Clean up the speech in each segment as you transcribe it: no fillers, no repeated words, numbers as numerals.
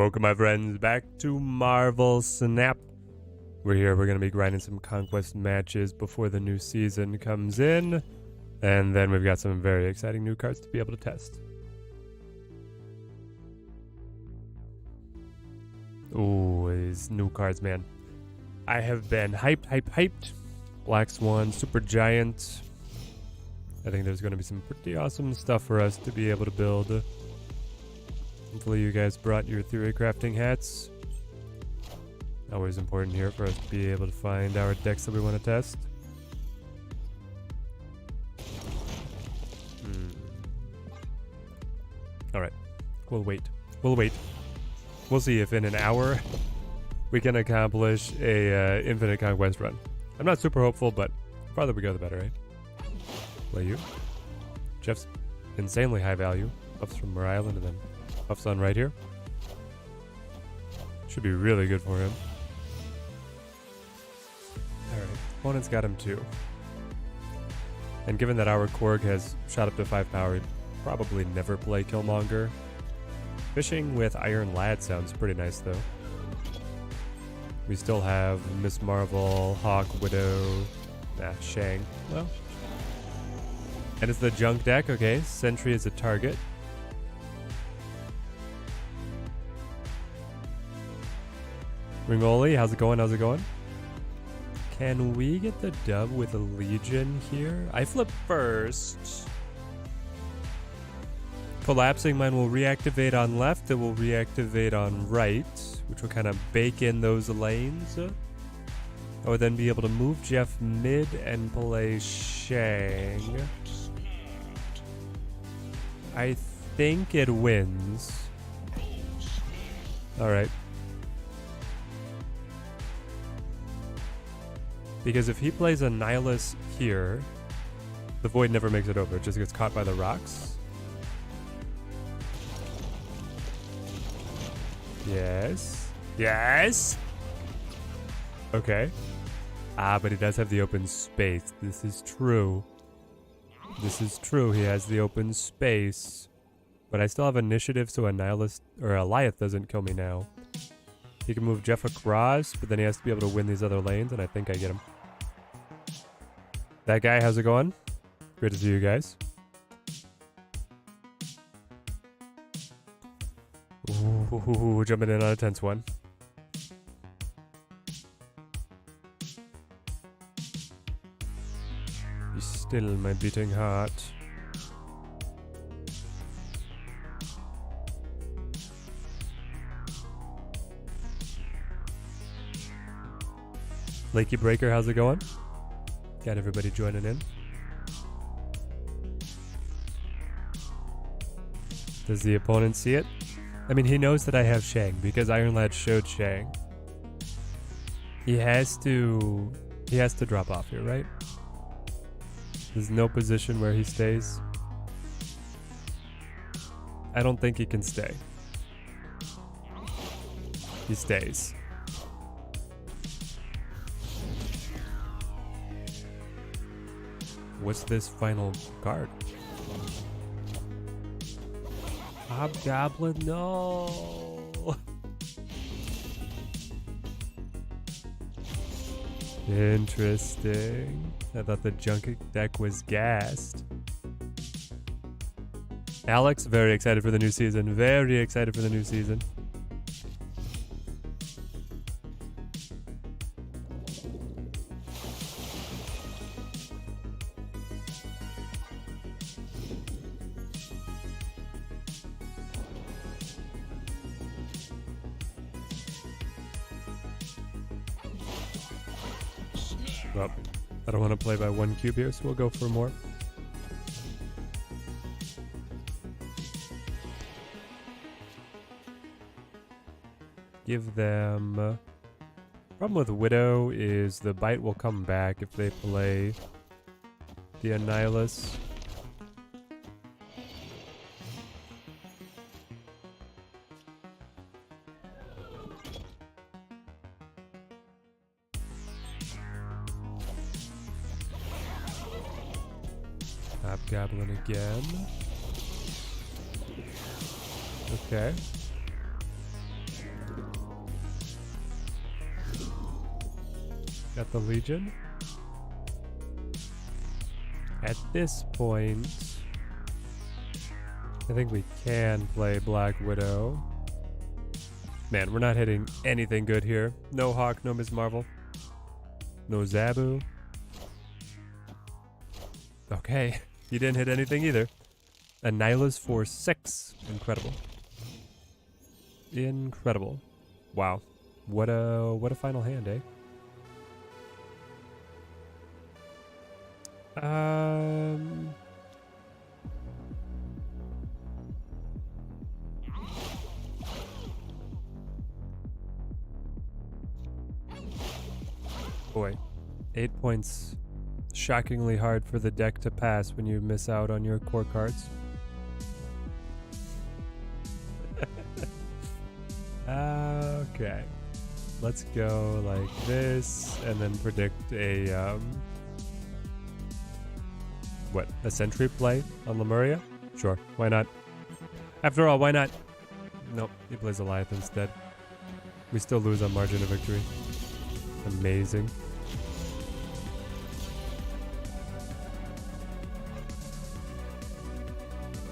Welcome my friends back to Marvel Snap. We're here, we're going to be grinding some Conquest matches before the new season comes in. And then we've got some very exciting new cards to be able to test. Ooh, these new cards, man. I have been hyped. Black Swan, Super Giant. I think there's going to be some pretty awesome stuff for us to be able to build. Hopefully you guys brought your theory crafting hats. Always important here for us to be able to find our decks that we want to test. Alright, we'll wait. We'll see if in an hour we can accomplish a infinite Conquest run. I'm not super hopeful, but the farther we go, the better, right? Play you. Jeff's insanely high value. Buffs from Mer Island and then buffs on right here. Should be really good for him. Alright, opponent's got him too. And given that our Korg has shot up to 5 power, he'd probably never play Killmonger. Fishing with Iron Lad sounds pretty nice though. We still have Miss Marvel, Hawk, Widow, Shang. Well. And it's the junk deck, okay. Sentry is a target. Ringoli, how's it going? Can we get the dub with a Legion here? I flip first. Collapsing Mine will reactivate on left, it will reactivate on right, which will kind of bake in those lanes. I would then be able to move Jeff mid and play Shang. I think it wins. Alright. Because if he plays a Nihilus here, the Void never makes it over. It just gets caught by the rocks. Yes. Okay. But he does have the open space. This is true. He has the open space. But I still have initiative, so a Nihilus or a Goliath doesn't kill me now. He can move Jeff across, but then he has to be able to win these other lanes, and I think I get him. That guy, how's it going? Great to see you guys. Ooh, jumping in on a tense one. You still my beating heart. Lakey Breaker, how's it going? Got everybody joining in. Does the opponent see it? I mean, he knows that I have Shang because Iron Lad showed Shang. He has to drop off here, right? There's no position where he stays. I don't think he can stay. He stays. What's this final card? Hobgoblin, no! Interesting. I thought the junk deck was gassed. Alex, very excited for the new season. Very excited for the new season. Well, I don't want to play by 1 cube here, so we'll go for more. Give them... Problem with Widow is the bite will come back if they play the Annihilus. Hobgoblin again. Okay. Got the Legion. At this point, I think we can play Black Widow. Man, we're not hitting anything good here. No Hawk, no Ms. Marvel. No Zabu. Okay, you didn't hit anything either. A Nyla's for 6. Incredible. Incredible. Wow. What a final hand, eh? Boy, 8 points. Shockingly hard for the deck to pass when you miss out on your core cards. Okay. Let's go like this and then predict a what, a sentry play on Lemuria? Sure, why not? After all, why not? Nope, he plays Goliath instead. We still lose on margin of victory. Amazing.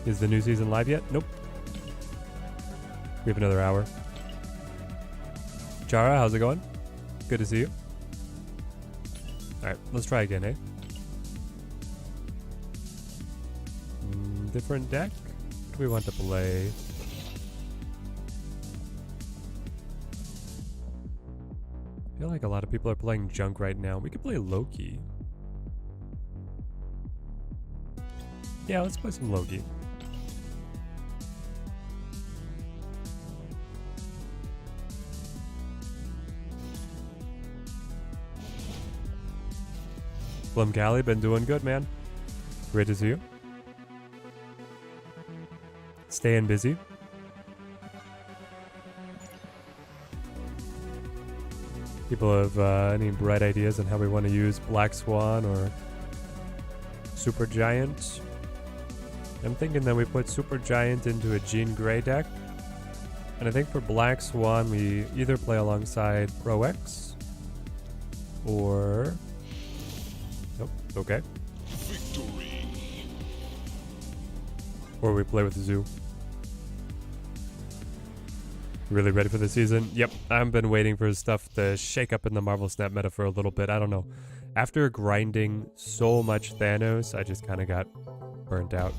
Is the new season live yet? Nope. We have another hour. Chara, how's it going? Good to see you. Alright, let's try again, eh? Different deck? What do we want to play? I feel like a lot of people are playing junk right now. We could play Loki. Yeah, let's play some Loki. Plum Cali, been doing good, man. Great to see you. Staying busy. People have any bright ideas on how we want to use Black Swan or Super Giant? I'm thinking that we put Super Giant into a Jean Grey deck. And I think for Black Swan, we either play alongside Pro X or... Nope, okay. Victory. Or we play with Zoo. Really ready for the season? Yep, I've been waiting for stuff to shake up in the Marvel Snap meta for a little bit. I don't know. After grinding so much Thanos, I just kind of got burnt out.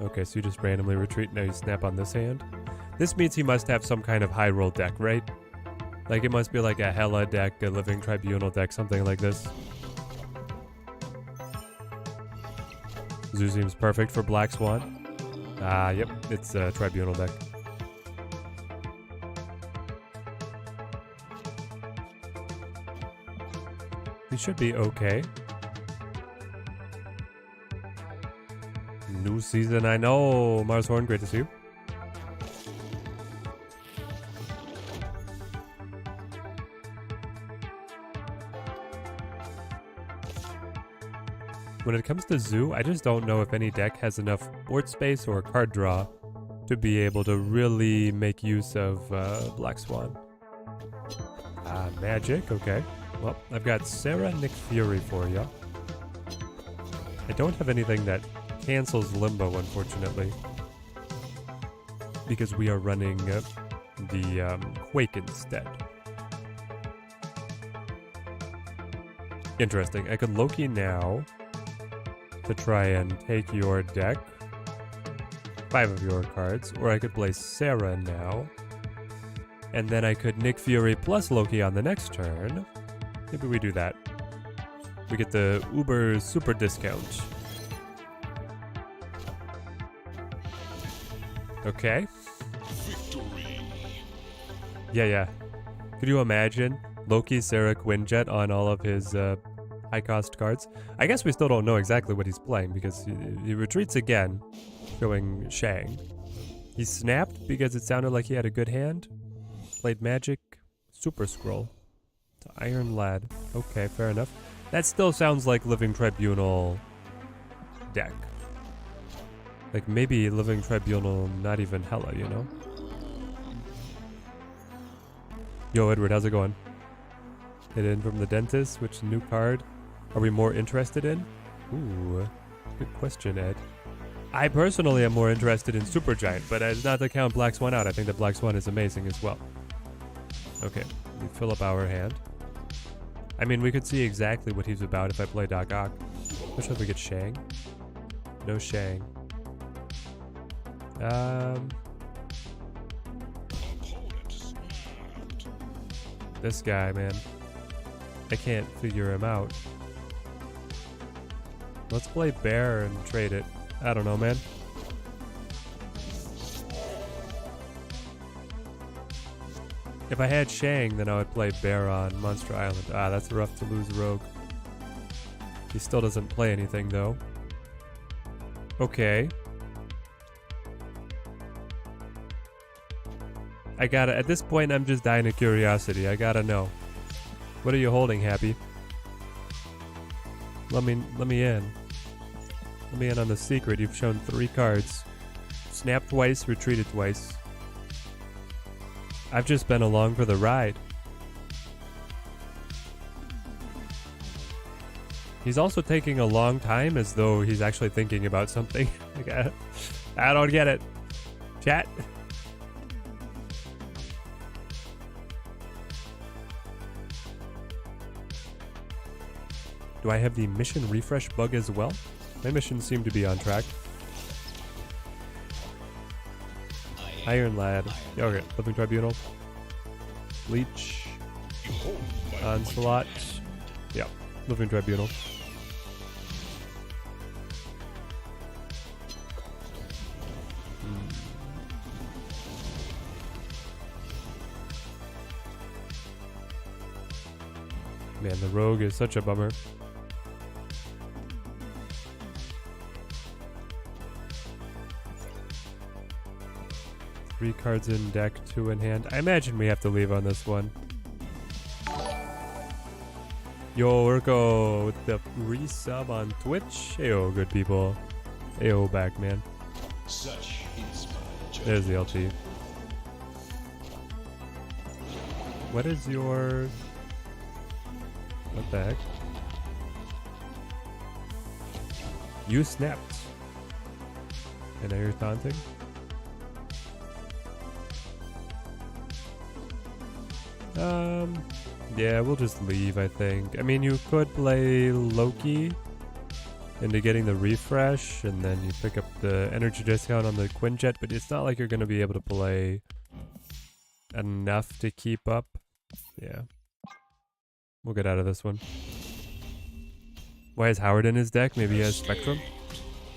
Okay, so you just randomly retreat. Now you snap on this hand. This means he must have some kind of high roll deck, right? Like it must be like a Hela deck, a Living Tribunal deck, something like this. Zoo seems perfect for Black Swan. Yep, it's a Tribunal deck. He should be okay. New season, I know. Mars Horn, great to see you. When it comes to Zoo, I just don't know if any deck has enough board space or card draw to be able to really make use of Black Swan. Magic, okay. Well, I've got Sarah Nick Fury for you. I don't have anything that cancels Limbo, unfortunately, because we are running the Quake instead. Interesting. I could Loki now to try and take your deck, 5 of your cards, or I could play Sarah now, and then I could Nick Fury plus Loki on the next turn. Maybe we do that. We get the Uber super discount. Okay. Victory. Yeah. Could you imagine Loki, Sarah, Quinjet on all of his high-cost cards? I guess we still don't know exactly what he's playing because he retreats again, showing Shang. He snapped because it sounded like he had a good hand. Played Magic, Super Scroll. To Iron Lad. Okay, fair enough. That still sounds like Living Tribunal deck. Like maybe Living Tribunal, not even Hela, you know? Yo, Edward, how's it going? Hidden from the Dentist. Which new card are we more interested in? Ooh, good question, Ed. I personally am more interested in Supergiant, but it's not to count Black Swan out. I think that Black Swan is amazing as well. Okay, we fill up our hand. I mean, we could see exactly what he's about if I play Doc Ock. Especially if we get Shang. No Shang. This guy, man. I can't figure him out. Let's play Bear and trade it. I don't know, man. If I had Shang, then I would play Bear on Monster Island. Ah, that's rough to lose Rogue. He still doesn't play anything, though. Okay. I gotta... At this point, I'm just dying of curiosity. I gotta know. What are you holding, Happy? Let me in. Let me in on the secret. You've shown 3 cards. Snapped twice, retreated twice. I've just been along for the ride. He's also taking a long time as though he's actually thinking about something. Like, I don't get it. Chat. Do I have the mission refresh bug as well? My missions seem to be on track. Iron Lad. Okay, Living Tribunal. Leech. Onslaught. Yeah, Living Tribunal. Man, the Rogue is such a bummer. Three cards in deck, 2 in hand. I imagine we have to leave on this one. Yo, Urko with the resub on Twitch. Ayo, good people. Ayo, back, man. There's the LT. What is your... What the heck? You snapped. And now you're taunting? Yeah, we'll just leave, I think. I mean, you could play Loki into getting the refresh, and then you pick up the energy discount on the Quinjet, but it's not like you're going to be able to play enough to keep up. Yeah. We'll get out of this one. Why is Howard in his deck? Maybe he has Spectrum?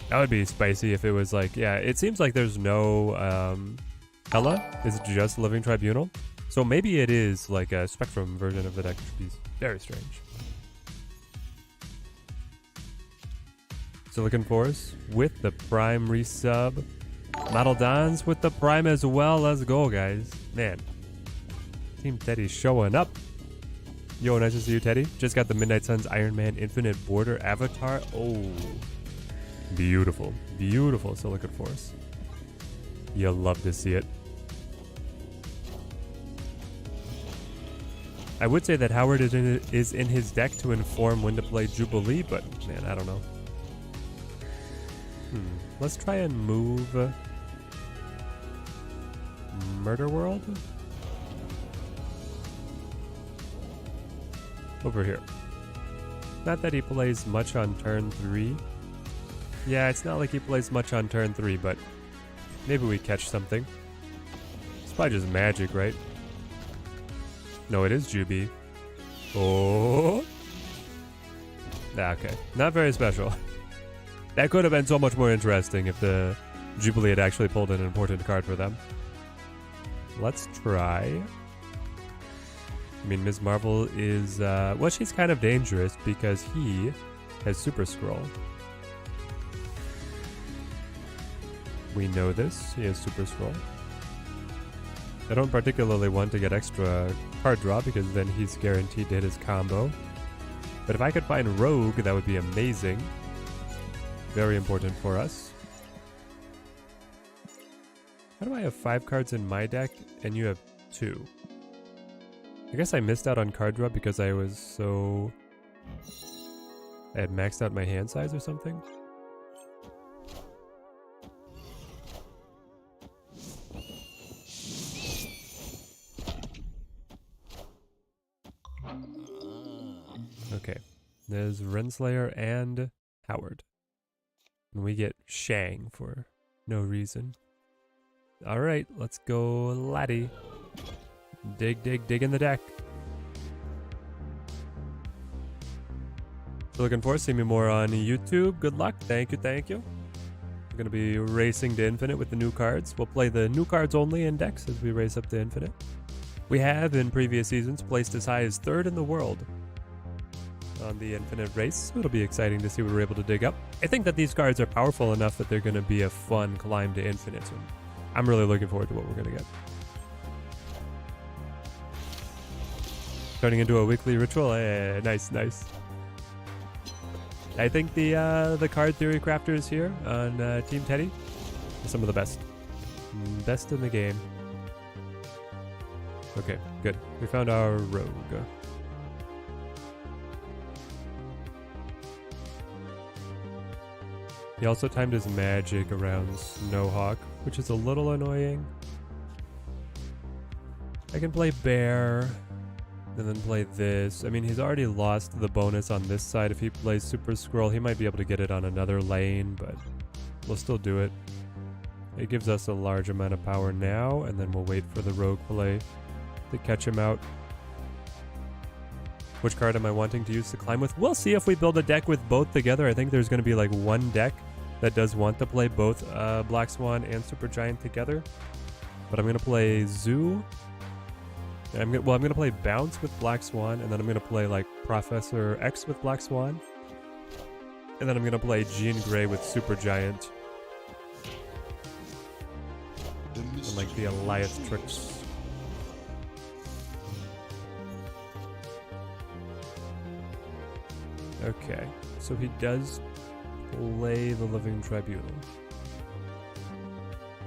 That would be spicy if it was like, yeah, it seems like there's no Hela. It's just Living Tribunal. So maybe it is like a Spectrum version of the deck, which is very strange. Silicon Force with the Prime resub. Model Dons with the Prime as well. Let's go, guys. Man. Team Teddy's showing up. Yo, nice to see you, Teddy. Just got the Midnight Suns Iron Man Infinite Border Avatar. Oh. Beautiful. Beautiful Silicon Force. You'll love to see it. I would say that Howard is in his deck to inform when to play Jubilee, but man, I don't know. Let's try and move Murder World over here. Not that he plays much on turn 3. Yeah, it's not like he plays much on turn 3, but maybe we catch something. It's probably just magic, right? No, it is Juby. Oh. Okay. Not very special. That could have been so much more interesting if the Jubilee had actually pulled an important card for them. Let's try. I mean, Ms. Marvel is... well, she's kind of dangerous because he has Super Scroll. We know this. He has Super Scroll. I don't particularly want to get extra card draw because then he's guaranteed to hit his combo. But if I could find Rogue, that would be amazing. Very important for us. How do I have 5 cards in my deck and you have 2? I guess I missed out on card draw because I was so... I had maxed out my hand size or something. Okay, there's Renslayer and Howard. And we get Shang for no reason. Alright, let's go laddie. Dig, dig, dig in the deck. So looking forward to seeing me more on YouTube. Good luck. Thank you, thank you. We're going to be racing to Infinite with the new cards. We'll play the new cards only index as we race up to Infinite. We have, in previous seasons, placed as high as 3rd in the world on the Infinite race. So it'll be exciting to see what we're able to dig up. I think that these cards are powerful enough that they're going to be a fun climb to Infinite. So I'm really looking forward to what we're going to get. Turning into a weekly ritual. Nice, nice. I think the card theory crafters here on Team Teddy are some of the best. Best in the game. Okay, good. We found our rogue. He also timed his magic around Snowhawk, which is a little annoying. I can play Bear, and then play this. I mean, he's already lost the bonus on this side. If he plays Super Scroll, he might be able to get it on another lane, but we'll still do it. It gives us a large amount of power now, and then we'll wait for the rogue play to catch him out. Which card am I wanting to use to climb with? We'll see if we build a deck with both together. I think there's going to be like one deck that does want to play both Black Swan and Supergiant together. But I'm going to play Zoo. I'm going to play Bounce with Black Swan, and then I'm going to play like Professor X with Black Swan. And then I'm going to play Jean Grey with Supergiant. And like the Elias tricks. Okay, so he does play the Living Tribunal,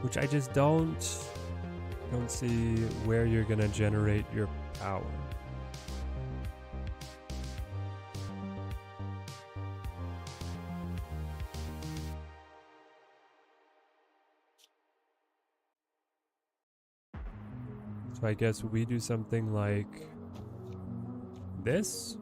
which I just don't see where you're gonna generate your power. So I guess we do something like this.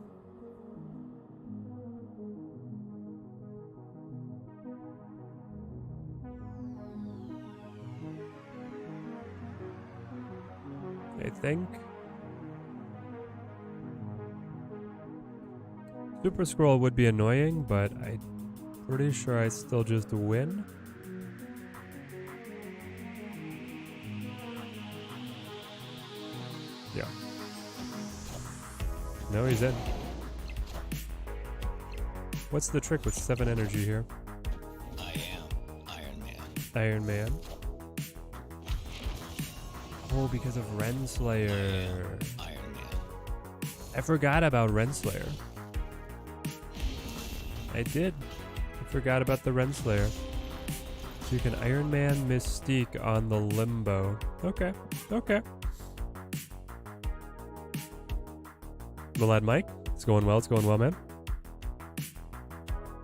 I think. Super Scroll would be annoying, but I'm pretty sure I still just win. Yeah. No, he's in. What's the trick with 7 energy here? I am Iron Man. Iron Man. Oh, because of Renslayer. Iron Man. I forgot about Renslayer. I did. I forgot about the Renslayer. So you can Iron Man Mystique on the Limbo. Okay. Okay. The lad Mike. It's going well. It's going well, man.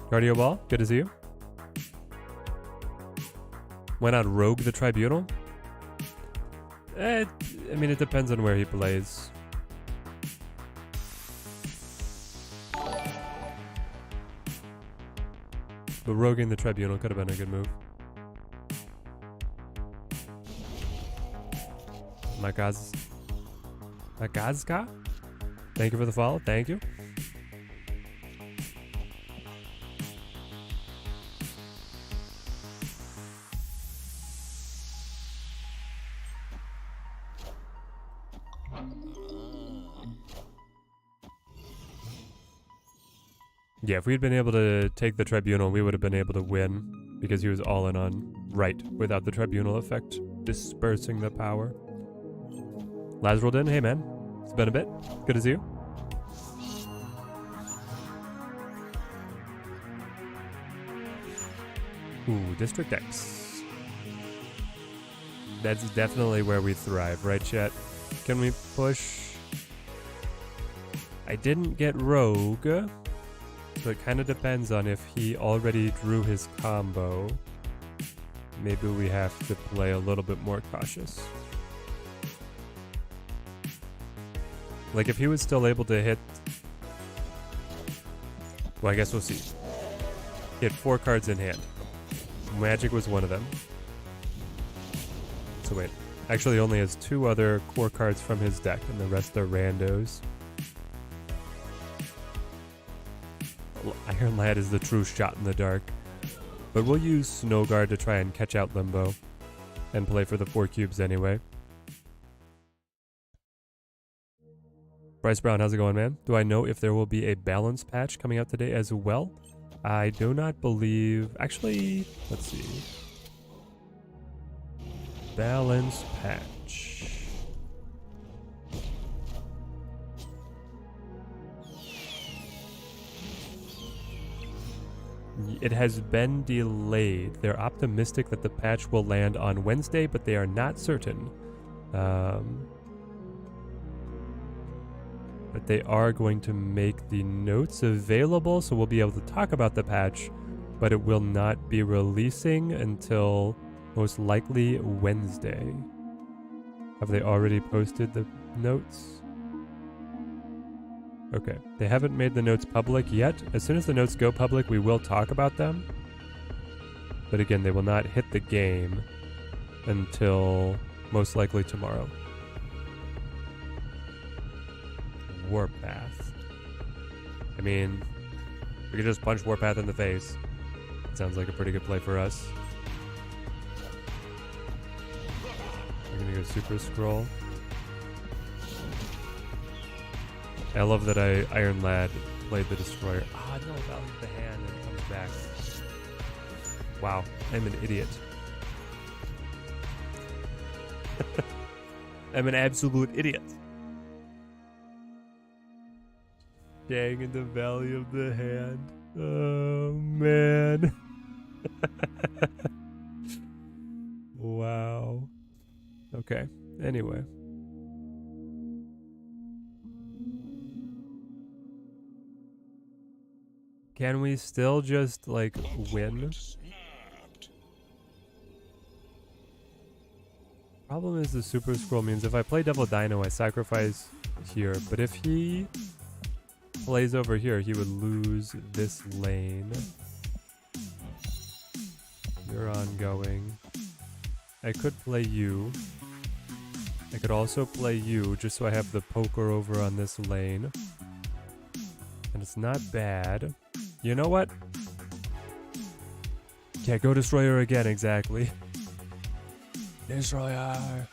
Cardio Ball. Good to see you. Why not Rogue the Tribunal? I mean, it depends on where he plays. But roguing the Tribunal could have been a good move. Magazka? Thank you for the follow. Thank you. Yeah, if we'd been able to take the Tribunal, we would have been able to win because he was all in on right without the Tribunal effect dispersing the power. Laz rolled in. Hey, man. It's been a bit. Good to see you. Ooh, District X. That's definitely where we thrive, right, chat? Can we push I didn't get Rogue, so it kind of depends on if he already drew his combo. Maybe we have to play a little bit more cautious. Like if he was still able to hit... Well, I guess we'll see. He had 4 cards in hand. Magic was one of them. So wait. Actually, he only has 2 other core cards from his deck, and the rest are randos. Iron Lad is the true shot in the dark. But we'll use Snow Guard to try and catch out Limbo. And play for the 4 cubes anyway. Bryce Brown, how's it going, man? Do I know if there will be a balance patch coming out today as well? I do not believe... Actually, let's see. Balance patch. It has been delayed. They're optimistic that the patch will land on Wednesday, but they are not certain. But they are going to make the notes available, so we'll be able to talk about the patch, but it will not be releasing until most likely Wednesday. Have they already posted the notes? Okay, they haven't made the notes public yet. As soon as the notes go public, we will talk about them. But again, they will not hit the game until most likely tomorrow. Warpath. I mean, we could just punch Warpath in the face. It sounds like a pretty good play for us. We're gonna go Super Scroll. I love that Iron Lad played the Destroyer. Ah, no, Valley of the Hand and comes back. Wow, I'm an idiot. I'm an absolute idiot. Dang, in the Valley of the Hand. Oh, man. Wow. Okay, anyway. Can we still just, like, win? Problem is the Super Scroll means if I play Devil Dino, I sacrifice here. But if he plays over here, he would lose this lane. You're ongoing. I could play you. I could also play you just so I have the poker over on this lane. And it's not bad. You know what? Yeah, go Destroyer again, exactly. Destroyer!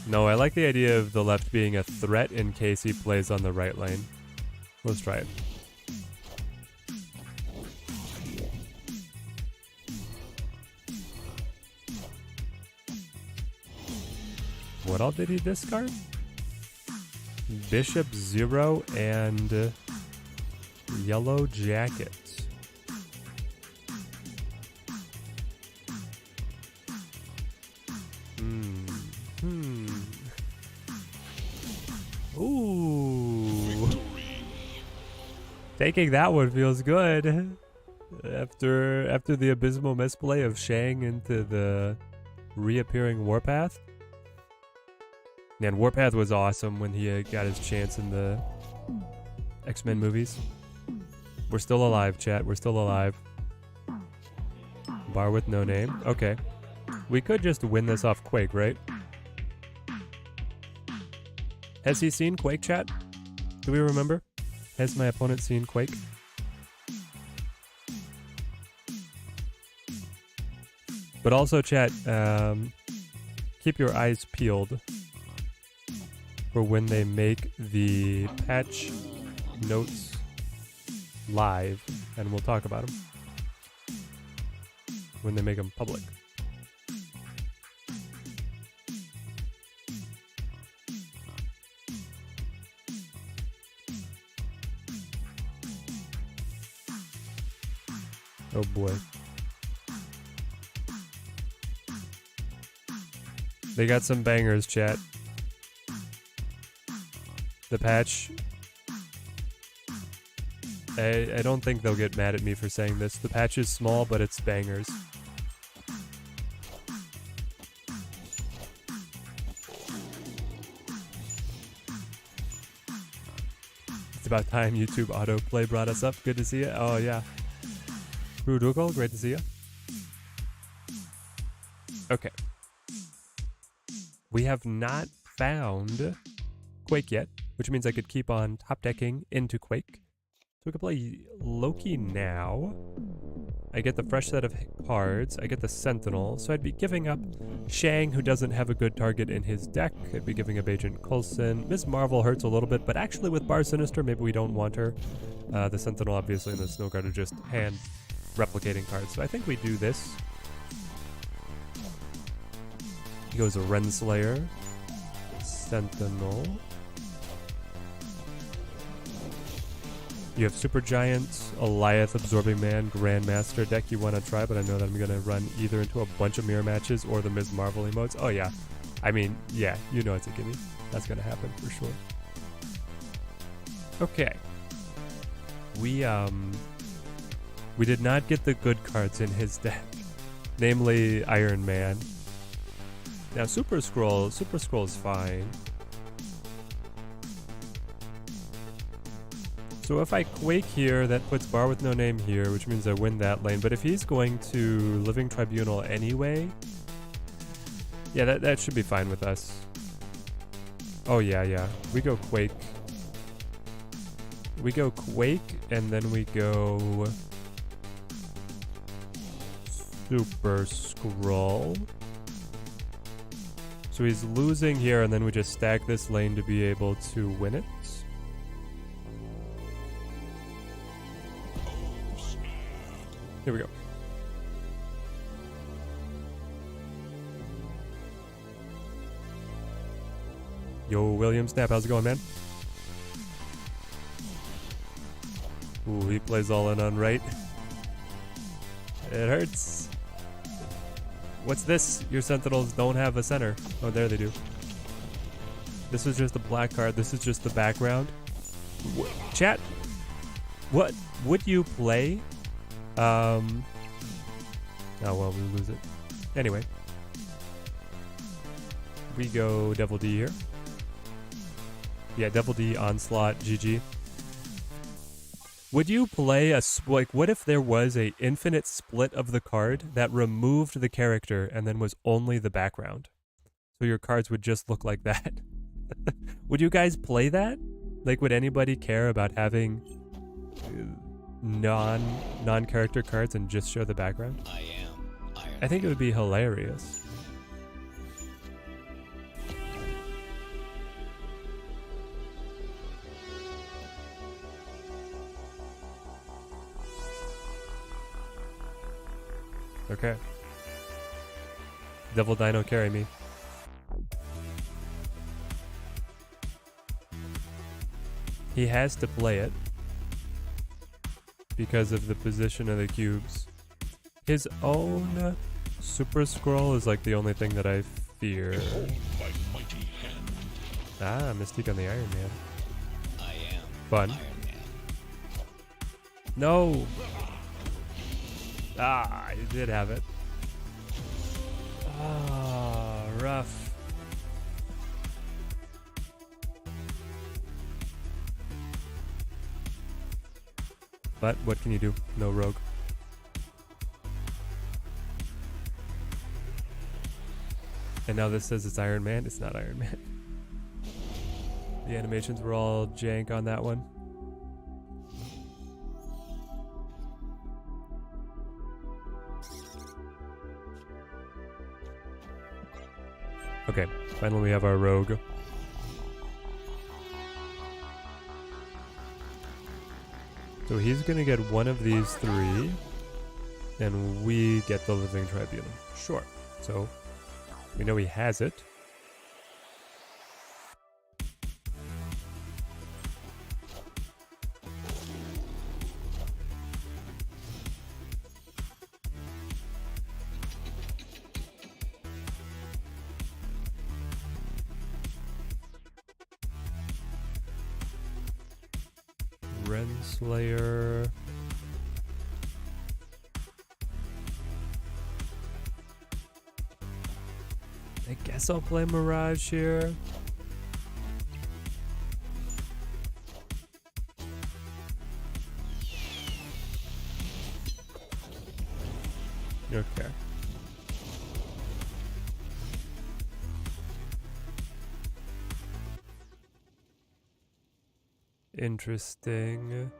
No, I like the idea of the left being a threat in case he plays on the right lane. Let's try it. What all did he discard? Bishop 0 and Yellow Jacket. Ooh. Taking that one feels good. After the abysmal misplay of Shang into the reappearing Warpath. Man, Warpath was awesome when he got his chance in the X-Men movies. We're still alive, chat. We're still alive. Bar with no name. Okay. We could just win this off Quake, right? Has he seen Quake, chat? Do we remember? Has my opponent seen Quake? But also, chat, keep your eyes peeled for when they make the patch notes live, and we'll talk about them when they make them public. Oh boy. They got some bangers, chat. The patch... I don't think they'll get mad at me for saying this. The patch is small, but it's bangers. It's about time YouTube autoplay brought us up. Good to see you. Oh, yeah. Rudugal, great to see you. Okay. We have not found Quake yet, which means I could keep on top decking into Quake. So we can play Loki now. I get the fresh set of cards. I get the Sentinel. So I'd be giving up Shang, who doesn't have a good target in his deck. I'd be giving up Agent Coulson. Ms. Marvel hurts a little bit, but actually with Bar Sinister, maybe we don't want her. The Sentinel, obviously, and the Snow Guard are just hand replicating cards. So I think we do this. He goes a Renslayer. Sentinel. You have Super Giant, Goliath, Absorbing Man, Grandmaster deck you want to try, but I know that I'm going to run either into a bunch of mirror matches or the Ms. Marvel emotes. Oh, yeah. I mean, yeah, you know it's a gimme. That's going to happen for sure. Okay. We did not get the good cards in his deck, namely Iron Man. Now, Super Scroll is fine. So if I Quake here, that puts Bar with no name here, which means I win that lane. But if he's going to Living Tribunal anyway, yeah, that should be fine with us. Oh, yeah. We go Quake. We go Quake, and then we go Super Scroll. So he's losing here, and then we just stack this lane to be able to win it. Here we go. Yo, William Snap, how's it going, man? Ooh, he plays all in on right. It hurts. What's this? Your Sentinels don't have a center. Oh, there they do. This is just a black card. This is just the background. Chat, what would you play? Oh, well, we lose it. Anyway. We go Devil D here. Yeah, Devil D, Onslaught, GG. Would you play like, what if there was a infinite split of the card that removed the character and then was only the background? So your cards would just look like that. Would you guys play that? Like, would anybody care about having non-character cards and just show the background? I am Iron I think it would be hilarious. Okay. Devil Dino, carry me. He has to play it because of the position of the cubes. His own Super Scroll is like the only thing that I fear. Ah, Mystique on the Iron Man. I am Fun. Iron Man. No! Ah, you did have it. Ah, rough. But what can you do? No rogue. And now this says it's Iron Man. It's not Iron Man. The animations were all jank on that one. Okay, finally we have our rogue. So he's gonna get one of these three, and we get the Living Tribunal. Sure. So we know he has it. Renslayer. I guess I'll play Mirage here. Okay. Interesting.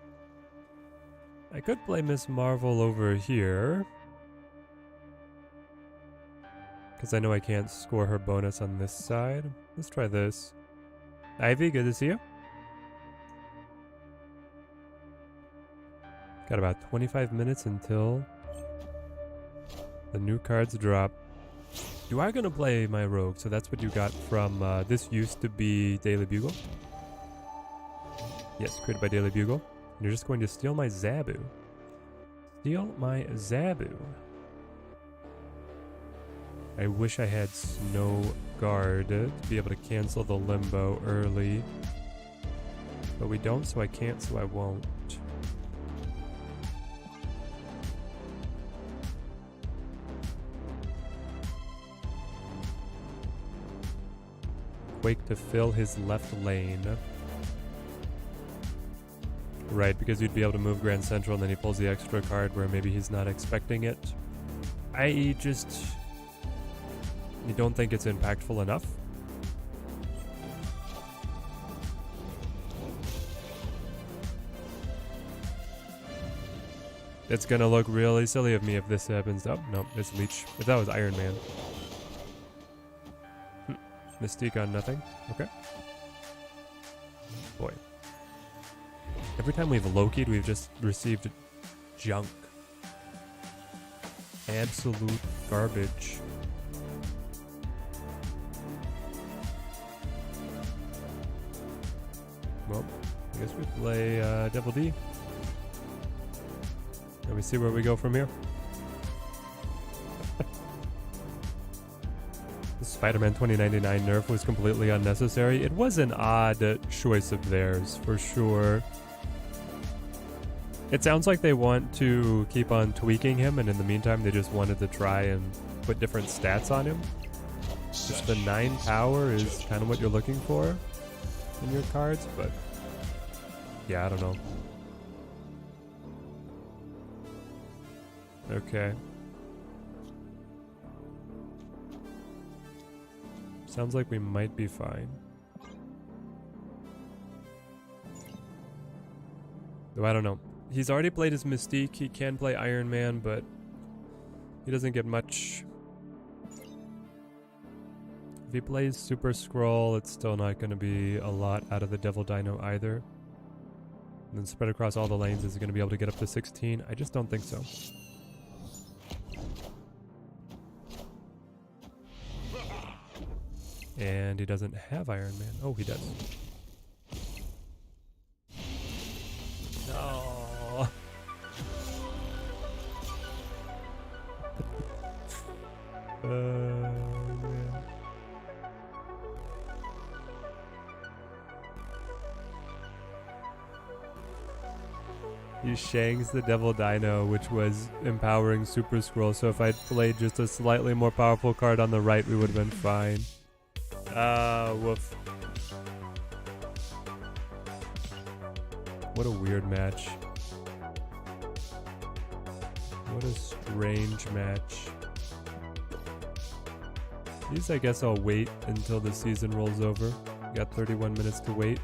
I could play Miss Marvel over here, because I know I can't score her bonus on this side. Let's try this. Ivy, good to see you. Got about 25 minutes until the new cards drop. You are going to play my rogue, so that's what you got from this used to be Daily Bugle. Yes, created by Daily Bugle. And you're just going to steal my Zabu. Steal my Zabu. I wish I had Snow Guard to be able to cancel the Limbo early. But we don't, so I can't, so I won't. Quake to fill his left lane. Right, because you'd be able to move Grand Central and then he pulls the extra card where maybe he's not expecting it. I.e. just... You don't think it's impactful enough? It's gonna look really silly of me if this happens. Oh, no, it's Leech. If that was Iron Man. Mystique on nothing. Okay. Boy. Every time we've Loki'd, we've just received junk. Absolute garbage. Well, I guess we play Devil D. And we see where we go from here. The Spider-Man 2099 nerf was completely unnecessary. It was an odd choice of theirs, for sure. It sounds like they want to keep on tweaking him, and in the meantime, they just wanted to try and put different stats on him. Just the 9 power is kind of what you're looking for in your cards, but yeah, I don't know. Okay. Sounds like we might be fine. Though I don't know. He's already played his Mystique. He can play Iron Man, but he doesn't get much. If he plays Super Scroll, it's still not going to be a lot out of the Devil Dino either. And then spread across all the lanes, is he going to be able to get up to 16? I just don't think so. And he doesn't have Iron Man. Oh, he does. No. Man. He shanks the Devil Dino, which was empowering Super Scroll. So if I'd played just a slightly more powerful card on the right, we would have been fine. Woof. What a weird match. What a strange match. These, I guess I'll wait until the season rolls over. Got 31 minutes to wait.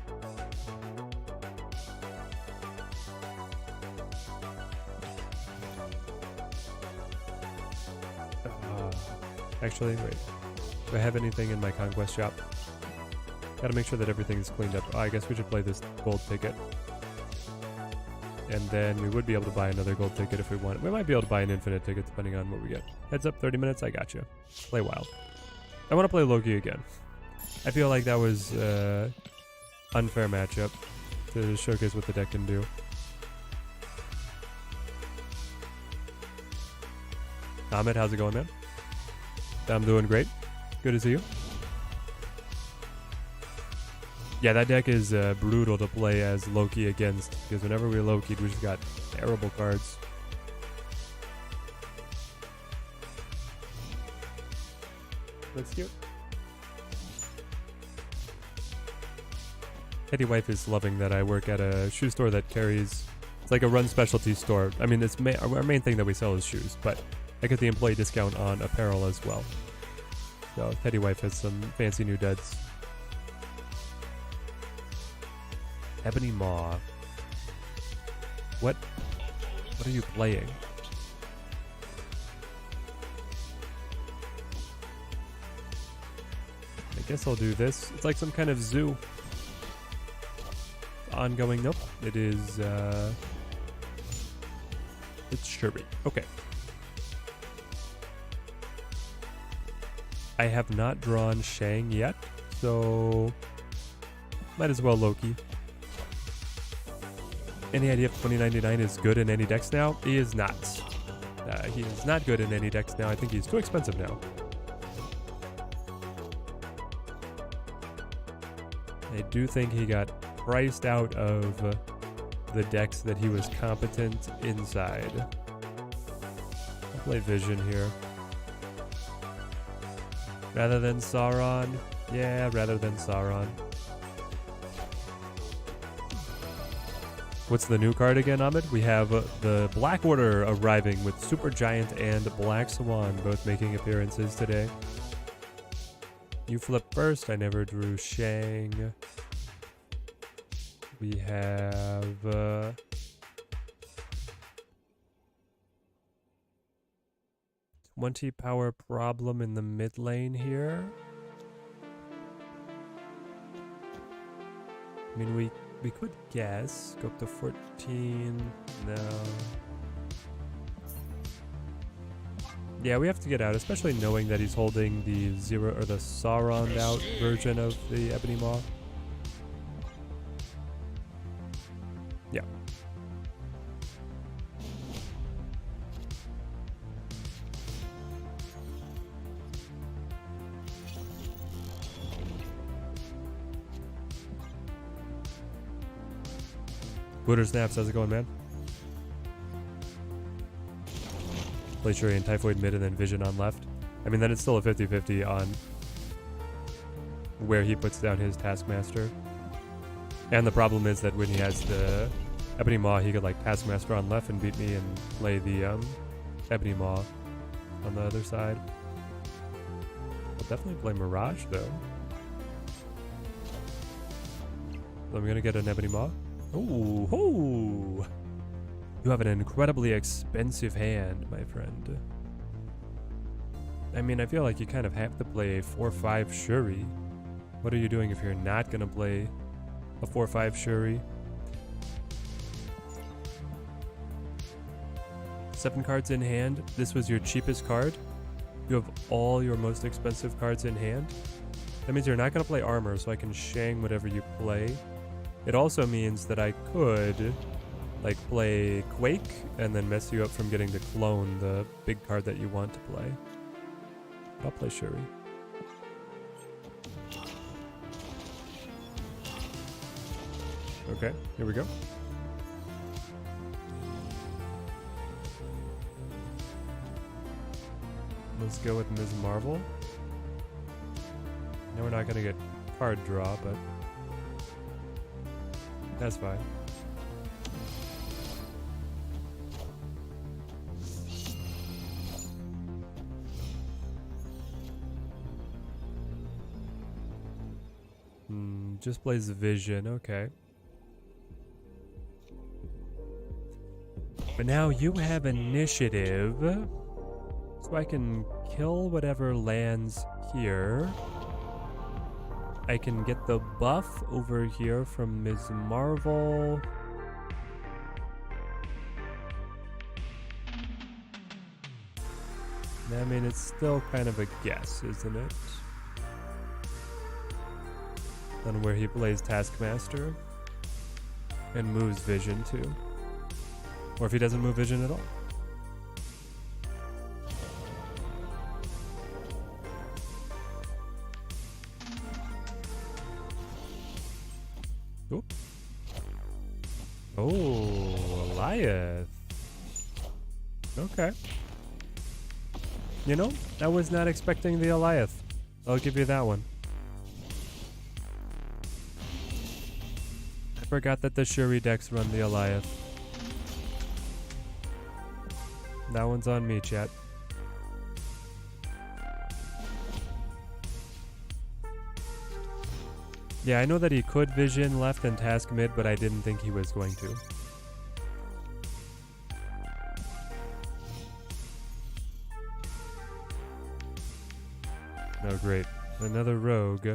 Actually, wait. Do I have anything in my Conquest shop? Gotta make sure that everything's cleaned up. Oh, I guess we should play this gold ticket. And then we would be able to buy another gold ticket if we want. We might be able to buy an infinite ticket depending on what we get. Heads up, 30 minutes, I got you. Play wild. I want to play Loki again. I feel like that was unfair matchup to showcase what the deck can do. Ahmed, how's it going, man? I'm doing great. Good to see you. Yeah, that deck is brutal to play as Loki against, because whenever we Loki'd, we just got terrible cards. Looks cute. Teddy Wife is loving that I work at a shoe store that carries, it's like a run specialty store. I mean, it's our main thing that we sell is shoes, but I get the employee discount on apparel as well. So Teddy Wife has some fancy new duds. Ebony Maw. What are you playing? I guess I'll do this. It's like some kind of zoo. Ongoing. Nope. It is it's Shuri. Okay. I have not drawn Shang yet, so might as well Loki. Any idea if 2099 is good in any decks now? He is not. He is not good in any decks now. I think he's too expensive now. I do think he got priced out of the decks that he was competent inside. I'll play Vision here. Rather than Sauron? Yeah, rather than Sauron. What's the new card again, Ahmed? We have the Black Order arriving with Super Giant and Black Swan both making appearances today. You flip first. I never drew Shang. We have 20 power problem in the mid lane here. I mean, we could guess. Go up to 14. No. Yeah, we have to get out, especially knowing that he's holding the zero or the Sauron out version of the Ebony Maw. Yeah. Booter Snaps, how's it going, man? Play Shuri and Typhoid mid and then Vision on left. I mean, then it's still a 50-50 on where he puts down his Taskmaster. And the problem is that when he has the Ebony Maw, he could like Taskmaster on left and beat me and play the Ebony Maw on the other side. I'll definitely play Mirage though. So I'm gonna get an Ebony Maw. Ooh, ho! You have an incredibly expensive hand, my friend. I mean, I feel like you kind of have to play a 4-5 Shuri. What are you doing if you're not gonna play a 4-5 Shuri? 7 cards in hand. This was your cheapest card. You have all your most expensive cards in hand. That means you're not gonna play armor, so I can Shang whatever you play. It also means that I could like play Quake and then mess you up from getting to clone the big card that you want to play. I'll play Shuri. Okay, here we go. Let's go with Ms. Marvel. No, we're not gonna get card draw, but that's fine. Just plays Vision, okay. But now you have initiative, so I can kill whatever lands here. I can get the buff over here from Ms. Marvel. I mean, it's still kind of a guess, isn't it? On where he plays Taskmaster and moves Vision too. Or if he doesn't move Vision at all. Oop. Oh, Goliath. Okay. You know, I was not expecting the Goliath. I'll give you that one. I forgot that the Shuri decks run the Goliath. That one's on me, chat. Yeah, I know that he could vision left and task mid, but I didn't think he was going to. Oh, great. Another rogue.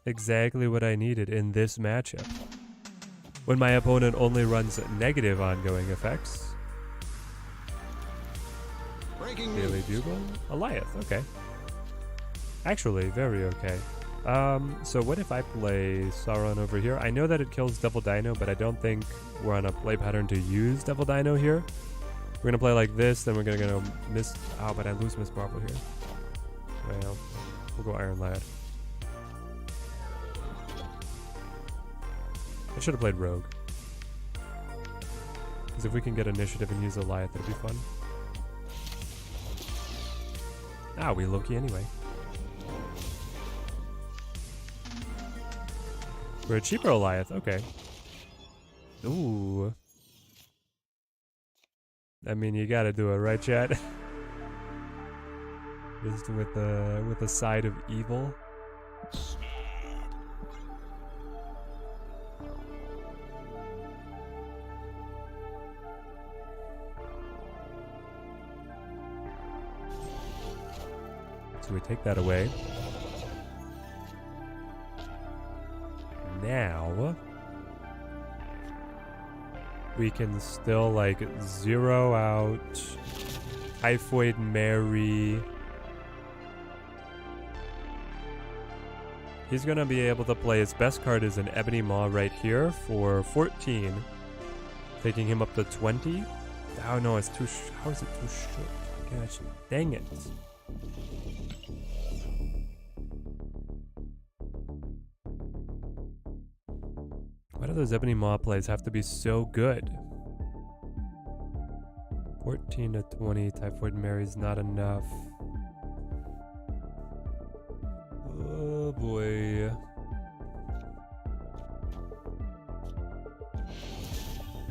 Exactly what I needed in this matchup. When my opponent only runs negative ongoing effects. Daily Bugle? Goliath, okay. Actually, very okay. So what if I play Sauron over here? I know that it kills Devil Dino, but I don't think we're on a play pattern to use Devil Dino here. We're gonna play like this, then we're gonna go Miss... Oh, but I lose Miss Marvel here. Well, we'll go Iron Lad. I should have played Rogue. Because if we can get initiative and use Goliath, that'd be fun. Ah, we Loki anyway. We're a cheaper Goliath, okay. Ooh. I mean, you gotta do it, right, chat? Just with a side of evil. So we take that away. Now we can still like zero out Typhoid Mary. He's gonna be able to play his best card is an Ebony Maw right here for 14, taking him up to 20. Oh no, it's too. How is it too short? Gosh, dang it! Why do those Ebony Maw plays have to be so good? 14 to 20, Typhoid Mary's not enough. Oh boy.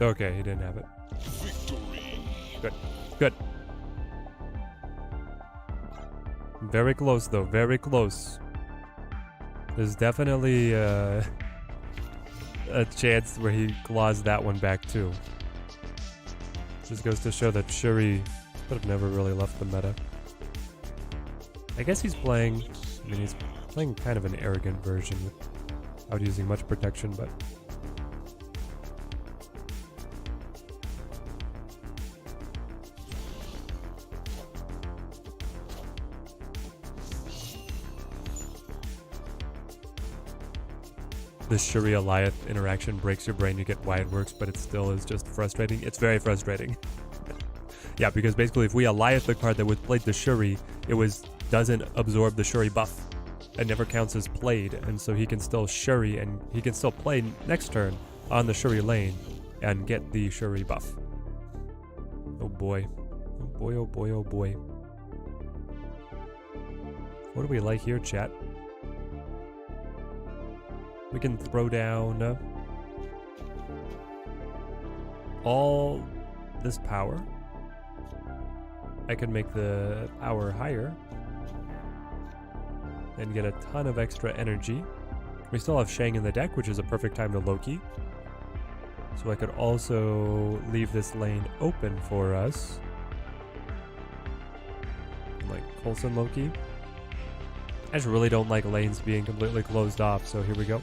Okay, he didn't have it. Victory. Good. Good. Very close though, very close. There's definitely a chance where he claws that one back too. Just goes to show that Shuri could have never really left the meta. I guess he's playing, I mean he's playing kind of an arrogant version without using much protection, but the Shuri Goliath interaction breaks your brain. You get why it works, but it still is just frustrating. It's very frustrating. Yeah, because basically if we Goliath the card that was played to Shuri, it doesn't absorb the Shuri buff. It never counts as played, and so he can still Shuri and he can still play next turn on the Shuri lane and get the Shuri buff. Oh boy. Oh boy, oh boy, oh boy. What do we like here, chat? We can throw down all this power. I can make the power higher and get a ton of extra energy. We still have Shang in the deck, which is a perfect time to Loki. So I could also leave this lane open for us. Like Coulson Loki. I just really don't like lanes being completely closed off, so here we go.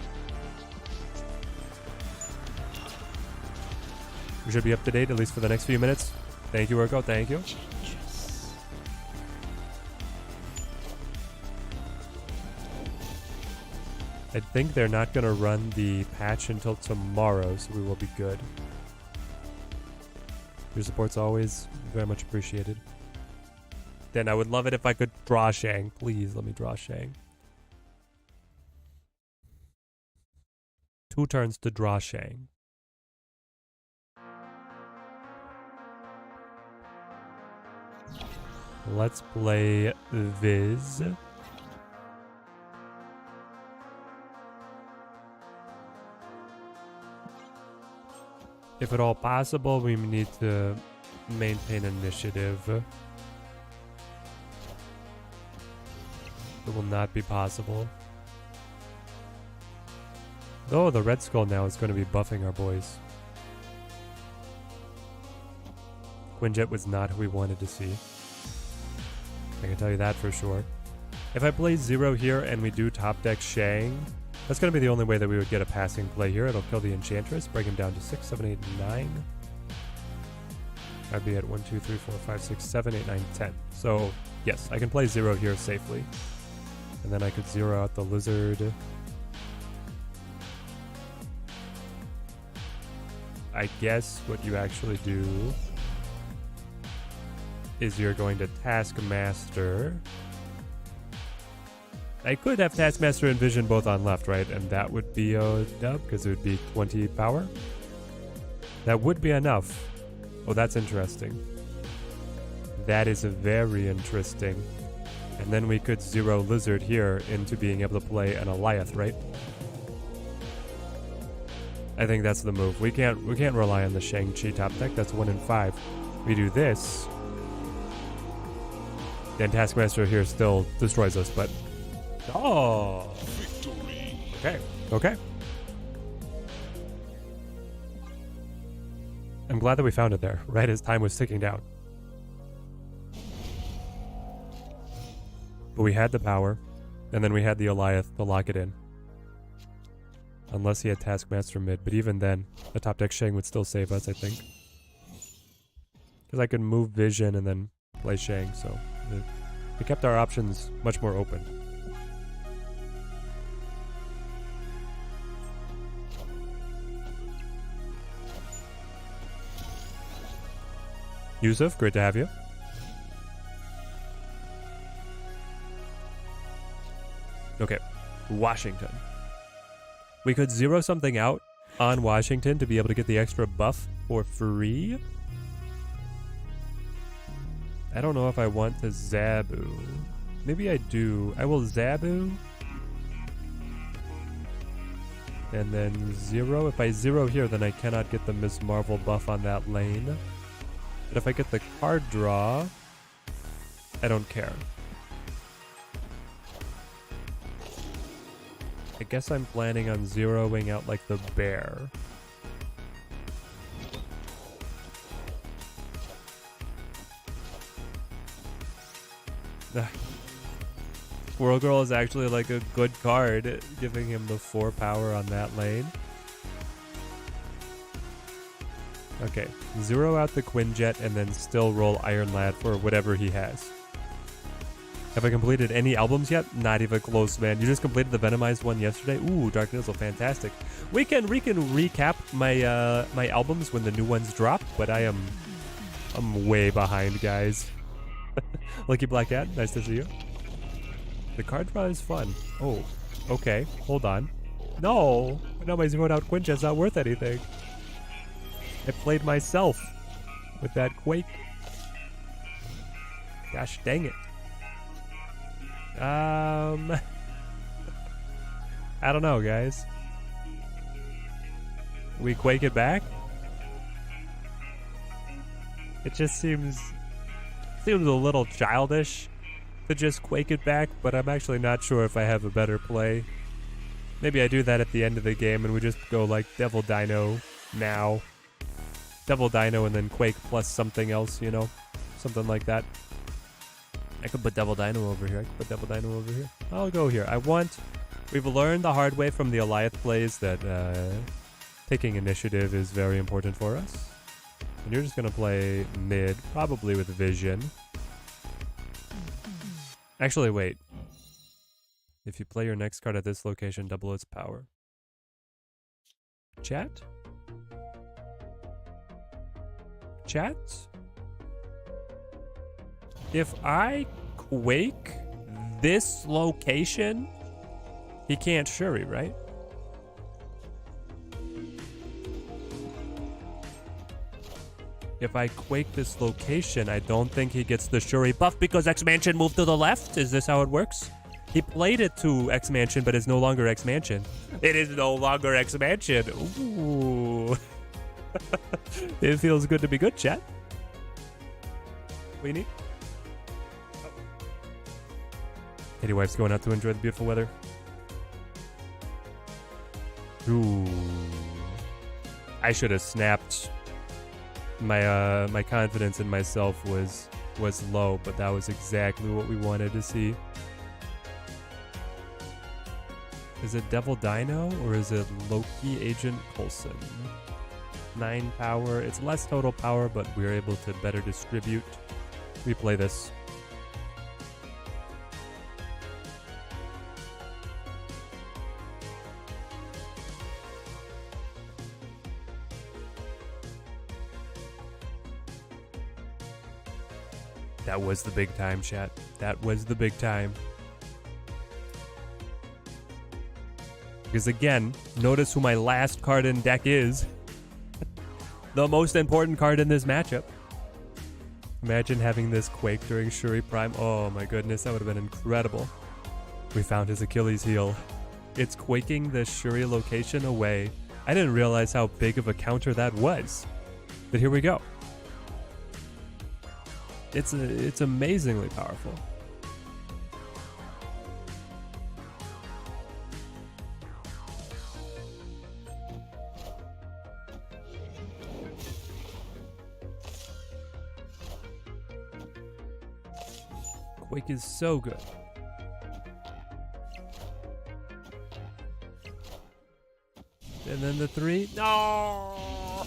We should be up to date, at least for the next few minutes. Thank you, Urko, thank you. I think they're not going to run the patch until tomorrow, so we will be good. Your support's always very much appreciated. Then I would love it if I could draw Shang. Please let me draw Shang. 2 turns to draw Shang. Let's play Viz. If at all possible, we need to maintain initiative. It will not be possible. Though the Red Skull now is going to be buffing our boys. Quinjet was not who we wanted to see. I can tell you that for sure. If I play 0 here and we do top deck Shang, that's going to be the only way that we would get a passing play here. It'll kill the Enchantress, bring him down to 6, 7, 8, 9. I'd be at 1, 2, 3, 4, 5, 6, 7, 8, 9, 10. So, yes, I can play 0 here safely. And then I could 0 out the Lizard. I guess what you actually do is you're going to Taskmaster. I could have Taskmaster and Vision both on left, right? And that would be a dub, because it would be 20 power. That would be enough. Oh, that's interesting. That is very interesting. And then we could 0 Lizard here into being able to play an Alioth, right? I think that's the move. We can't rely on the Shang-Chi top deck. That's 1 in 5. We do this. Then Taskmaster here still destroys us, but... Oh! Victory. Okay, okay. I'm glad that we found it there, right as time was ticking down. But we had the power, and then we had the Alioth to lock it in. Unless he had Taskmaster mid, but even then, the top deck Shang would still save us, I think. Because I could move Vision and then play Shang, so it kept our options much more open. Yusuf, great to have you. Okay, Washington. We could 0 something out on Washington to be able to get the extra buff for free. I don't know if I want to Zabu. Maybe I do. I will Zabu. And then 0. If I 0 here, then I cannot get the Ms. Marvel buff on that lane. But if I get the card draw, I don't care. I guess I'm planning on 0ing out like the bear. Squirrel Girl is actually like a good card, giving him the 4 power on that lane. Okay, 0 out the Quinjet and then still roll Iron Lad for whatever he has. Have I completed any albums yet? Not even close, man. You just completed the Venomized one yesterday? Ooh, Dark Nizzle, fantastic. We can recap my my albums when the new ones drop, but I'm way behind, guys. Lucky Black Cat, nice to see you. The card draw is fun. Oh, okay, hold on. No, my 0 out Quinjet's not worth anything. I played myself with that Quake. Gosh dang it. I don't know, guys. We Quake it back? It just seems a little childish to just Quake it back, but I'm actually not sure if I have a better play. Maybe I do that at the end of the game and we just go like Devil Dino now. Devil Dino and then Quake plus something else, you know? Something like that. I could put Devil Dino over here. I'll go here. We've learned the hard way from the Alioth plays that taking initiative is very important for us. And you're just going to play mid, probably with Vision. Actually, wait. If you play your next card at this location, double its power. Chat? Chat? If I Quake this location, he can't Shuri, right? If I Quake this location, I don't think he gets the Shuri buff because X-Mansion moved to the left. Is this how it works? He played it to X-Mansion, but it's no longer X-Mansion. It is no longer X-Mansion. Ooh. It feels good to be good, chat. What do you need? Oh. Kitty wife's going out to enjoy the beautiful weather. Ooh. I should have snapped. My confidence in myself was low, but that was exactly what we wanted to see. Is it Devil Dino or is it Loki Agent Coulson? 9 power. It's less total power, but we're able to better distribute. Replay this. That was the big time, chat. That was the big time. Because again, notice who my last card in deck is. The most important card in this matchup. Imagine having this Quake during Shuri Prime. Oh my goodness, that would have been incredible. We found his Achilles heel. It's Quaking the Shuri location away. I didn't realize how big of a counter that was. But here we go. It's amazingly powerful. Quake is so good. And then the 3. No!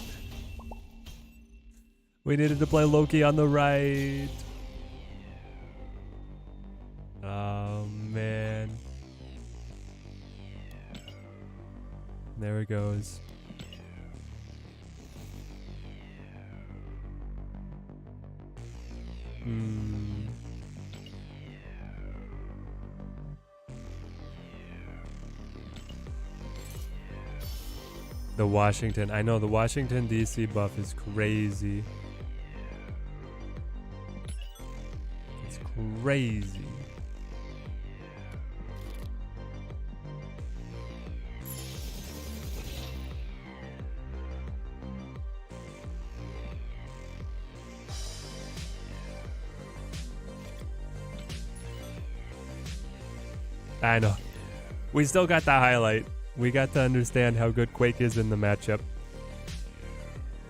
We needed to play Loki on the right. Oh, man. There it goes. The Washington. I know the Washington DC buff is crazy. It's crazy. I know. We still got the highlight. We got to understand how good Quake is in the matchup.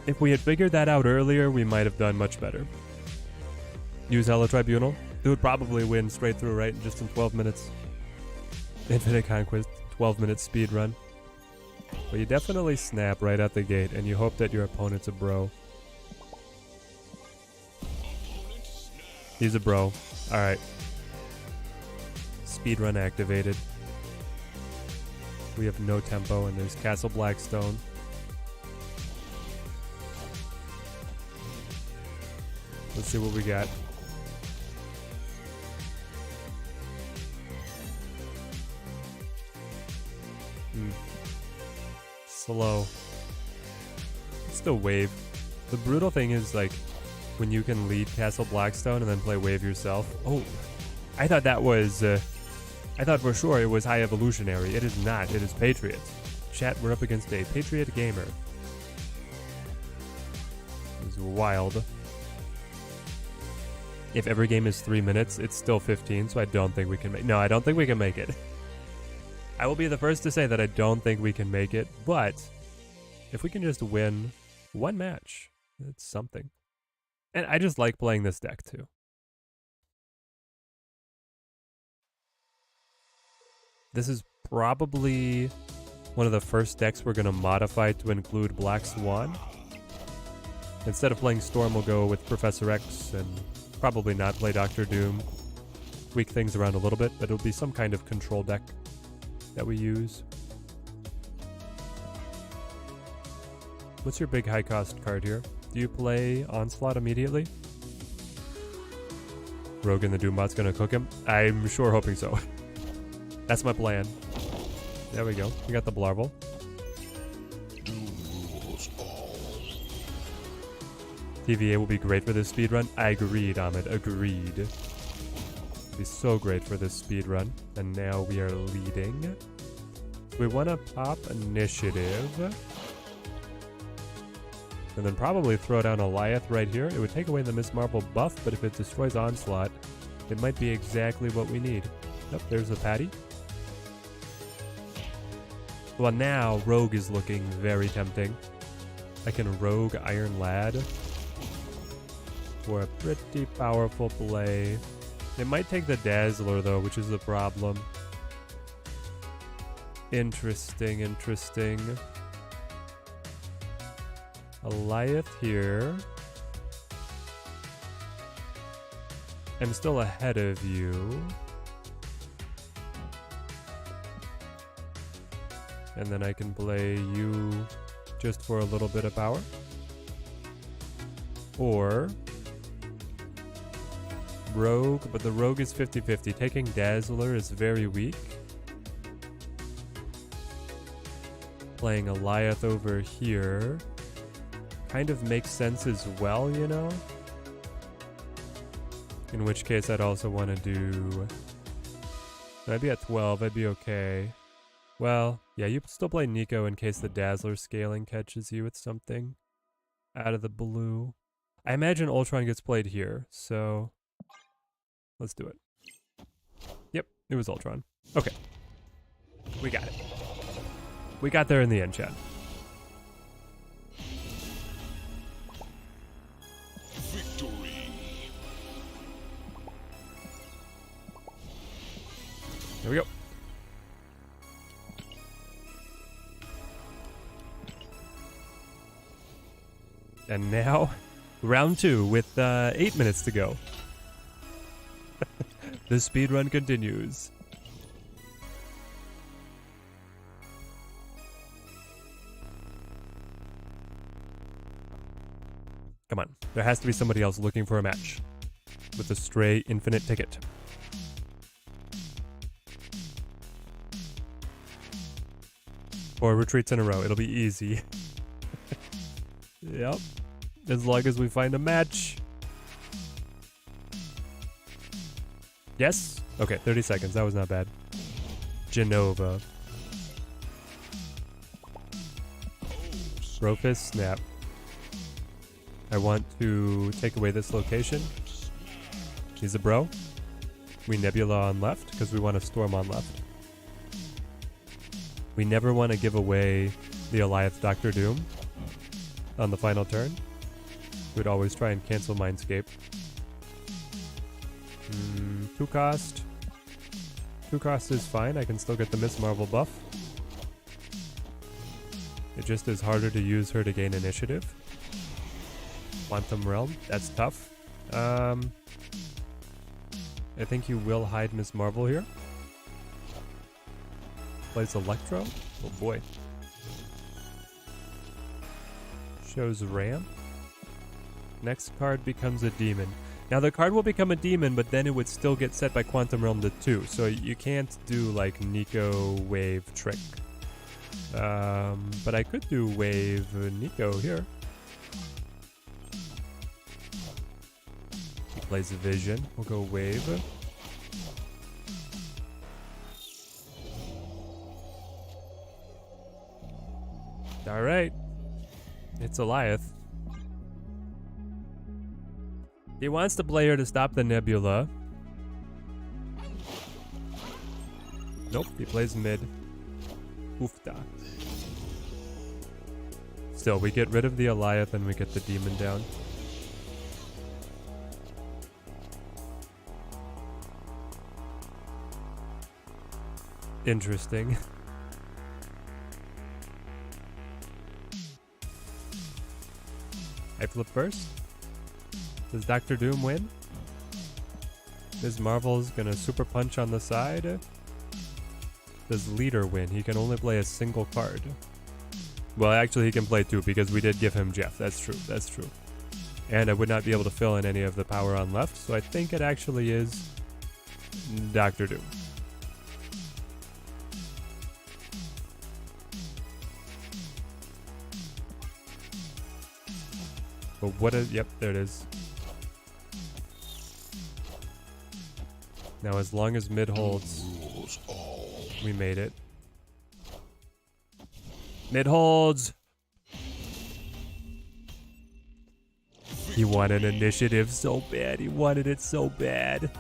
If we had figured that out earlier, we might have done much better. Use Hella Tribunal. It would probably win straight through, right? Just in 12 minutes. Infinite Conquest, 12-minute speed run. But you definitely snap right out the gate, and you hope that your opponent's a bro. He's a bro. Alright. Speedrun activated. We have no tempo, and there's Castle Blackstone. Let's see what we got. Slow. It's still wave. The brutal thing is, like, when you can lead Castle Blackstone and then play wave yourself. Oh, I thought that was... I thought for sure it was High Evolutionary. It is not. It is Patriot. Chat, we're up against a Patriot gamer. This is wild. If every game is 3 minutes, it's still 15, so I don't think we can make... No, I don't think we can make it. I will be the first to say that I don't think we can make it, but if we can just win one match, it's something. And I just like playing this deck, too. This is probably one of the first decks we're going to modify to include Black Swan. Instead of playing Storm, we'll go with Professor X and probably not play Doctor Doom. Tweak things around a little bit, but it'll be some kind of control deck that we use. What's your big high cost card here? Do you play Onslaught immediately? Rogan the Doombot's going to cook him? I'm sure hoping so. That's my plan. There we go. We got the Blarvel. TVA will be great for this speedrun. I agreed, Ahmed. Agreed. Be so great for this speedrun. And now we are leading. We want to pop initiative. And then probably throw down Goliath right here. It would take away the Miss Marvel buff, but if it destroys Onslaught, it might be exactly what we need. Nope, there's the Patty. Well, now Rogue is looking very tempting. I can Rogue Iron Lad for a pretty powerful play. It might take the Dazzler, though, which is the problem. Interesting, interesting. Goliath here. I'm still ahead of you. And then I can play you just for a little bit of power. Or Rogue, but the Rogue is 50-50. Taking Dazzler is very weak. Playing Goliath over here kind of makes sense as well, you know? In which case I'd also want to do... I'd be at 12, I'd be okay. Well, yeah, you still play Nico in case the Dazzler scaling catches you with something out of the blue. I imagine Ultron gets played here, so let's do it. Yep, it was Ultron. Okay. We got it. We got there in the end, chat. Victory. There we go. And now, round 2 with 8 minutes to go. The speedrun continues. Come on, there has to be somebody else looking for a match with a stray infinite ticket. Or retreats in a row, it'll be easy. Yep. As long as we find a match. Yes? Okay, 30 seconds. That was not bad. Genova. Brofist, snap. I want to take away this location. He's a bro. We Nebula on left, because we want to Storm on left. We never want to give away the Goliath Doctor Doom on the final turn. We'd always try and cancel Mindscape. 2 cost. 2 cost is fine. I can still get the Miss Marvel buff. It just is harder to use her to gain initiative. Quantum Realm. That's tough. I think you will hide Miss Marvel here. Plays Electro. Oh boy. Shows Ramp. Next card becomes a demon. Now the card will become a demon, but then it would still get set by Quantum Realm to 2. So you can't do like Nico Wave Trick. But I could do Wave Nico here. He plays Vision. We'll go Wave. Alright. It's Goliath. He wants the player to stop the Nebula. Nope, he plays mid. Oofda. Still, we get rid of the Goliath and we get the demon down. Interesting. I flip first. Does Doctor Doom win? Ms. Marvel's gonna super punch on the side. Does Leader win? He can only play a single card. Well, actually he can play 2 because we did give him Jeff. That's true, that's true. And I would not be able to fill in any of the power on left, so I think it actually is Doctor Doom. But what is... Yep, there it is. Now, as long as mid holds, we made it. Mid holds! He wanted initiative so bad. He wanted it so bad.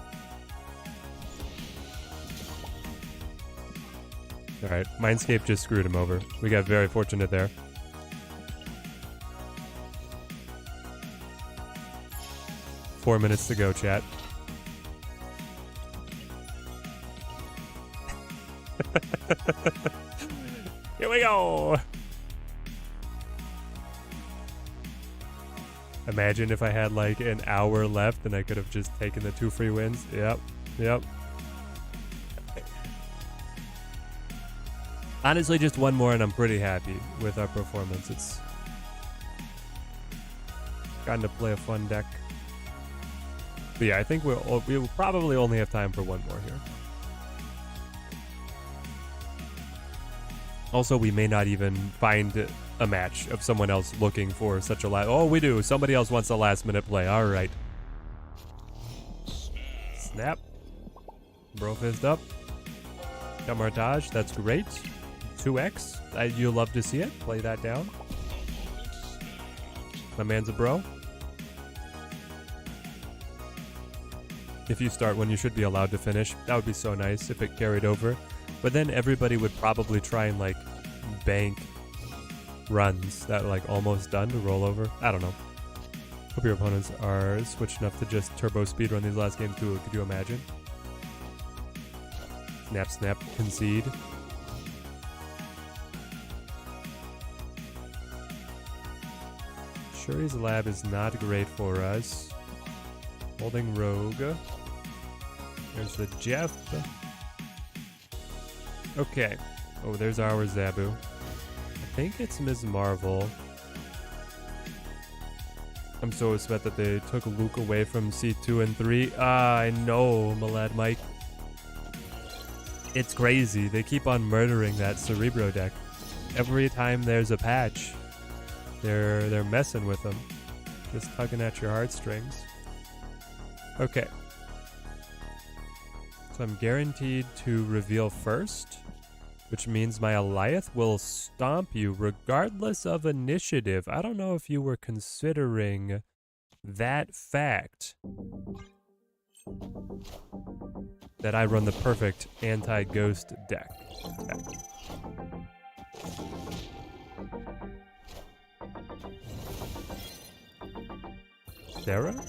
Alright, Mindscape just screwed him over. We got very fortunate there. Four minutes to go, chat. Here we go! Imagine if I had like an hour left and I could have just taken the 2 free wins. Yep, yep. Honestly, just one more and I'm pretty happy with our performance. It's gotten to play a fun deck. But yeah, I think we'll probably only have time for one more here. Also, we may not even find a match of someone else looking for such a oh, we do. Somebody else wants a last-minute play. All right. Snap. Bro fist up. Camartage. That's great. 2x. You'll love to see it. Play that down. My man's a bro. If you start when you should be allowed to finish, that would be so nice if it carried over. But then everybody would probably try and like bank runs that are like almost done to roll over. I don't know. Hope your opponents are switched enough to just turbo speedrun these last games too. Could you imagine? Snap, snap, concede. Shuri's lab is not great for us. Holding rogue. There's the Jeff. Okay. Oh, there's our Zabu. I think it's Ms. Marvel. I'm so upset that they took Luke away from C2 and 3. Ah, I know, Malad Mike. It's crazy. They keep on murdering that Cerebro deck. Every time there's a patch, they're messing with them. Just tugging at your heartstrings. Okay. So I'm guaranteed to reveal first, which means my Alliath will stomp you regardless of initiative. I don't know if you were considering that fact. That I run the perfect anti-ghost deck. Sarah?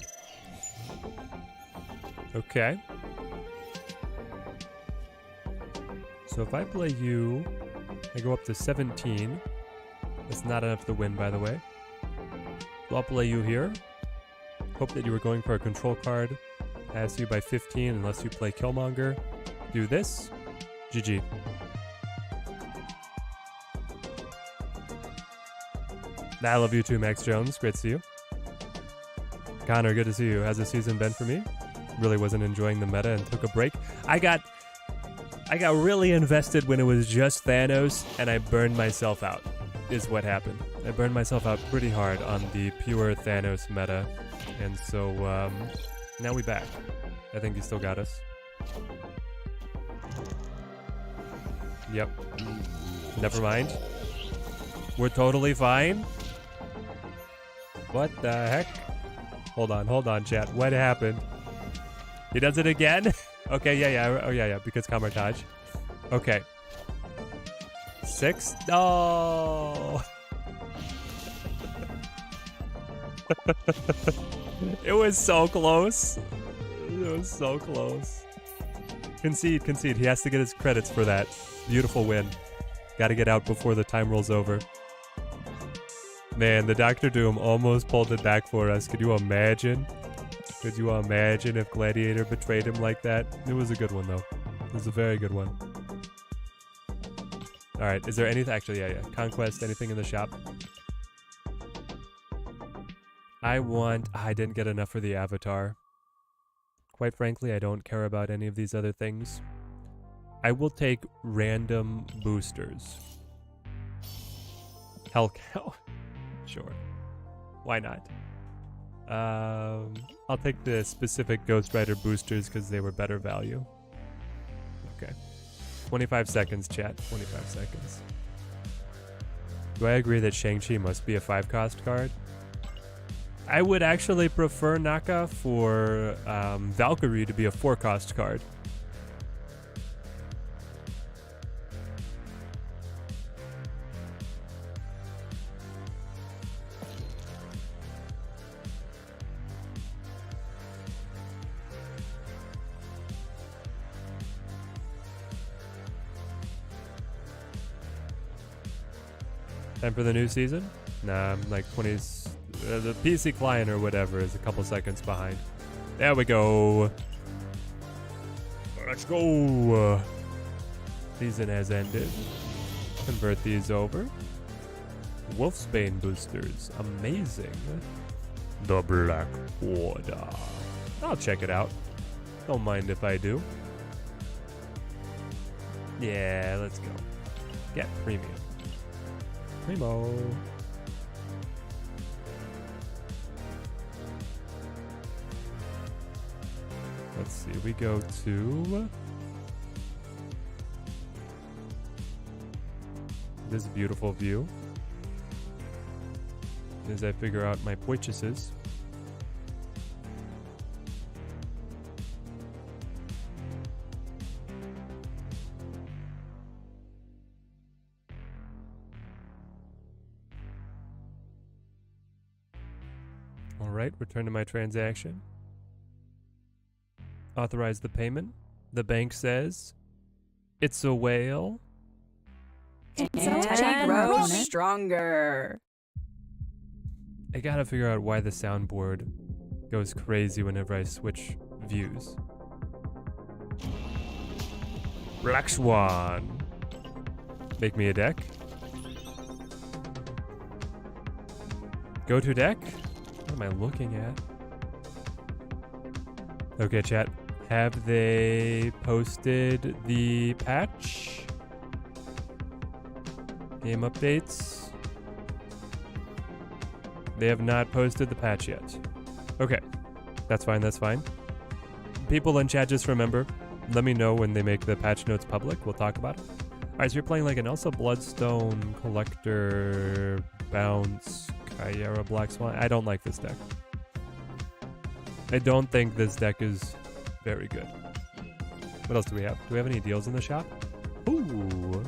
Okay. So if I play you, I go up to 17. That's not enough to win, by the way. So I'll play you here. Hope that you were going for a control card. Pass you by 15 unless you play Killmonger. Do this. GG. I love you too, Max Jones. Great to see you. Connor, good to see you. How's the season been for me? Really wasn't enjoying the meta and took a break. I got really invested when it was just Thanos, and I burned myself out, is what happened. I burned myself out pretty hard on the pure Thanos meta, and so now we back. I think he still got us. Yep. Never mind. We're totally fine. What the heck? Hold on, chat. What happened? He does it again? Okay, yeah. Oh, yeah, because Camartage. Okay. 6? No! It was so close. It was so close. Concede. He has to get his credits for that. Beautiful win. Gotta get out before the time rolls over. Man, the Doctor Doom almost pulled it back for us. Could you imagine? Could you imagine if Gladiator betrayed him like that? It was a good one, though. It was a very good one. Alright, is there anything? Actually, yeah. Conquest, anything in the shop? I didn't get enough for the Avatar. Quite frankly, I don't care about any of these other things. I will take random boosters. Hell cow. Sure. Why not? I'll take the specific Ghost Rider boosters because they were better value. Okay. 25 seconds, chat. 25 seconds. Do I agree that Shang-Chi must be a 5-cost card? I would actually prefer Naka for Valkyrie to be a 4-cost card. Time for the new season? Nah, I'm like 20s. The PC client or whatever is a couple seconds behind. There we go. Let's go. Season has ended. Convert these over. Wolfsbane boosters. Amazing. The Black Order. I'll check it out. Don't mind if I do. Yeah, let's go. Get premium. Primo. Let's see, we go to this beautiful view as I figure out my purchases. All right, return to my transaction. Authorize the payment. The bank says it's a whale. And grow stronger. I gotta figure out why the soundboard goes crazy whenever I switch views. Black Swan. Make me a deck. Go to deck. What am I looking at? Okay, chat. Have they posted the patch? Game updates? They have not posted the patch yet. Okay. That's fine, that's fine. People in chat, just remember, let me know when they make the patch notes public. We'll talk about it. Alright, so you're playing like an Elsa Bloodstone, Collector, Bounce, Kyara, Black Swan. I don't like this deck. I don't think this deck is very good. What else do we have? Do we have any deals in the shop? Ooh.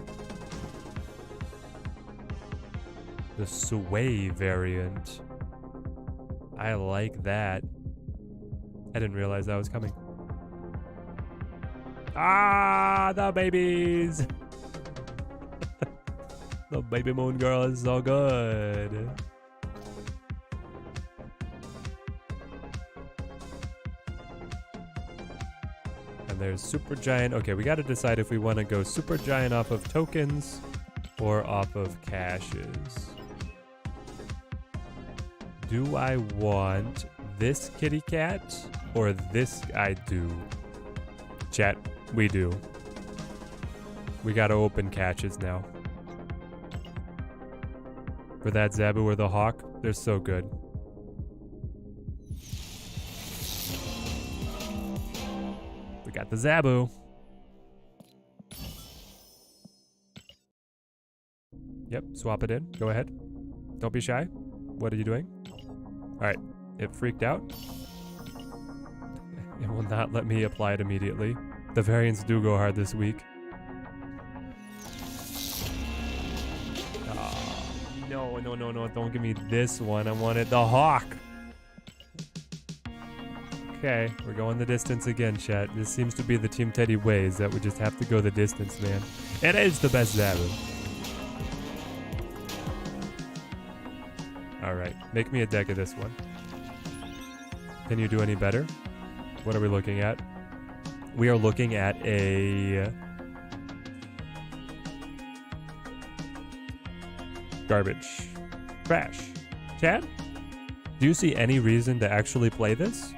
The Sway variant. I like that. I didn't realize that was coming. Ah, the babies! The baby moon girl is so good. And there's Super Giant. Okay, we got to decide if we want to go Super Giant off of tokens or off of caches. Do I want this kitty cat or this? I do. Chat, we do. We got to open caches now. For that Zabu or the Hawk, they're so good. We got the Zabu. Yep, swap it in. Go ahead. Don't be shy. What are you doing? Alright, it freaked out. It will not let me apply it immediately. The variants do go hard this week. No, don't give me this one. I wanted the Hawk. Okay, we're going the distance again, chat. This seems to be the Team Teddy way, is that we just have to go the distance, man. It is the best Zabu. Alright, make me a deck of this one. Can you do any better? What are we looking at? We are looking at a garbage. Trash. Chad? Do you see any reason to actually play this?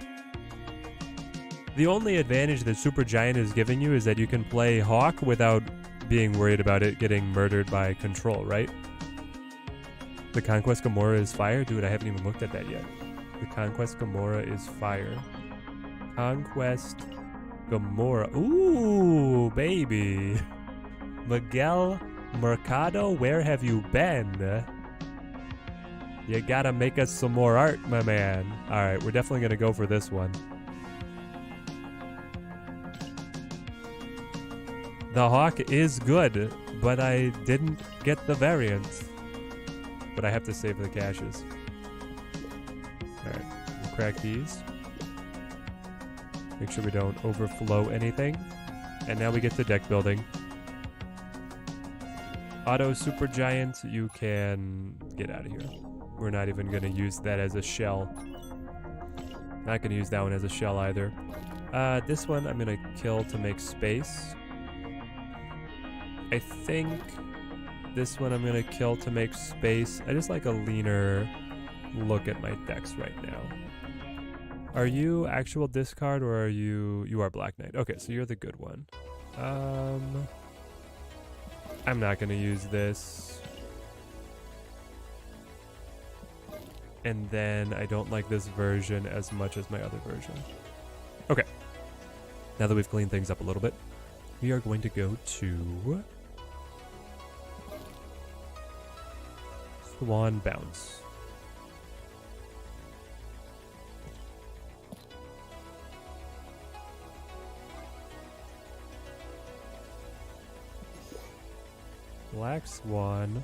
The only advantage that Super Giant is giving you is that you can play Hawk without being worried about it getting murdered by Control, right? The Conquest Gamora is fire? Dude, I haven't even looked at that yet. The Conquest Gamora is fire. Conquest Gamora. Ooh, baby. Miguel Mercado, where have you been? You gotta make us some more art, my man. Alright, we're definitely gonna go for this one. The Hawk is good, but I didn't get the variants. But I have to save the caches. Alright, we'll crack these. Make sure we don't overflow anything. And now we get to deck building. Auto Supergiant, you can get out of here. We're not even going to use that as a shell. Not going to use that one as a shell either. This one I'm going to kill to make space. I think this one I'm going to kill to make space. I just like a leaner look at my decks right now. Are you actual discard or are you are Black Knight? Okay, so you're the good one. I'm not going to use this. And then I don't like this version as much as my other version. Okay. Now that we've cleaned things up a little bit, we are going to go to Swan Bounce. Black Swan.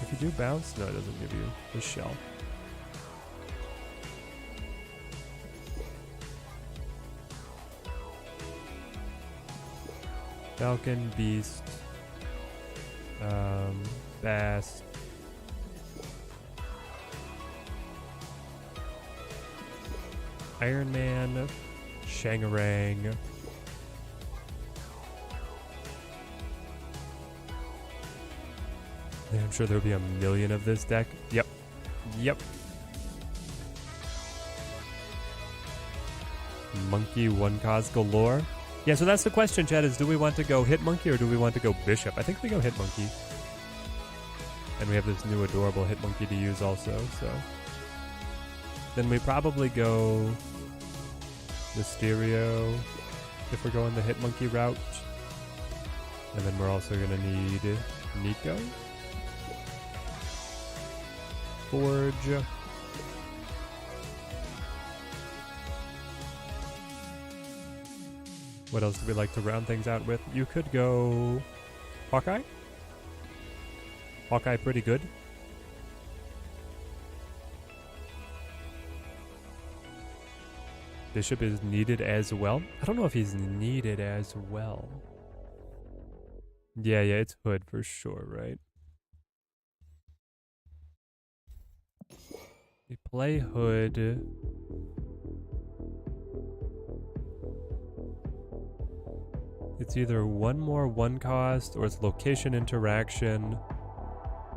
If you do bounce, no, it doesn't give you the shell. Falcon, Beast, Bass. Iron Man, Shangarang. I'm sure there'll be a million of this deck. Yep. Yep. Monkey, one cause galore. Yeah, so that's the question, Chad, is do we want to go Hit Monkey or do we want to go Bishop? I think we go Hit Monkey. And we have this new adorable Hit Monkey to use also, so. Then we probably go Mysterio if we're going the Hit Monkey route. And then we're also going to need Nico. Forge. What else do we like to round things out with? You could go Hawkeye. Hawkeye pretty good. Bishop is needed as well. I don't know if he's needed as well. Yeah, it's Hood for sure, right? We play Hood. It's either one more one cost, or it's location interaction,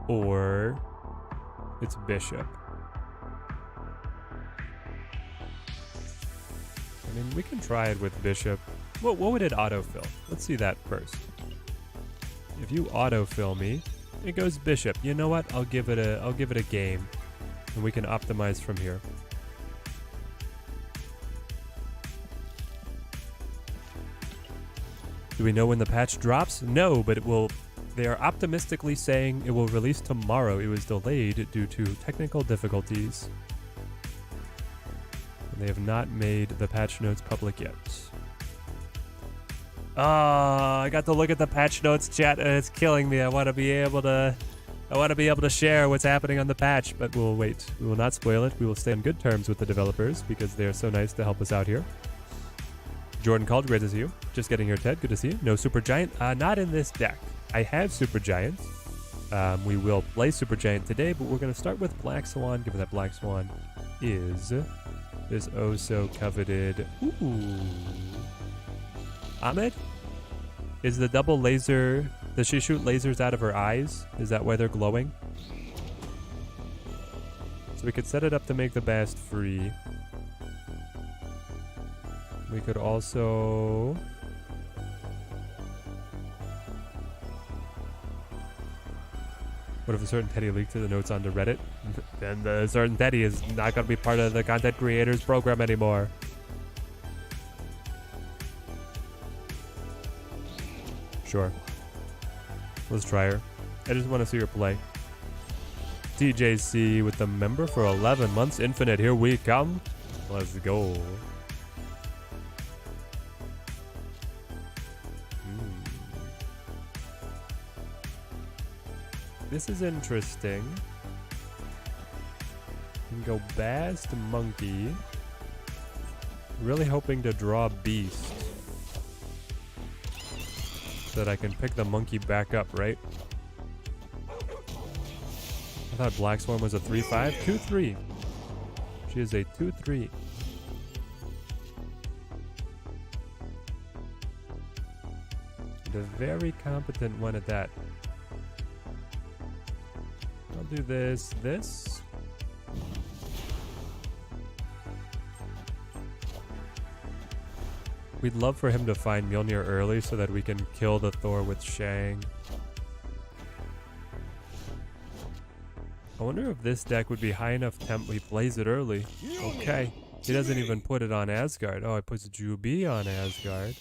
or it's Bishop. I mean, we can try it with Bishop. What would it autofill? Let's see that first. If you autofill me, it goes Bishop. You know what? I'll give it a game. And we can optimize from here. Do we know when the patch drops? No, but it will. They are optimistically saying it will release tomorrow. It was delayed due to technical difficulties. And they have not made the patch notes public yet. I got to look at the patch notes, chat, and it's killing me. I want to be able to share what's happening on the patch, but we'll wait. We will not spoil it. We will stay on good terms with the developers because they are so nice to help us out here. Jordan called, great to see you. Just getting here, Ted, good to see you. No Super Giant, not in this deck. I have Super Giants. We will play Super Giant today, but we're going to start with Black Swan, given that Black Swan is this oh so coveted. Ooh. Ahmed? Is the double laser... Does she shoot lasers out of her eyes? Is that why they're glowing? So we could set it up to make the Bast free. We could also... What if a certain Teddy leaked the notes onto Reddit? Then the certain Teddy is not going to be part of the content creators program anymore. Sure. Let's try her. I just want to see her play. TJC with the member for 11 months. Infinite, here we come. Let's go. This is interesting. Can go Bast Monkey. Really hoping to draw Beast. So that I can pick the monkey back up, right? I thought Black Swan was a 3-5. 2-3. She is a 2-3. And a very competent one at that. I'll do this. We'd love for him to find Mjolnir early so that we can kill the Thor with Shang. I wonder if this deck would be high enough temp he plays it early. Okay. He doesn't even put it on Asgard. Oh, he puts Jubi on Asgard.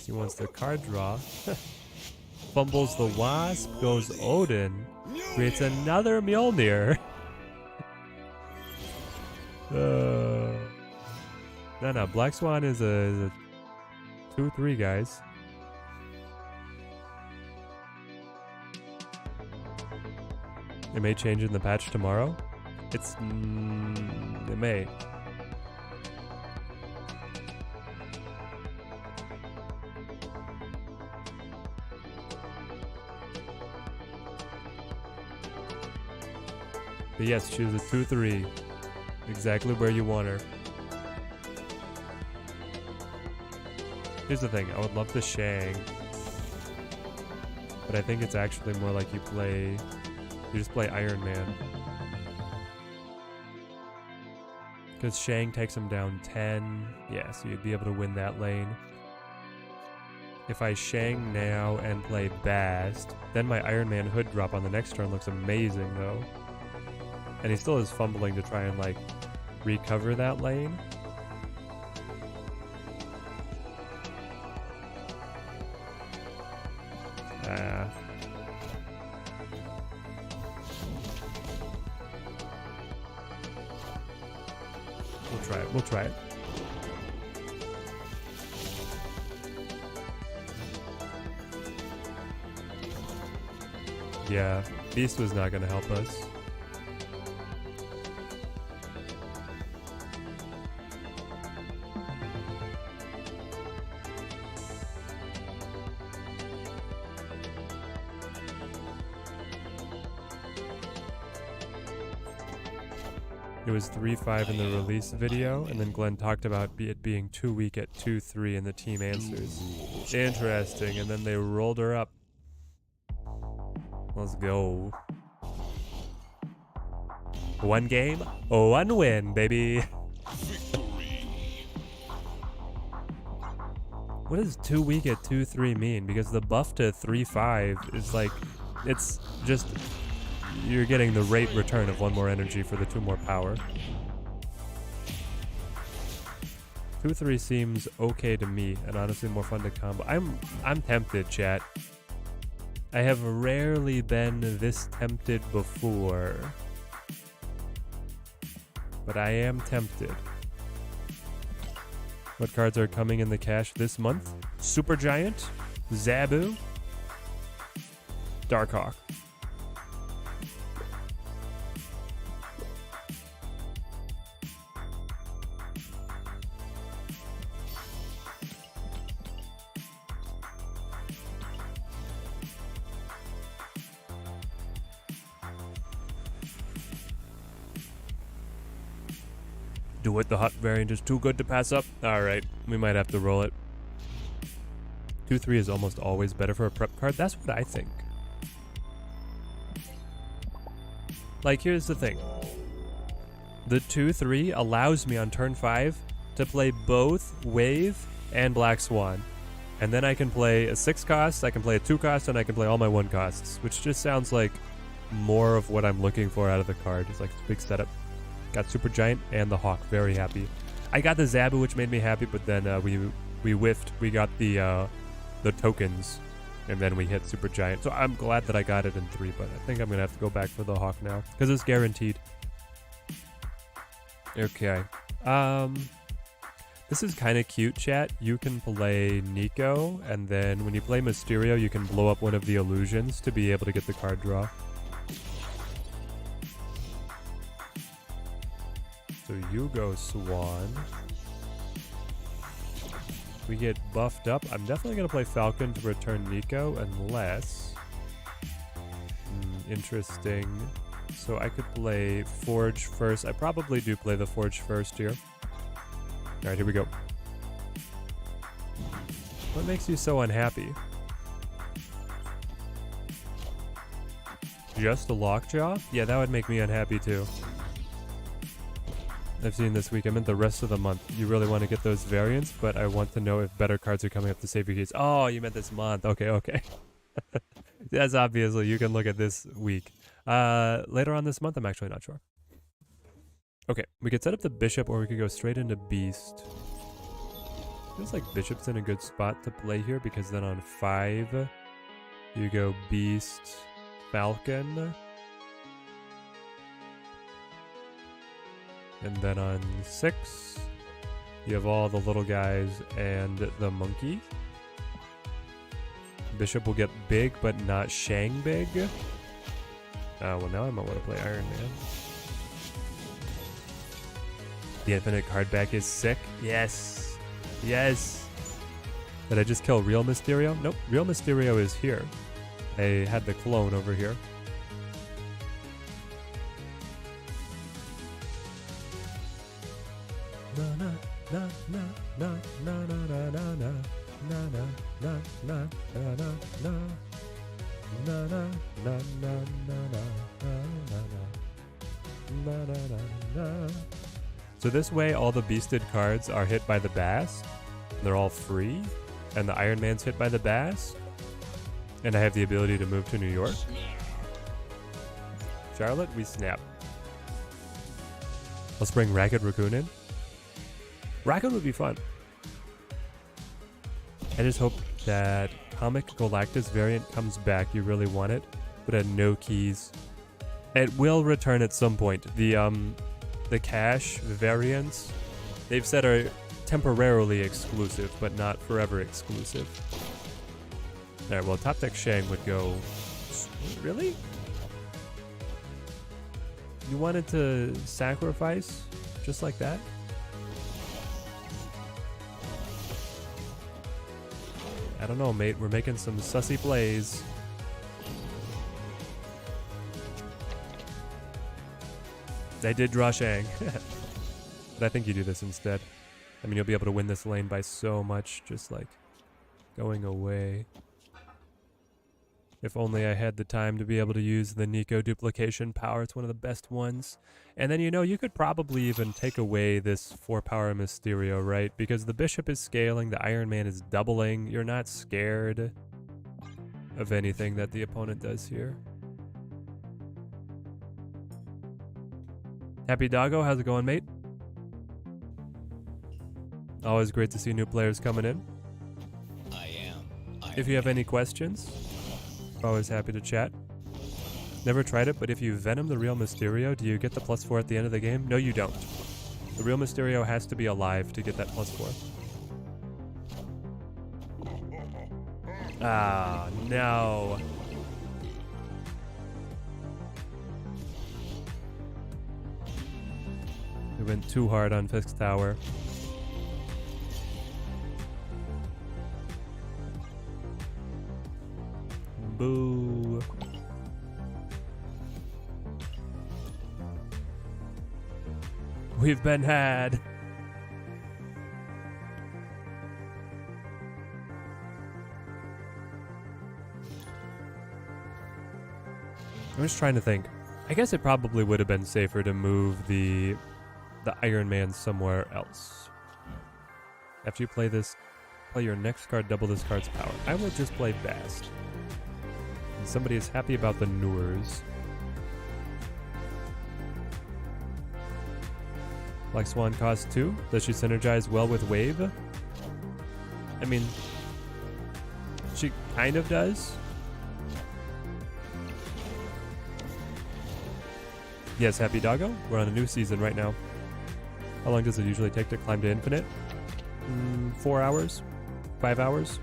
He wants the card draw. Fumbles the Wasp, goes Odin. Creates another Mjolnir. No, Black Swan is a 2-3, guys. It may change in the patch tomorrow. It may. But yes, she was a 2-3. Exactly where you want her. Here's the thing, I would love the Shang. But I think it's actually more like you just play Iron Man. Because Shang takes him down 10. Yeah, so you'd be able to win that lane. If I Shang now and play Bast, then my Iron Man hood drop on the next turn looks amazing though. And he still is fumbling to try and like recover that lane. We'll try it. Yeah, Beast was not going to help us. It was 3-5 in the release video, and then Glenn talked about it being too weak at 2-3 in the team answers. Interesting, and then they rolled her up. Let's go. One game, one win, baby. What does too weak at 2-3 mean? Because the buff to 3-5 is like, it's just... You're getting the rate return of 1 more energy for the 2 more power. 2-3 seems okay to me, and honestly more fun to combo. I'm tempted, chat. I have rarely been this tempted before. But I am tempted. What cards are coming in the cache this month? Supergiant, Zabu, Darkhawk. Do it, the hot variant is too good to pass up. Alright, we might have to roll it. 2-3 is almost always better for a prep card. That's what I think. Like, here's the thing. The 2-3 allows me on turn 5 to play both Wave and Black Swan. And then I can play a 6 cost, I can play a 2 cost, and I can play all my 1 costs. Which just sounds like more of what I'm looking for out of the card. It's like this big setup. Got Super Giant and the Hawk. Very happy. I got the Zabu, which made me happy, but then we whiffed. We got the tokens, and then we hit Super Giant. So I'm glad that I got it in 3, but I think I'm gonna have to go back for the Hawk now because it's guaranteed. Okay. This is kind of cute, chat. You can play Nico, and then when you play Mysterio, you can blow up one of the illusions to be able to get the card draw. So you go Swan. We get buffed up. I'm definitely going to play Falcon to return Nico unless... interesting. So I could play Forge first. I probably do play the Forge first here. Alright, here we go. What makes you so unhappy? Just a Lockjaw? Yeah, that would make me unhappy too. I've seen this week. I meant the rest of the month. You really want to get those variants, but I want to know if better cards are coming up to save your keys. Oh, you meant this month. Okay, okay. That's obviously, you can look at this week. Later on this month, I'm actually not sure. Okay, we could set up the Bishop or we could go straight into Beast. Feels like Bishop's in a good spot to play here because then on 5, you go Beast, Falcon. And then on 6, you have all the little guys and the monkey. Bishop will get big, but not Shang big. Well, now I might want to play Iron Man. The infinite card back is sick. Yes. Yes. Did I just kill Real Mysterio? Nope. Real Mysterio is here. I had the clone over here. Na na na na na na na na na na na na na na na na na na na. So this way all the beasted cards are hit by the Bass. They're all free. And the Iron Man's hit by the Bass. And I have the ability to move to New York. Charlotte, we snap. Let's bring Ragged Raccoon in. Raccoon would be fun. I just hope that Comic Galactus variant comes back. You really want it, but at no keys. It will return at some point. The cash variants, they've said are temporarily exclusive, but not forever exclusive. Alright, well, top deck Shang would go... Really? You wanted to sacrifice just like that? I don't know, mate. We're making some sussy plays. I did draw Shang. But I think you do this instead. I mean, you'll be able to win this lane by so much, just like going away. If only I had the time to be able to use the Nico duplication power. It's one of the best ones. And then, you know, you could probably even take away this 4-power Mysterio, right? Because the Bishop is scaling, the Iron Man is doubling. You're not scared of anything that the opponent does here. Happy Doggo, how's it going, mate? Always great to see new players coming in. If you have any questions, always happy to chat. Never tried it, but if you Venom the Real Mysterio, do you get the +4 at the end of the game? No, you don't. The Real Mysterio has to be alive to get that +4. Ah, no. We went too hard on Fisk's Tower. Boo. We've been had. I'm just trying to think. I guess it probably would have been safer to move the Iron Man somewhere else. After you play this, play your next card, double this card's power. I will just play Bast. And somebody is happy about the Noors. Like Swan costs 2. Does she synergize well with Wave? I mean, she kind of does. Yes, happy doggo. We're on a new season right now. How long does it usually take to climb to infinite? 4 hours? 5 hours?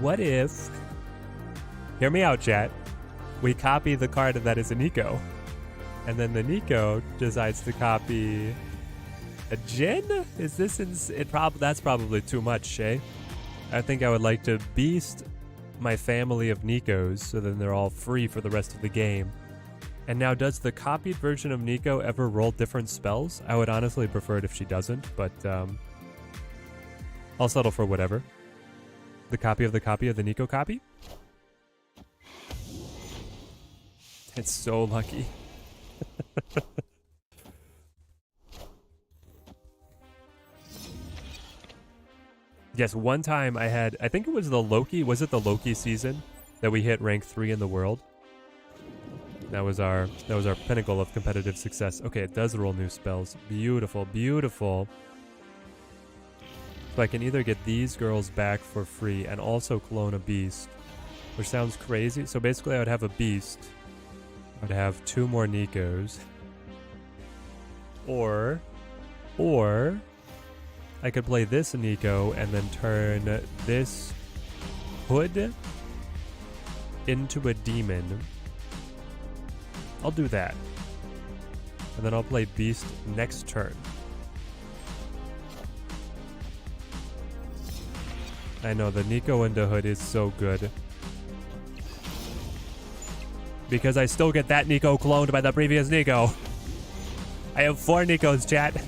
What if... Hear me out, chat. We copy the card that is a Nico. And then the Nico decides to copy a Jin? Is this that's probably too much, Shay. I think I would like to beast my family of Nikos so then they're all free for the rest of the game. And now, does the copied version of Nico ever roll different spells? I would honestly prefer it if she doesn't, but I'll settle for whatever. The copy of the Nico copy? It's so lucky. Yes, one time I think it was the Loki, was it the Loki season that we hit rank 3 in the world? That was our pinnacle of competitive success. Okay, it does roll new spells. Beautiful, beautiful. So I can either get these girls back for free and also clone a beast, which sounds crazy. So basically I would have a beast. I would have 2 more Nikos. Or I could play this Nico and then turn this hood into a demon. I'll do that. And then I'll play beast next turn. I know, the Nico into hood is so good. Because I still get that Nico cloned by the previous Nico. I have 4 Nikos, chat.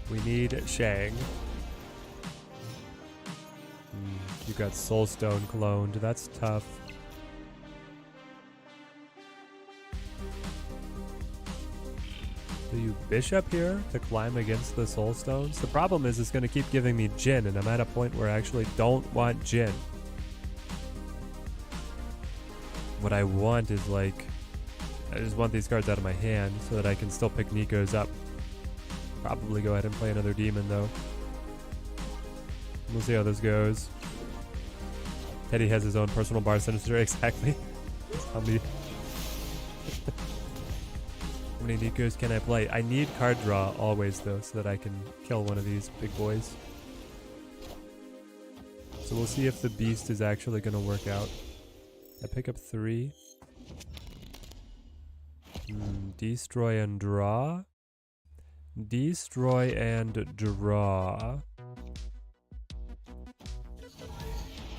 We need Shang. You got Soulstone cloned. That's tough. Do you Bishop here to climb against the Soulstones? The problem is it's going to keep giving me Jin, and I'm at a point where I actually don't want Jin. What I want is like... I just want these cards out of my hand so that I can still pick Nikos up. Probably go ahead and play another demon though. We'll see how this goes. Teddy has his own personal bar sinister, exactly. How many Nikos can I play? I need card draw always though, so that I can kill one of these big boys. So we'll see if the beast is actually gonna work out. I pick up 3. Destroy and draw. Destroy and draw.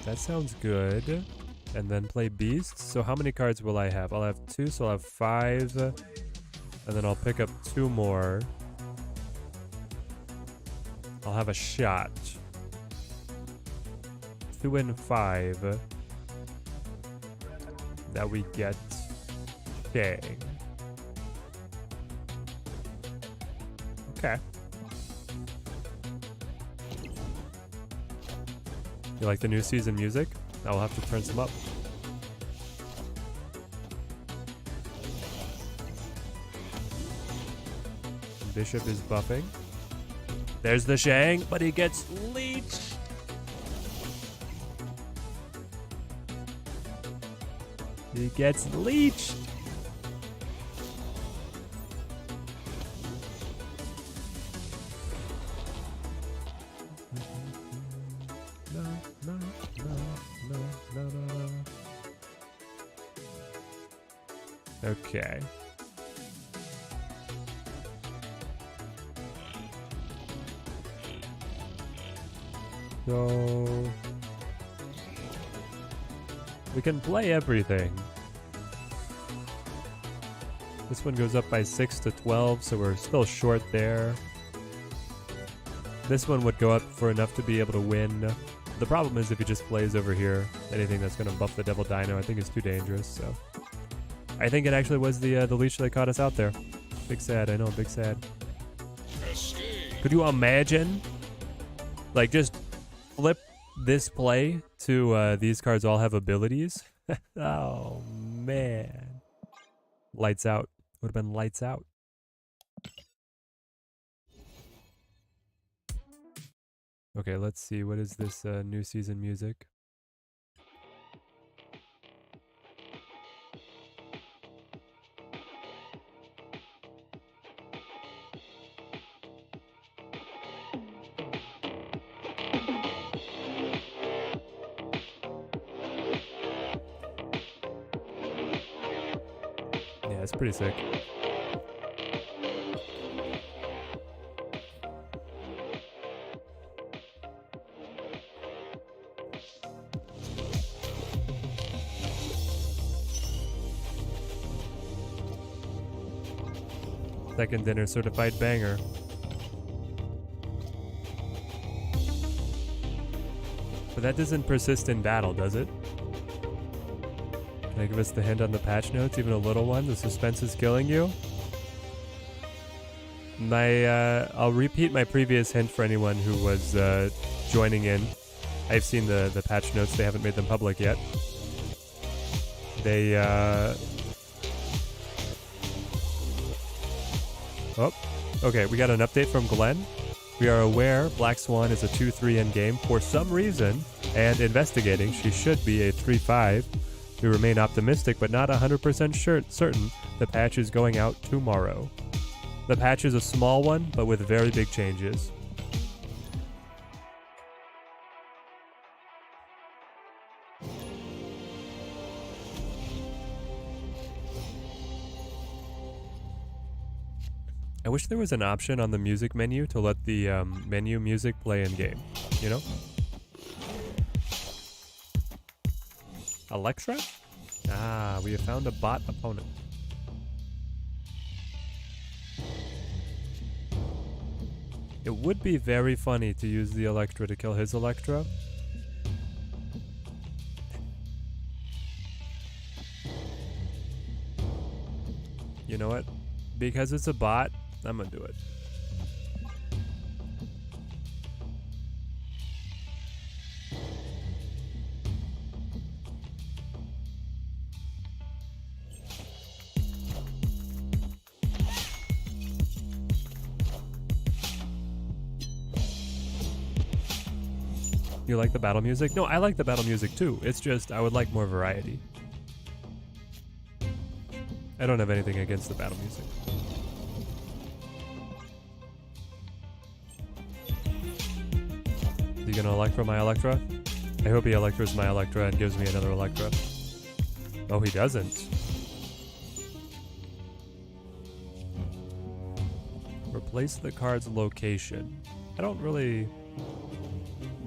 That sounds good. And then play beasts. So how many cards will I have? I'll have 2, so I'll have 5. And then I'll pick up 2 more. I'll have a shot. 2 and 5. That we get Shang. Okay. You like the new season music? I'll have to turn some up. Bishop is buffing. There's the Shang, but he gets leeched. He gets leeched. Okay. So we can play everything. This one goes up by 6 to 12, so we're still short there. This one would go up for enough to be able to win. The problem is if he just plays over here, anything that's going to buff the Devil Dino I think is too dangerous, so... I think it actually was the leech that caught us out there. Big sad, I know, big sad. Could you imagine? Like, just flip this play to these cards all have abilities, Oh, man. Lights out. Would have been lights out. Okay, let's see. What is this new season music? Yeah, it's pretty sick. Second dinner certified banger. But that doesn't persist in battle, does it? Can I give us the hint on the patch notes? Even a little one? The suspense is killing you? I'll repeat my previous hint for anyone who was joining in. I've seen the patch notes. They haven't made them public yet. They, Oh, okay, we got an update from Glenn. We are aware Black Swan is a 2-3 endgame for some reason, and investigating, she should be a 3-5. We remain optimistic, but not 100% certain the patch is going out tomorrow. The patch is a small one, but with very big changes. I wish there was an option on the music menu to let the menu music play in game, you know? Electra? Ah, we have found a bot opponent. It would be very funny to use the Electra to kill his Electra. You know what? Because it's a bot, I'm gonna do it. You like the battle music? No, I like the battle music too. It's just I would like more variety. I don't have anything against the battle music. Is he gonna Electra my Electra? I hope he Electras my Electra and gives me another Electra. Oh, he doesn't. Replace the card's location. I don't really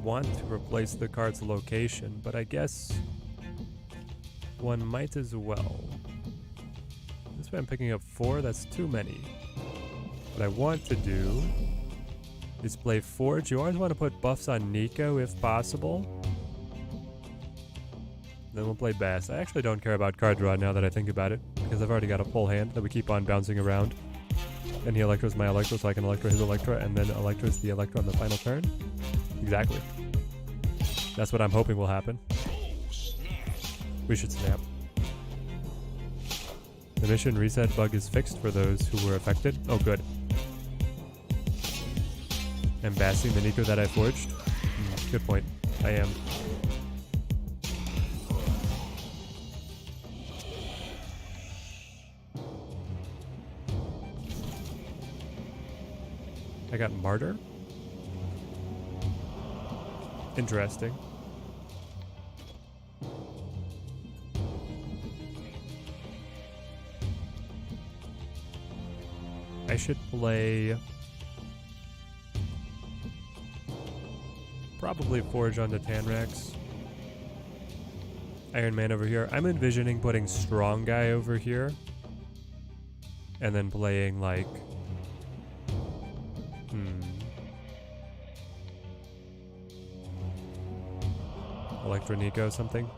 want to replace the card's location, but I guess one might as well. This way I'm picking up 4, that's too many. What I want to do is play Forge. You always want to put buffs on Nico if possible. Then we'll play Bass. I actually don't care about card draw now that I think about it, because I've already got a full hand that we keep on bouncing around. And he Electras my Electra, so I can Electra his Electra, and then Electras the Electra on the final turn. Exactly. That's what I'm hoping will happen. We should snap. The mission reset bug is fixed for those who were affected. Oh, good. I'm bassing the Nico that I forged. Good point. I am. I got Martyr. Interesting. I should play probably Forge onto Tanrax. Iron Man over here. I'm envisioning putting Strong Guy over here and then playing like Electro Nico, something.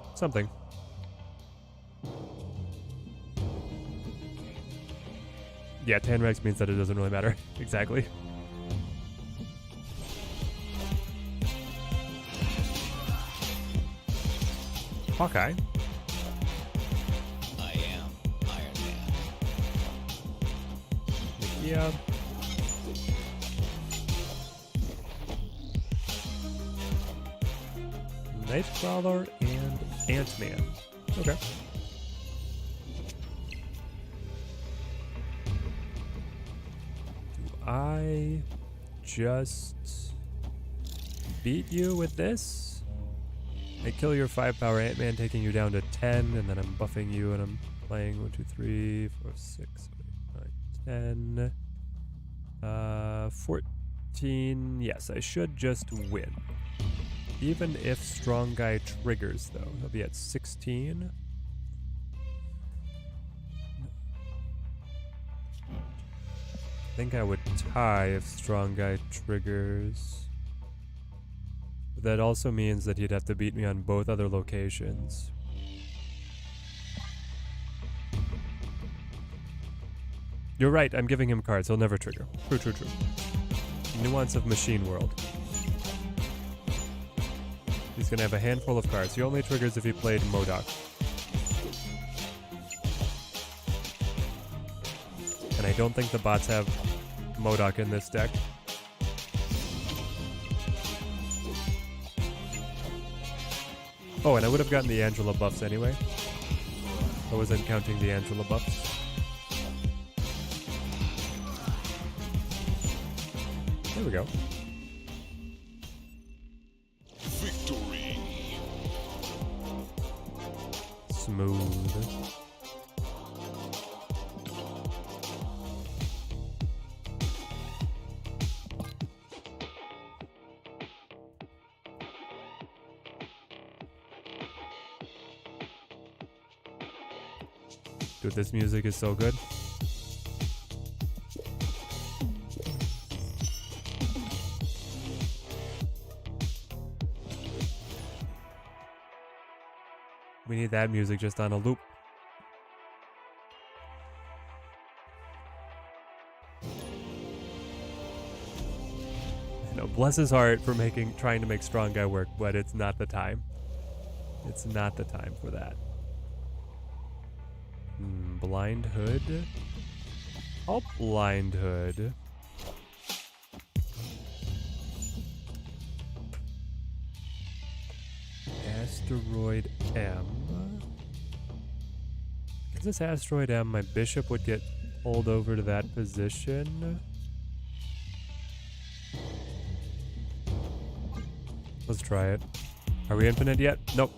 Yeah, Tanrax means that it doesn't really matter. Exactly. Hawkeye. Yeah. Nightcrawler and Ant-Man. Okay. Do I just beat you with this? I kill your 5-power Ant-Man, taking you down to 10, and then I'm buffing you, and I'm playing 1, 2, 3, 4, 6, 8, 9, 10. 14. Yes, I should just win. Even if Strong Guy triggers, though. He'll be at 16. I think I would tie if Strong Guy triggers. But that also means that he'd have to beat me on both other locations. You're right, I'm giving him cards. He'll never trigger. True, true, true. Nuance of Machine World. He's gonna have a handful of cards. He only triggers if he played MODOK. And I don't think the bots have MODOK in this deck. Oh, and I would have gotten the Angela buffs anyway. I wasn't counting the Angela buffs. There we go. Victory. Smooth. Dude, this music is so good. We need that music just on a loop. You know, bless his heart for trying to make Strong Guy work, but it's not the time. It's not the time for that. Blind Hood. I'll Blind Hood. Asteroid M. Is this Asteroid M? My bishop would get pulled over to that position. Let's try it. Are we infinite yet? Nope.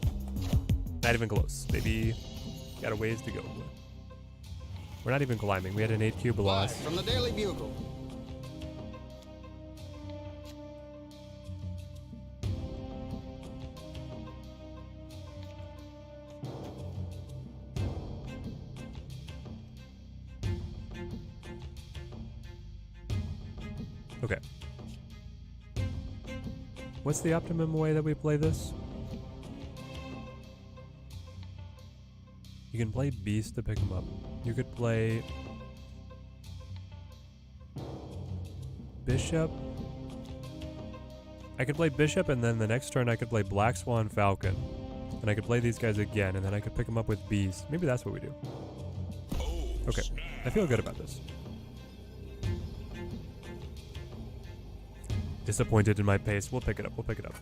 Not even close. Maybe got a ways to go. We're not even climbing. We had an 8 cube loss. From the Daily Bugle. Okay. What's the optimum way that we play this? You can play Beast to pick him up. You could play Bishop. I could play Bishop, and then the next turn I could play Black Swan Falcon. And I could play these guys again, and then I could pick them up with Beast. Maybe that's what we do. Okay, I feel good about this. Disappointed in my pace. We'll pick it up. We'll pick it up.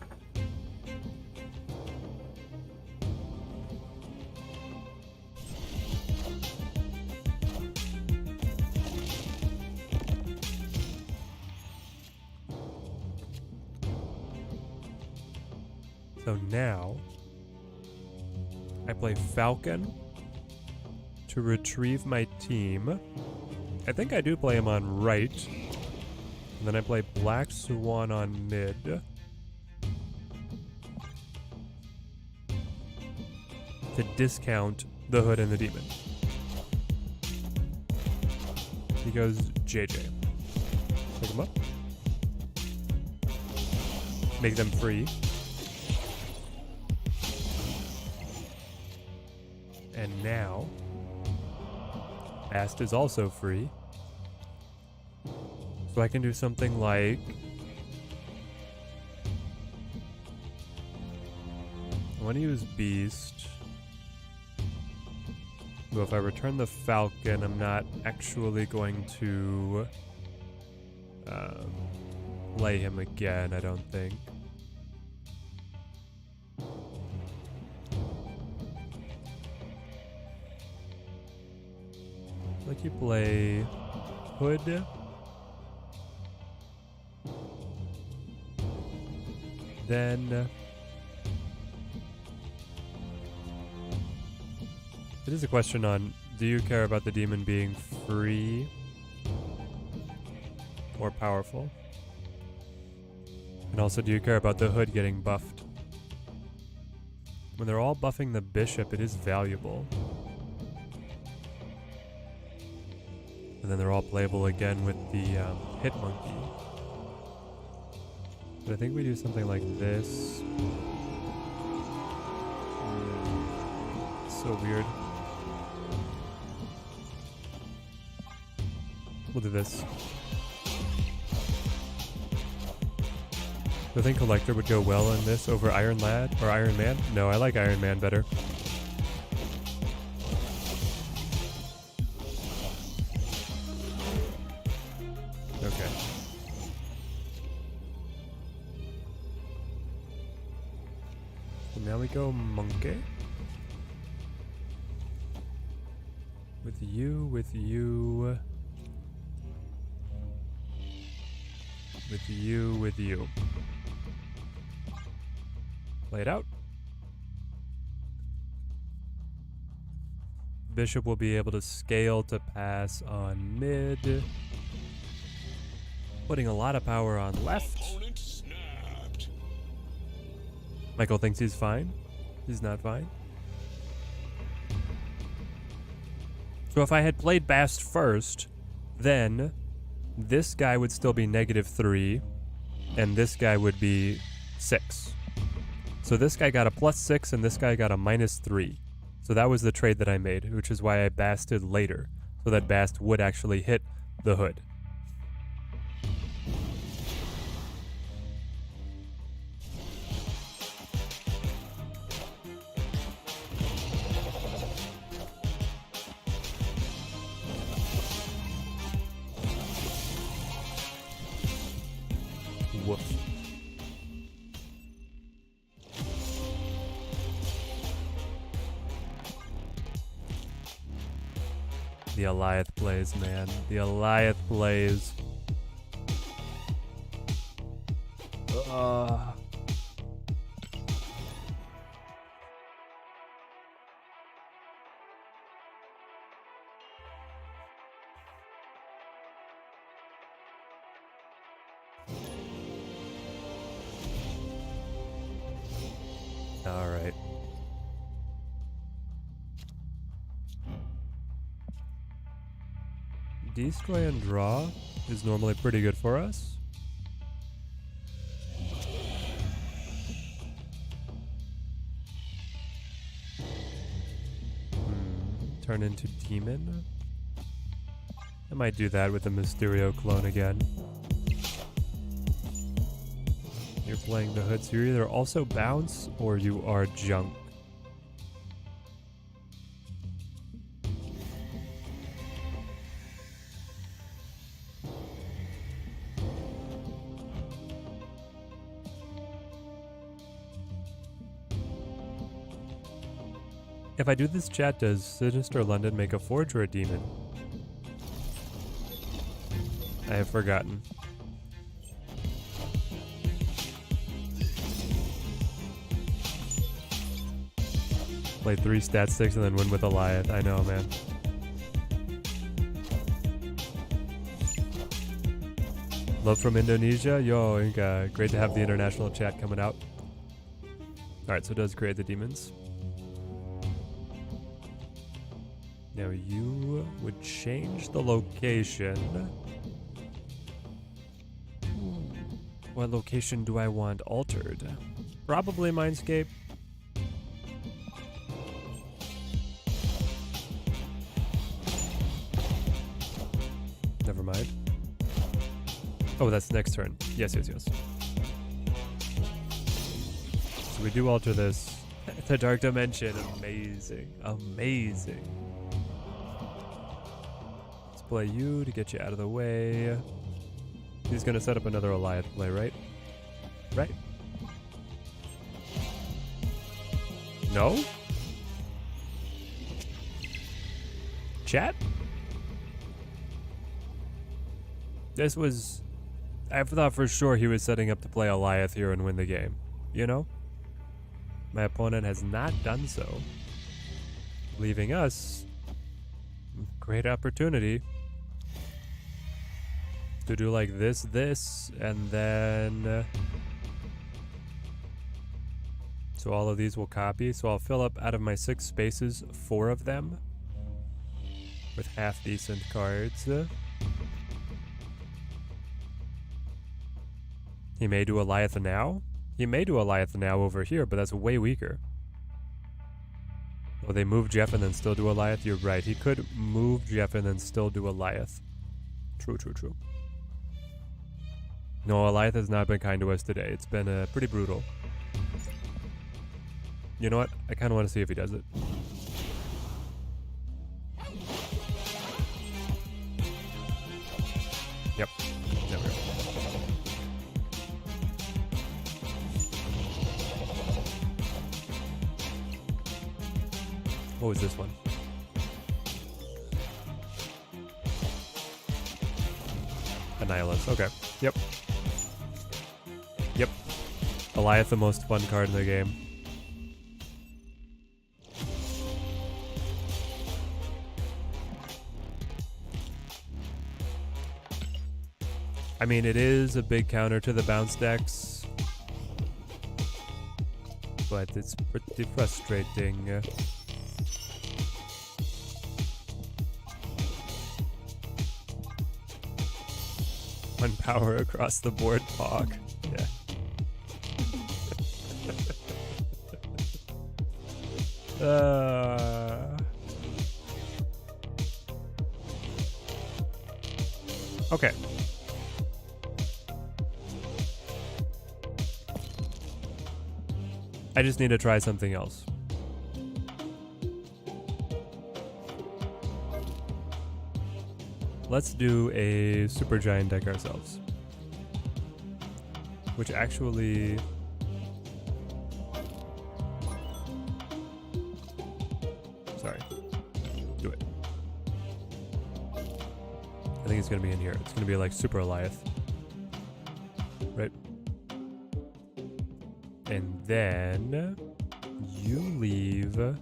So now, I play Falcon to retrieve my team. I think I do play him on right. And then I play Black Swan on mid. To discount the Hood and the Demon. He goes JJ. Pick him up. Make them free. And now, Ast is also free. So I can do something like... I want to use Beast. So if I return the Falcon, I'm not actually going to play him again, I don't think. Like you play Hood. Then it is a question on, do you care about the demon being free or powerful? And also, do you care about the Hood getting buffed? When they're all buffing the bishop, it is valuable. And then they're all playable again with the hit monkey. But I think we do something like this. So weird. We'll do this. Do I think Collector would go well in this over Iron Lad or Iron Man? No, I like Iron Man better. Okay. So now we go Monkey. With you. With you. Play it out. Bishop will be able to scale to pass on mid. Putting a lot of power on left. Opponent snapped. Michael thinks he's fine. He's not fine. So if I had played Bast first, then this guy would still be -3, and this guy would be 6. So this guy got a +6, and this guy got a -3. So that was the trade that I made, which is why I Basted later, so that Bast would actually hit the Hood. Woof. The Alioth plays, man. The Alioth plays. All right. Destroy and draw is normally pretty good for us. Turn into demon. I might do that with the Mysterio clone again. You're playing the Hood, so you're either also bounce or you are junk. If I do this chat, does Sinister London make a forge or a demon? I have forgotten. Play 3 stat sticks and then win with Alioth. I know, man. Love from Indonesia? Yo, great to have the international chat coming out. Alright, so it does create the demons. Now you would change the location. What location do I want altered? Probably Mindscape. Never mind. Oh, that's next turn. Yes. So we do alter this. The Dark Dimension. Amazing. play you to get you out of the way. He's gonna set up another Alliance play, right? Right? No? Chat? This was... I thought for sure he was setting up to play Alliance here and win the game. You know? My opponent has not done so. Leaving us great opportunity to do like this, and then... so all of these will copy. So I'll fill up out of my 6 spaces, 4 of them with half-decent cards. He may do Eliathan now. He may do Eliathan now over here, but that's way weaker. Oh, they move Jeff and then still do Eliath? You're right. He could move Jeff and then still do Eliath. True, true, true. No, Eliath has not been kind to us today. It's been pretty brutal. You know what? I kind of want to see if he does it. Yep. There we go. What was this one? Annihilus. Okay. Yep. Yep. Eliath, the most fun card in the game. I mean, it is a big counter to the bounce decks, but it's pretty frustrating. One power across the board, Pog. Yeah. Okay. I just need to try something else. Let's do a super giant deck ourselves. Which actually... sorry. Do it. I think it's going to be in here. It's going to be like Super Eliath. Right? And then... you leave... I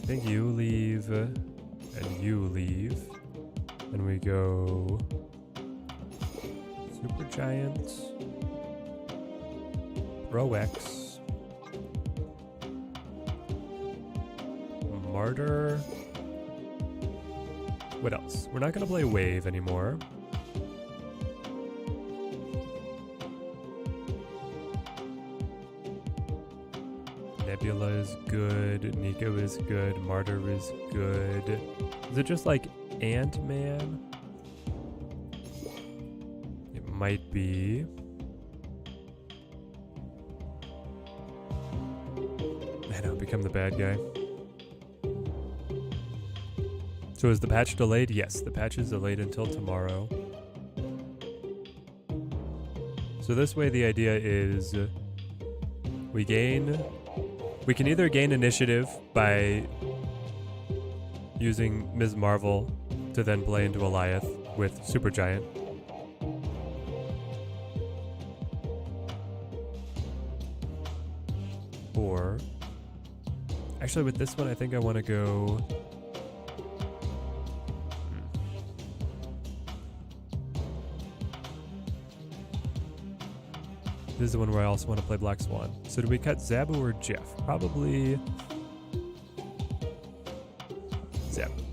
think you leave... and you leave. And we go Super Giant, Pro X, Martyr. What else? We're not going to play Wave anymore. Nebula is good, Nico is good, Martyr is good. Is it just like Ant-Man? It might be. I know, become the bad guy. So is the patch delayed? Yes, the patch is delayed until tomorrow. So this way the idea is we can either gain initiative by using Ms. Marvel to then play into Eliath with Supergiant. Or... actually with this one I think I want to go... This is the one where I also want to play Black Swan. So do we cut Zabu or Jeff? Probably... Zabu.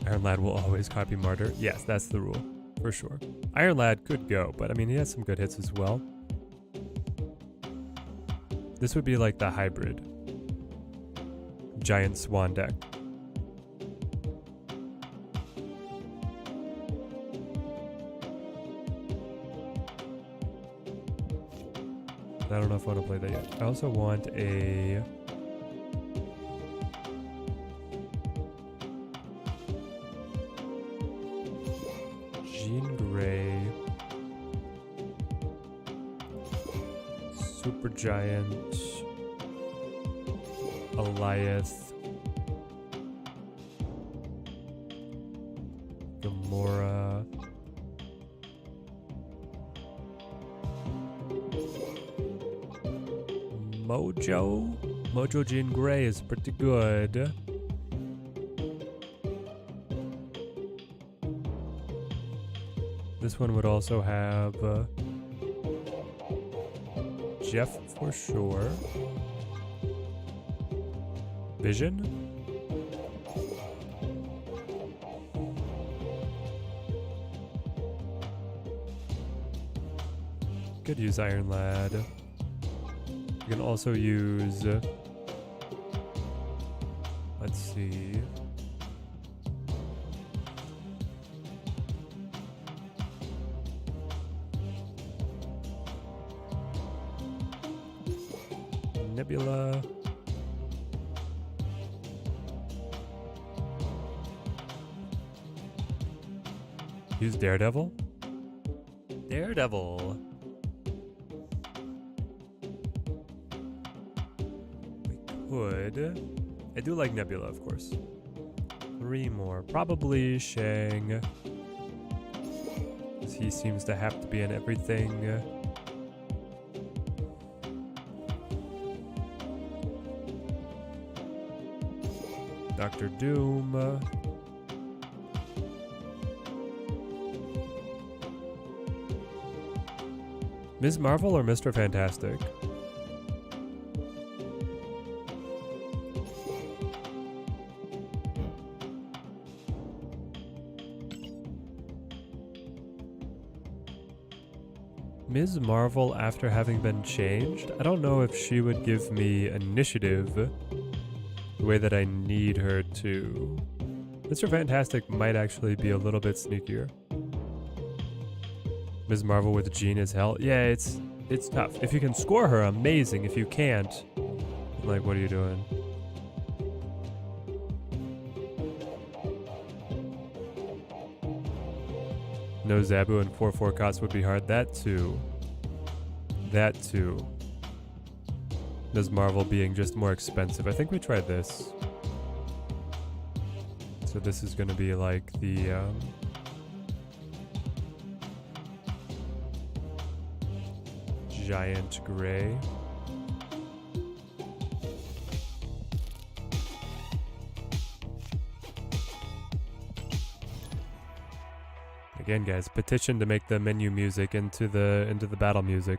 Iron Lad will always copy Martyr. Yes, that's the rule, for sure. Iron Lad could go, but I mean, he has some good hits as well. This would be like the hybrid Giant Swan deck. I don't know if I want to play that yet. I also want a Jean Grey. Supergiant. Eliath. Gamora. Mojo Jean Grey is pretty good. This one would also have Jeff for sure. Vision? Could use Iron Lad. You can also use, let's see. Nebula. Use Daredevil? Daredevil. Would. I do like Nebula, of course. 3 more. Probably Shang. Because he seems to have to be in everything. Dr. Doom. Ms. Marvel or Mr. Fantastic? Ms. Marvel after having been changed? I don't know if she would give me initiative the way that I need her to. Mr. Fantastic might actually be a little bit sneakier. Ms. Marvel with Jean is hell. Yeah, it's tough. If you can score her, amazing. If you can't, like, what are you doing? No Zabu and 4/4 costs would be hard. That too. That too. Ms. Marvel being just more expensive. I think we tried this. So this is going to be like the Giant Gray. Again, guys, petition to make the menu music into the battle music.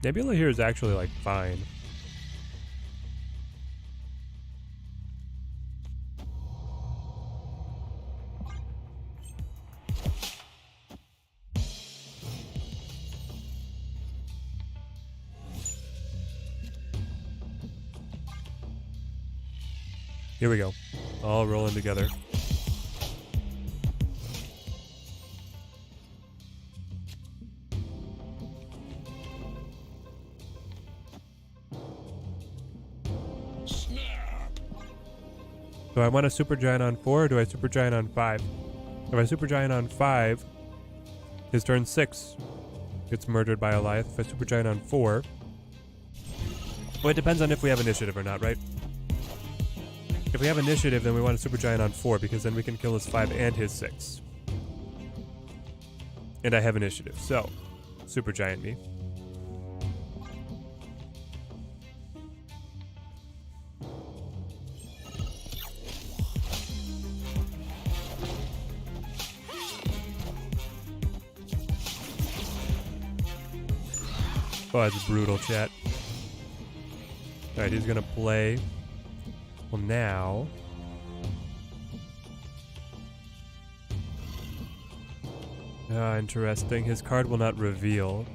Nebula here is actually, like, fine. Here we go. All rolling together. Do I want a Supergiant on 4 or do I Supergiant on 5? If I Supergiant on 5, his turn 6 gets murdered by Eliath. If I Supergiant on 4... Well, it depends on if we have initiative or not, right? If we have initiative, then we want a Supergiant on 4 because then we can kill his 5 and his 6. And I have initiative, so Supergiant me. Oh, that's brutal, chat. Alright, he's gonna play. Well, now... interesting. His card will not reveal.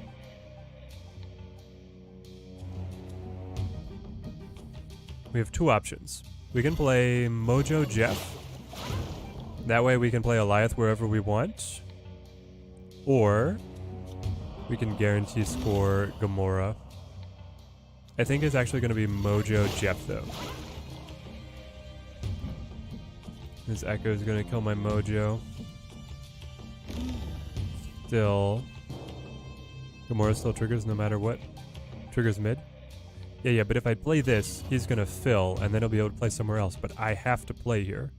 We have 2 options. We can play Mojo Jeff. That way we can play Alioth wherever we want. Or we can guarantee score Gamora. I think it's actually going to be Mojo Jeff though. His Echo is going to kill my Mojo. Still. Gamora still triggers no matter what. Triggers mid. Yeah, but if I play this, he's going to fill and then he'll be able to play somewhere else. But I have to play here.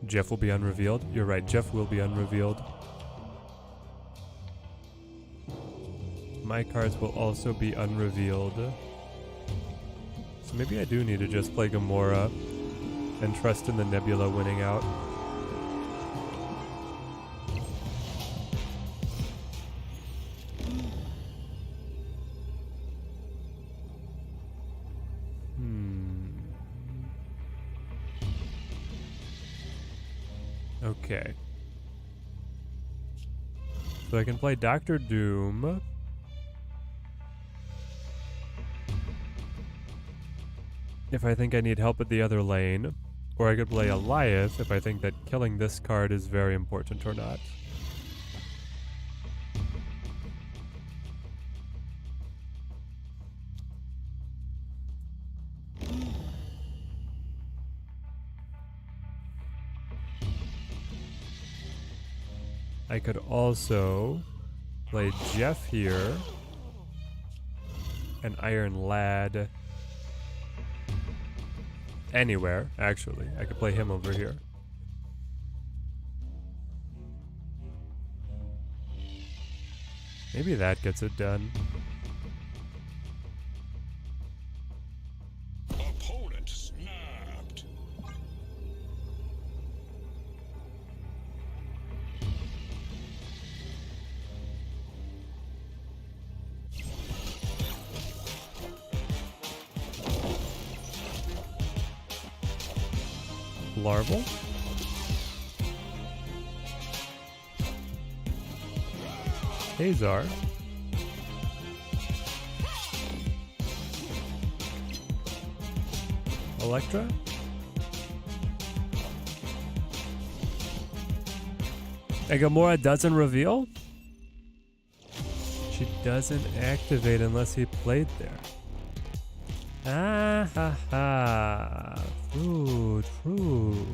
Jeff will be unrevealed. You're right, Jeff will be unrevealed. My cards will also be unrevealed. So maybe I do need to just play Gamora and trust in the Nebula winning out. Okay. So I can play Doctor Doom. If I think I need help at the other lane. Or I could play Alioth if I think that killing this card is very important or not. I could also play Jeff here and Iron Lad anywhere, actually. I could play him over here. Maybe that gets it done. Opponent snapped. Larval. Hazar. Electra. And Gamora doesn't reveal? She doesn't activate unless he played there. Ah ha ha. True, true.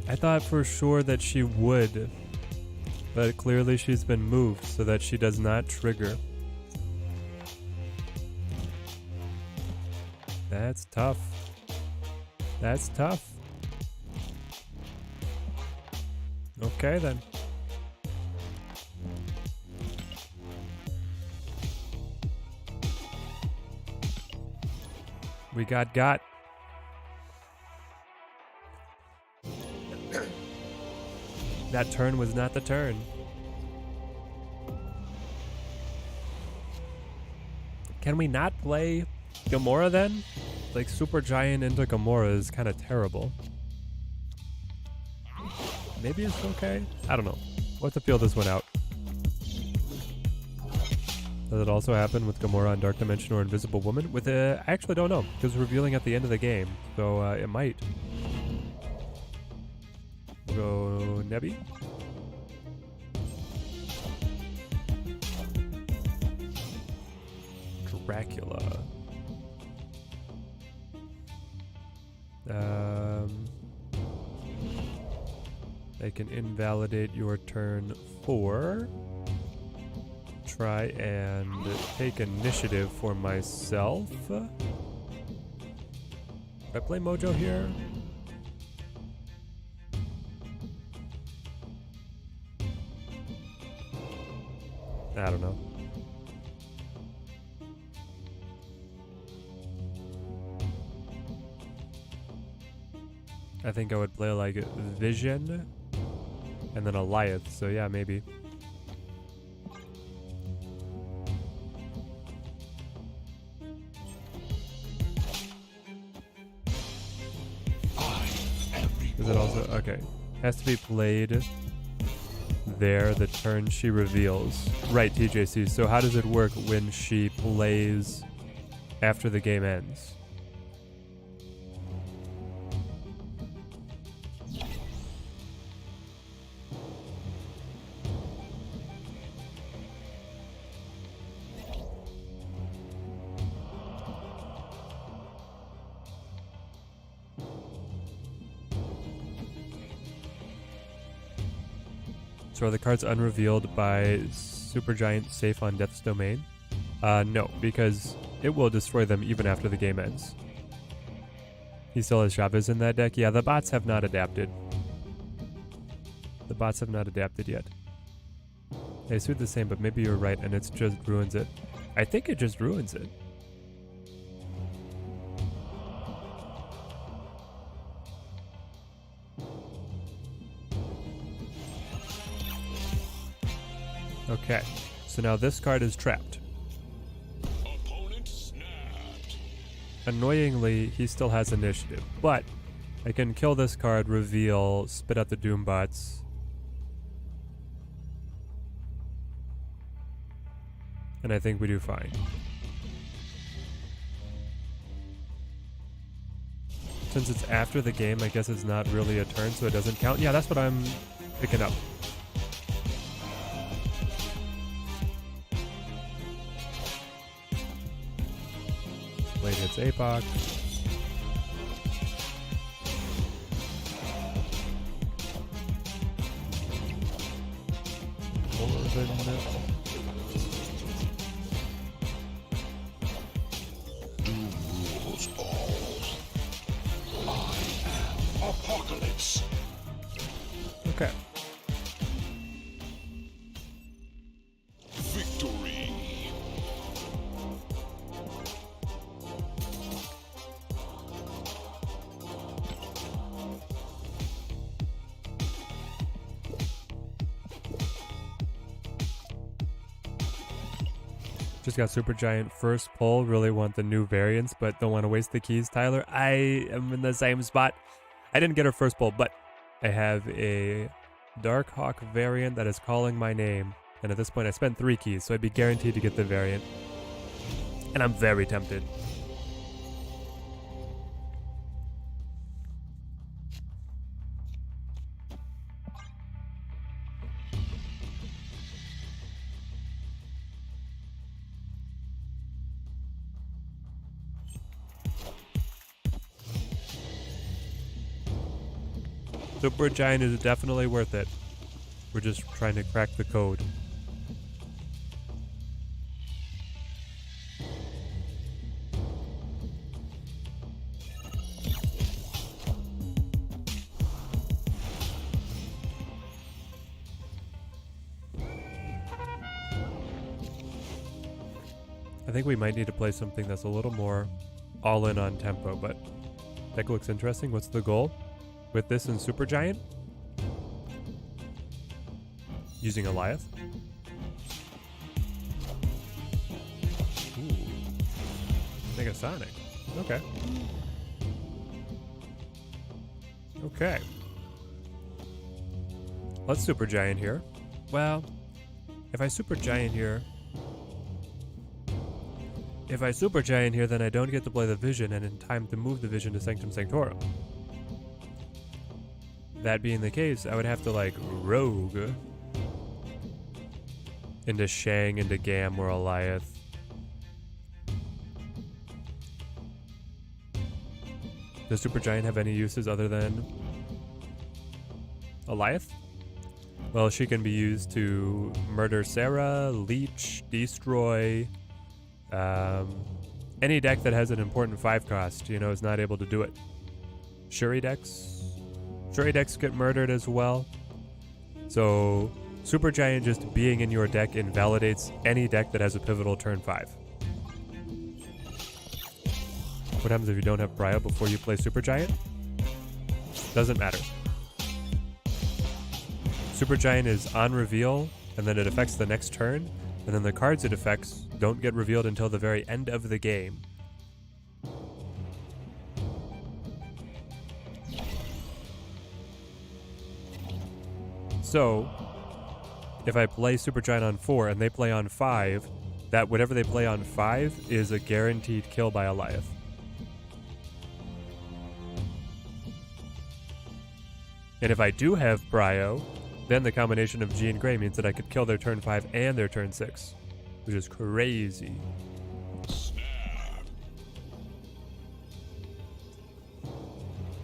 I thought for sure that she would, but clearly she's been moved so that she does not trigger. That's tough. That's tough. Okay then. We got. That turn was not the turn. Can we not play Gamora then? Like Super Giant into Gamora is kind of terrible. Maybe it's okay? I don't know. We'll have to feel this one out. Does it also happen with Gamora on Dark Dimension or Invisible Woman? With I actually don't know, because revealing at the end of the game, so it might. We'll go Nebby. Dracula. I can invalidate your turn 4. Try and take initiative for myself. If I play Mojo here, I don't know. I think I would play like Vision and then Alioth, so yeah, maybe. Is it also okay? Has to be played there the turn she reveals. Right, TJC. So how does it work when she plays after the game ends? So are the cards unrevealed by Supergiant safe on Death's Domain? No, because it will destroy them even after the game ends. He still has Chavez in that deck. Yeah, the bots have not adapted. The bots have not adapted yet. They suit the same, but maybe you're right and it just ruins it. I think it just ruins it. Okay, so now this card is trapped. Opponent snapped. Annoyingly, he still has initiative, but I can kill this card, reveal, spit out the Doombots. And I think we do fine. Since it's after the game, I guess it's not really a turn, so it doesn't count. Yeah, that's what I'm picking up. Blade hits APOC. Doom rules all. I am Apocalypse. Okay. Victory. Just got Supergiant first pull. Really want the new variants, but don't want to waste the keys, Tyler. I am in the same spot. I didn't get her first pull, but I have a Darkhawk variant that is calling my name. And at this point, I spent 3 keys, so I'd be guaranteed to get the variant. And I'm very tempted. Supergiant is definitely worth it. We're just trying to crack the code. I think we might need to play something that's a little more all in on tempo, but deck looks interesting. What's the goal with this and Supergiant? Using Goliath. Ooh. Megasonic. Okay. Okay. Let's Supergiant here. Well, if I Supergiant here, then I don't get to play the Vision and in time to move the Vision to Sanctum Sanctorum. That being the case, I would have to like rogue into Shang, into Gam or Goliath. Does Supergiant have any uses other than Goliath? Well, she can be used to murder Sarah, leech, destroy. Any deck that has an important 5 cost, you know, is not able to do it. Shuri decks get murdered as well. So Supergiant just being in your deck invalidates any deck that has a pivotal turn 5. What happens if you don't have Prio before you play Supergiant? Doesn't matter. Supergiant is on reveal, and then it affects the next turn, and then the cards it affects don't get revealed until the very end of the game. So, if I play Supergiant on 4 and they play on 5, that whatever they play on 5 is a guaranteed kill by Eliath. And if I do have Bryo, then the combination of G and Gray means that I could kill their turn 5 and their turn 6, which is crazy.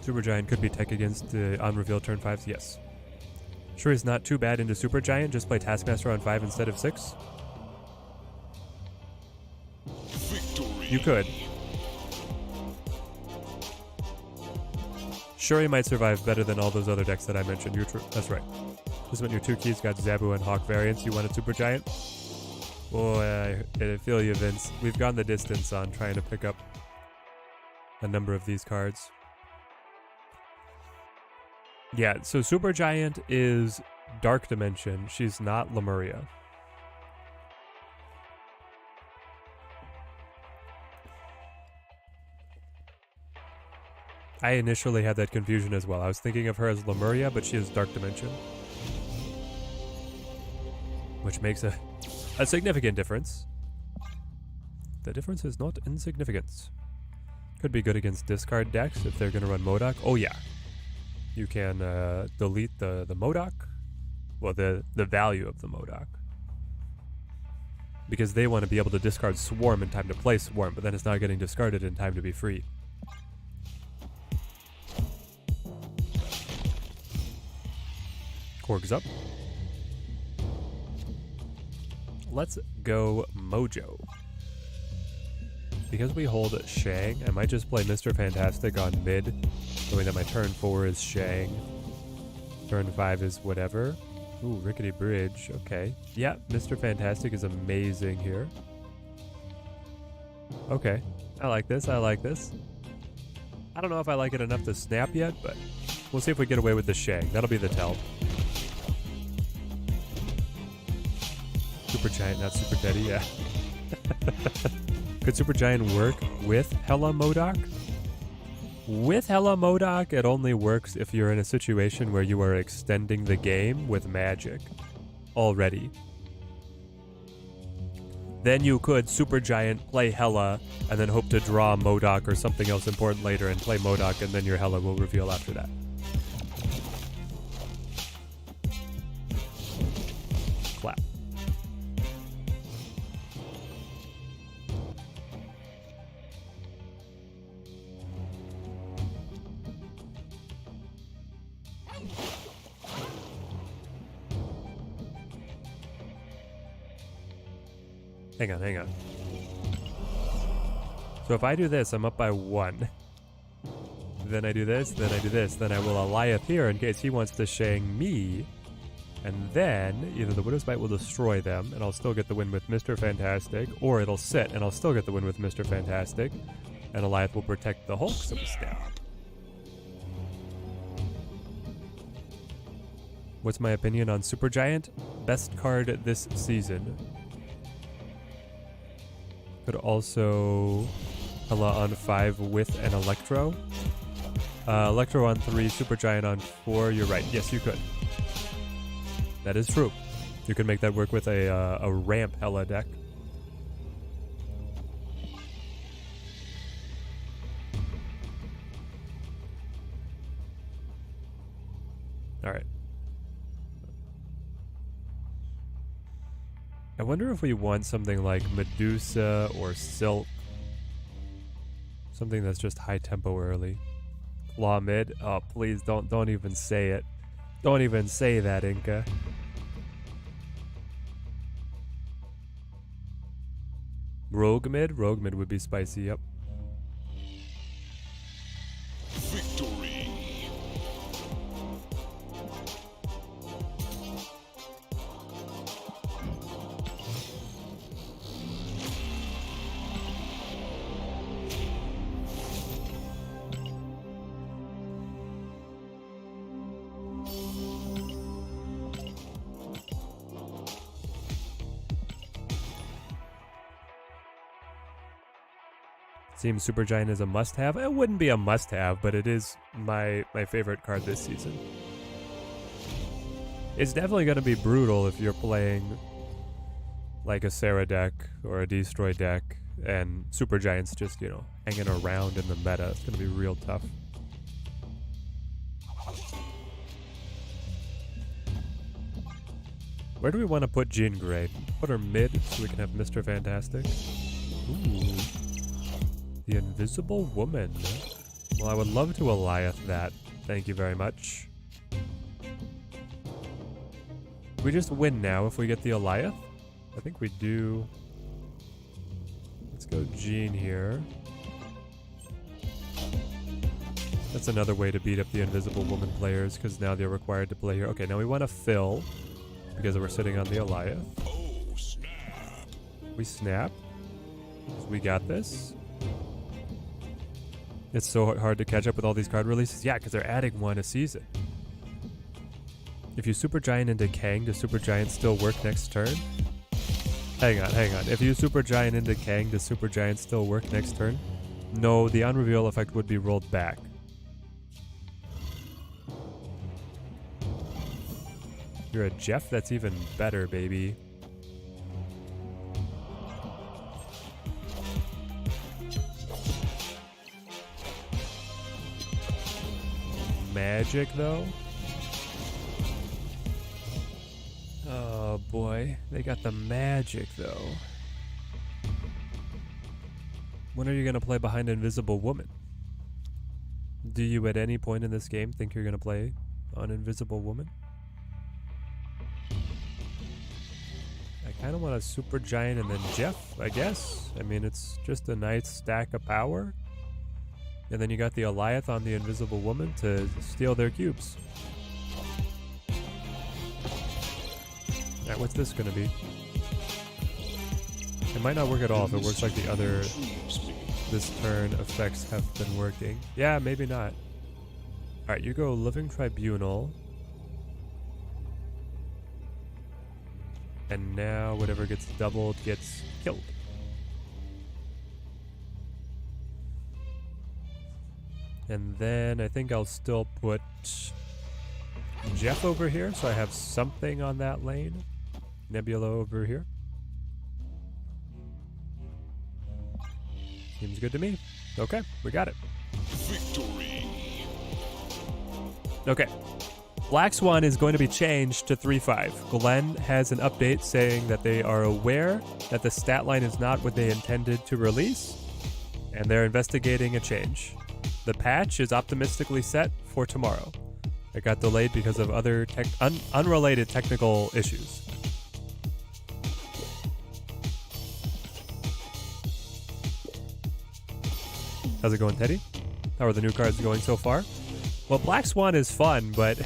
Supergiant could be tech against the on reveal turn 5s, yes. Sure is not too bad into Supergiant, just play Taskmaster on 5 instead of 6. Victory. You could. Shuri might survive better than all those other decks that I mentioned. You're true. That's right. Just when your 2 keys got Zabu and Hawk variants, you wanted Supergiant? Boy, I feel you, Vince. We've gone the distance on trying to pick up a number of these cards. Yeah, so Supergiant is Dark Dimension. She's not Lemuria. I initially had that confusion as well. I was thinking of her as Lemuria, but she is Dark Dimension. Which makes a significant difference. The difference is not insignificant. Could be good against discard decks if they're going to run MODOK. Oh yeah. You can delete the MODOK. Well, the value of the MODOK. Because they want to be able to discard Swarm in time to play Swarm, but then it's not getting discarded in time to be free. Korg's up. Let's go Mojo. Because we hold Shang, I might just play Mr. Fantastic on mid, knowing that my turn 4 is Shang. Turn 5 is whatever. Ooh, Rickety Bridge. Okay. Yeah, Mr. Fantastic is amazing here. Okay. I like this. I like this. I don't know if I like it enough to snap yet, but we'll see if we get away with the Shang. That'll be the tell. Supergiant, not Super Teddy, yeah. Could Supergiant work with Hella MODOK? With Hella MODOK, it only works if you're in a situation where you are extending the game with magic already. Then you could Supergiant, play Hella, and then hope to draw MODOK or something else important later and play MODOK, and then your Hella will reveal after that. Clap. Hang on. So if I do this, I'm up by 1. Then I do this, then I do this, then I will Eliath here in case he wants to Shang me. And then either the Widow's Bite will destroy them, and I'll still get the win with Mr. Fantastic, or it'll sit, and I'll still get the win with Mr. Fantastic, and Eliath will protect the Hulk, so we snap. What's my opinion on Supergiant? Best card this season. Could also Hella on 5 with an Electro. Electro on 3, Supergiant on 4. You're right. Yes, you could. That is true. You could make that work with a ramp Hella deck. All right. I wonder if we want something like Medusa or Silk. Something that's just high tempo early. Claw mid. Oh, please don't even say it. Don't even say that, Inca. Rogue mid? Rogue mid would be spicy, yep. Victory. Seems Supergiant is a must-have. It wouldn't be a must-have, but it is my favorite card this season. It's definitely going to be brutal if you're playing like a Sarah deck or a Destroy deck and Supergiant's just, you know, hanging around in the meta. It's going to be real tough. Where do we want to put Jean Grey? Put her mid so we can have Mr. Fantastic. Ooh. The Invisible Woman. Well, I would love to Eliath that. Thank you very much. We just win now if we get the Eliath? I think we do. Let's go Jean here. That's another way to beat up the Invisible Woman players, because now they're required to play here. Okay, now we want to fill, because we're sitting on the Eliath. Oh, snap. We snap. We got this. It's so hard to catch up with all these card releases. Yeah, because they're adding one a season. If you Super Giant into Kang, does Super Giant still work next turn? Hang on. If you Super Giant into Kang, does Super Giant still work next turn? No, the on-reveal effect would be rolled back. You're a Jeff? That's even better, baby. Magic, though? Oh, boy. They got the magic, though. When are you going to play behind Invisible Woman? Do you at any point in this game think you're going to play on Invisible Woman? I kind of want a Super Giant and then Jeff, I guess. I mean, it's just a nice stack of power. And then you got the Eliath on the Invisible Woman to steal their cubes. Alright, what's this gonna be? It might not work at all if it works like the other this turn effects have been working. Yeah, maybe not. Alright, you go Living Tribunal. And now whatever gets doubled gets killed. And then I think I'll still put Jeff over here, so I have something on that lane. Nebula over here. Seems good to me. Okay, we got it. Victory. Okay. Black Swan is going to be changed to 3-5. Glenn has an update saying that they are aware that the stat line is not what they intended to release, and they're investigating a change. The patch is optimistically set for tomorrow. It got delayed because of other unrelated technical issues. How's it going, Teddy? How are the new cards going so far? Well, Black Swan is fun, but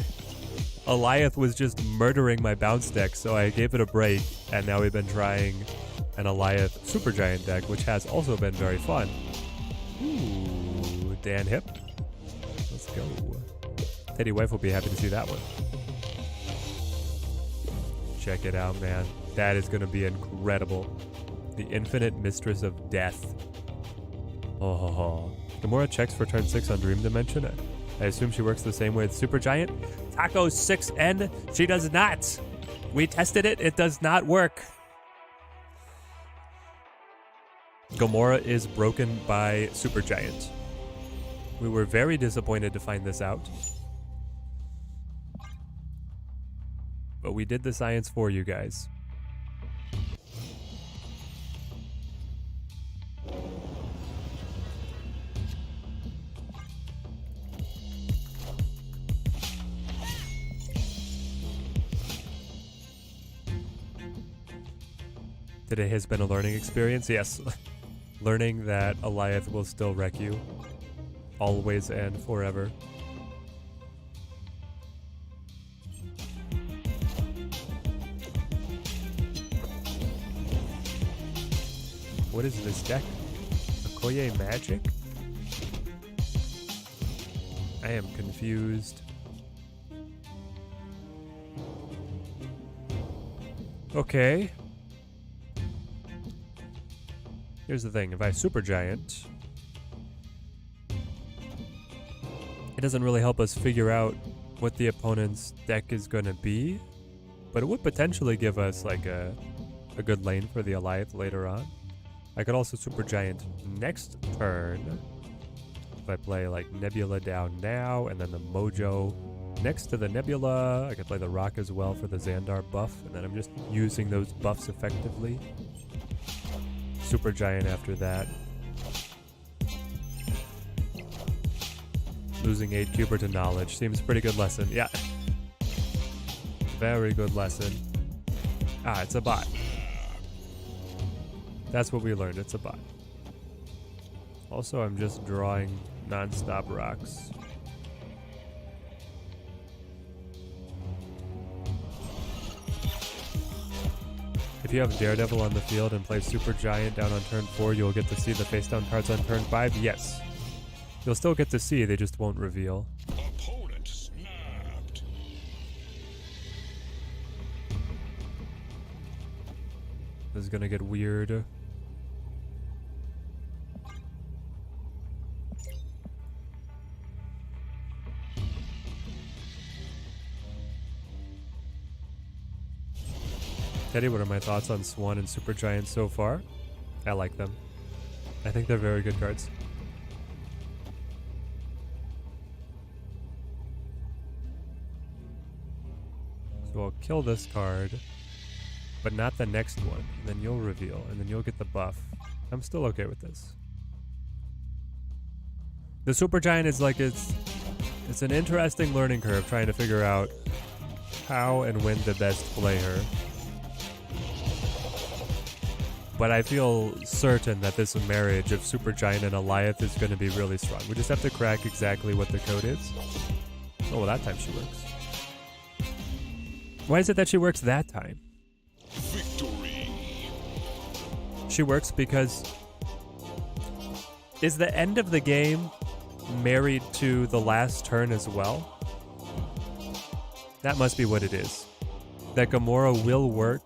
Eliath was just murdering my bounce deck, so I gave it a break, and now we've been trying an Eliath Supergiant deck, which has also been very fun. Ooh, Dan Hip. Let's go. Teddy Wife will be happy to see that one. Check it out, man. That is going to be incredible. The Infinite Mistress of Death. Oh. Gamora checks for turn 6 on Dream Dimension. I assume she works the same way as Supergiant. Taco 6N, she does not. We tested it, it does not work. Gamora is broken by Supergiant. We were very disappointed to find this out. But we did the science for you guys. Today has been a learning experience, yes. Learning that Eliath will still wreck you. Always and forever. What is this deck? Okoye Magic? I am confused. Okay. Here's the thing, if I Supergiant, it doesn't really help us figure out what the opponent's deck is going to be. But it would potentially give us like a good lane for the Alliance later on. I could also Super Giant next turn. If I play like Nebula down now and then the Mojo next to the Nebula. I could play the Rock as well for the Xandar buff, and then I'm just using those buffs effectively. Super Giant after that. Losing 8 Cuber to Knowledge seems a pretty good lesson. Yeah. Very good lesson. Ah, it's a bot. That's what we learned. It's a bot. Also, I'm just drawing non-stop rocks. If you have Daredevil on the field and play Super Giant down on turn 4, you'll get to see the face down cards on turn 5. Yes. You'll still get to see, they just won't reveal. Opponent snapped. This is gonna get weird. Teddy, what are my thoughts on Swan and Super Giant so far? I like them. I think they're very good cards. So I'll kill this card, but not the next one. And then you'll reveal, and then you'll get the buff. I'm still okay with this. The Super Giant is like, it's an interesting learning curve trying to figure out how and when to best play her. But I feel certain that this marriage of Super Giant and Alliance is going to be really strong. We just have to crack exactly what the code is. Oh, well, that time she works. Why is it that she works that time? Victory. She works because... Is the end of the game married to the last turn as well? That must be what it is. That Gamora will work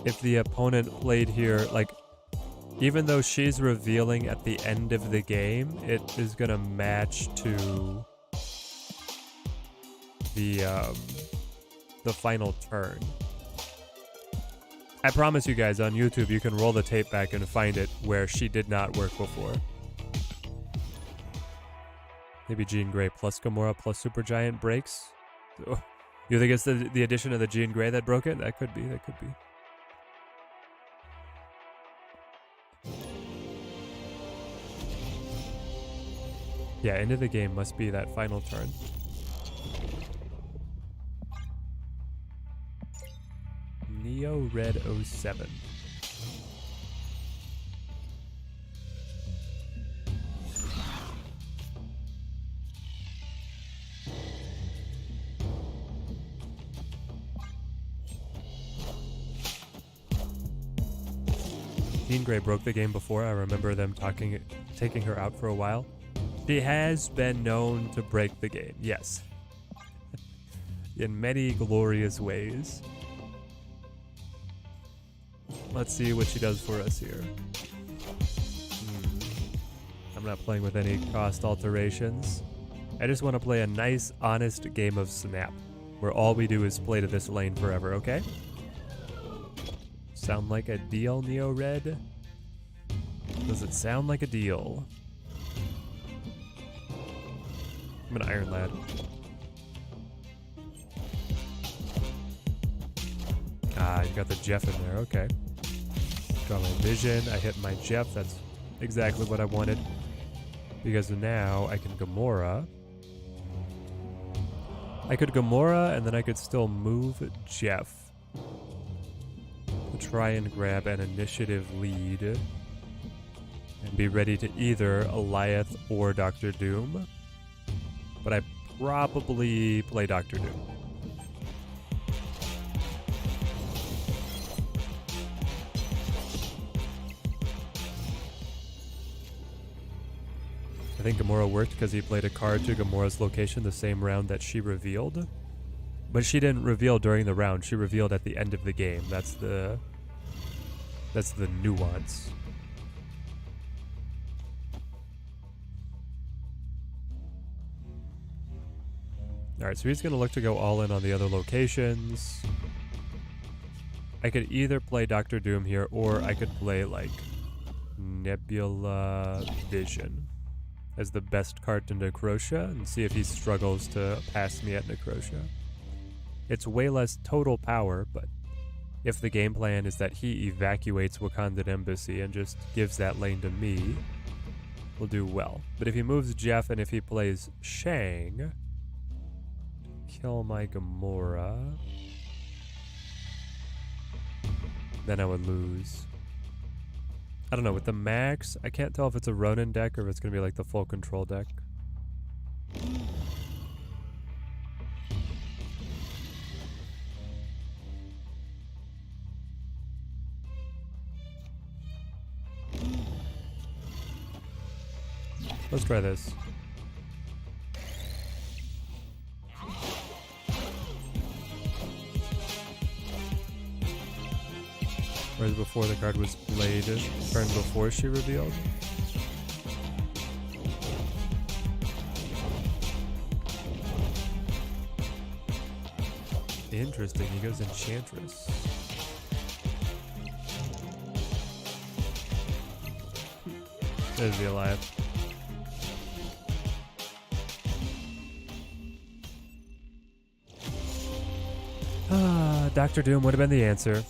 if the opponent played here, like, even though she's revealing at the end of the game, it is gonna match to the final turn. I promise you guys, on YouTube, you can roll the tape back and find it where she did not work before. Maybe Jean Grey plus Gamora plus Super Giant breaks. Oh, you think it's the addition of the Jean Grey that broke it? That could be, that could be. Yeah, end of the game must be that final turn. Neo Red 07. Jean Grey broke the game before. I remember them taking her out for a while. She has been known to break the game, yes. In many glorious ways. Let's see what she does for us here. I'm not playing with any cost alterations. I just want to play a nice, honest game of Snap, where all we do is play to this lane forever, okay? Sound like a deal, Neo Red? Does it sound like a deal? I'm an Iron Lad. Ah, you got the Jeff in there, okay. Draw my vision, I hit my Jeff, that's exactly what I wanted. Because now I can Gamora. I could Gamora and then I could still move Jeff to try and grab an initiative lead and be ready to either Alliance or Doctor Doom. But I probably play Doctor Doom. I think Gamora worked because he played a card to Gamora's location the same round that she revealed. But she didn't reveal during the round. She revealed at the end of the game. That's the nuance. Alright, so he's going to look to go all in on the other locations. I could either play Doctor Doom here, or I could play like Nebula Vision as the best card to Necrotia and see if he struggles to pass me at Necrotia. It's way less total power, but if the game plan is that he evacuates Wakandan Embassy and just gives that lane to me, we'll do well. But if he moves Jeff and if he plays Shang, kill my Gamora, then I would lose. I don't know, with the max, I can't tell if it's a Ronin deck or if it's going to be like the full control deck. Let's try this. Whereas before the card was played, turned before she revealed. Interesting, he goes Enchantress. There's the alive. Dr. Doom would have been the answer.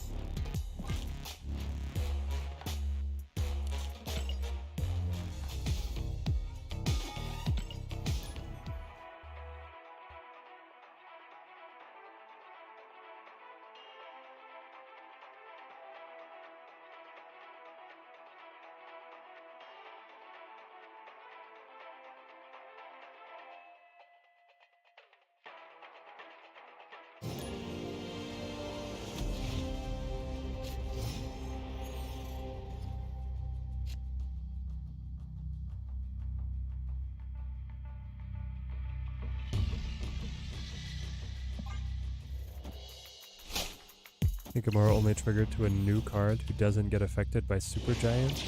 Gamora only triggered to a new card who doesn't get affected by Super Giant.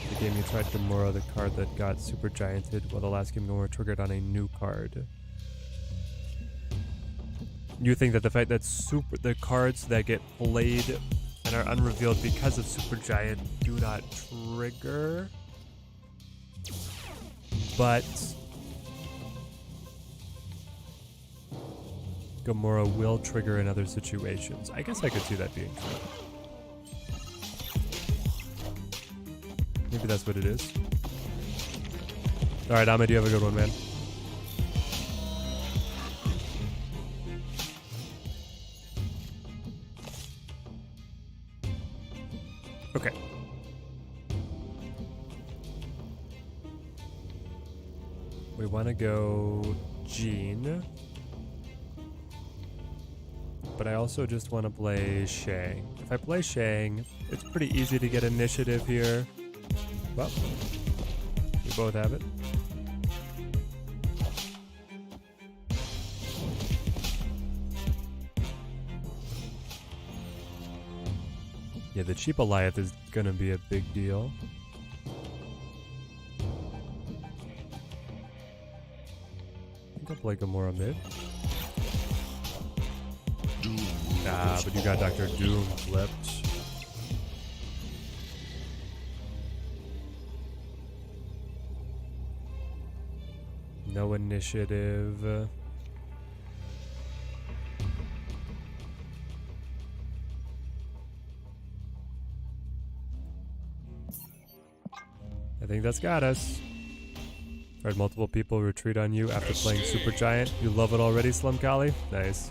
The game you tried Gamora, the card that got Super Gianted, while the last game Gamora triggered on a new card. You think that the fact that the cards that get played and are unrevealed because of Super Giant do not trigger, but Gamora will trigger in other situations. I guess I could see that being true. Maybe that's what it is. Alright, Ahmed, you have a good one, man. Okay. We want to go Jean. But I also just want to play Shang. If I play Shang, it's pretty easy to get initiative here. Well, we both have it. Yeah, the cheap Goliath is gonna be a big deal. I think I'll play Gamora mid. Nah, but you got Dr. Doom flipped. No initiative. I think that's got us. Heard multiple people retreat on you after playing Super Giant. You love it already, Slim Kali? Nice.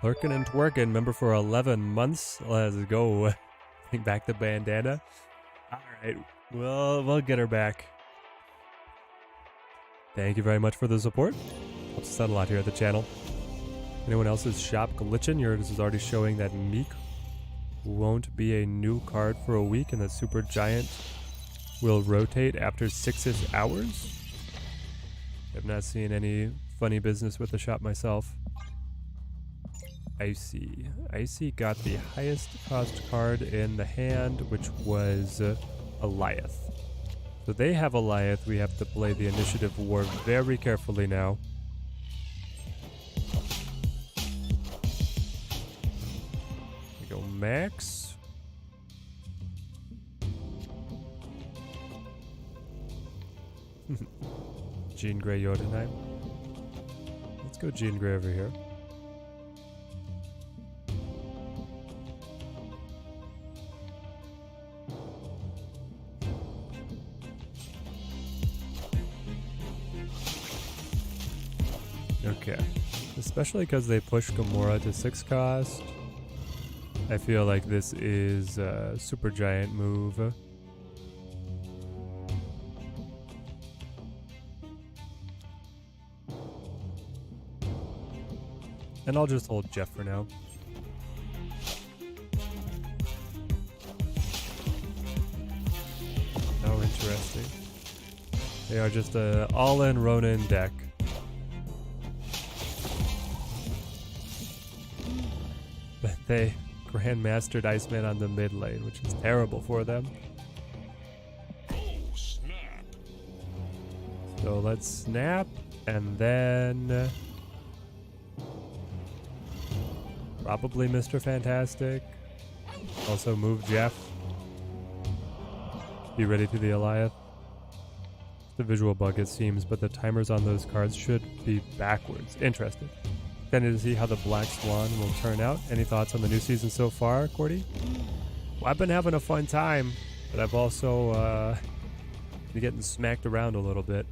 Lurking and twerking, member for 11 months. Let's go. Bring back the bandana. Alright, we'll get her back. Thank you very much for the support. Helps us out a lot here at the channel. Anyone else's shop glitching? Yours is already showing that Meek won't be a new card for a week and that Super Giant will rotate after 6-ish hours. I've not seen any funny business with the shop myself. Icy got the highest cost card in the hand, which was Alioth. So they have Alioth. We have to play the initiative war very carefully now. We go Max. Jean Grey Jotunheim. Let's go Jean Grey over here. Okay. Especially because they push Gamora to 6 cost. I feel like this is a super giant move. And I'll just hold Jeff for now. Oh, interesting. They are just a all-in Ronin deck. But they Grandmastered Iceman on the mid lane, which is terrible for them. Oh, snap. So let's snap, and then probably Mr. Fantastic. Also move Jeff. Be ready to the Alioth. It's a visual bug it seems, but the timers on those cards should be backwards. Interesting. Excited to see how the Black Swan will turn out. Any thoughts on the new season so far, Cordy? Well, I've been having a fun time, but I've also been getting smacked around a little bit.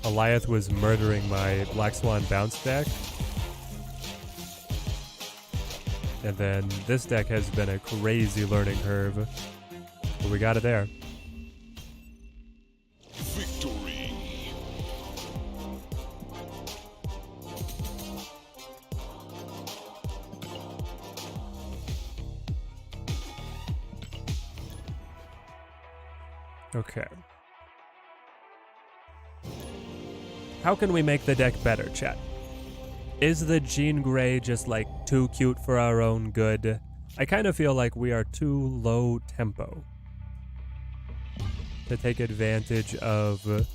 Alioth was murdering my Black Swan bounce deck. And then this deck has been a crazy learning curve. But we got it there. Victory. Okay. How can we make the deck better, chat? Is the Jean Grey just like too cute for our own good? I kind of feel like we are too low tempo to take advantage of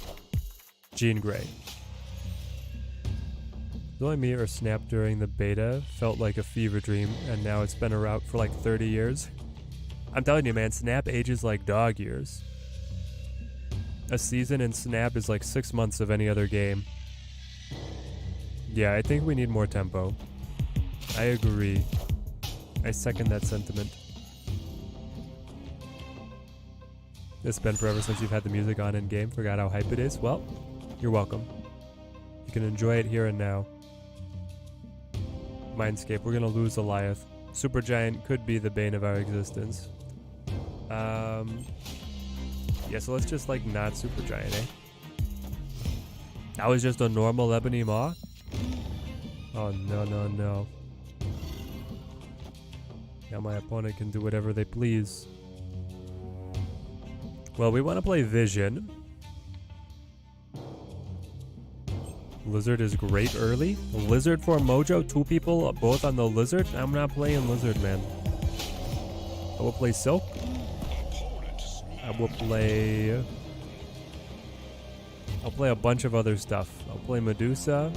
Jean Grey. Only me or Snap during the beta felt like a fever dream, and now it's been around for like 30 years. I'm telling you, man, Snap ages like dog years. A season in Snap is like 6 months of any other game. Yeah, I think we need more tempo. I agree. I second that sentiment. It's been forever since you've had the music on in-game. Forgot how hype it is? Well, you're welcome. You can enjoy it here and now. Mindscape, we're gonna lose Alioth. Supergiant could be the bane of our existence. Yeah, so let's just like not Supergiant, eh? That was just a normal Ebony Maw? Oh no, no, no. Now my opponent can do whatever they please. Well, we want to play Vision. Lizard is great early. Lizard for Mojo, 2 people both on the Lizard. I'm not playing Lizard, man. I will play Silk. I will play... I'll play a bunch of other stuff. I'll play Medusa.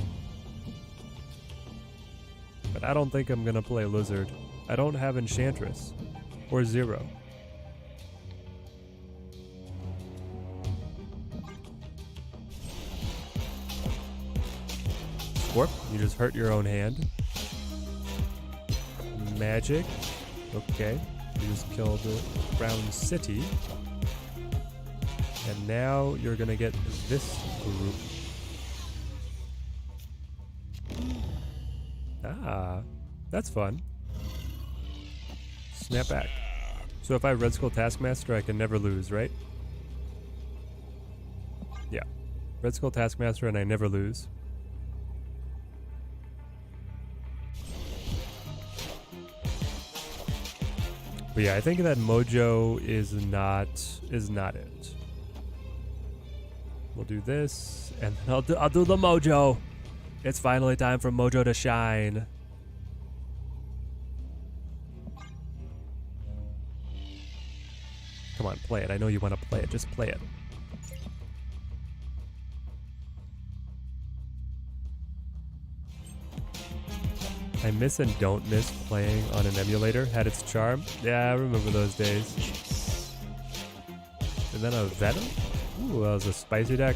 But I don't think I'm gonna play Lizard. I don't have Enchantress. Or Zero. Scorp, you just hurt your own hand. Magic. Okay. You just killed Brown City. And now you're gonna get this group. Ah, that's fun. Snap back. So if I Red Skull Taskmaster, I can never lose, right? Yeah. Red Skull Taskmaster and I never lose. But yeah, I think that Mojo is not it. We'll do this, and then I'll do the Mojo. It's finally time for Mojo to shine. Come on, play it. I know you want to play it. Just play it. I miss and don't miss playing on an emulator. Had its charm. Yeah, I remember those days. And then a Venom? Ooh, that was a spicy deck.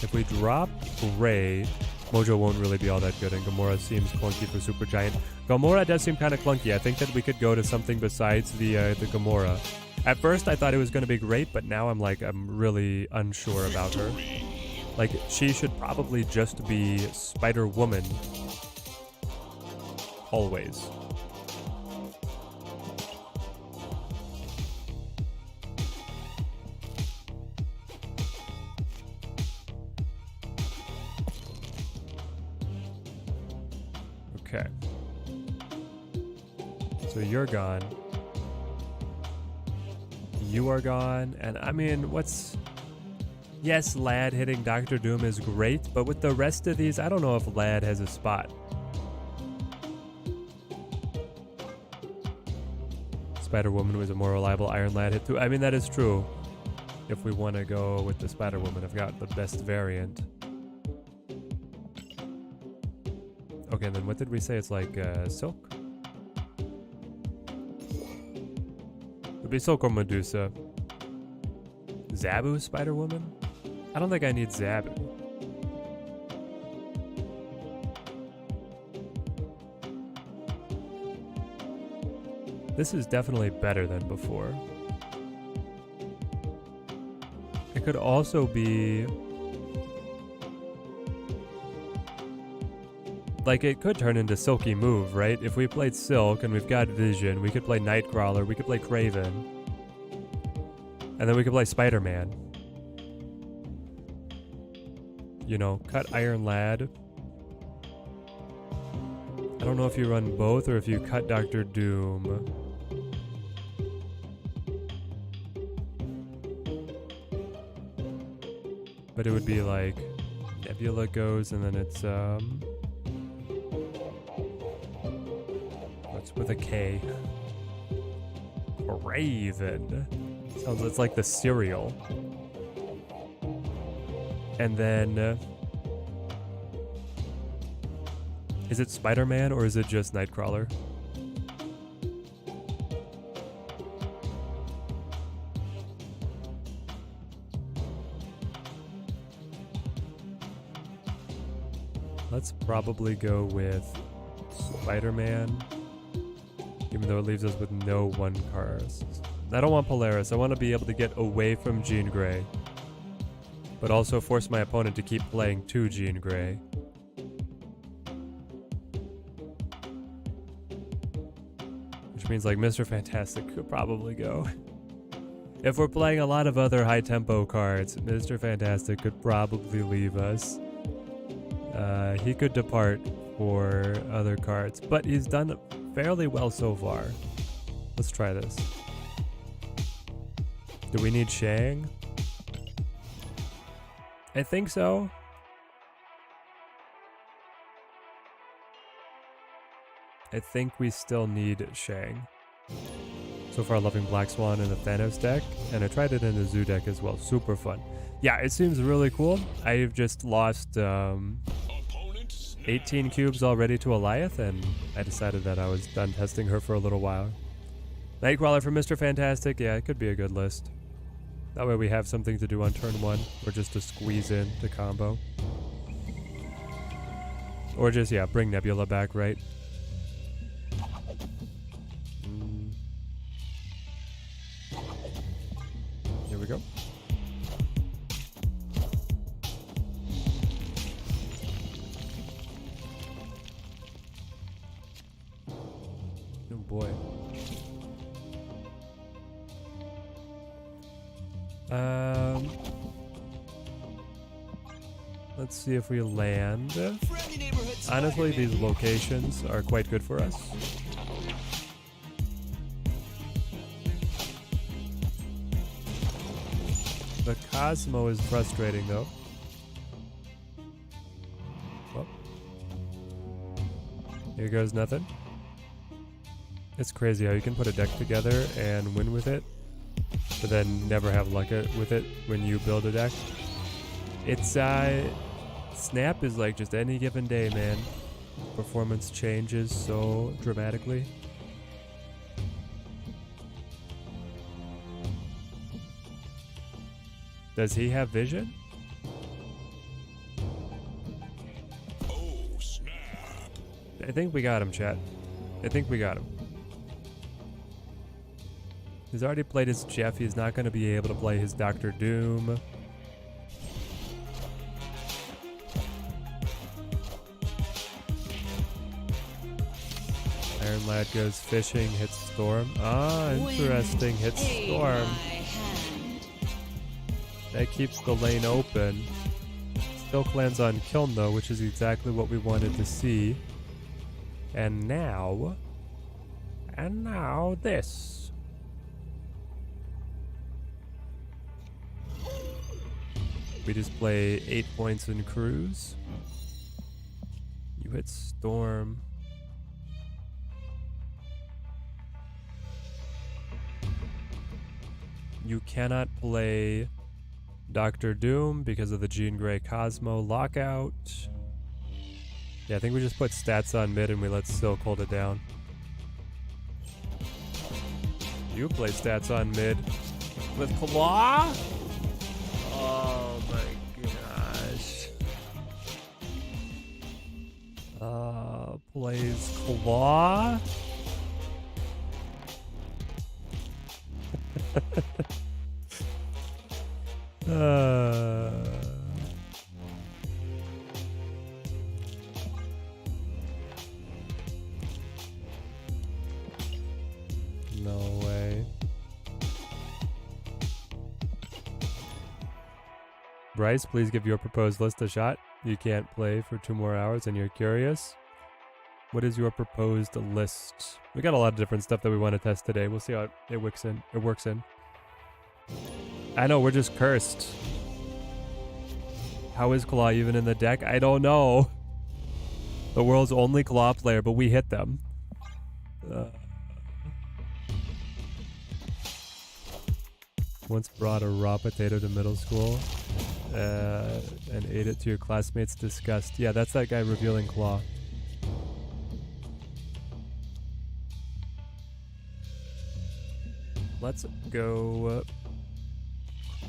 If we drop Gray, Mojo won't really be all that good, and Gamora seems clunky for Supergiant. Gamora does seem kind of clunky. I think that we could go to something besides the Gamora. At first, I thought it was going to be great, but now I'm really unsure about her. Like, she should probably just be Spider-Woman. Always. Okay. So you're gone. You are gone. And I mean, yes, Lad hitting Doctor Doom is great, but with the rest of these, I don't know if Lad has a spot. Spider-Woman was a more reliable Iron Lad hit too. I mean, that is true. If we want to go with the Spider-Woman, I've got the best variant. Okay, then what did we say? It's like Silk? It would be Silk or Medusa. Zabu Spider-Woman? I don't think I need Zabu. This is definitely better than before. It could also be... like, it could turn into Silky Move, right? If we played Silk and we've got Vision, we could play Nightcrawler, we could play Kraven. And then we could play Spider-Man. You know, cut Iron Lad. I don't know if you run both or if you cut Doctor Doom. But it would be like Nebula goes and then it's what's with a K? Raven. It's like the cereal. And then is it Spider-Man or is it just Nightcrawler? Let's probably go with Spider-Man, even though it leaves us with no 1 cars. I don't want Polaris. I want to be able to get away from Jean Grey, but also force my opponent to keep playing 2 Jean Grey. Which means like Mr. Fantastic could probably go. If we're playing a lot of other high tempo cards, Mr. Fantastic could probably leave us. He could depart for other cards, but he's done fairly well so far. Let's try this. Do we need Shang? I think so. I think we still need Shang. So far loving Black Swan in the Thanos deck, and I tried it in the Zoo deck as well. Super fun. Yeah, it seems really cool. I've just lost 18 cubes already to Eliath, and I decided that I was done testing her for a little while. Nightcrawler for Mr. Fantastic, yeah, it could be a good list. That way we have something to do on turn 1, or just to squeeze in to combo. Or just, yeah, bring Nebula back, right? Here we go. Oh boy. Let's see if we land. Honestly, these locations are quite good for us. The Cosmo is frustrating though. Well, here goes nothing. It's crazy how you can put a deck together and win with it. but then never have luck with it when you build a deck. It's Snap is like just any given day, man. Performance changes so dramatically. Does he have vision? Oh, snap. I think we got him, chat. I think we got him. He's already played his Jeff. He's not going to be able to play his Dr. Doom. Iron Lad goes fishing, hits Storm. Ah, interesting. Hits Storm. That keeps the lane open. Still lands on Kiln though, which is exactly what we wanted to see. And now this. We just play 8 points in Cruise. You hit Storm. You cannot play Dr. Doom because of the Jean Grey Cosmo lockout. Yeah, I think we just put stats on mid and we let Silk hold it down. You play stats on mid with Claw? Oh my gosh. Plays Claw? No way. Bryce, please give your proposed list a shot. You can't play for 2 more hours and you're curious. What is your proposed list? We got a lot of different stuff that we want to test today. We'll see how it works in. I know, we're just cursed. How is Claw even in the deck? I don't know. The world's only Claw player, but we hit them. Once brought a raw potato to middle school and ate it to your classmates' disgust. Yeah, that's that guy revealing Claw. Let's go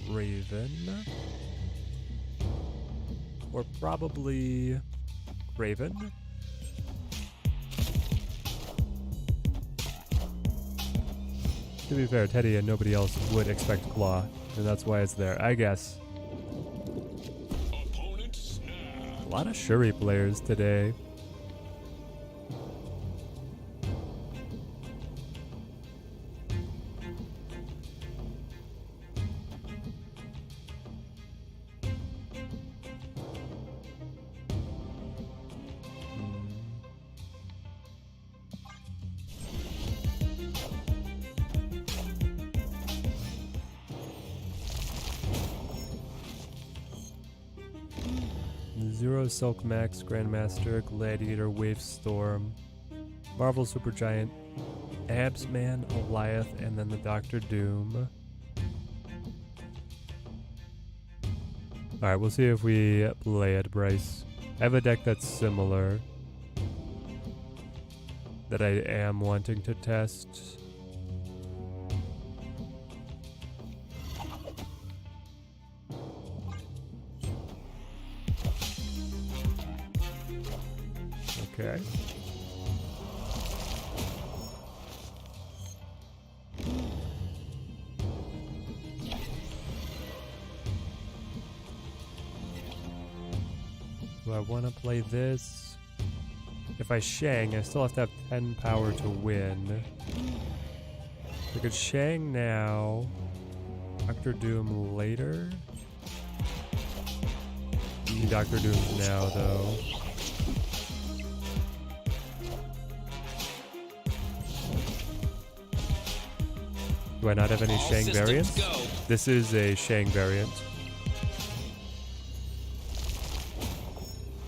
Raven. Or probably Raven. To be fair, Teddy and nobody else would expect Claw, and that's why it's there, I guess. Opponent snap. A lot of Shuri players today. Zero Silk Max, Grandmaster, Gladiator, Wave Storm, Marvel Supergiant, Absman, Goliath, and then the Dr. Doom. Alright, we'll see if we play it, Bryce. I have a deck that's similar that I am wanting to test. Okay. Do I want to play this? If I Shang, I still have to have 10 power to win. I could Shang now. Dr. Doom later. Dr. Doom now, though. Do I not have any Shang variants? This is a Shang variant.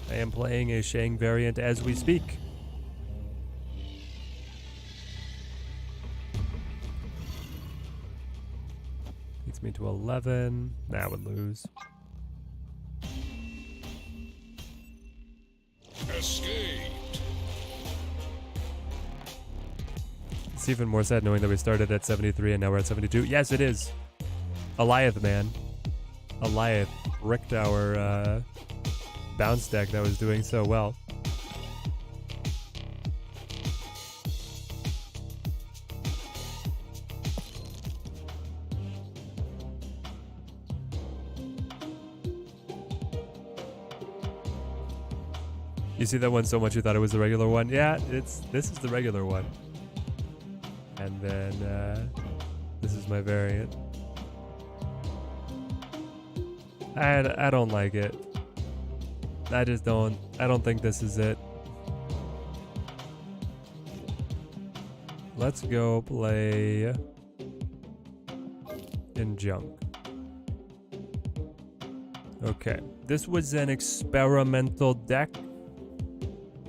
I am playing a Shang variant as we speak. Gets me to 11. Nah, I would lose. Escaped. It's even more sad knowing that we started at 73 and now we're at 72. Yes, it is. Eliath, man. Eliath wrecked our bounce deck that was doing so well. You see that one so much you thought it was the regular one? Yeah, this is the regular one. And then this is my variant. I don't like it. I don't think this is it. Let's go play in junk. Okay, this was an experimental deck.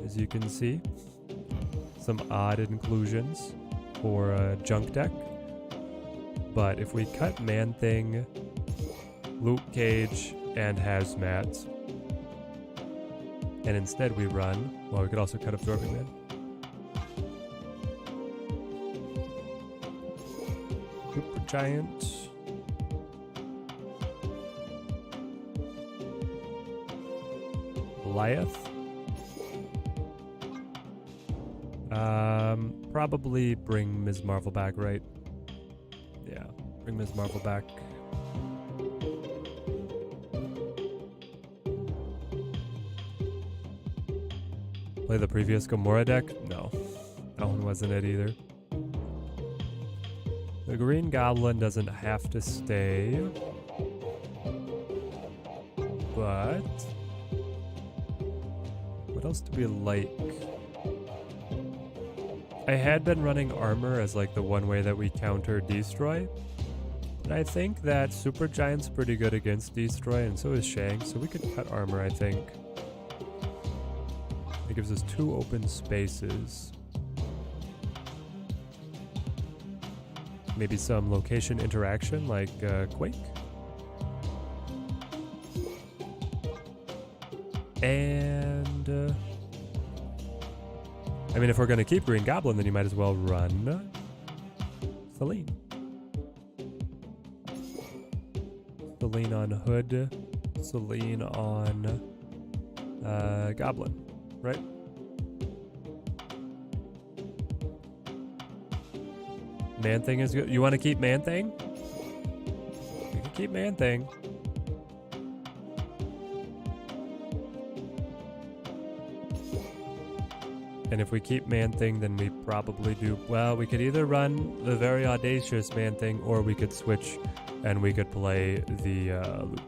As you can see, some odd inclusions for a junk deck. But if we cut Man-Thing, Luke Cage, and Hazmat, and instead we run, well, we could also cut Absorbing Man. Super Giant. Goliath. Probably bring Ms. Marvel back, right? Yeah, bring Ms. Marvel back. Play the previous Gamora deck? No, that one wasn't it either. The Green Goblin doesn't have to stay, but what else do we like? I had been running armor as like the one way that we counter Destroy. And I think that Super Giant's pretty good against Destroy, and so is Shank, so we could cut armor, I think. It gives us 2 open spaces. Maybe some location interaction like Quake. And I mean, if we're going to keep Green Goblin, then you might as well run Celine. Celine on Hood. Celine on Goblin, right? Man-Thing is good. You want to keep Man-Thing? You can keep Man-Thing. And if we keep Man-Thing, then we probably do... Well, we could either run the very audacious Man-Thing, or we could switch and we could play the Luke.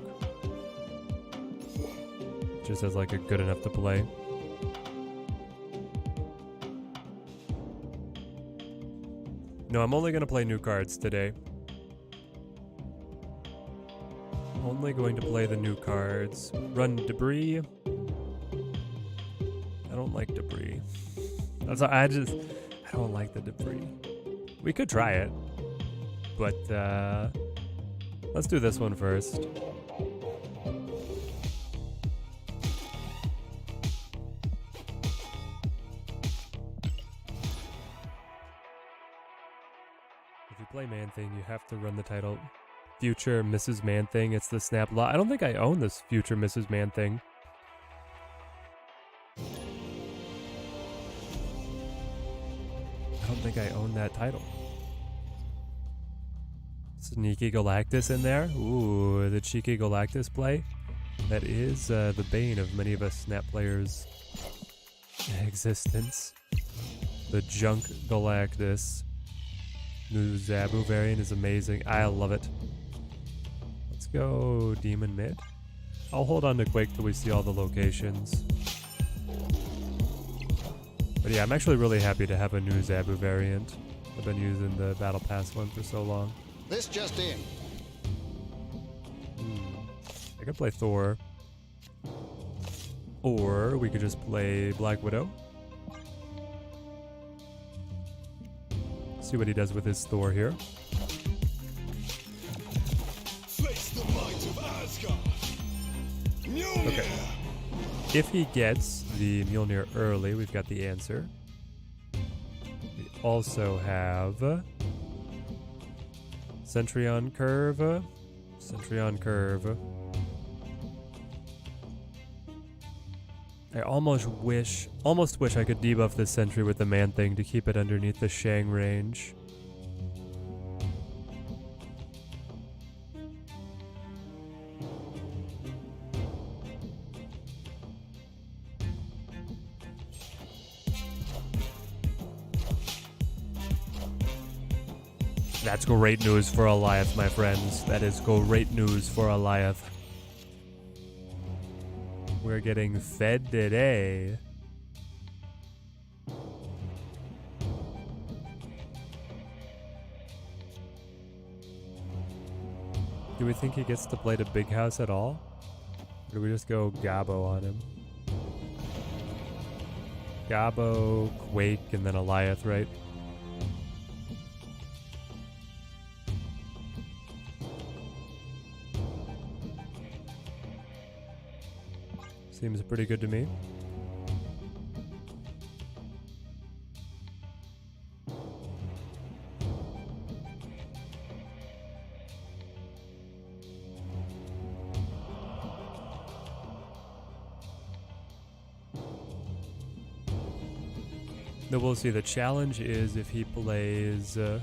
Just as like a good enough to play. No, I'm only going to play new cards today. Only going to play the new cards. Run Debris. I don't like Debris. I don't like the Debris. We could try it, but let's do this one first. If you play Man-Thing, you have to run the title Future Mrs. Man-Thing. It's the snap law. I don't think I own this Future Mrs. Man-Thing. I don't think I own that title. Sneaky Galactus in there. Ooh, the cheeky Galactus play. That is the bane of many of us Snap players' existence. The Junk Galactus. New Zabu variant is amazing. I love it. Let's go Demon mid. I'll hold on to Quake till we see all the locations. But yeah, I'm actually really happy to have a new Zabu variant. I've been using the Battle Pass one for so long. This just in. I could play Thor. Or we could just play Black Widow. See what he does with his Thor here. Okay. If he gets the Mjolnir early, we've got the answer. We also have Sentry on curve. Sentry on curve. I almost wish I could debuff this sentry with the man thing to keep it underneath the Shang range. That's great news for Eliath, my friends. That is great news for Eliath. We're getting fed today. Do we think he gets to play the big house at all? Or do we just go Gabo on him? Gabo, Quake, and then Eliath, right? Seems pretty good to me. Then we'll see. The challenge is if he plays... well,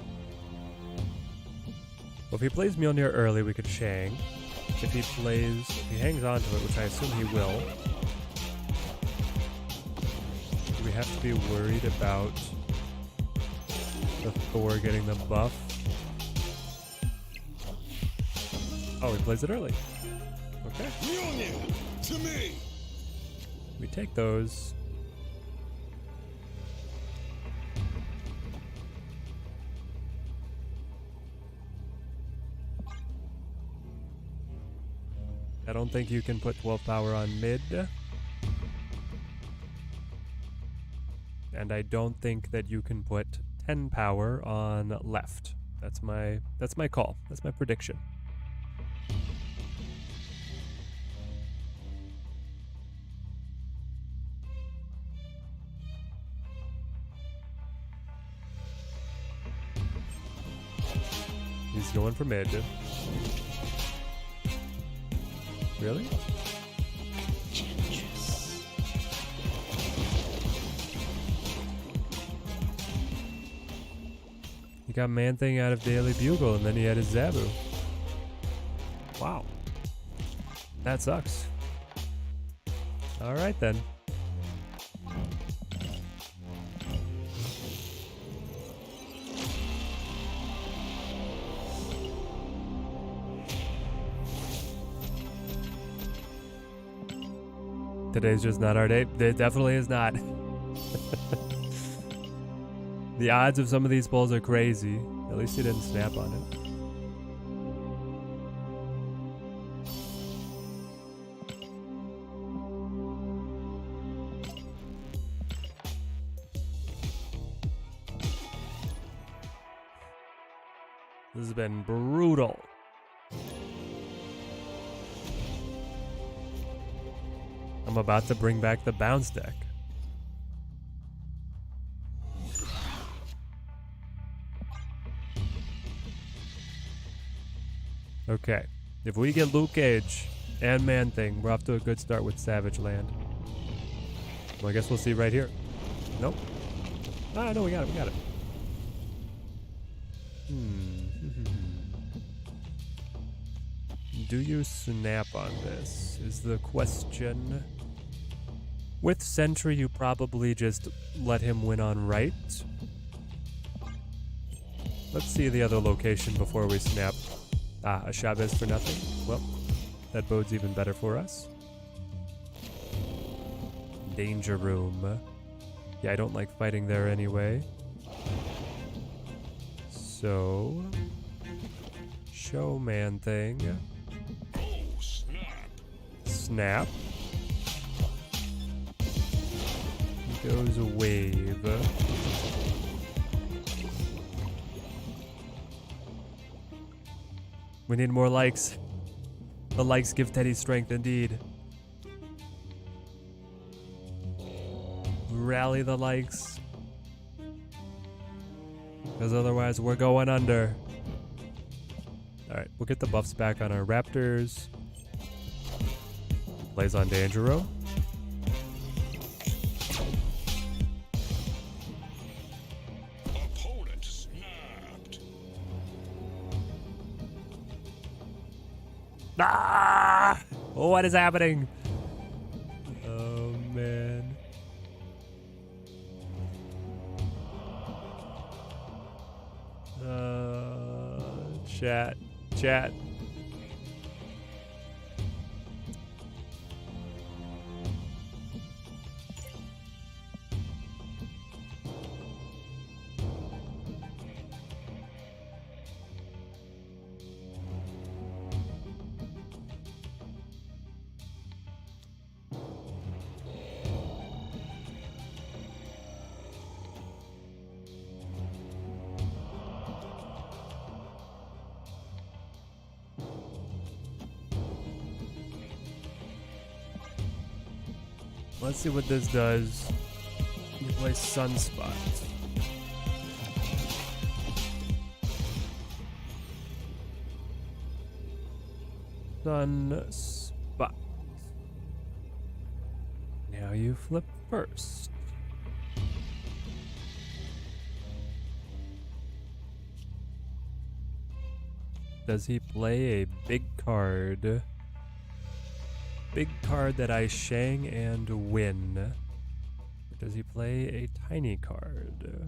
if he plays Mjolnir early, we could Shang. If he hangs on to it, which I assume he will, do we have to be worried about the Thor getting the buff? Oh, he plays it early. Okay. Mjolnir to me. We take those. I don't think you can put 12 power on mid. And I don't think that you can put 10 power on left. That's my call. That's my prediction. He's going for mid. Really? He got Man Thing out of Daily Bugle and then he had his Zabu. Wow. That sucks. Alright then. Today's just not our day. It definitely is not. The odds of some of these pulls are crazy. At least he didn't snap on it. This has been brutal. I'm about to bring back the bounce deck. Okay, if we get Luke Cage and Man Thing, we're off to a good start with Savage Land. Well, I guess we'll see right here. Nope. Ah, no, we got it. Do you snap on this, is the question. With Sentry, you probably just let him win on right. Let's see the other location before we snap. Ah, a Chavez for nothing. Well, that bodes even better for us. Danger Room. Yeah, I don't like fighting there anyway. So... show Man Thing. Oh, snap. Snap. He goes a wave. We need more likes. The likes give Teddy strength indeed. rally the likes. Because otherwise we're going under. Alright, we'll get the buffs back on our Raptors. Plays on Dangerous. Opponent snapped. Ah! What is happening? Oh man. Chat. Let's see what this does. You play Sunspot. Sunspot. Now you flip first. Does he play a big card? Big card that I shang and win. Or does he play a tiny card?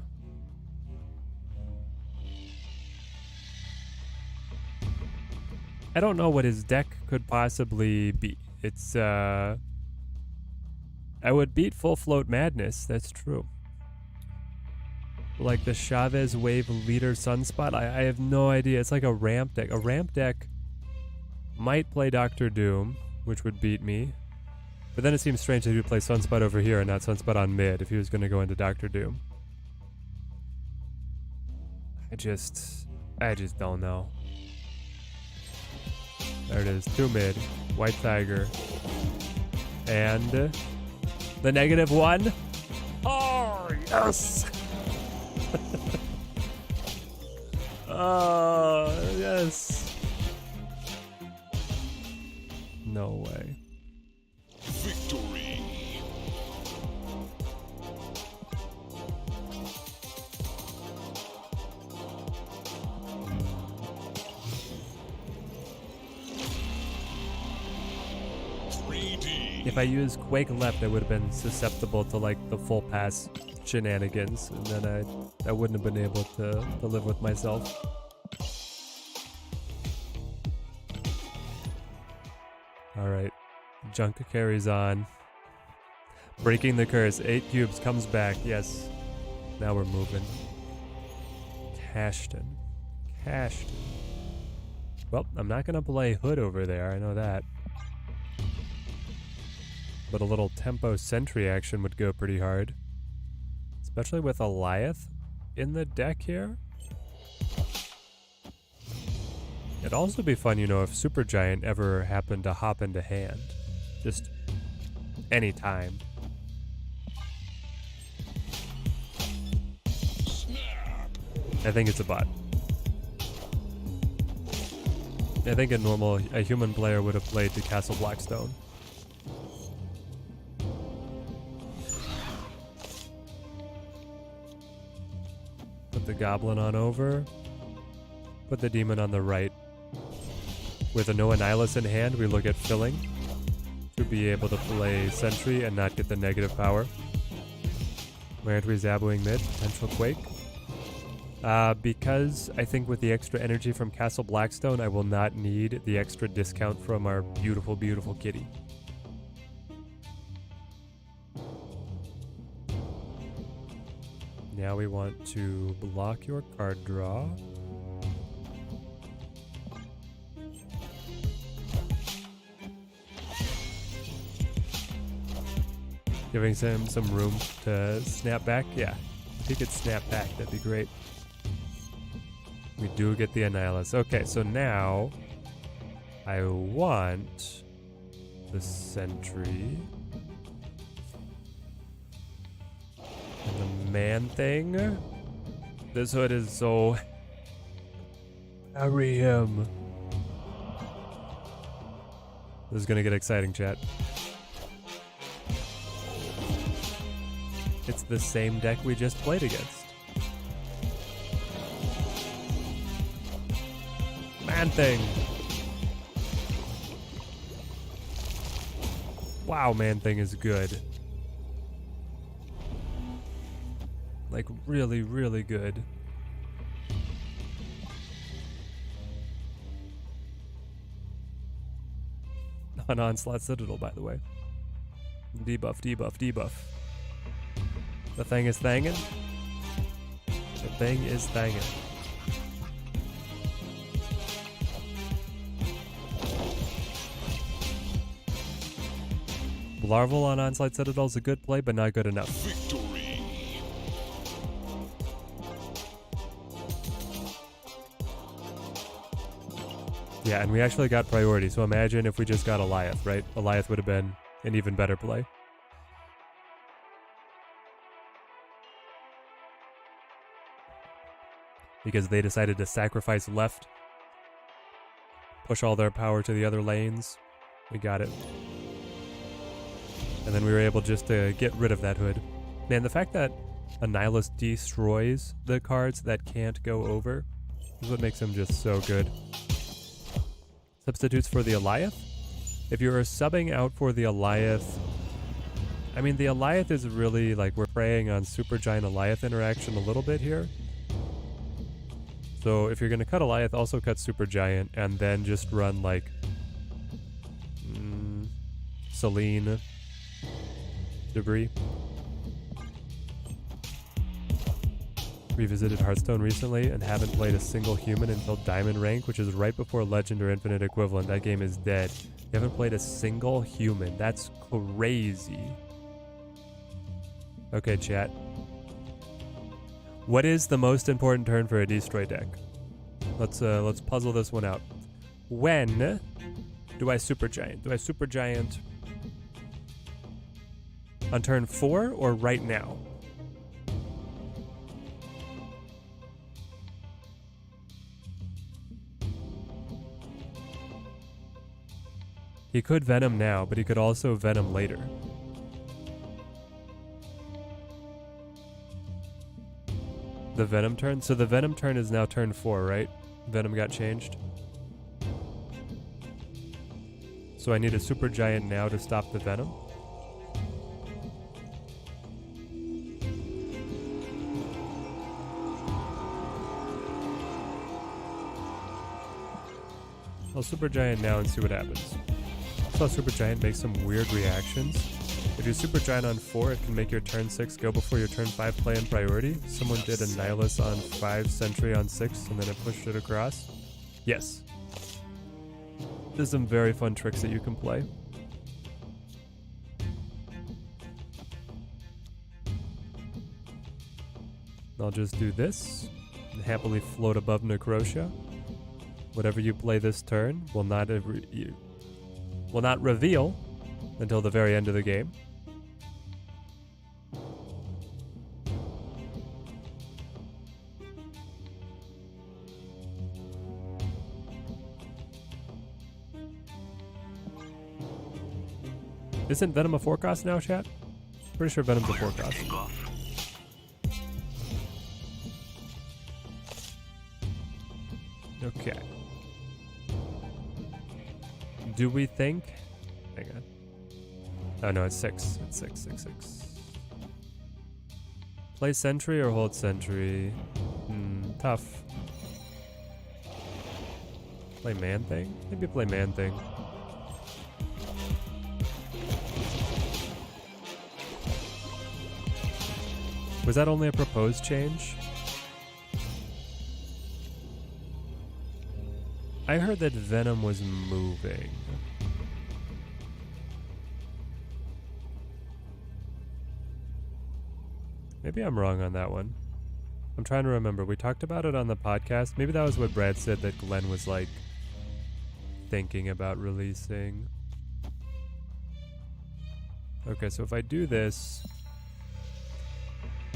I don't know what his deck could possibly be. It's I would beat Full Float Madness, that's true. Like the Chavez Wave Leader Sunspot, I have no idea. It's like a ramp deck. A ramp deck might play Doctor Doom, which would beat me. But then it seems strange that he would play Sunspot over here and not Sunspot on mid if he was going to go into Doctor Doom. I just don't know. There it is, 2 mid, White Tiger, and the -1. Oh, yes! Oh, yes. No way. Victory. If I used Quake left, I would have been susceptible to like the full pass shenanigans, and then I wouldn't have been able to live with myself. All right, Junka carries on. Breaking the curse, 8 cubes comes back. Yes, now we're moving. Cashton. Well, I'm not gonna play Hood over there. I know that. But a little tempo sentry action would go pretty hard. Especially with Eliath in the deck here. It'd also be fun, you know, if Supergiant ever happened to hop into hand. Just anytime. I think it's a bot. I think a human player would have played to Castle Blackstone. Put the goblin on over. Put the demon on the right. With a Noah Nihilus in hand, we look at filling to be able to play sentry and not get the negative power. Where aren't we zaboing mid? Potential Quake. Because I think with the extra energy from Castle Blackstone, I will not need the extra discount from our beautiful, beautiful kitty. Now we want to block your card draw. Giving him some room to snap back. Yeah, if he could snap back, that'd be great. We do get the Annihilus. Okay, so now I want the sentry. man thing. This hood is so... Hurry him. This is gonna get exciting, chat. It's the same deck we just played against. Man thing. Wow, man thing is good. Like, really, really good. An Onslaught Citadel, by the way. Debuff, debuff, debuff. The thing is thangin'. The thing is thangin'. Larval on Onslaught Citadel is a good play, but not good enough. Victory. Yeah, and we actually got priority, so imagine if we just got Eliath, right? Eliath would have been an even better play. Because they decided to sacrifice left, push all their power to the other lanes. We got it. And then we were able just to get rid of that hood. Man, the fact that Annihilus destroys the cards that can't go over is what makes him just so good. Substitutes for the Eliath. If you're subbing out for the Eliath, I mean, the Eliath is really like we're preying on Supergiant Eliath interaction a little bit here. So if you're going to cut Eliath, also cut Supergiant, and then just run like Selene, Debris. Revisited Hearthstone recently and haven't played a single human until Diamond rank, which is right before Legend or Infinite Equivalent. That game is dead. You haven't played a single human. That's crazy. Okay, chat. What is the most important turn for a destroy deck? Let's puzzle this one out. When do I Supergiant? Do I Supergiant on turn 4 or right now? He could Venom now, but he could also Venom later. The Venom turn? So the Venom turn is now turn 4, right? Venom got changed. So I need a Supergiant now to stop the Venom. I'll Supergiant now and see what happens. Saw Supergiant make some weird reactions. If you Supergiant on 4, it can make your turn 6 go before your turn 5 play in priority. Someone did a Nihilus on 5, Sentry on 6, and then it pushed it across. Yes. There's some very fun tricks that you can play. I'll just do this and happily float above Necrotia. Whatever you play this turn will not reveal until the very end of the game. Isn't Venom a 4-cost now, chat? Pretty sure Venom's a 4-cost. Okay. Do we think... Hang on. Oh no, it's 6. It's 6, 6, 6. Play Sentry or hold Sentry? Tough. Play Man Thing? Maybe play Man Thing. Was that only a proposed change? I heard that Venom was moving. Maybe I'm wrong on that one. I'm trying to remember. We talked about it on the podcast. Maybe that was what Brad said, that Glenn was like thinking about releasing. Okay, so if I do this,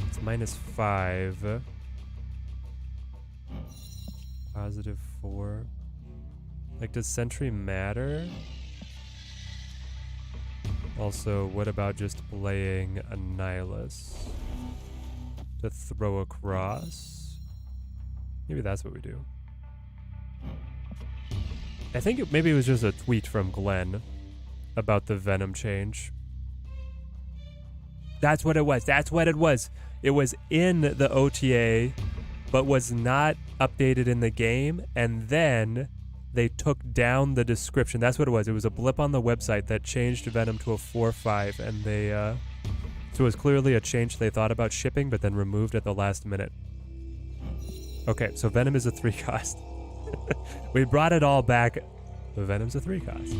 It's -5. +4. Like, does Sentry matter? Also, what about just playing a Nihilus to throw across? Maybe that's what we do. I think maybe it was just a tweet from Glenn about the Venom change. That's what it was. That's what it was. It was in the OTA, but was not updated in the game, and then they took down the description. That's what it was. It was a blip on the website that changed Venom to a 4/5, and they so it was clearly a change they thought about shipping, but then removed at the last minute. Okay, so Venom is a 3 cost. We brought it all back. Venom's a 3 cost.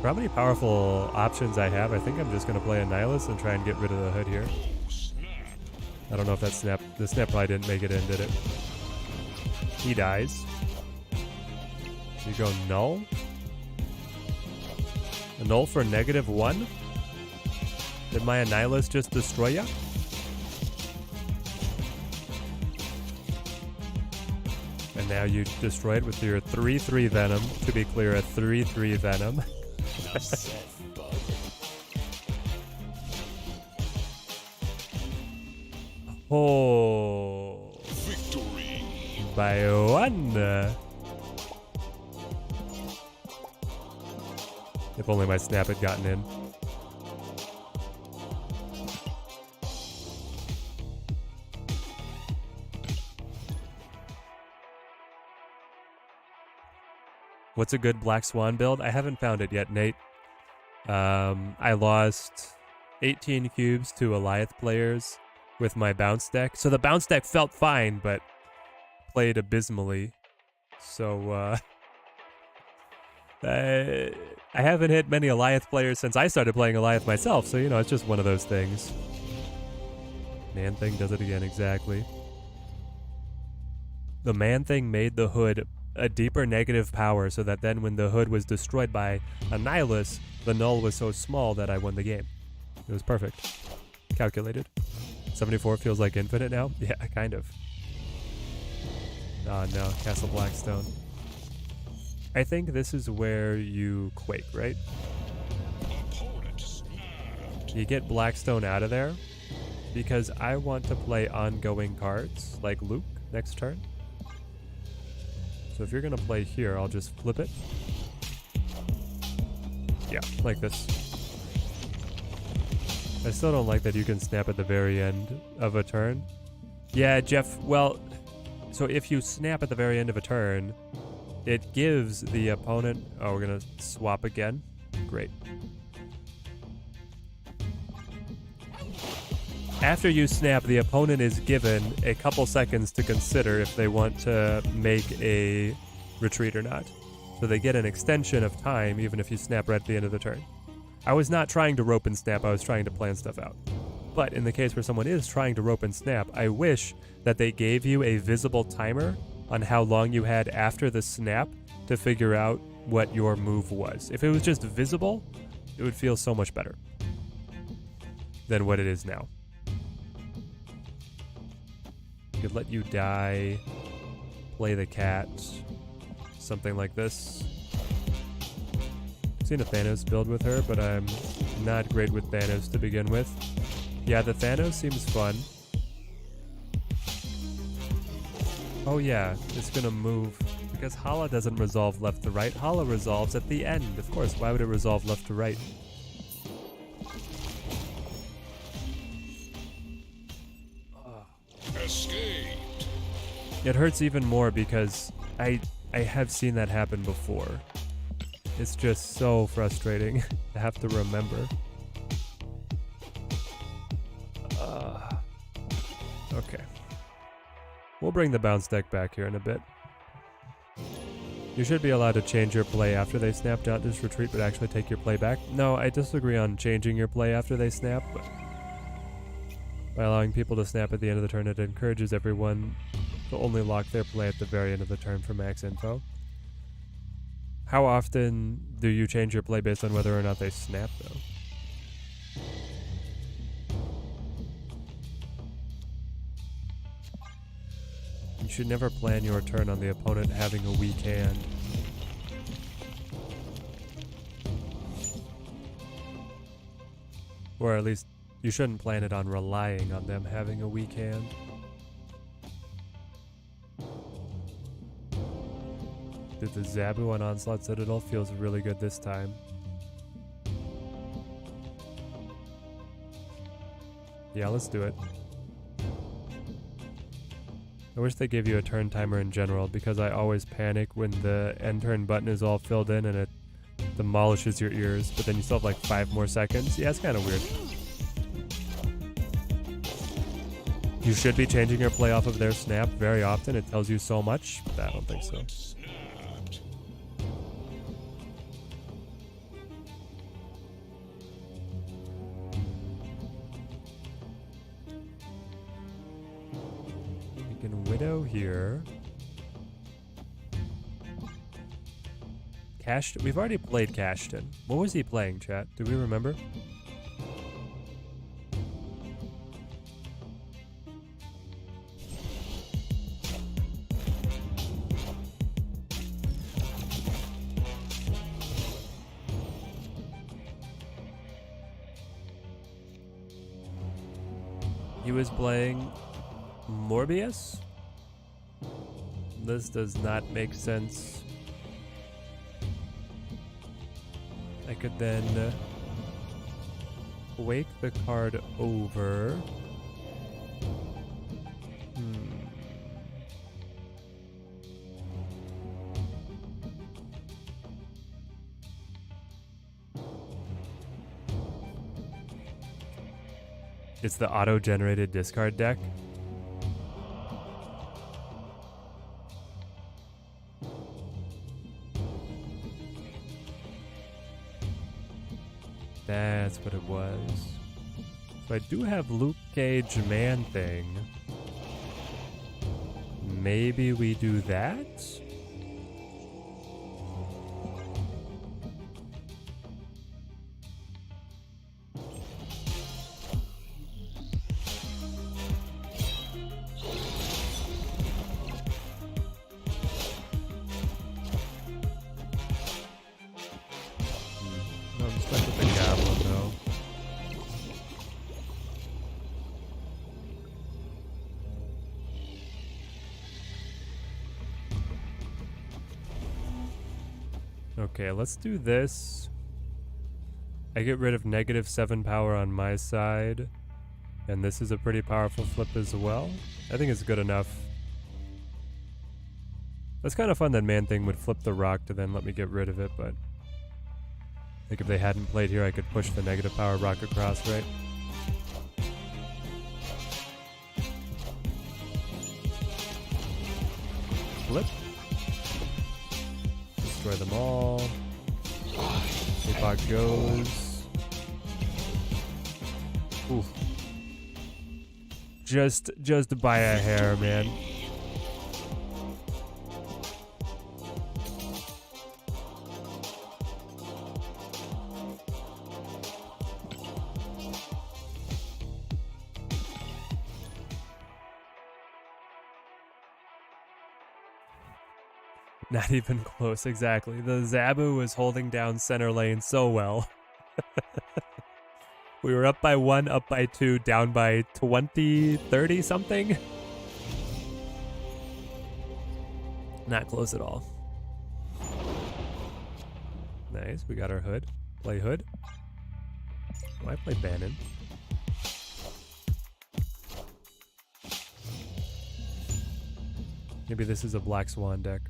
For how many powerful options I have, I think I'm just going to play a Nihilus and try and get rid of the hood here. I don't know if that snap... The snap probably didn't make it in, did it? He dies. You go null? A null for -1? Did my Nihilus just destroy ya? And now you destroy it with your 3/3 Venom. To be clear, a 3/3 Venom. Oh. Victory. By 1. If only my snap had gotten in. What's a good Black Swan build? I haven't found it yet, Nate. I lost 18 cubes to Alioth players with my bounce deck. So the bounce deck felt fine, but played abysmally. So, I haven't hit many Alioth players since I started playing Alioth myself. So, you know, it's just one of those things. Man Thing does it again, exactly. The Man Thing made the hood a deeper negative power so that then when the hood was destroyed by a Nihilus, the null was so small that I won the game. It was perfect. Calculated. 74 feels like infinite now? Yeah, kind of. Oh no, Castle Blackstone. I think this is where you quake, right? You get Blackstone out of there because I want to play ongoing cards like Luke next turn. So if you're going to play here, I'll just flip it. Yeah, like this. I still don't like that you can snap at the very end of a turn. Yeah, Jeff, well, so if you snap at the very end of a turn, it gives the opponent... Oh, we're going to swap again. Great. After you snap, the opponent is given a couple seconds to consider if they want to make a retreat or not. So they get an extension of time even if you snap right at the end of the turn. I was not trying to rope and snap, I was trying to plan stuff out. But in the case where someone is trying to rope and snap, I wish that they gave you a visible timer on how long you had after the snap to figure out what your move was. If it was just visible, it would feel so much better than what it is now. Could let you die, play the cat, something like this. I've seen a Thanos build with her, but I'm not great with Thanos to begin with. Yeah, the Thanos seems fun. Oh yeah, it's gonna move. Because Hala doesn't resolve left to right. Hala resolves at the end. Of course, why would it resolve left to right? Escaped. It hurts even more because I have seen that happen before. It's just so frustrating to have to remember. Okay. We'll bring the bounce deck back here in a bit. You should be allowed to change your play after they snap, not just retreat, but actually take your play back. No, I disagree on changing your play after they snap, but by allowing people to snap at the end of the turn, it encourages everyone to only lock their play at the very end of the turn for max info. How often do you change your play based on whether or not they snap, though? You should never plan your turn on the opponent having a weak hand. Or at least, you shouldn't plan it on relying on them having a weak hand. Did the Zabu on Onslaught Citadel feels really good this time. Yeah, let's do it. I wish they gave you a turn timer in general, because I always panic when the end turn button is all filled in and it demolishes your ears, but then you still have like 5 more seconds. Yeah, it's kind of weird. You should be changing your play off of their snap very often. It tells you so much, but I don't think so. Snapped. We can Widow here. We've already played Cashton. What was he playing, chat? Do we remember? He was playing Morbius? This does not make sense. I could then wake the card over. It's the auto-generated discard deck. That's what it was. So I do have Luke Cage Man-Thing. Maybe we do that? Okay, let's do this. I get rid of -7 power on my side. And this is a pretty powerful flip as well. I think it's good enough. It's kind of fun that Man-Thing would flip the rock to then let me get rid of it, but I think if they hadn't played here, I could push the negative power rock across, right? Flip. Destroy them all. Epoch goes. Oof. Just by a hair, man. Not even close, exactly. The Zabu was holding down center lane so well. We were up by 1, up by 2, down by 20, 30 something. Not close at all. Nice, we got our Hood. Play Hood. Oh, I play Bannon. Maybe this is a Black Swan deck.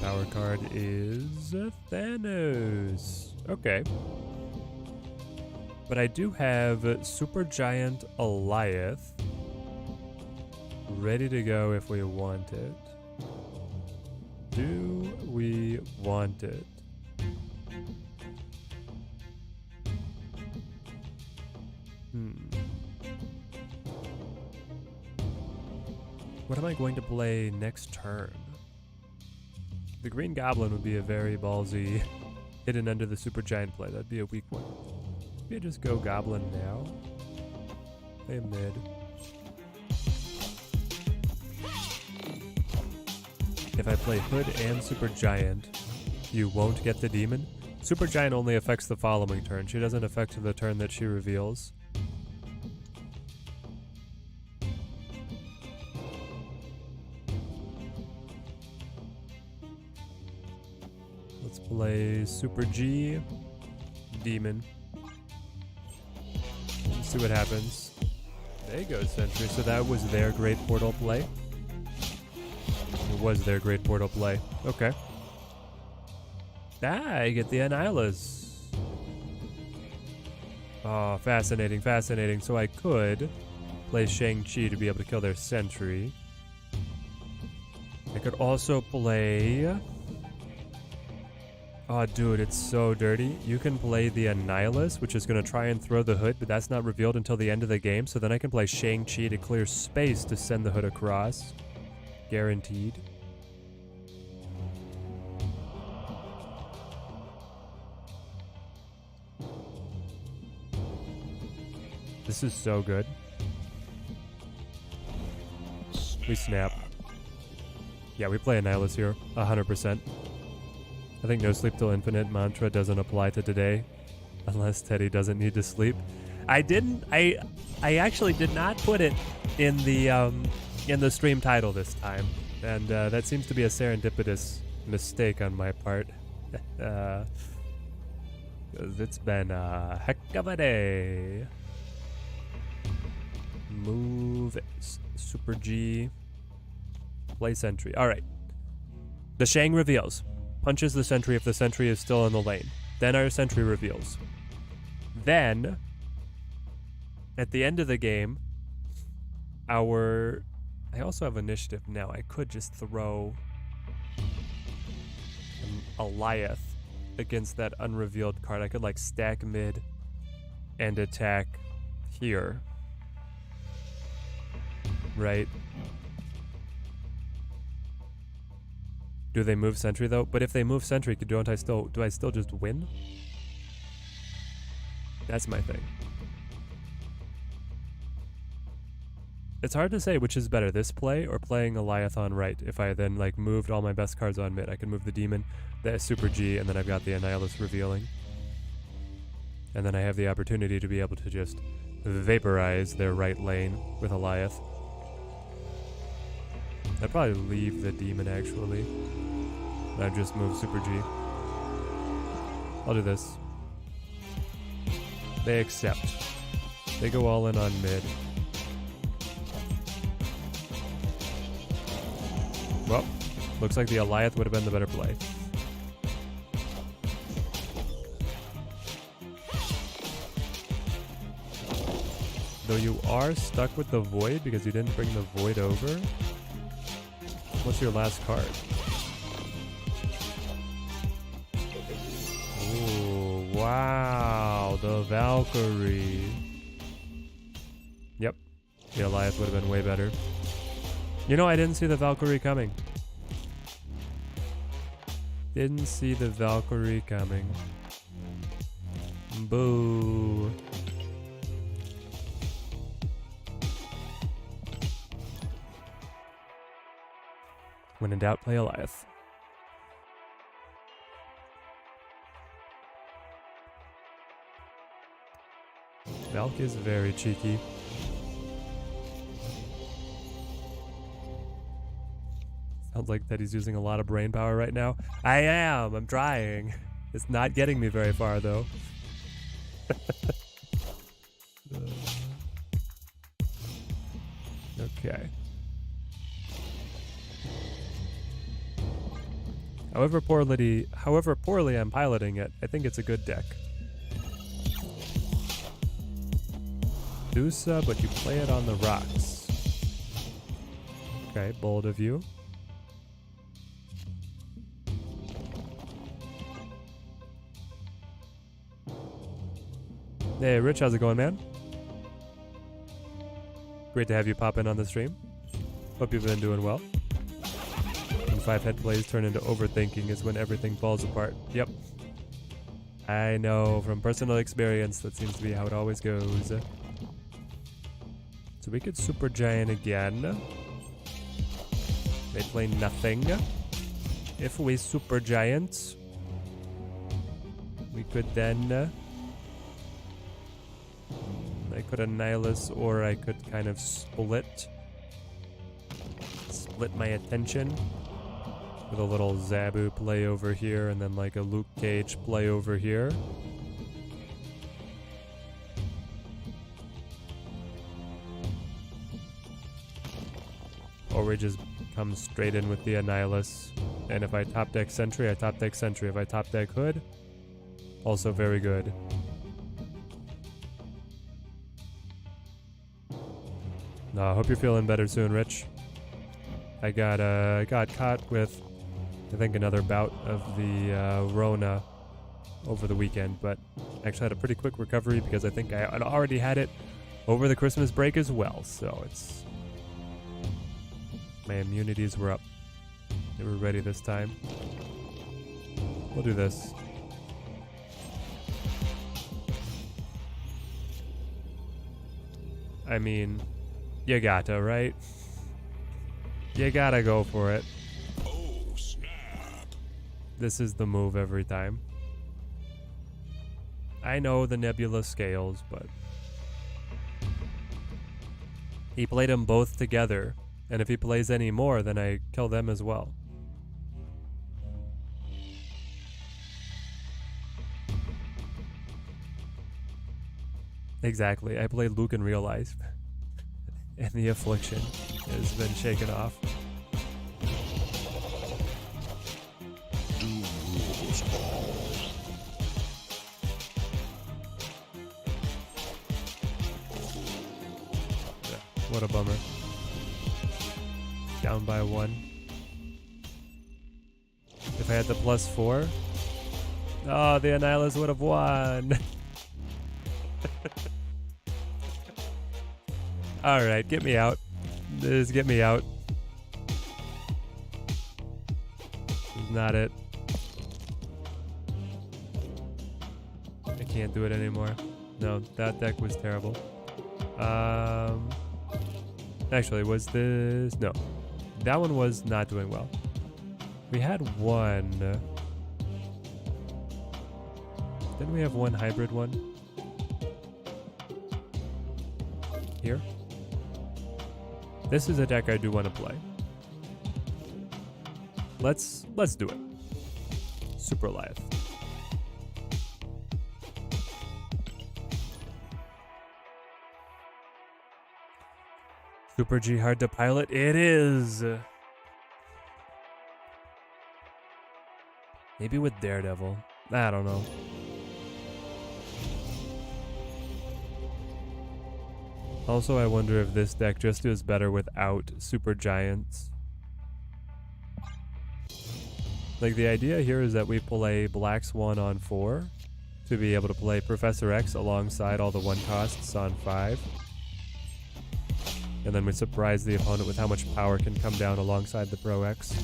Power card is Thanos. Okay. But I do have Supergiant Goliath ready to go if we want it. Do we want it? What am I going to play next turn? The Green Goblin would be a very ballsy hidden under the Super Giant play. That'd be a weak one. Maybe I just go Goblin now. Play mid. If I play Hood and Super Giant, you won't get the demon. Super Giant only affects the following turn. She doesn't affect the turn that she reveals. Let's play Super G, Demon. Let's see what happens. There goes Sentry. So that was their great portal play. It was their great portal play. Okay. I get the Annihilus. Oh, fascinating, fascinating. So I could play Shang-Chi to be able to kill their Sentry. I could also play... Oh, dude, it's so dirty. You can play the Annihilus, which is going to try and throw the Hood, but that's not revealed until the end of the game. So then I can play Shang-Chi to clear space to send the Hood across. Guaranteed. This is so good. We snap. Yeah, we play Annihilus here, 100%. I think no sleep till infinite mantra doesn't apply to today, unless Teddy doesn't need to sleep. I actually did not put it in the stream title this time, and that seems to be a serendipitous mistake on my part. 'Cause it's been a heck of a day. Move Super G. Play Sentry. Alright. The Shang reveals. Punches the Sentry if the Sentry is still in the lane. Then our Sentry reveals. Then, at the end of the game, I also have initiative now. I could just throw a Goliath against that unrevealed card. I could like stack mid and attack here. Right? Do they move Sentry though? But if they move Sentry, do I still just win? That's my thing. It's hard to say which is better, this play or playing Goliath on right. If I then like moved all my best cards on mid, I could move the Demon, the Super G, and then I've got the Annihilus revealing. And then I have the opportunity to be able to just vaporize their right lane with Goliath. I'd probably leave the Demon actually. And I'd just move Super G. I'll do this. They accept. They go all in on mid. Well, looks like the Goliath would have been the better play. Though you are stuck with the Void because you didn't bring the Void over. What's your last card? Ooh, wow, the Valkyrie. Yep, the Goliath would have been way better. You know, I didn't see the Valkyrie coming. Didn't see the Valkyrie coming. Boo. When in doubt, play Goliath. Valk is very cheeky. Sounds like that he's using a lot of brain power right now. I am. I'm trying. It's not getting me very far, though. Okay. However poorly I'm piloting it, I think it's a good deck. Dusa, but you play it on the rocks. Okay, bold of you. Hey, Rich, how's it going, man? Great to have you pop in on the stream. Hope you've been doing well. When 5-head plays turn into overthinking is when everything falls apart. Yep. I know from personal experience that seems to be how it always goes. So we could Super Giant again. They play nothing. If we Super Giant, we could then... I could Annihilus, or I could kind of split my attention with a little Zabu play over here and then like a Luke Cage play over here. Or we just come straight in with the Annihilus, and if I top deck Sentry, I top deck Sentry. If I top deck Hood, also very good. No, I hope you're feeling better soon, Rich. I got caught with, I think, another bout of the Rona over the weekend, but actually had a pretty quick recovery because I think I had already had it over the Christmas break as well, so it's... My immunities were up. They were ready this time. We'll do this. I mean, you gotta, right? You gotta go for it. Oh, snap. This is the move every time. I know the Nebula scales, but... He played them both together, and if he plays any more, then I kill them as well. Exactly, I played Luke in real life. And the affliction has been shaken off. Yeah, what a bummer. Down by 1. If I had the +4, oh, the Annihilus would have won. Alright, get me out. Just get me out. This is not it. I can't do it anymore. No, that deck was terrible. Actually, was this... No. That one was not doing well. We had one... Didn't we have one hybrid one? Here? This is a deck I do want to play. Let's do it. Super live. Super G hard to pilot? It is! Maybe with Daredevil. I don't know. Also, I wonder if this deck just does better without Super Giants. Like, the idea here is that we play Black Swan on 4 to be able to play Professor X alongside all the 1-costs on 5. And then we surprise the opponent with how much power can come down alongside the Pro X.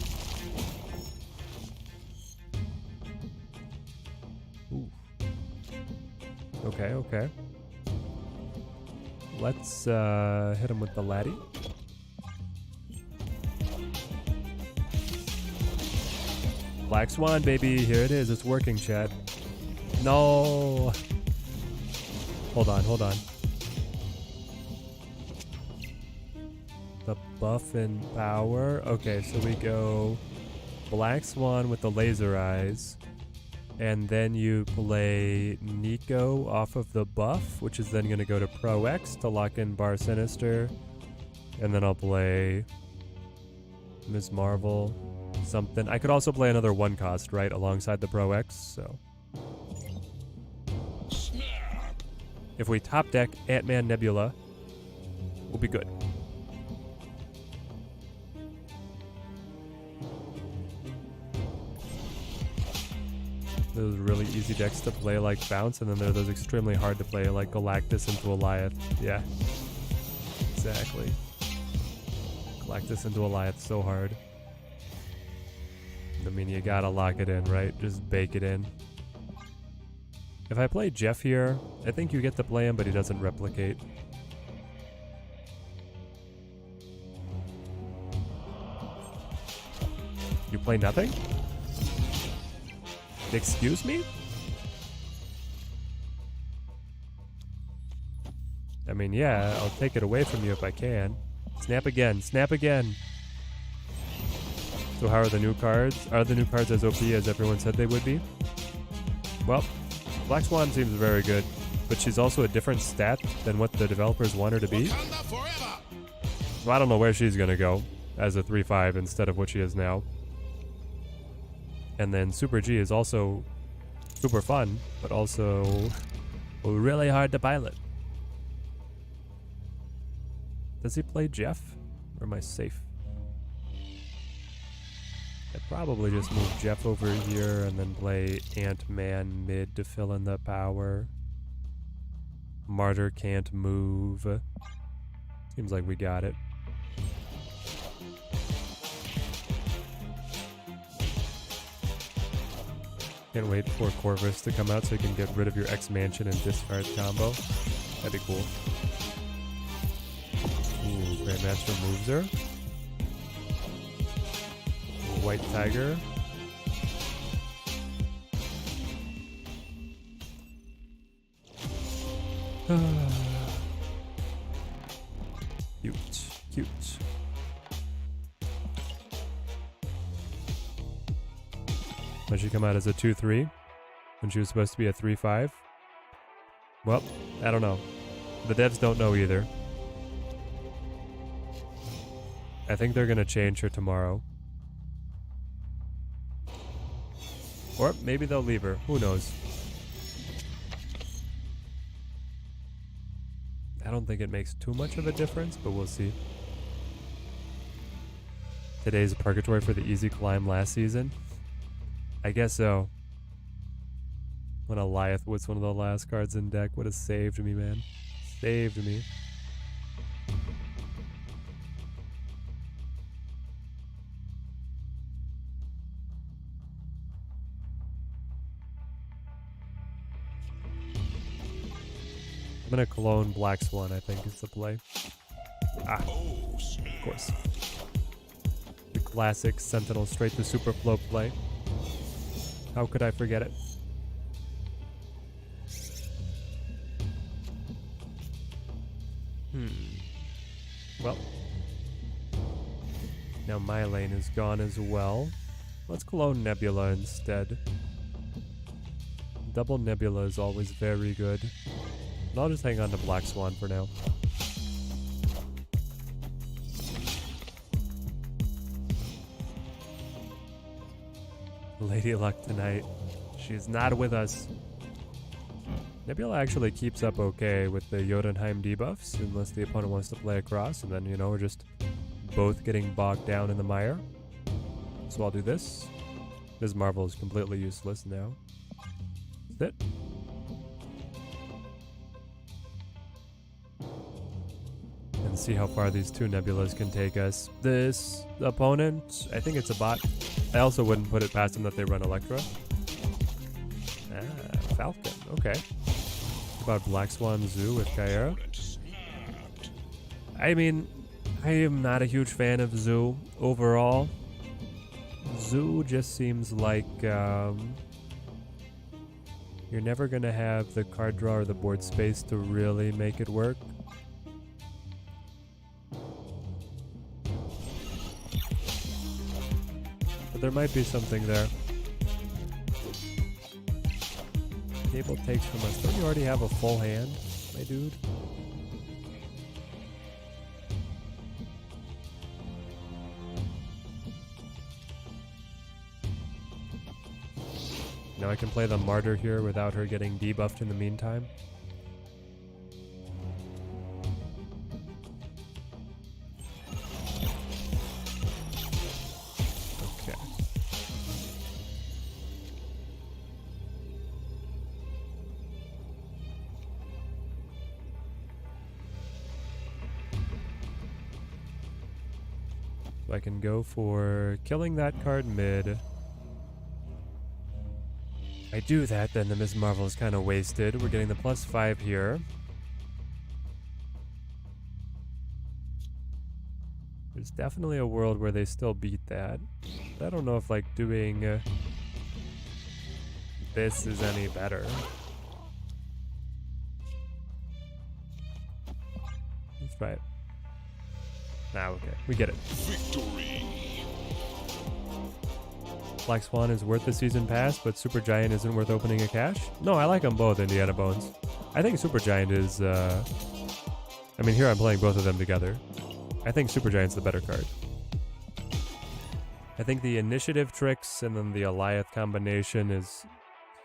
Ooh. Okay, okay. Let's hit him with the Laddie. Black Swan, baby. Here it is. It's working, chat. No. Hold on, hold on. The buff and power. Okay, so we go Black Swan with the laser eyes. And then you play Nico off of the buff, which is then going to go to Pro X to lock in Bar Sinister. And then I'll play Ms. Marvel, something. I could also play another 1-cost, right, alongside the Pro X, so. Snap. If we top deck Ant-Man Nebula, we'll be good. Those really easy decks to play like Bounce, and then there are those extremely hard to play like Galactus into Goliath. Yeah, exactly. Lock this into Goliath so hard. I mean, you gotta lock it in, right? Just bake it in. If I play Jeff here, I think you get to play him, but he doesn't replicate. You play nothing? Excuse me? I mean, yeah, I'll take it away from you if I can. Snap again, snap again. So how are the new cards? Are the new cards as OP as everyone said they would be? Well, Black Swan seems very good, but she's also a different stat than what the developers want her to be. So I don't know where she's gonna go as a 3-5 instead of what she is now. And then Super G is also super fun, but also really hard to pilot. Does he play Jeff? Or am I safe? I'd probably just move Jeff over here and then play Ant-Man mid to fill in the power. Martyr can't move. Seems like we got it. Can't wait for Corvus to come out so you can get rid of your X-Mansion and discard combo. That'd be cool. Ooh, Grandmaster moves her. White Tiger. Cute, cute. When she come out as a 2-3 when she was supposed to be a 3-5. Well, I don't know. The devs don't know either. I think they're gonna change her tomorrow. Or maybe they'll leave her. Who knows? I don't think it makes too much of a difference, but we'll see. Today's purgatory for the easy climb last season. I guess so. When Goliath was one of the last cards in deck, would have saved me, man. Saved me. I'm gonna clone Black Swan, I think is the play. Ah, of course. The classic Sentinel straight to Super Flow play. How could I forget it? Well. Now my lane is gone as well. Let's clone Nebula instead. Double Nebula is always very good. And I'll just hang on to Black Swan for now. Lady Luck tonight. She's not with us. Nebula actually keeps up okay with the Jotunheim debuffs, unless the opponent wants to play across, and then, you know, we're just both getting bogged down in the mire. So I'll do this. Ms. Marvel is completely useless now. Sit. And see how far these two Nebulas can take us. This opponent, I think it's a bot. I also wouldn't put it past them that they run Electra. Ah, Falcon. Okay. What about Black Swan Zoo with Kyra? I mean, I am not a huge fan of Zoo overall. Zoo just seems like you're never going to have the card draw or the board space to really make it work. But there might be something there. Table takes from us. Don't you already have a full hand, my dude? Now I can play the Martyr here without her getting debuffed in the meantime. Okay. So I can go for killing that card mid. I do that, then the Ms. Marvel is kind of wasted. We're getting the +5 here. There's definitely a world where they still beat that. But I don't know if like doing this is any better. Let's try it. Nah, okay. We get it. Victory. Black Swan is worth the season pass, but Super Giant isn't worth opening a cache? No, I like them both, Indiana Bones. I think Super Giant is, I mean, here I'm playing both of them together. I think Super Giant's the better card. I think the initiative tricks and then the Alioth combination is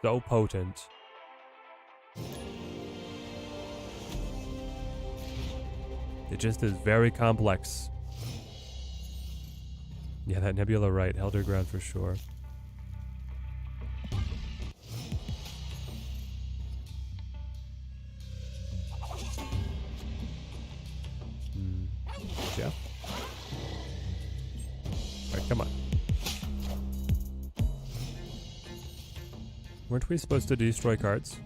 so potent. It just is very complex. Yeah, that Nebula right. Held her ground for sure. Jeff? Alright, come on. Weren't we supposed to destroy cards?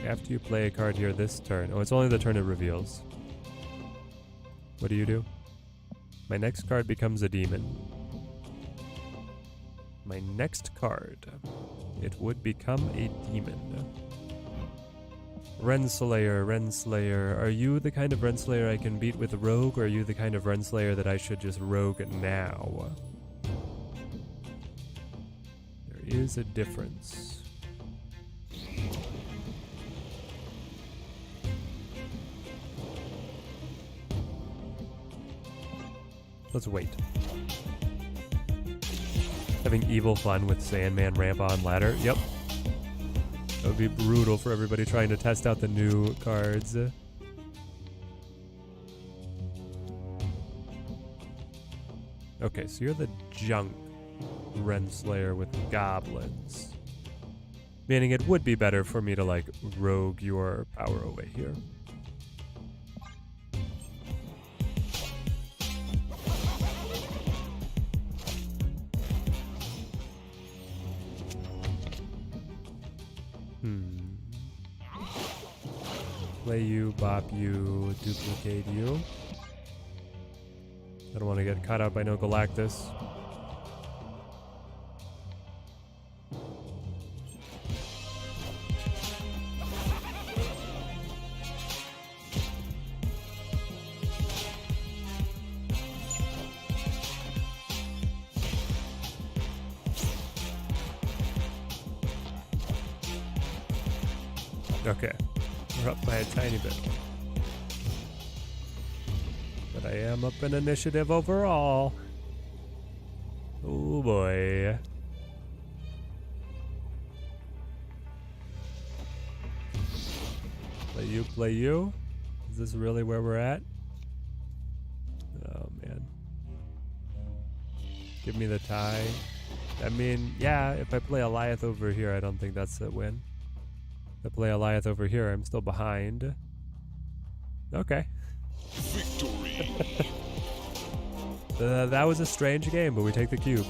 After you play a card here this turn. Oh, it's only the turn it reveals. What do you do? My next card becomes a demon. My next card. It would become a demon. Renslayer, Renslayer. Are you the kind of Renslayer I can beat with Rogue, or are you the kind of Renslayer that I should just Rogue now? There is a difference. Let's wait. Having evil fun with Sandman ramp on ladder. Yep. That would be brutal for everybody trying to test out the new cards. Okay, so you're the junk Renslayer with goblins. Meaning it would be better for me to like rogue your power away here. Play you, bop you, duplicate you. I don't want to get caught out by no Galactus. Okay. We're up by a tiny bit. But I am up in initiative overall. Oh boy. Play you, play you? Is this really where we're at? Oh man. Give me the tie. I mean, yeah, if I play Alioth over here, I don't think that's a win. If I play Alioth over here, I'm still behind. Okay. Victory. That was a strange game, but we take the cube.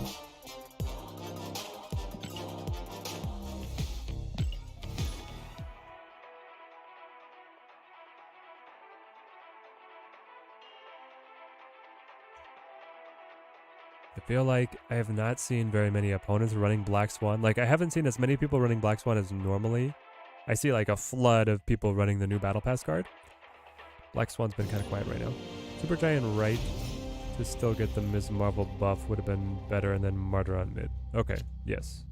I feel like I have not seen very many opponents running Black Swan. Like, I haven't seen as many people running Black Swan as normally. I see like a flood of people running the new Battle Pass card. Black Swan's been kind of quiet right now. Super Giant right to still get the Ms. Marvel buff would have been better, and then Martyr on mid. Okay, yes.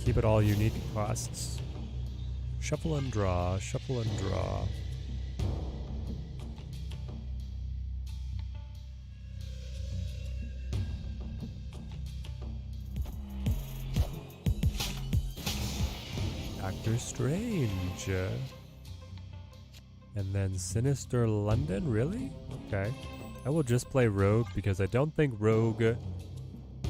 Keep it all unique costs. Shuffle and draw, shuffle and draw. Doctor Strange. And then Sinister London, really? Okay. I will just play Rogue because I don't think Rogue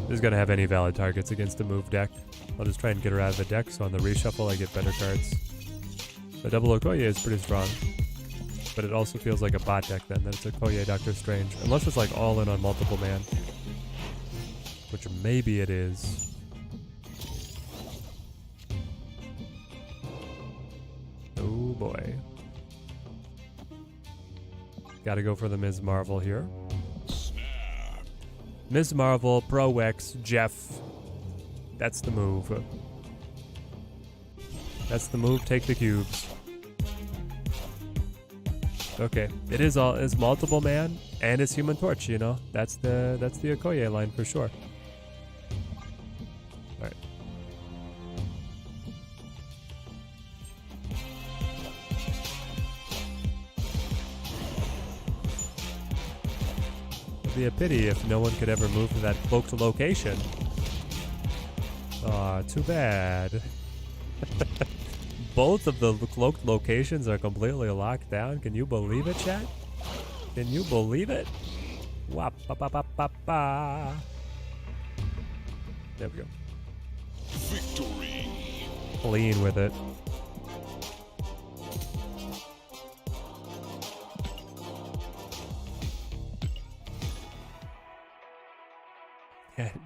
is going to have any valid targets against a move deck. I'll just try and get her out of the deck, so on the reshuffle I get better cards. The double Okoye is pretty strong, but it also feels like a bot deck then, that it's Okoye Doctor Strange. Unless it's like all in on multiple man, which maybe it is. Oh boy. Gotta go for the Ms. Marvel here. Ms. Marvel, Pro X, Jeff. That's the move. That's the move, take the cubes. Okay, it is multiple man and it's Human Torch, you know. That's the Okoye line for sure. Alright. It'd be a pity if no one could ever move to that cloaked location. Aw, too bad. Both of the cloaked locations are completely locked down. Can you believe it, chat? Can you believe it? Wap pa pa pa pa pa. There we go. Victory. Clean with it.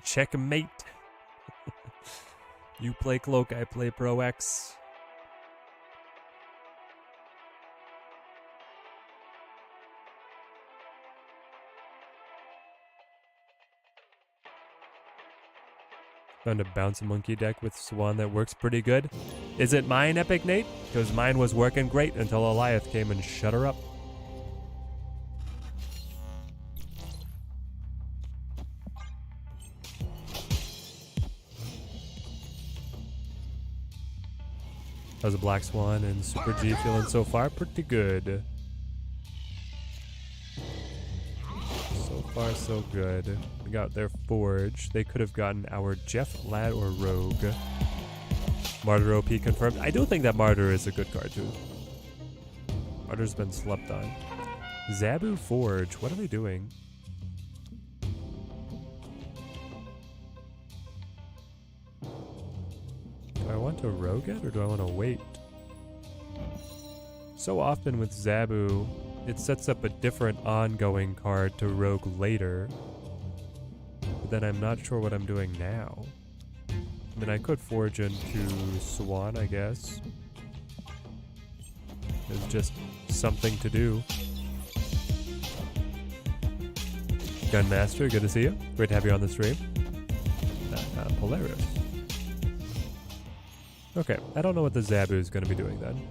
Checkmate. You play Cloak, I play Pro X. Found a bounce monkey deck with Swan that works pretty good. Is it mine, Epic Nate? Because mine was working great until Eliath came and shut her up. How's a Black Swan and Super G feeling so far? Pretty good. So far, so good. We got their Forge. They could have gotten our Jeff, Lad, or Rogue. Martyr OP confirmed. I do think that Martyr is a good card, too. Martyr's been slept on. Zabu Forge. What are they doing? Do I want to rogue it, or do I want to wait? So often with Zabu, it sets up a different ongoing card to rogue later. But then I'm not sure what I'm doing now. I mean, I could forge into Swan, I guess. It's just something to do. Gunmaster, good to see you. Great to have you on the stream. Polaris. Okay, I don't know what the Zabu is going to be doing then.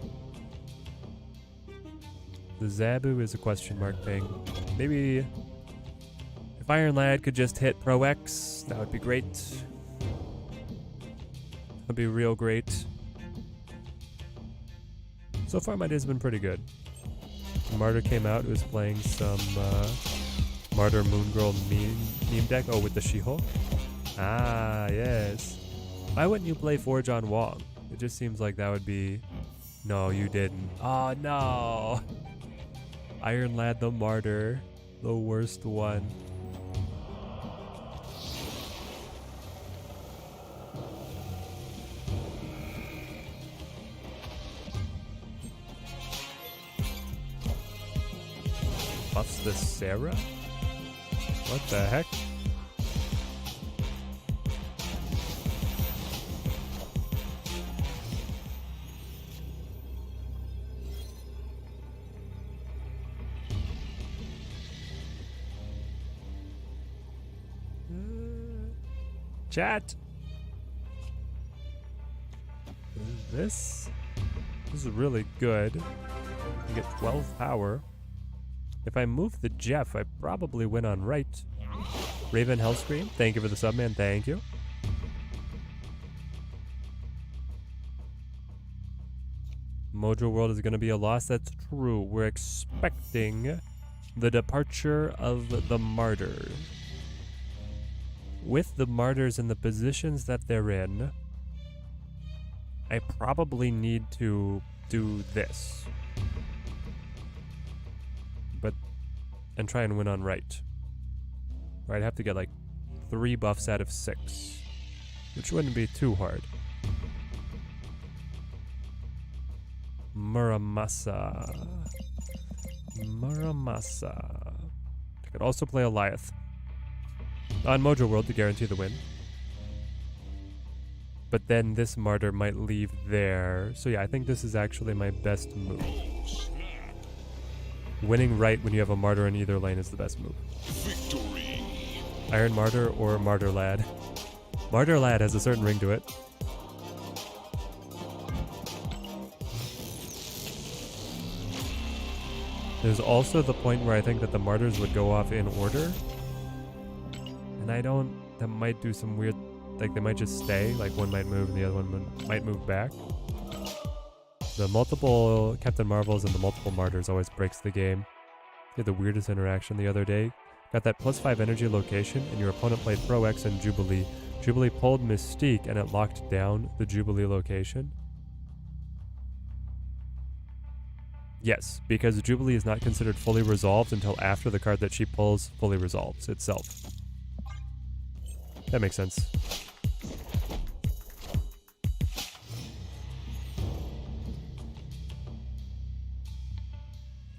The Zabu is a question mark thing. Maybe if Iron Lad could just hit Pro X, that would be great. That'd be real great. So far my day's been pretty good. Martyr came out, was playing some Martyr Moon Girl meme deck. Oh, with the She-Hulk? Ah, yes. Why wouldn't you play Forge on Wong? It just seems like that would be... No, you didn't. Oh, no. Iron Lad the Martyr. The worst one. Buffs the Sarah? What the heck? Chat. This is really good. I get 12 power. If I move the Jeff, I probably win on right. Raven Hellscream, thank you for the sub, man. Thank you. Mojo World is going to be a loss. That's true. We're expecting the departure of the Martyr. With the Martyrs in the positions that they're in, I probably need to do this. And try and win on right. Or I'd have to get like 3 buffs out of 6, which wouldn't be too hard. Muramasa. I could also play Eliath on Mojo World to guarantee the win. But then this Martyr might leave there. So yeah, I think this is actually my best move. Winning right when you have a Martyr in either lane is the best move. Victory. Iron Martyr or Martyr Lad. Martyr Lad has a certain ring to it. There's also the point where I think that the Martyrs would go off in order. And I don't... That might do some weird... Like, they might just stay. Like, one might move and the other one might move back. The multiple Captain Marvels and the multiple Martyrs always breaks the game. I had the weirdest interaction the other day. Got that +5 energy location, and your opponent played Pro X and Jubilee. Jubilee pulled Mystique, and it locked down the Jubilee location. Yes, because Jubilee is not considered fully resolved until after the card that she pulls fully resolves itself. That makes sense.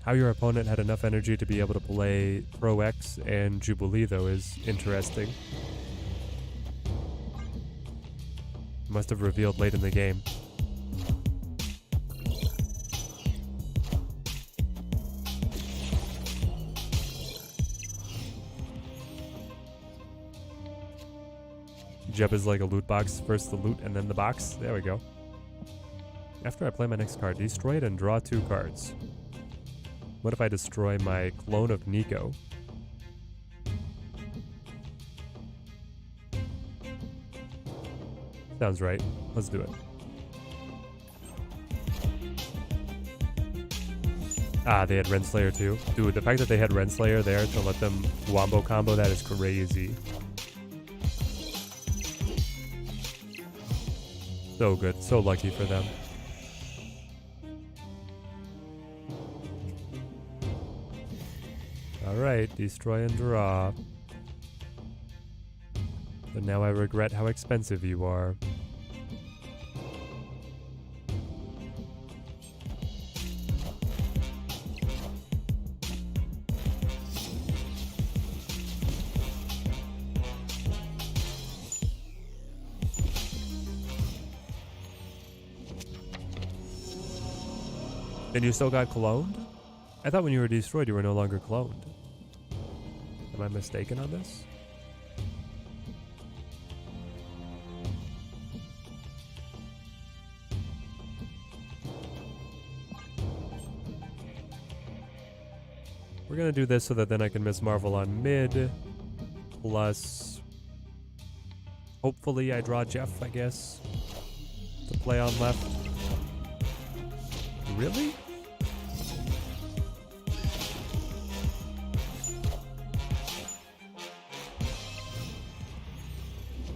How your opponent had enough energy to be able to play Pro X and Jubilee, though, is interesting. Must have revealed late in the game. Jeb is like a loot box. First the loot and then the box. There we go. After I play my next card, destroy it and draw 2 cards. What if I destroy my clone of Nico? Sounds right. Let's do it. Ah, they had Renslayer too. Dude, the fact that they had Renslayer there to let them wombo combo, that is crazy. So good. So lucky for them. Alright, destroy and draw. But now I regret how expensive you are. And you still got cloned? I thought when you were destroyed you were no longer cloned. Am I mistaken on this? We're gonna do this so that then I can Miss Marvel on mid. Plus... hopefully I draw Jeff, I guess. To play on left. Really?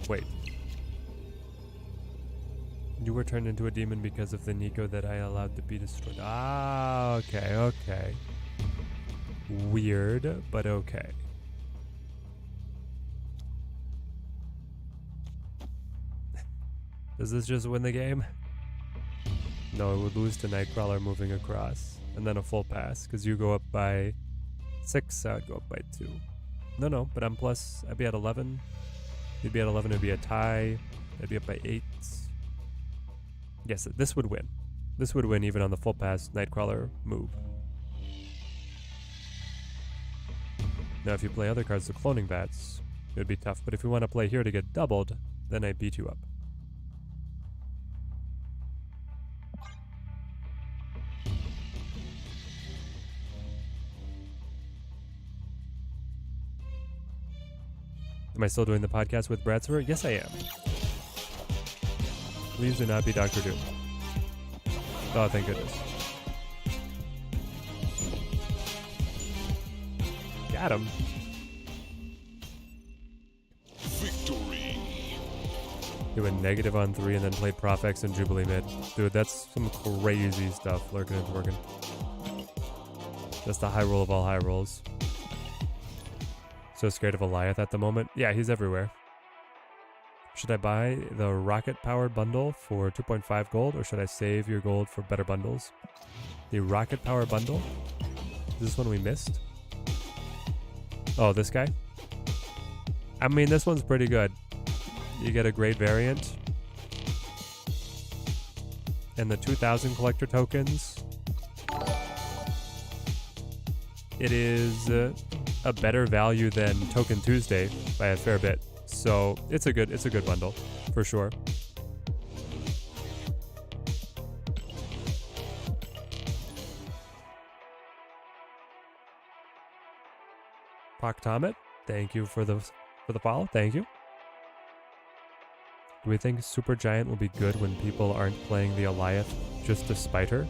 Wait. You were turned into a demon because of the Nico that I allowed to be destroyed. Ah, okay, okay. Weird, but okay. Does this just win the game? No, it would lose to Nightcrawler moving across. And then a full pass, because you go up by 6, I would go up by 2. No, but I'm plus, I'd be at 11. You'd be at 11, it'd be a tie. I'd be up by 8. Yes, this would win. This would win even on the full pass Nightcrawler move. Now if you play other cards, the cloning bats, it would be tough. But if you want to play here to get doubled, then I beat you up. Am I still doing the podcast with Bradsfer? Yes, I am. Please do not be Dr. Doom. Oh, thank goodness. Got him. Victory. He went negative on 3 and then played Prof X and Jubilee mid. Dude, that's some crazy stuff lurking and twerking. That's the high roll of all high rolls. So scared of Goliath at the moment. Yeah, he's everywhere. Should I buy the rocket powered bundle for 2.5 gold, or should I save your gold for better bundles? The rocket power bundle? Is this one we missed? Oh, this guy? I mean, this one's pretty good. You get a great variant. And the 2,000 collector tokens. It is a better value than Token Tuesday by a fair bit. So it's a good bundle for sure. Proctomet, thank you for the follow. Thank you. Do we think Supergiant will be good when people aren't playing the Goliath just to spite her?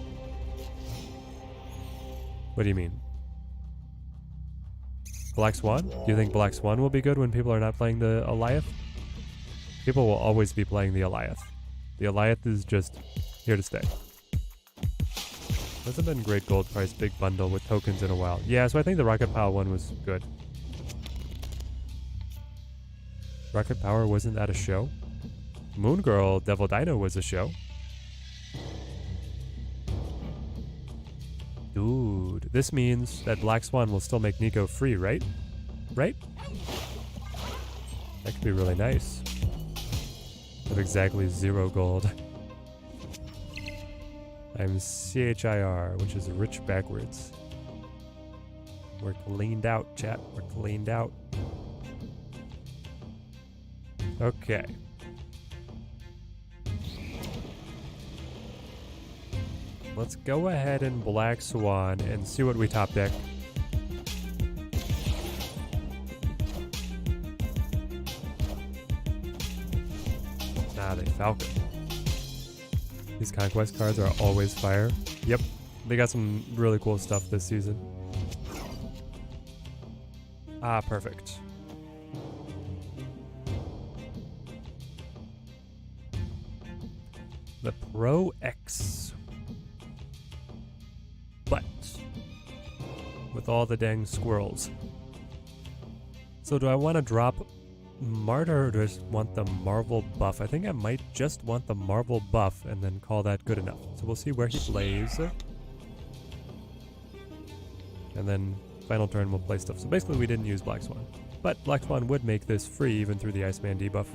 What do you mean? Black Swan? Do you think Black Swan will be good when people are not playing the Goliath? People will always be playing the Goliath. The Goliath is just here to stay. Hasn't been great gold price big bundle with tokens in a while. Yeah, so I think the Rocket Power one was good. Rocket Power, wasn't that a show? Moon Girl Devil Dino was a show. Dude, this means that Black Swan will still make Nico free, right? Right? That could be really nice. With exactly 0 gold. I'm CHIR, which is rich backwards. We're cleaned out, chat. We're cleaned out. Okay. Let's go ahead and Black Swan and see what we top deck. Nah, they Falcon. These Conquest cards are always fire. Yep, they got some really cool stuff this season. Ah, perfect. The Pro X. But with all the dang squirrels. So do I want to drop Martyr or do I just want the Marvel buff? I think I might just want the Marvel buff and then call that good enough. So we'll see where he plays. And then final turn we'll play stuff. So basically we didn't use Black Swan. But Black Swan would make this free even through the Iceman debuff.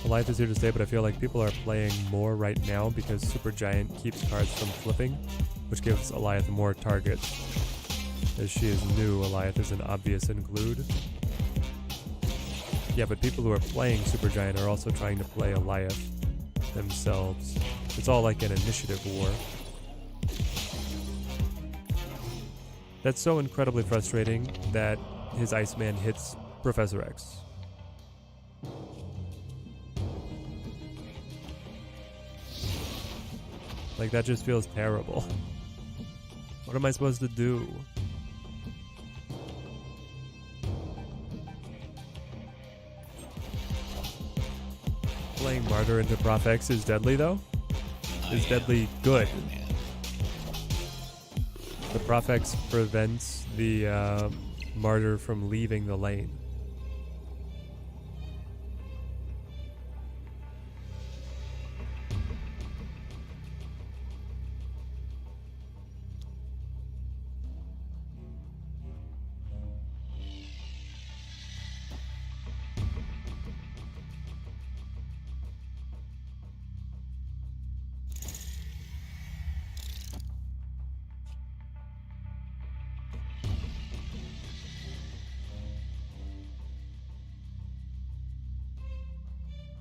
Goliath is here to stay, but I feel like people are playing more right now because Supergiant keeps cards from flipping, which gives Goliath more targets. As she is new, Goliath is an obvious include. Yeah, but people who are playing Supergiant are also trying to play Goliath themselves. It's all like an initiative war. That's so incredibly frustrating that his Iceman hits Professor X. Like, that just feels terrible. What am I supposed to do? Playing Martyr into Prof X is deadly, though? Is deadly good? The Prof X prevents the Martyr from leaving the lane.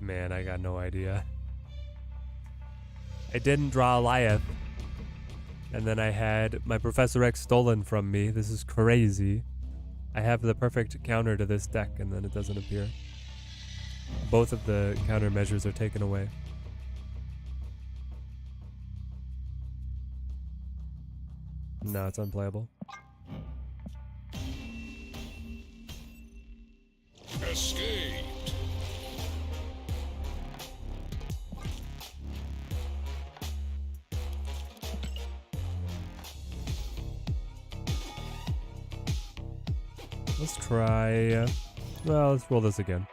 Man, I got no idea. I didn't draw Goliath. And then I had my Professor X stolen from me. This is crazy. I have the perfect counter to this deck and then it doesn't appear. Both of the countermeasures are taken away. No, it's unplayable. Escaped. Let's try... well, let's roll this again.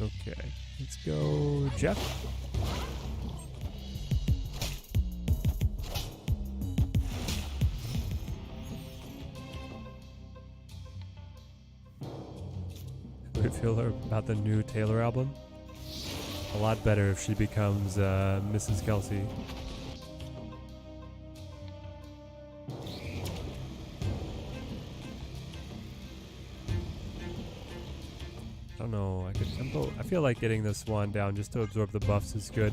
Okay, let's go Jeff. How do you feel about the new Taylor album? A lot better if she becomes Mrs. Kelsey. I don't know, I could tempo. I feel like getting the Swan down just to absorb the buffs is good.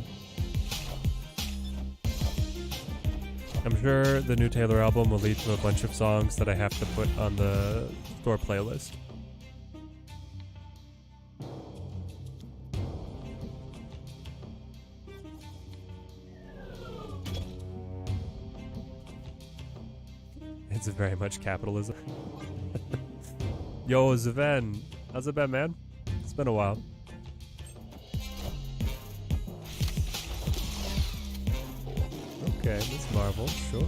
I'm sure the new Taylor album will lead to a bunch of songs that I have to put on the store playlist. It's very much capitalism. Yo, Zaven, how's it been, man? It's been a while. Okay, Miss Marvel, sure.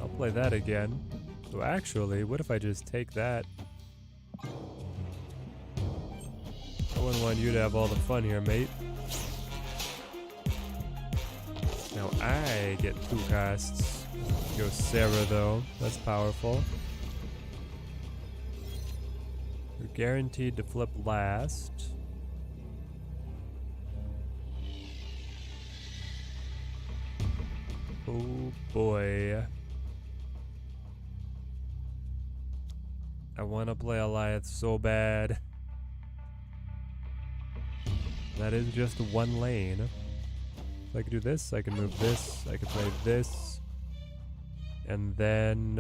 I'll play that again. So actually, what if I just take that? I wouldn't want you to have all the fun here, mate. Now I get 2 casts. Go Sarah though, that's powerful. You're guaranteed to flip last. Oh boy. I want to play Eliath so bad. That is just 1 lane. So I could do this, I can move this, I could play this. And then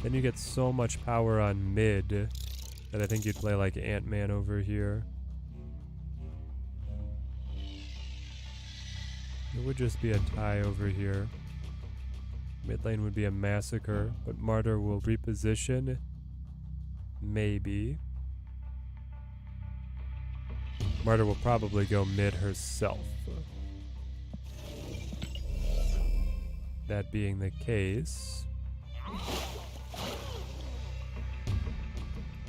you get so much power on mid that I think you'd play like Ant-Man over here. It would just be a tie over here. Mid lane would be a massacre, but Martyr will reposition. Maybe. Martyr will probably go mid herself. That being the case,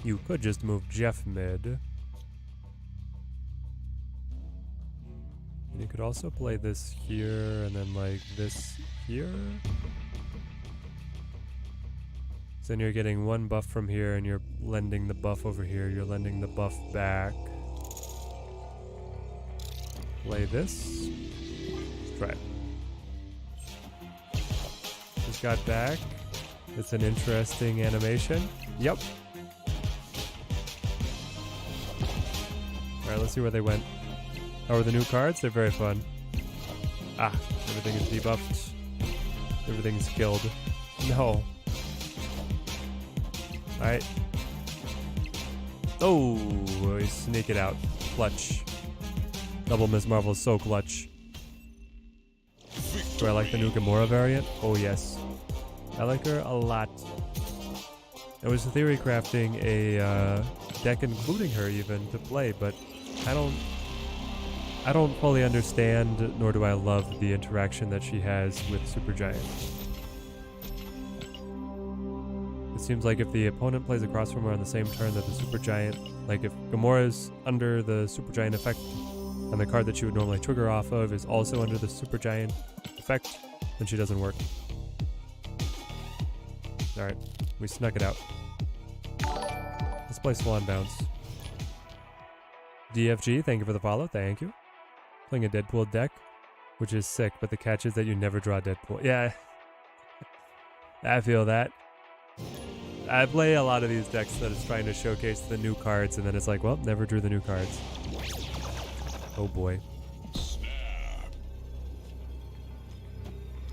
you could just move Jeff mid. And you could also play this here and then like this here. So then you're getting 1 buff from here and you're lending the buff over here. You're lending the buff back. Play this. Let's try it. Just got back. It's an interesting animation. Yep. Alright, let's see where they went. How are the new cards? They're very fun. Ah, everything is debuffed. Everything's killed. No. Alright. Oh, we sneak it out. Clutch. Double Ms. Marvel is so clutch. Do I like the new Gamora variant? Oh yes. I like her a lot. I was theory crafting a deck including her even to play, but I don't fully understand, nor do I love the interaction that she has with Supergiant. It seems like if the opponent plays across from her on the same turn that the Supergiant, like if Gamora's under the Supergiant effect, and the card that she would normally trigger off of is also under the Supergiant effect, then she doesn't work. Alright, we snuck it out. Let's play Swan Bounce. DFG, thank you for the follow, thank you. Playing a Deadpool deck, which is sick, but the catch is that you never draw Deadpool. Yeah, I feel that. I play a lot of these decks that is trying to showcase the new cards, and then it's like, well, never drew the new cards. Oh boy.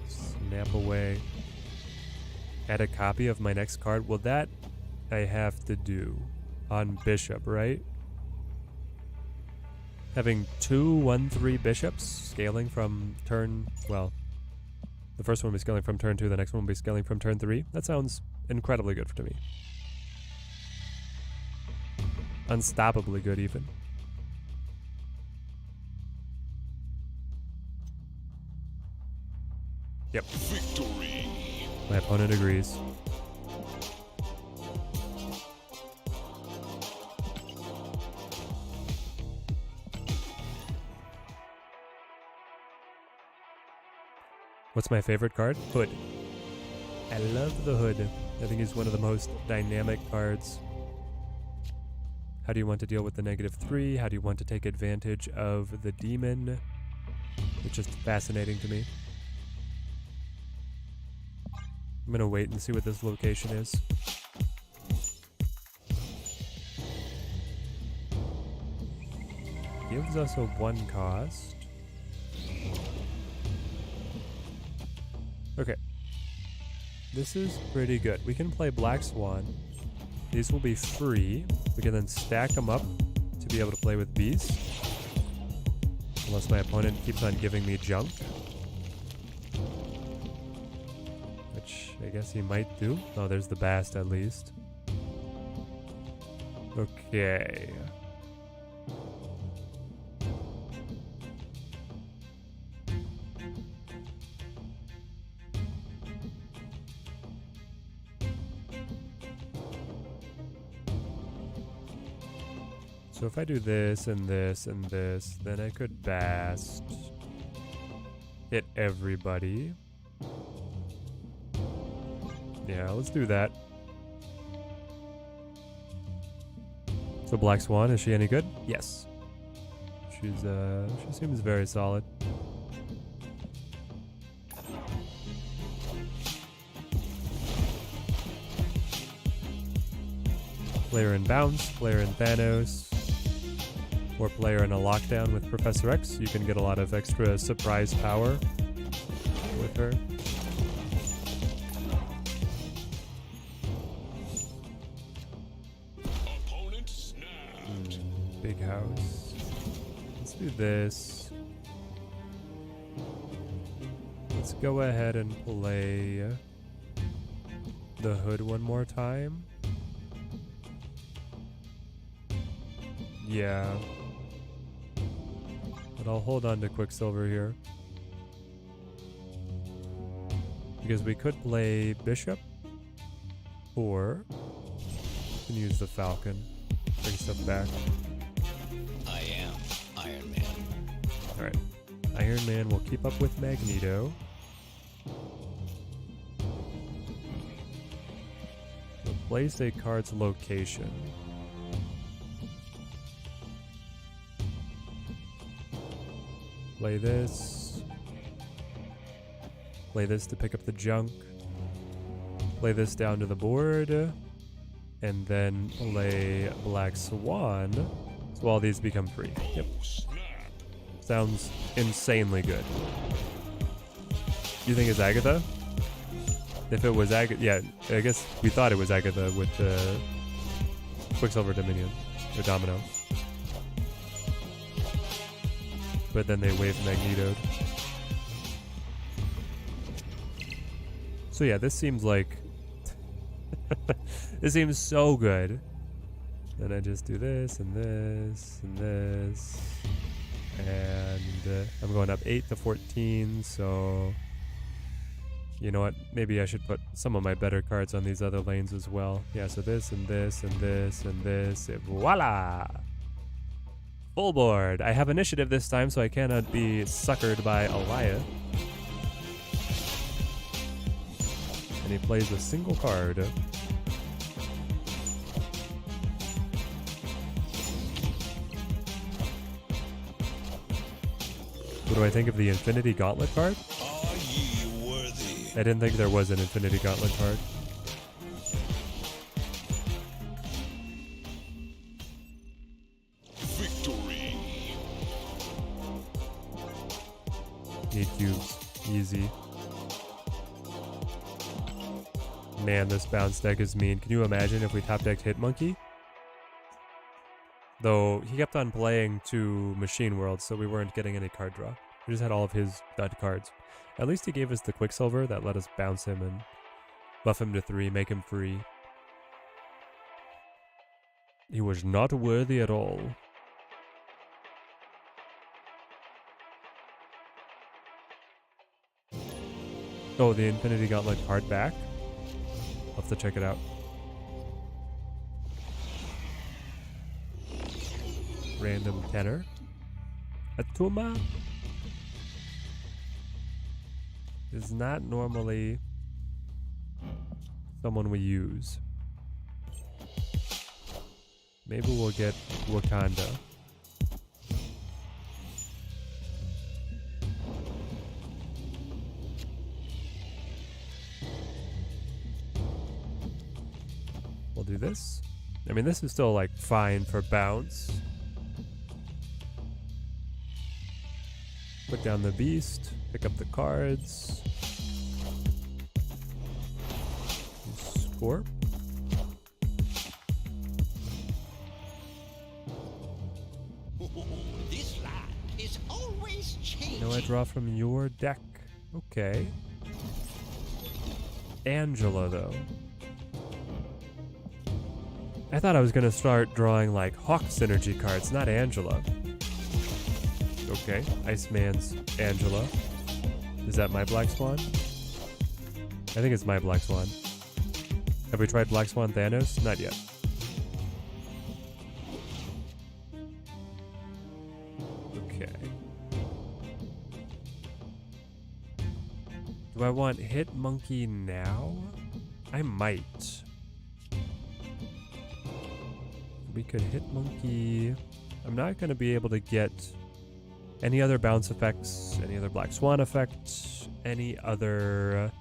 Snap away. Add a copy of my next card. Well, that I have to do on Bishop, right? Having two 1/3 bishops scaling from turn, well, the first one will be scaling from turn 2, the next one will be scaling from turn 3. That sounds incredibly good to me. Unstoppably good, even. Yep. Victory. My opponent agrees. What's my favorite card? Hood. I love the Hood. I think he's one of the most dynamic cards. How do you want to deal with the -3? How do you want to take advantage of the demon? It's just fascinating to me. I'm gonna wait and see what this location is. Gives us a 1 cost. Okay. This is pretty good. We can play Black Swan. These will be free. We can then stack them up to be able to play with these. Unless my opponent keeps on giving me junk. Which I guess he might do. Oh, there's the Bast at least. Okay. So if I do this and this and this, then I could Bast. Hit everybody. Yeah, let's do that. So Black Swan, is she any good? Yes. She seems very solid. Player in Bounce, player in Thanos, or player in a Lockdown with Professor X. You can get a lot of extra surprise power with her. Opponent snapped. Big house. Let's do this. Let's go ahead and play the Hood one more time. Yeah. But I'll hold on to Quicksilver here. Because we could play Bishop. Or we can use the Falcon. Bring stuff back. I am Iron Man. Alright. Iron Man will keep up with Magneto. Replace a card's location. Play this. Play this to pick up the junk. Play this down to the board. And then play Black Swan. So all these become free. Yep. Sounds insanely good. You think it's Agatha? If it was Agatha, yeah, I guess we thought it was Agatha with the Quicksilver Dominion, or Domino. But then they wave Magneto'd. So yeah, this seems like... this seems so good. Then I just do this, and this, and this. And I'm going up 8 to 14, so... You know what? Maybe I should put some of my better cards on these other lanes as well. Yeah, so this, and this, and this, and this. And voila! Full board. I have initiative this time, so I cannot be suckered by Aliyah. And he plays a single card. What do I think of the Infinity Gauntlet card? Are ye worthy? I didn't think there was an Infinity Gauntlet card. Need cubes. Easy. Man, this bounce deck is mean. Can you imagine if we top decked Hitmonkey? Though he kept on playing to Machine World, so we weren't getting any card draw. We just had all of his dud cards. At least he gave us the Quicksilver that let us bounce him and buff him to 3, make him free. He was not worthy at all. Oh, the Infinity Gauntlet card back? I'll have to check it out. Random tenor. Atuma is not normally someone we use. Maybe we'll get Wakanda. We'll do this. I mean, this is still like fine for bounce. Put down the beast, pick up the cards. Scorp. This land is always changing. Now I draw from your deck. Okay. Angela, though. I thought I was gonna start drawing like Hawk synergy cards, not Angela. Okay, Iceman's Angela. Is that my Black Swan? I think it's my Black Swan. Have we tried Black Swan Thanos? Not yet. Okay. Do I want Hitmonkey now? I might. We could Hitmonkey. I'm not going to be able to get any other bounce effects, any other Black Swan effects, any other...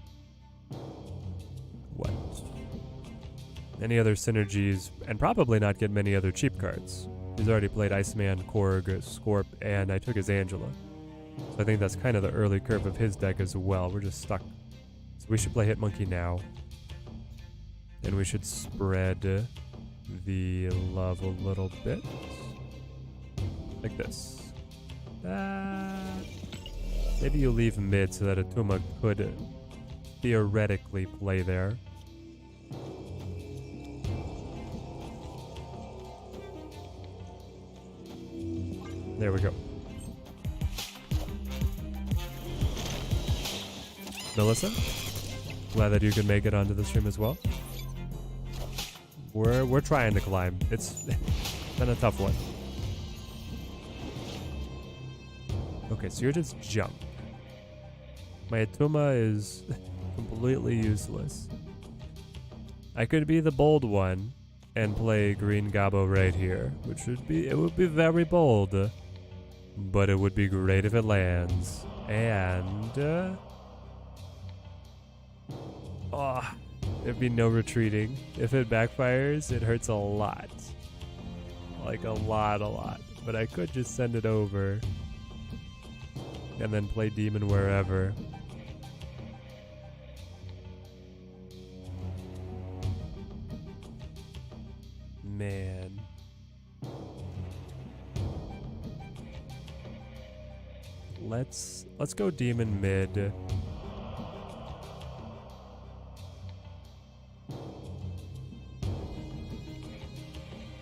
what? Any other synergies, and probably not get many other cheap cards. He's already played Iceman, Korg, Scorp, and I took his Angela. So I think that's kind of the early curve of his deck as well. We're just stuck. So we should play Hitmonkey now. And we should spread the love a little bit. Like this. Maybe you leave mid so that Atuma could theoretically play there. There we go. Melissa, glad that you could make it onto the stream as well. We're trying to climb. It's been a tough one. Okay, so you're just jump. My Atuma is completely useless. I could be the bold one and play Green Gabo right here, which would be, it would be very bold, but it would be great if it lands. And there'd be no retreating. If it backfires, it hurts a lot. Like a lot. But I could just send it over and then play Demon wherever. Man. Let's go Demon mid.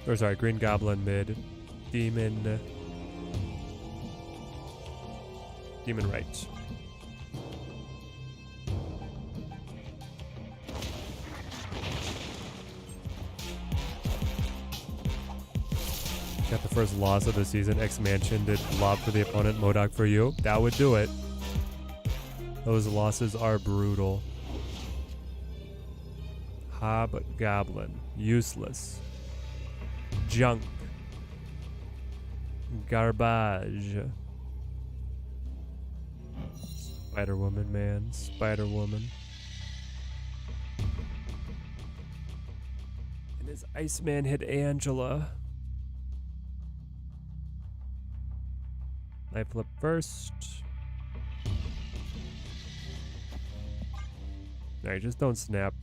Or sorry, Green Goblin mid. Demon right. Got the first loss of the season. X-Mansion did lob for the opponent, Modok for you. That would do it. Those losses are brutal. Hobgoblin. Useless. Junk. Garbage. Spider-Woman, man. Spider-Woman. And his Iceman hit Angela. I flip first. Alright, just don't snap.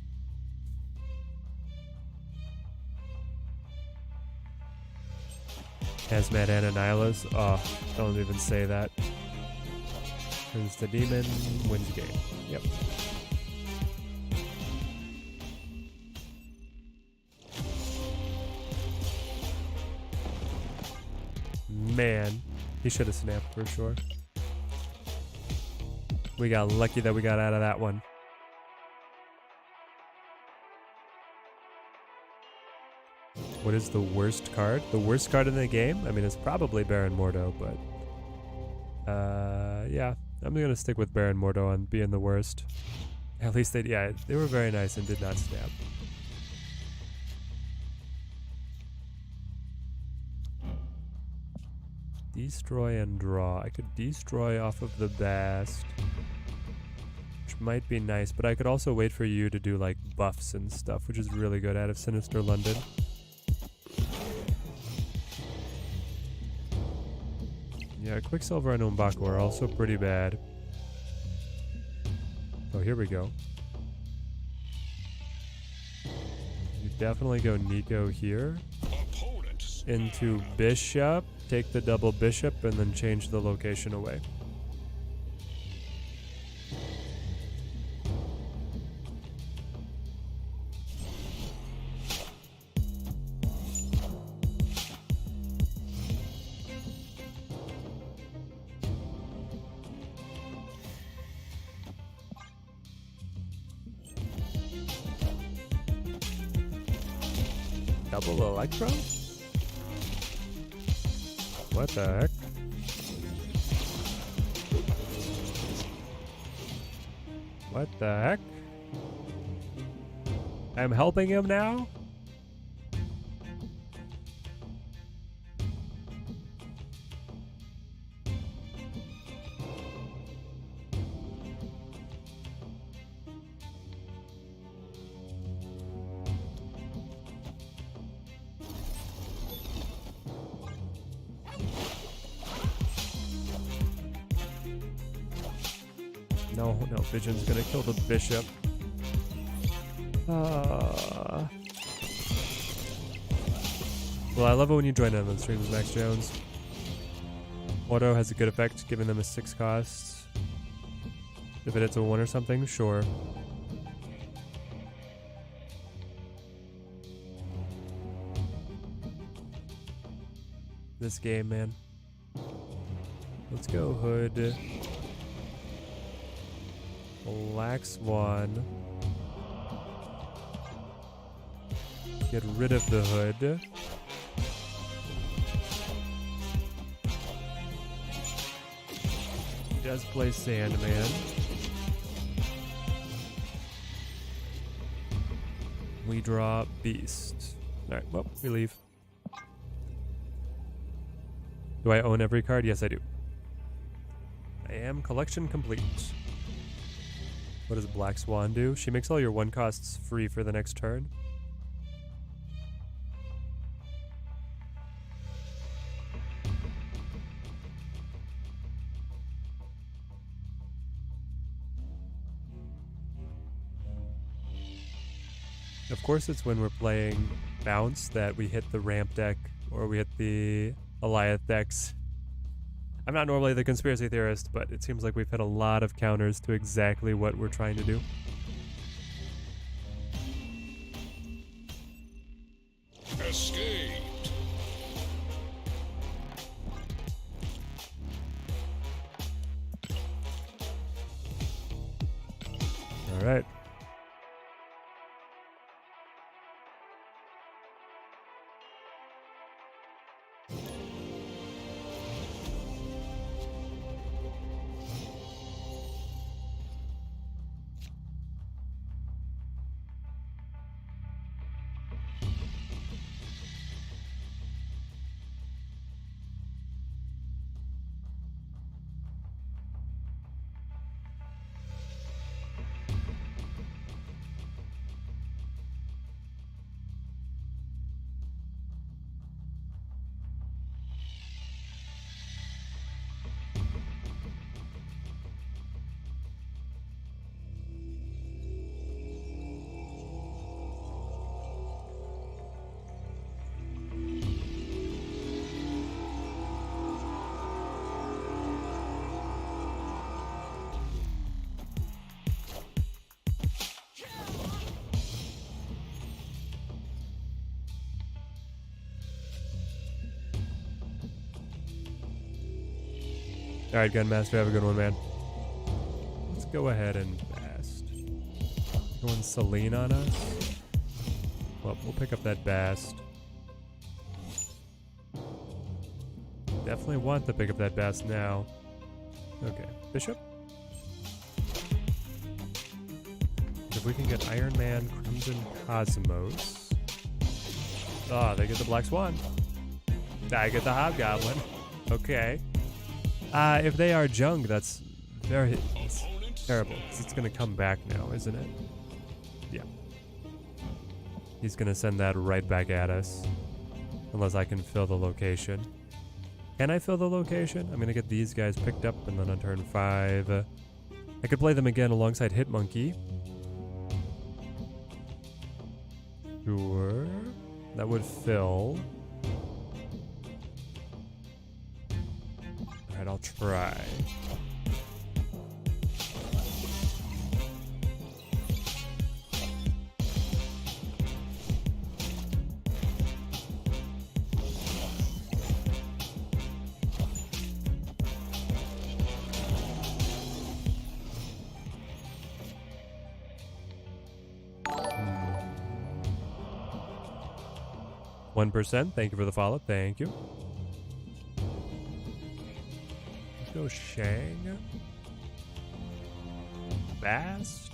Hazmat and Annihilus. Oh, don't even say that. Turns the demon, wins the game. Yep. Man, he should have snapped for sure. We got lucky that we got out of that one. What is the worst card? The worst card in the game? I mean, it's probably Baron Mordo, but... yeah. I'm gonna stick with Baron Mordo on being the worst. At least they were very nice and did not snap. Destroy and draw. I could destroy off of the bast, which might be nice, but I could also wait for you to do like buffs and stuff, which is really good out of Sinister London. Yeah, Quicksilver and Umbaku are also pretty bad. Oh, here we go. You definitely go Nico here. Into Bishop. Take the double Bishop and then change the location away. Double Electro? What the heck? What the heck? I'm helping him now? No, Vision's gonna kill the Bishop. Well, I love it when you join in on the streams, Max Jones. Auto has a good effect, giving them a 6 cost. If it hits a 1 or something, sure. This game, man. Let's go, Hood. Black Swan. Get rid of the Hood. He does play Sandman. We draw Beast. Alright, well, we leave. Do I own every card? Yes, I do. I am collection complete. What does Black Swan do? She makes all your 1 costs free for the next turn. Of course, it's when we're playing Bounce that we hit the ramp deck or we hit the Alliath decks. I'm not normally the conspiracy theorist, but it seems like we've hit a lot of counters to exactly what we're trying to do. Escaped. All right. Alright, Gunmaster, have a good one, man. Let's go ahead and Bast. Going Celine on us. Well, we'll pick up that Bast. Definitely want to pick up that Bast now. Okay, Bishop. If we can get Iron Man, Crimson Cosmos. Ah, they get the Black Swan. I get the Hobgoblin. Okay. If they are junk, that's very terrible. 'Cause it's gonna come back now, isn't it? Yeah. He's gonna send that right back at us. Unless I can fill the location. Can I fill the location? I'm gonna get these guys picked up and then on turn 5. I could play them again alongside Hitmonkey. Sure. That would fill. Alright, I'll try. Hmm. 1%, thank you for the follow, thank you. Let's go Shang. Bast.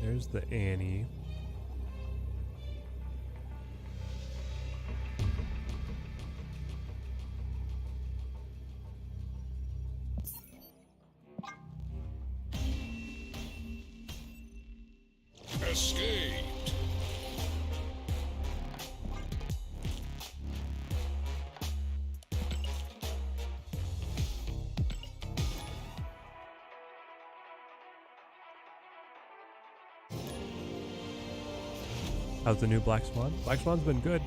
There's the Annie. Escaped. How's the new Black Swan? Black Swan's been good.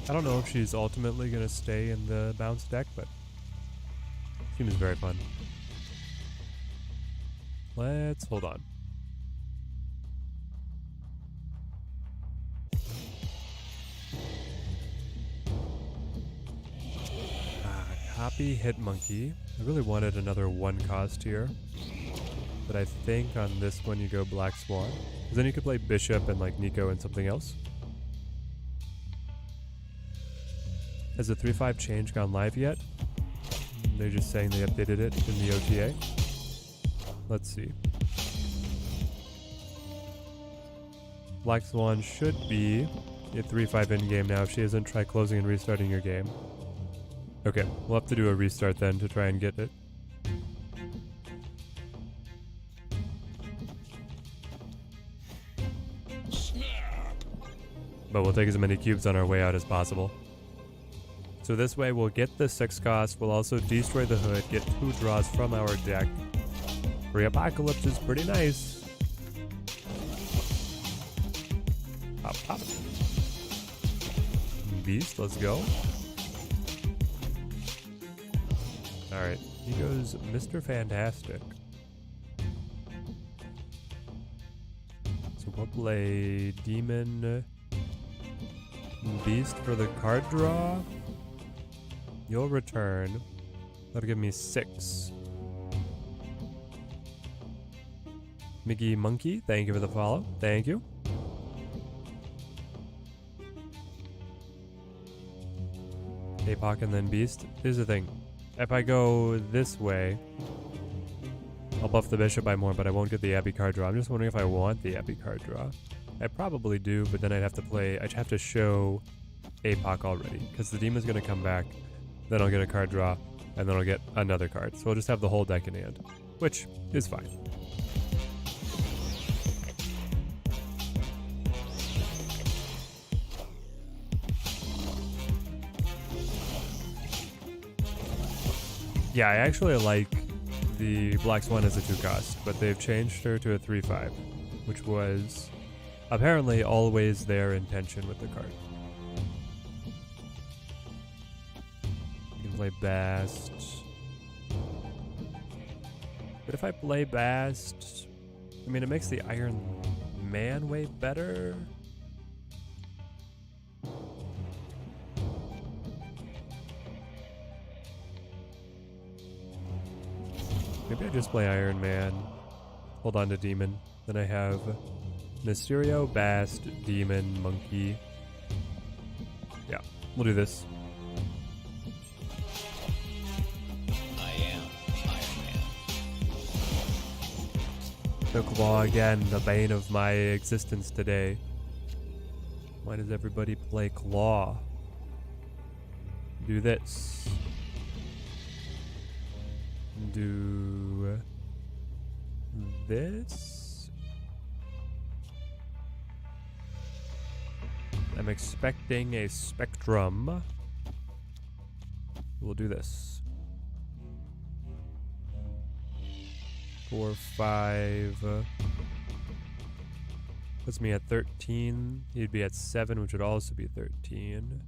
I don't know if she's ultimately going to stay in the bounce deck, but seems very fun. Let's hold on. Copy Hitmonkey. I really wanted another 1 cost here. But I think on this one you go Black Swan. Because then you could play Bishop and like Nico and something else. Has the 3-5 change gone live yet? They're just saying they updated it in the OTA. Let's see. Black Swan should be a 3-5 in-game now if she hasn't tried closing and restarting your game. Okay, we'll have to do a restart then to try and get it. But we'll take as many cubes on our way out as possible. So this way we'll get the 6 cost, we'll also destroy the hood, get 2 draws from our deck. Free Apocalypse is pretty nice. Pop, pop. Beast, let's go. Alright, he goes Mr. Fantastic. So we'll play Demon Beast for the card draw. You'll return. That'll give me 6. Mickey Monkey, thank you for the follow. Thank you. Apoc and then Beast. Here's the thing. If I go this way, I'll buff the Bishop by more, but I won't get the Abbey card draw. I'm just wondering if I want the Abbey card draw. I probably do, but then I'd have to show Apoc already, because the Demon's going to come back, then I'll get a card draw, and then I'll get another card. So I'll just have the whole deck in hand, which is fine. Yeah, I actually like the Black Swan as a 2 cost, but they've changed her to a 3-5, which was apparently always their intention with the card. You can play Bast. But if I play Bast, I mean, it makes the Iron Man way better. Maybe I just play Iron Man, hold on to Demon. Then I have Mysterio, Bast, Demon, Monkey. Yeah, we'll do this. I am Iron Man. No Claw again, the bane of my existence today. Why does everybody play Claw? Do this. Do this. I'm expecting a Spectrum. We'll do this. 4, 5. Puts me at 13. He'd be at 7, which would also be 13.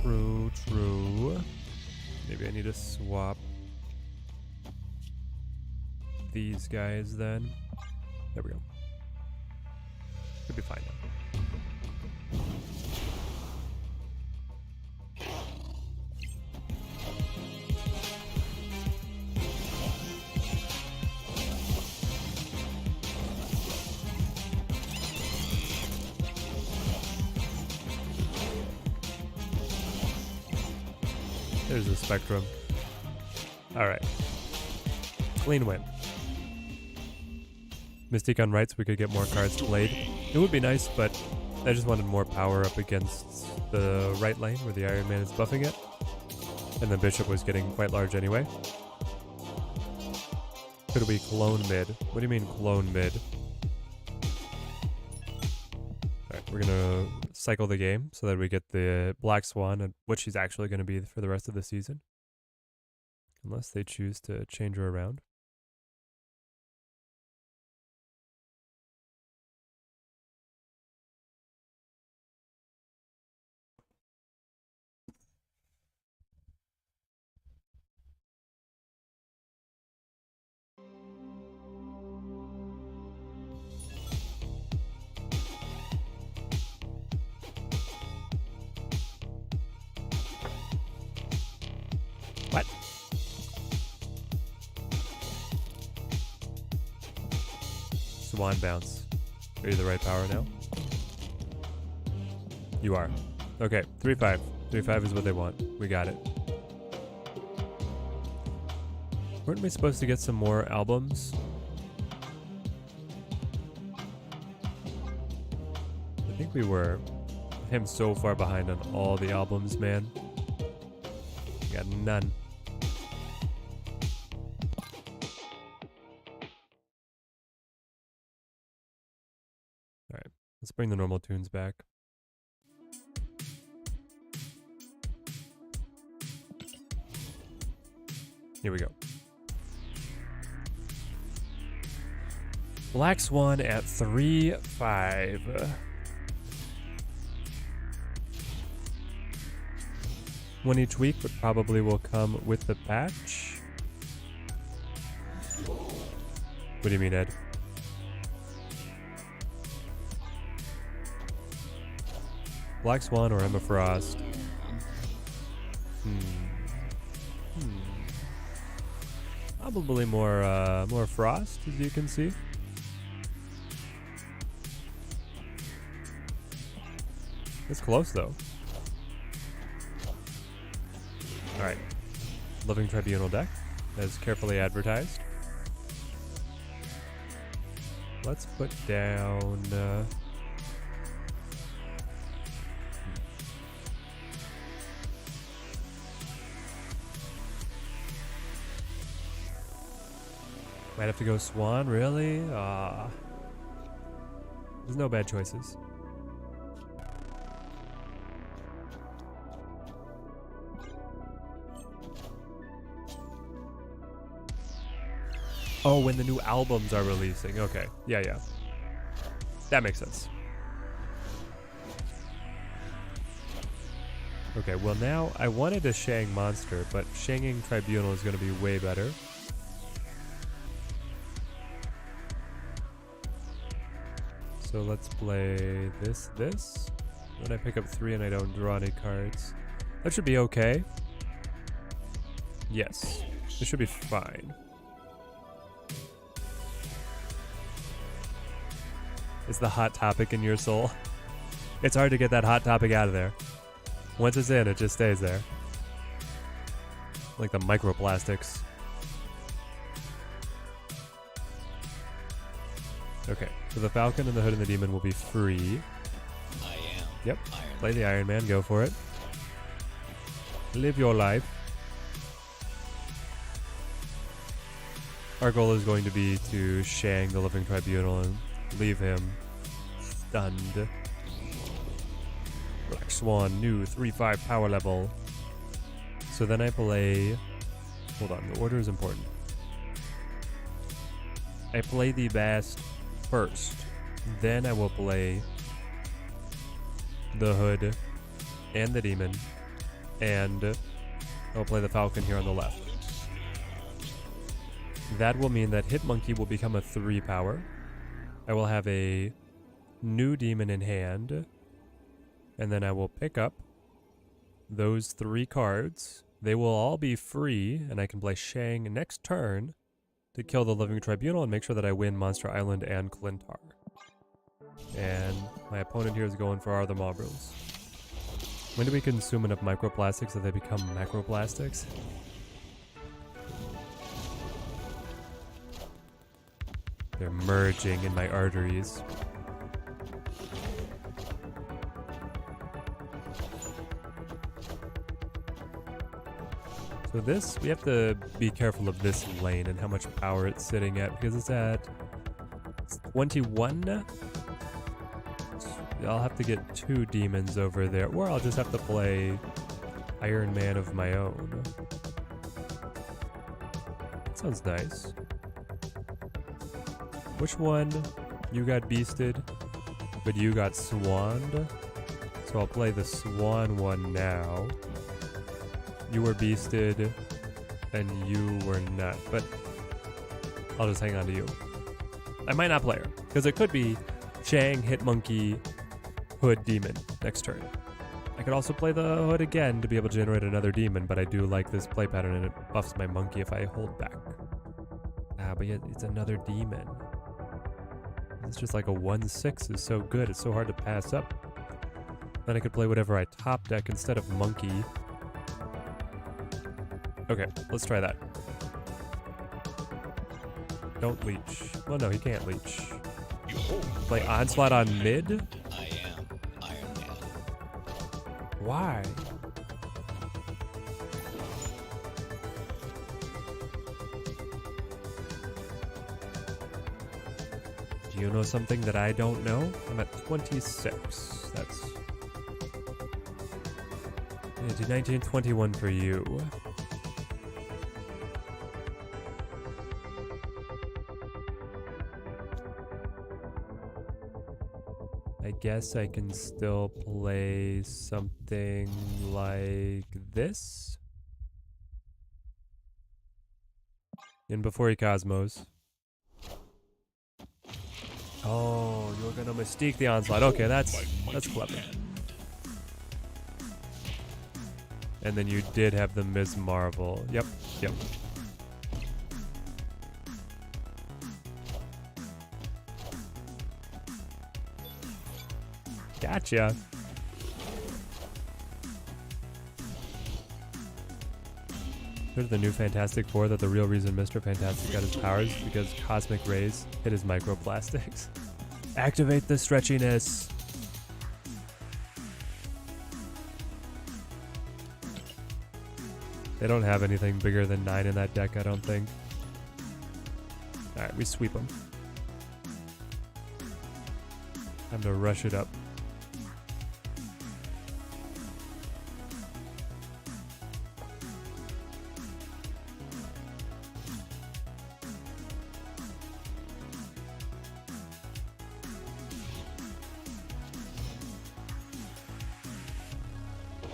True. Maybe I need to swap these guys then. There we go. Should be fine now. There's the Spectrum. Alright. Clean win. Mystique on right so we could get more cards played. It would be nice, but I just wanted more power up against the right lane where the Iron Man is buffing it. And the Bishop was getting quite large anyway. Could we clone mid? What do you mean clone mid? Alright, we're gonna cycle the game so that we get the Black Swan, and what she's actually going to be for the rest of the season. Unless they choose to change her around. What? Swan bounce. Are you the right power now? You are. Okay, 3-5. 3-5 is what they want. We got it. Weren't we supposed to get some more albums? I think we were. I'm so far behind on all the albums, man. Got none. Alright, let's bring the normal tunes back. Here we go. Black Swan at 3-5. One each week, but probably will come with the patch. What do you mean, Ed? Black Swan or Emma Frost? Probably more Frost, as you can see. It's close though. Alright. Living Tribunal deck, as carefully advertised. Let's put down... Might have to go Swan, really? There's no bad choices. Oh, when the new albums are releasing. Okay. Yeah, yeah. That makes sense. Okay, well now I wanted a Shang monster, but Shanging Tribunal is going to be way better. So let's play this. Then I pick up 3 and I don't draw any cards. That should be okay. Yes, this should be fine. It's the hot topic in your soul. It's hard to get that hot topic out of there. Once it's in, it just stays there. Like the microplastics. Okay, so the Falcon and the Hood and the Demon will be free. I am. Yep, Iron play the Iron Man, go for it. Live your life. Our goal is going to be to Shang the Living Tribunal and leave him stunned. Black Swan, new 3/5 power level. So then I play... Hold on, the order is important. I play the Bast first. Then I will play the Hood and the Demon. And I'll play the Falcon here on the left. That will mean that Hitmonkey will become a 3 power. I will have a new Demon in hand. And then I will pick up those 3 cards. They will all be free, and I can play Shang next turn to kill the Living Tribunal and make sure that I win Monster Island and Clintar. And my opponent here is going for Are the Mobros. When do we consume enough microplastics that they become macroplastics? They're merging in my arteries. So this, we have to be careful of this lane and how much power it's sitting at, because it's at 21. I'll have to get 2 demons over there, or I'll just have to play Iron Man of my own. That sounds nice. Which one? You got beasted, but you got swanned. So I'll play the Swan one now. You were beasted, and you were not, but I'll just hang on to you. I might not play her, because it could be Shang, Hitmonkey, Hood, Demon next turn. I could also play the Hood again to be able to generate another Demon, but I do like this play pattern, and it buffs my monkey if I hold back. But yet it's another Demon. It's just like a 1/6 is so good, it's so hard to pass up. Then I could play whatever I top deck instead of monkey. Okay, let's try that. Don't leech. Well, no, he can't leech. Play Onslaught on mid? I am Iron Man. Why? Do you know something that I don't know? I'm at 26. That's... Yeah, do 1921 for you. I guess I can still play something like this. In Before He Cosmos. Oh, you're gonna Mystique the Onslaught. Okay, that's clever. And then you did have the Ms. Marvel. Yep. Gotcha. Here's the new Fantastic Four that the real reason Mr. Fantastic got his powers is because cosmic rays hit his microplastics. Activate the stretchiness. They don't have anything bigger than 9 in that deck, I don't think. Alright, we sweep them. Time to rush it up.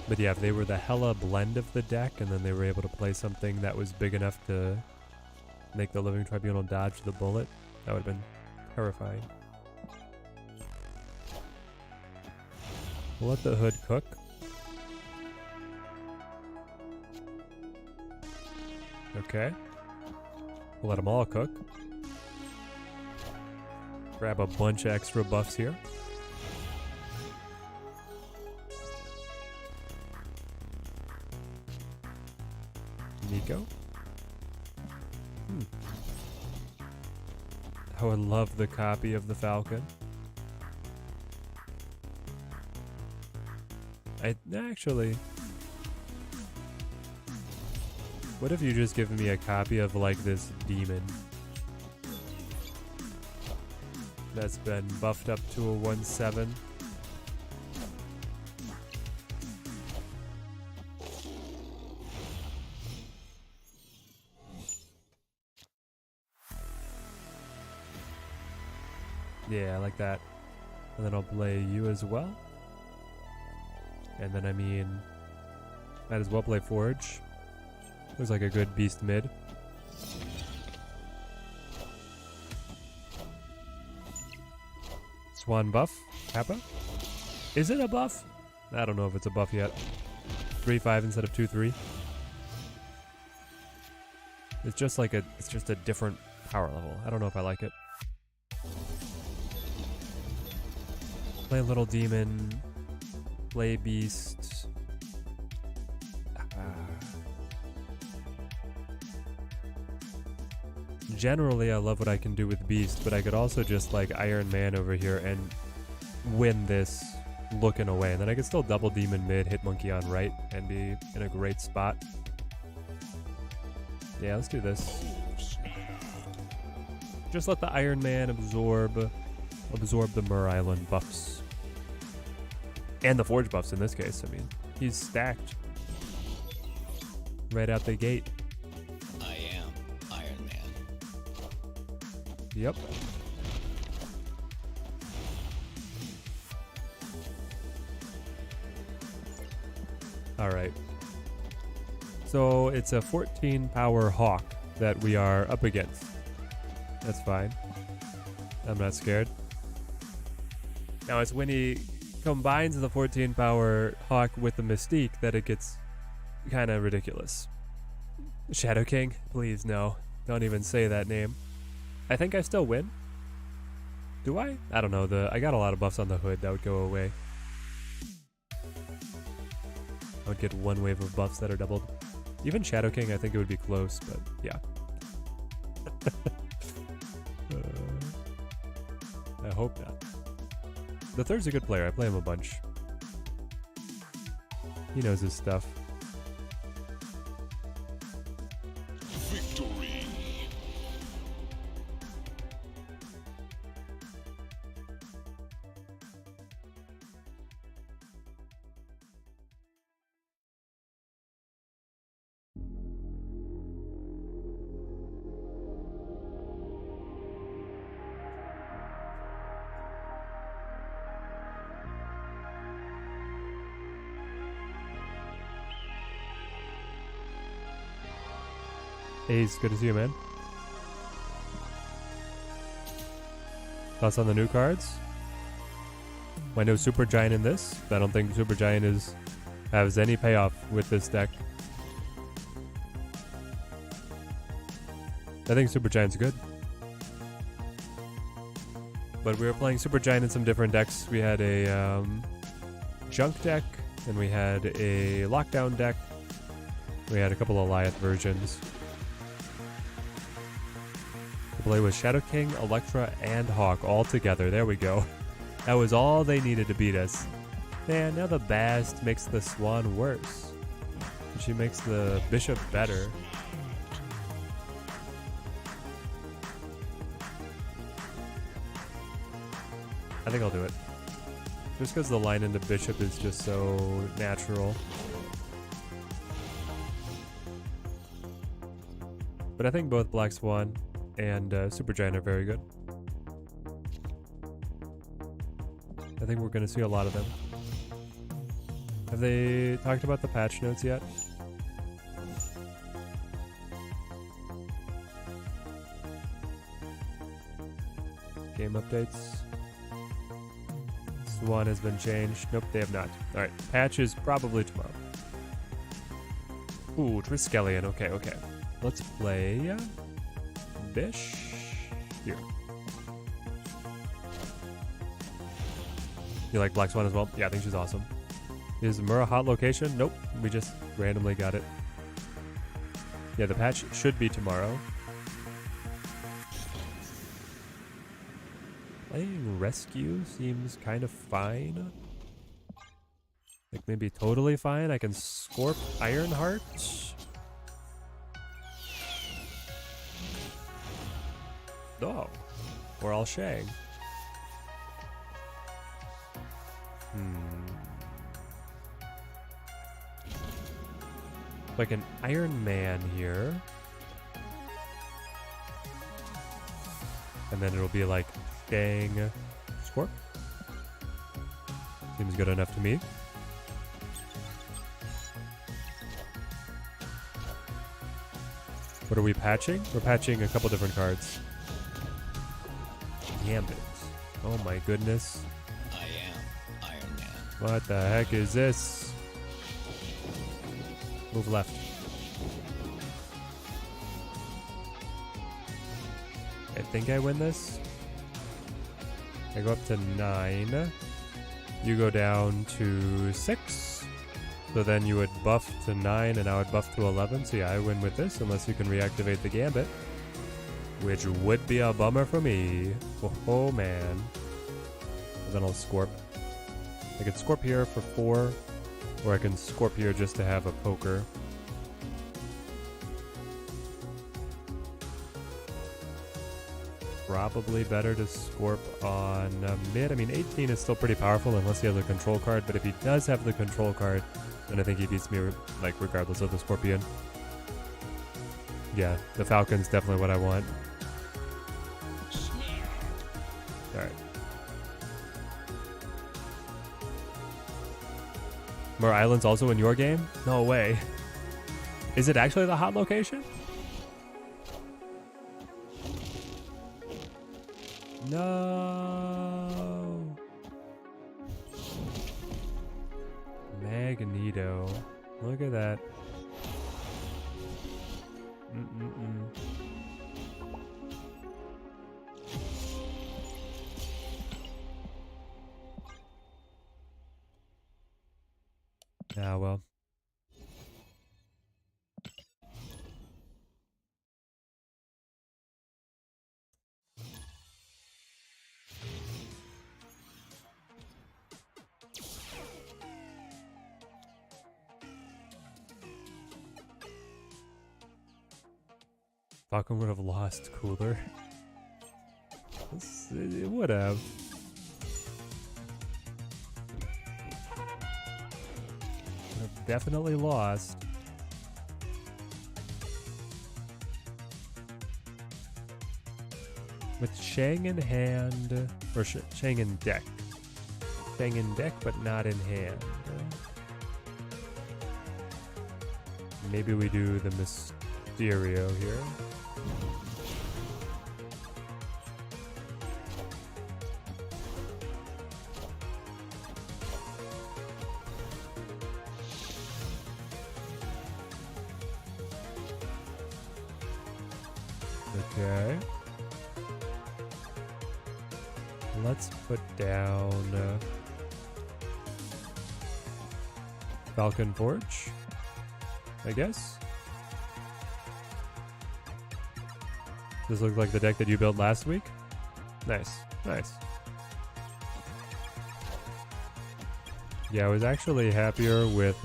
But yeah, if they were the hella blend of the deck, and then they were able to play something that was big enough to make the Living Tribunal dodge the bullet, that would have been terrifying. We'll let the hood cook. Okay. We'll let them all cook. Grab a bunch of extra buffs here. Nico. I would love the copy of the Falcon. Actually, what if you just give me a copy of like this demon that's been buffed up to a 1/7? Yeah, I like that. And then I'll play you as well. And then, I mean, might as well play Forge. Looks like a good beast mid. Swan buff. Kappa. Is it a buff? I don't know if it's a buff yet. 3/5 instead of 2/3. It's just like it's just a different power level. I don't know if I like it. Play Little Demon. Play Beast. Generally, I love what I can do with Beast, but I could also just like Iron Man over here and win this looking away. And then I could still double Demon mid, hit Monkey on right, and be in a great spot. Yeah, let's do this. Just let the Iron Man absorb the Mur Island buffs. And the Forge buffs in this case. I mean, he's stacked right out the gate. I am Iron Man. Yep. All right. So it's a 14 power Hawk that we are up against. That's fine. I'm not scared. Now it's when he combines the 14 power Hawk with the Mystique that it gets kind of ridiculous. Shadow King? Please, no. Don't even say that name. I think I still win. Do I? I don't know. I got a lot of buffs on the hood that would go away. I would get one wave of buffs that are doubled. Even Shadow King, I think it would be close, but yeah. I hope not. The third's a good player. I play him a bunch. He knows his stuff. Victory. Ace, good to see you, man. Thoughts on the new cards? I know Super Giant in this. I don't think Super Giant has any payoff with this deck. I think Super Giant's good. But we were playing Super Giant in some different decks. We had a junk deck, and we had a lockdown deck. We had a couple of Goliath versions. The play was Shadow King, Electra, and Hawk all together. There we go. That was all they needed to beat us. Man, now the Bast makes the Swan worse. She makes the Bishop better. I think I'll do it. Just because the line into Bishop is just so natural. But I think both Black Swan and Super Giant are very good. I think we're going to see a lot of them. Have they talked about the patch notes yet? Game updates. Swan has been changed. Nope, they have not. Alright, patch is probably tomorrow. Ooh, Triskelion. Okay, okay. Let's play Bish here. You like Black Swan as well? Yeah, I think she's awesome. Is Mura hot location? Nope, we just randomly got it. Yeah, the patch should be tomorrow. Playing Rescue seems kind of fine. Like maybe totally fine. I can Scorp Ironheart. Oh, or I'll Shang. Like an Iron Man here. And then it'll be like Shang Scorp. Seems good enough to me. What are we patching? We're patching a couple different cards. Gambit. Oh my goodness. I am Iron Man. What the heck is this? Move left. I think I win this. I go up to 9. You go down to 6. So then you would buff to 9 and I would buff to 11. So yeah, I win with this unless you can reactivate the Gambit. Which would be a bummer for me. Oh man. And then I'll Scorp. I could Scorp here for 4. Or I can Scorp here just to have a poker. Probably better to Scorp on mid. I mean, 18 is still pretty powerful unless he has a control card. But if he does have the control card, then I think he beats me, like, regardless of the Scorpion. Yeah, the Falcon's definitely what I want. Alright. More islands also in your game? No way. Is it actually the hot location? No. Magneto. Look at that. Ah, well. Falcon would have lost Cooler. It would have. Would have definitely lost. With Shang in hand, or Shang in deck. Shang in deck, but not in hand. Maybe we do the Mysterio here. Okay. Let's put down Falcon Forge, I guess. This looks like the deck that you built last week. Nice, nice. Yeah, I was actually happier with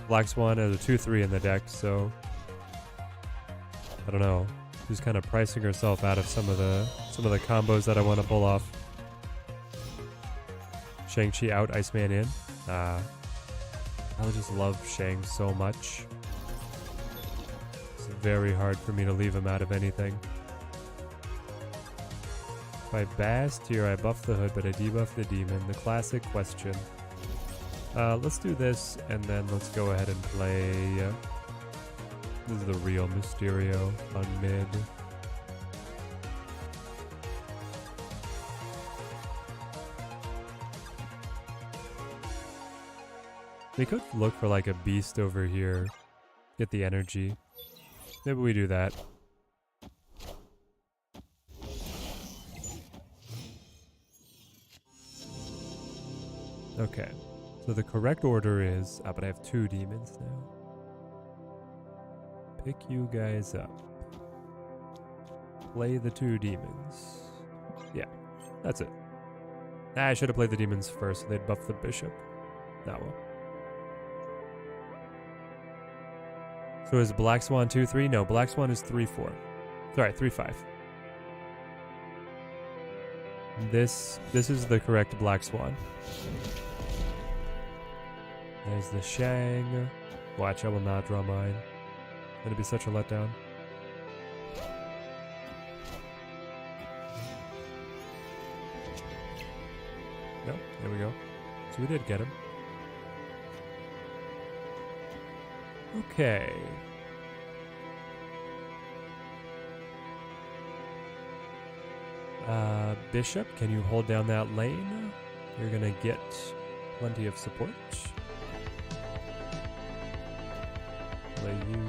Black Swan as a 2/3 in the deck, so I don't know. She's kind of pricing herself out of some of the combos that I want to pull off. Shang-Chi out, Iceman in. I just love Shang so much. It's very hard for me to leave him out of anything. If I Bast here, I buff the Hood, but I debuff the Demon. The classic question. Let's do this, and then let's go ahead and play. This is the real Mysterio on mid. We could look for like a beast over here, get the energy. Maybe we do that. Okay, so the correct order is, but I have 2 demons now. Pick you guys up. Play the 2 demons. Yeah, that's it. I should have played the demons first, so they'd buff the bishop. Oh well. So is Black Swan 2-3? No, Black Swan is 3-4. Sorry, 3-5. This is the correct Black Swan. There's the Shang. Watch, I will not draw mine. That'd be such a letdown. No, there we go. So we did get him. Okay. Bishop, can you hold down that lane? You're gonna get plenty of support. Play you.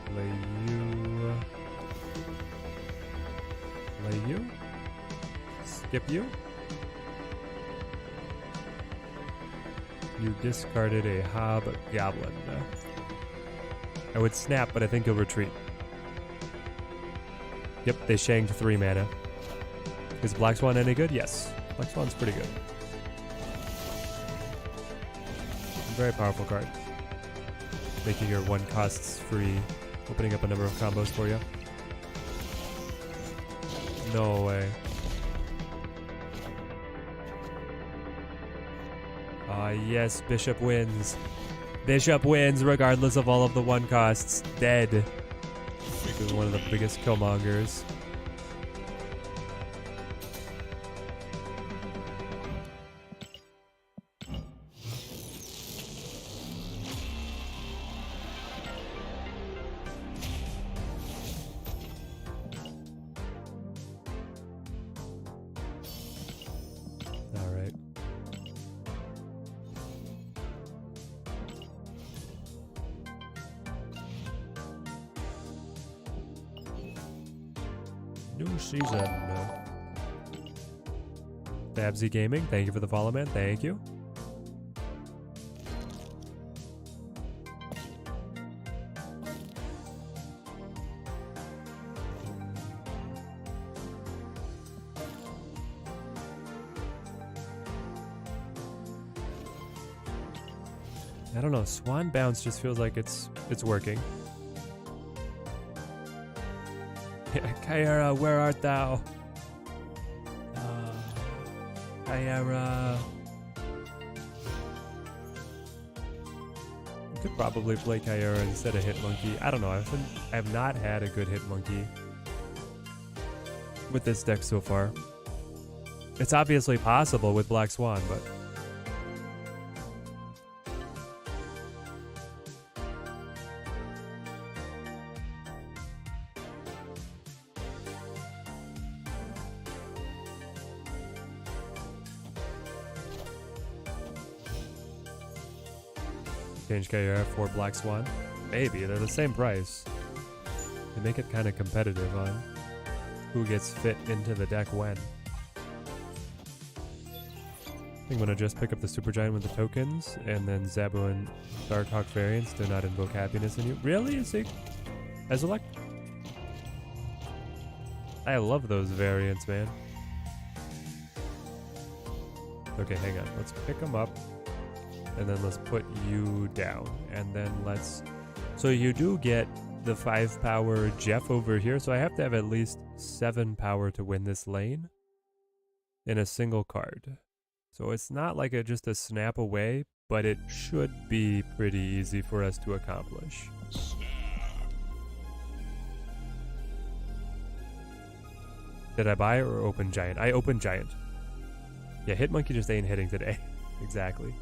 Play you. Play you. Skip you. You discarded a Hobgoblin. I would snap, but I think he'll retreat. Yep, they shanked 3 mana. Is Black Swan any good? Yes. Black Swan's pretty good. Very powerful card. Making your 1 costs free. Opening up a number of combos for you. No way. Yes, Bishop wins. Bishop wins regardless of all of the 1 costs. Dead. This is one of the biggest killmongers. New season. Babsy Gaming, thank you for the follow, man. Thank you. I don't know. Swan Bounce just feels like it's working. Kyara, where art thou? Kyara. You could probably play Kyara instead of Hitmonkey. I don't know. I have not had a good Hitmonkey with this deck so far. It's obviously possible with Black Swan, but change Kyara for Black Swan. Maybe, they're the same price. They make it kind of competitive on who gets fit into the deck when. I think I'm gonna just pick up the Supergiant with the tokens, and then Zabu and Darkhawk variants do not invoke happiness in you. Really? Is he Ezulek? I love those variants, man. Okay, hang on. Let's pick them up. And then let's put you down. And then let's... So you do get the 5 power Jeff over here. So I have to have at least 7 power to win this lane in a single card. So it's not like just a snap away, but it should be pretty easy for us to accomplish. Did I buy or open giant? I opened giant. Yeah, Hitmonkey just ain't hitting today. Exactly.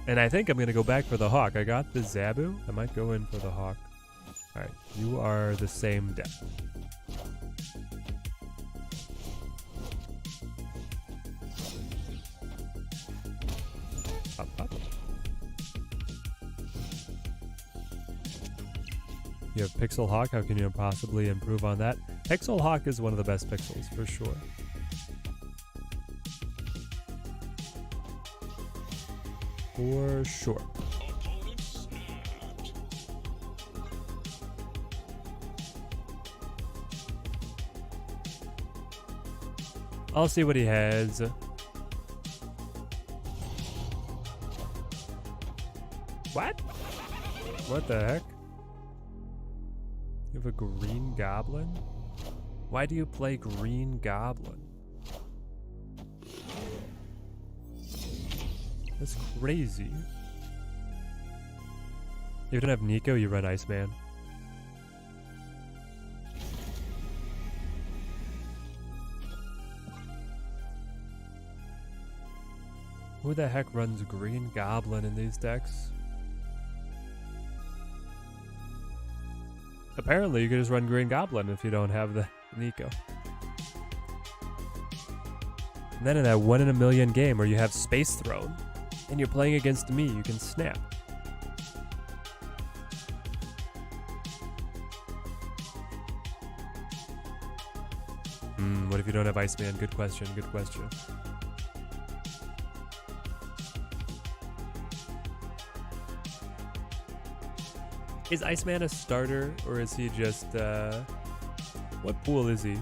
And I think I'm going to go back for the Hawk. I got the Zabu. I might go in for the Hawk. Alright, you are the same deck. Up, up. You have Pixel Hawk. How can you possibly improve on that? Pixel Hawk is one of the best pixels, for sure. For sure. I'll see what he has. What? What the heck? You have a green goblin? Why do you play green goblin? That's crazy. You don't have Nico, you run Iceman. Who the heck runs Green Goblin in these decks? Apparently you can just run Green Goblin if you don't have the Nico. And then in that 1 in a million game where you have Space Throne and you're playing against me, you can snap. What if you don't have Iceman? Good question, good question. Is Iceman a starter, or is he just, what pool is he?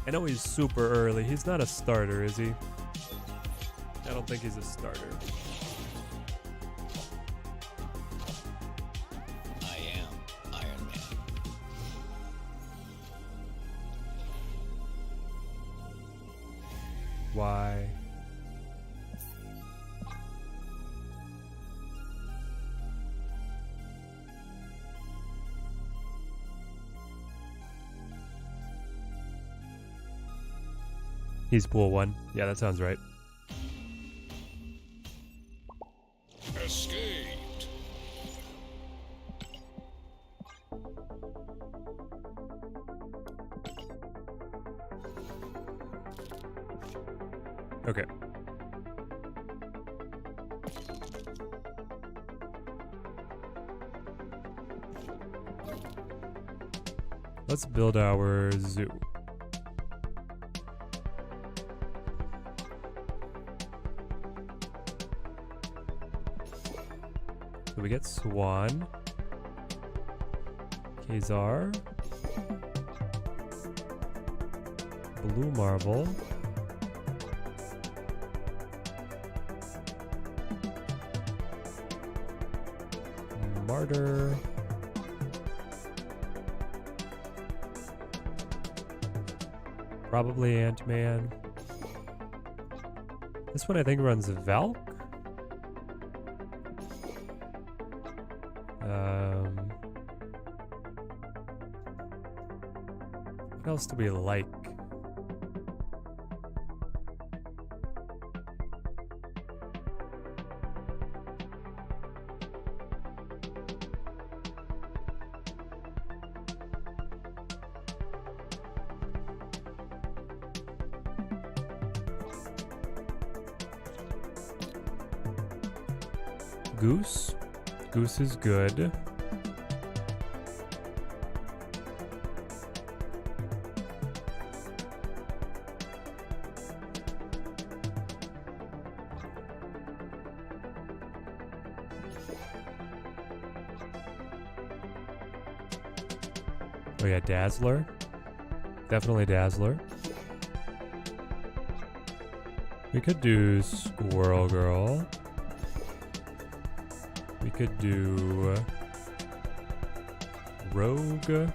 I know he's super early. He's not a starter, is he? I don't think he's a starter. I am Iron Man. Why? He's pool 1. Yeah, that sounds right. Escaped. Okay. Let's build our zoo. So we get Swan, Kazar, Blue Marble, Martyr, probably Ant-Man. This one I think runs Valk. What else do we like? Goose. Goose is good. Oh yeah, Dazzler. Definitely Dazzler. We could do Squirrel Girl. We could do Rogue.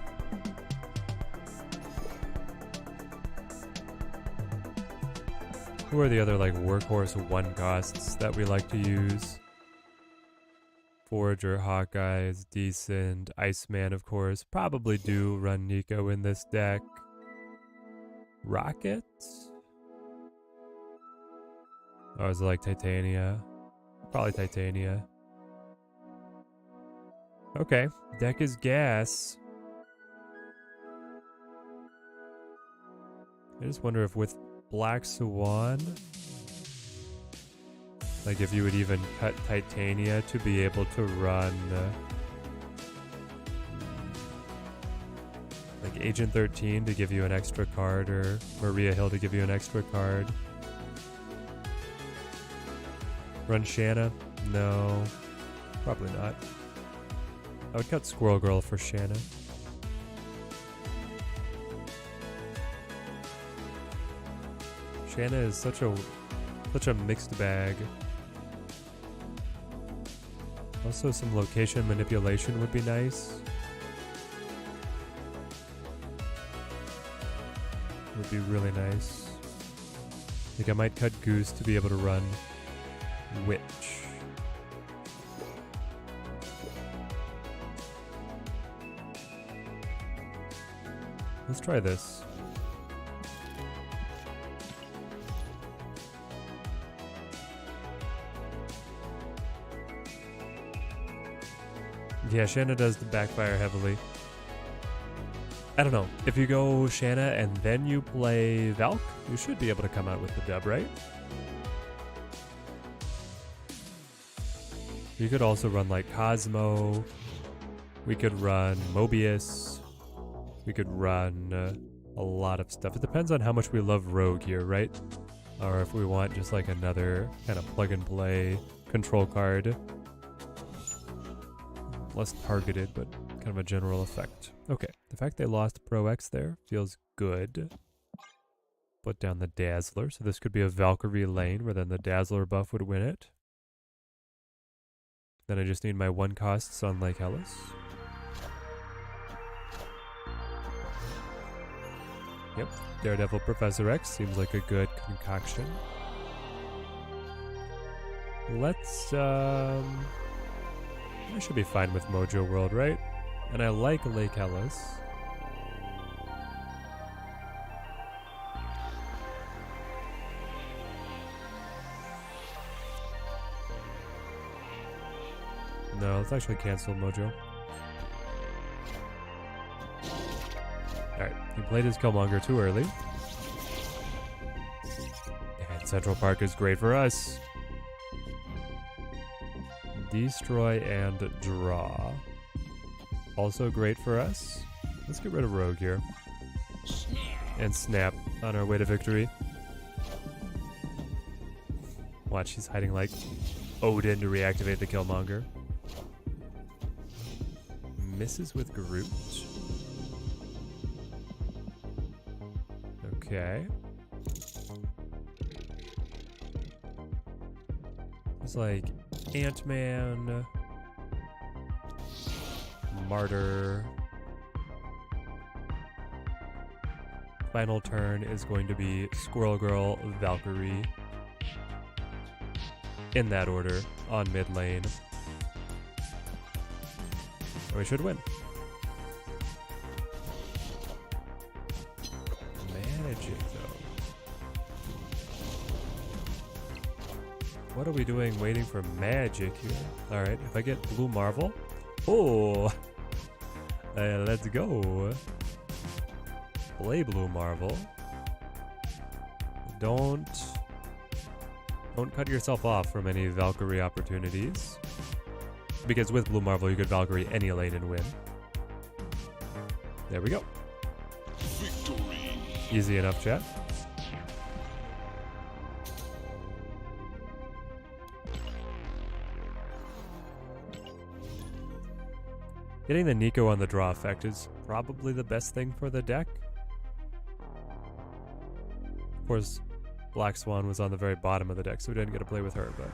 Who are the other like workhorse 1 costs that we like to use? Forager, Hawkeye is decent. Iceman, of course. Probably do run Nico in this deck. Rockets? Or is it like Titania? Probably Titania. Okay, deck is gas. I just wonder if with Black Swan, like if you would even cut Titania to be able to run like Agent 13 to give you an extra card, or Maria Hill to give you an extra card. Run Shanna? No, probably not. I would cut Squirrel Girl for Shanna. Shanna is such a mixed bag. Also, some location manipulation would be nice. Would be really nice. I think I might cut Goose to be able to run Witch. Let's try this. Yeah, Shanna does backfire heavily. I don't know. If you go Shanna and then you play Valk, you should be able to come out with the dub, right? You could also run like Cosmo. We could run Mobius. We could run a lot of stuff. It depends on how much we love Rogue here, right? Or if we want just like another kind of plug and play control card. Less targeted, but kind of a general effect. Okay, the fact they lost Pro X there feels good. Put down the Dazzler, so this could be a Valkyrie lane where then the Dazzler buff would win it. Then I just need my 1 costs on Lake Hellas. Yep, Daredevil Professor X seems like a good concoction. Let's, I should be fine with Mojo World, right? And I like Lake Hellas. No, let's actually cancel Mojo. Alright, he played his Killmonger too early. And Central Park is great for us. Destroy and draw. Also great for us. Let's get rid of Rogue here. And Snap on our way to victory. Watch, he's hiding like Odin to reactivate the Killmonger. Misses with Groot. Okay. It's like Ant-Man, Martyr. Final turn is going to be Squirrel Girl, Valkyrie. In that order, on mid lane. And we should win. Magic, though. What are we doing waiting for magic here? Alright, if I get Blue Marvel. Oh! Let's go. Play Blue Marvel. Don't cut yourself off from any Valkyrie opportunities. Because with Blue Marvel, you could Valkyrie any lane and win. There we go. Victory. Easy enough, chat. Getting the Nico on the draw effect is probably the best thing for the deck. Of course, Black Swan was on the very bottom of the deck, so we didn't get to play with her, but...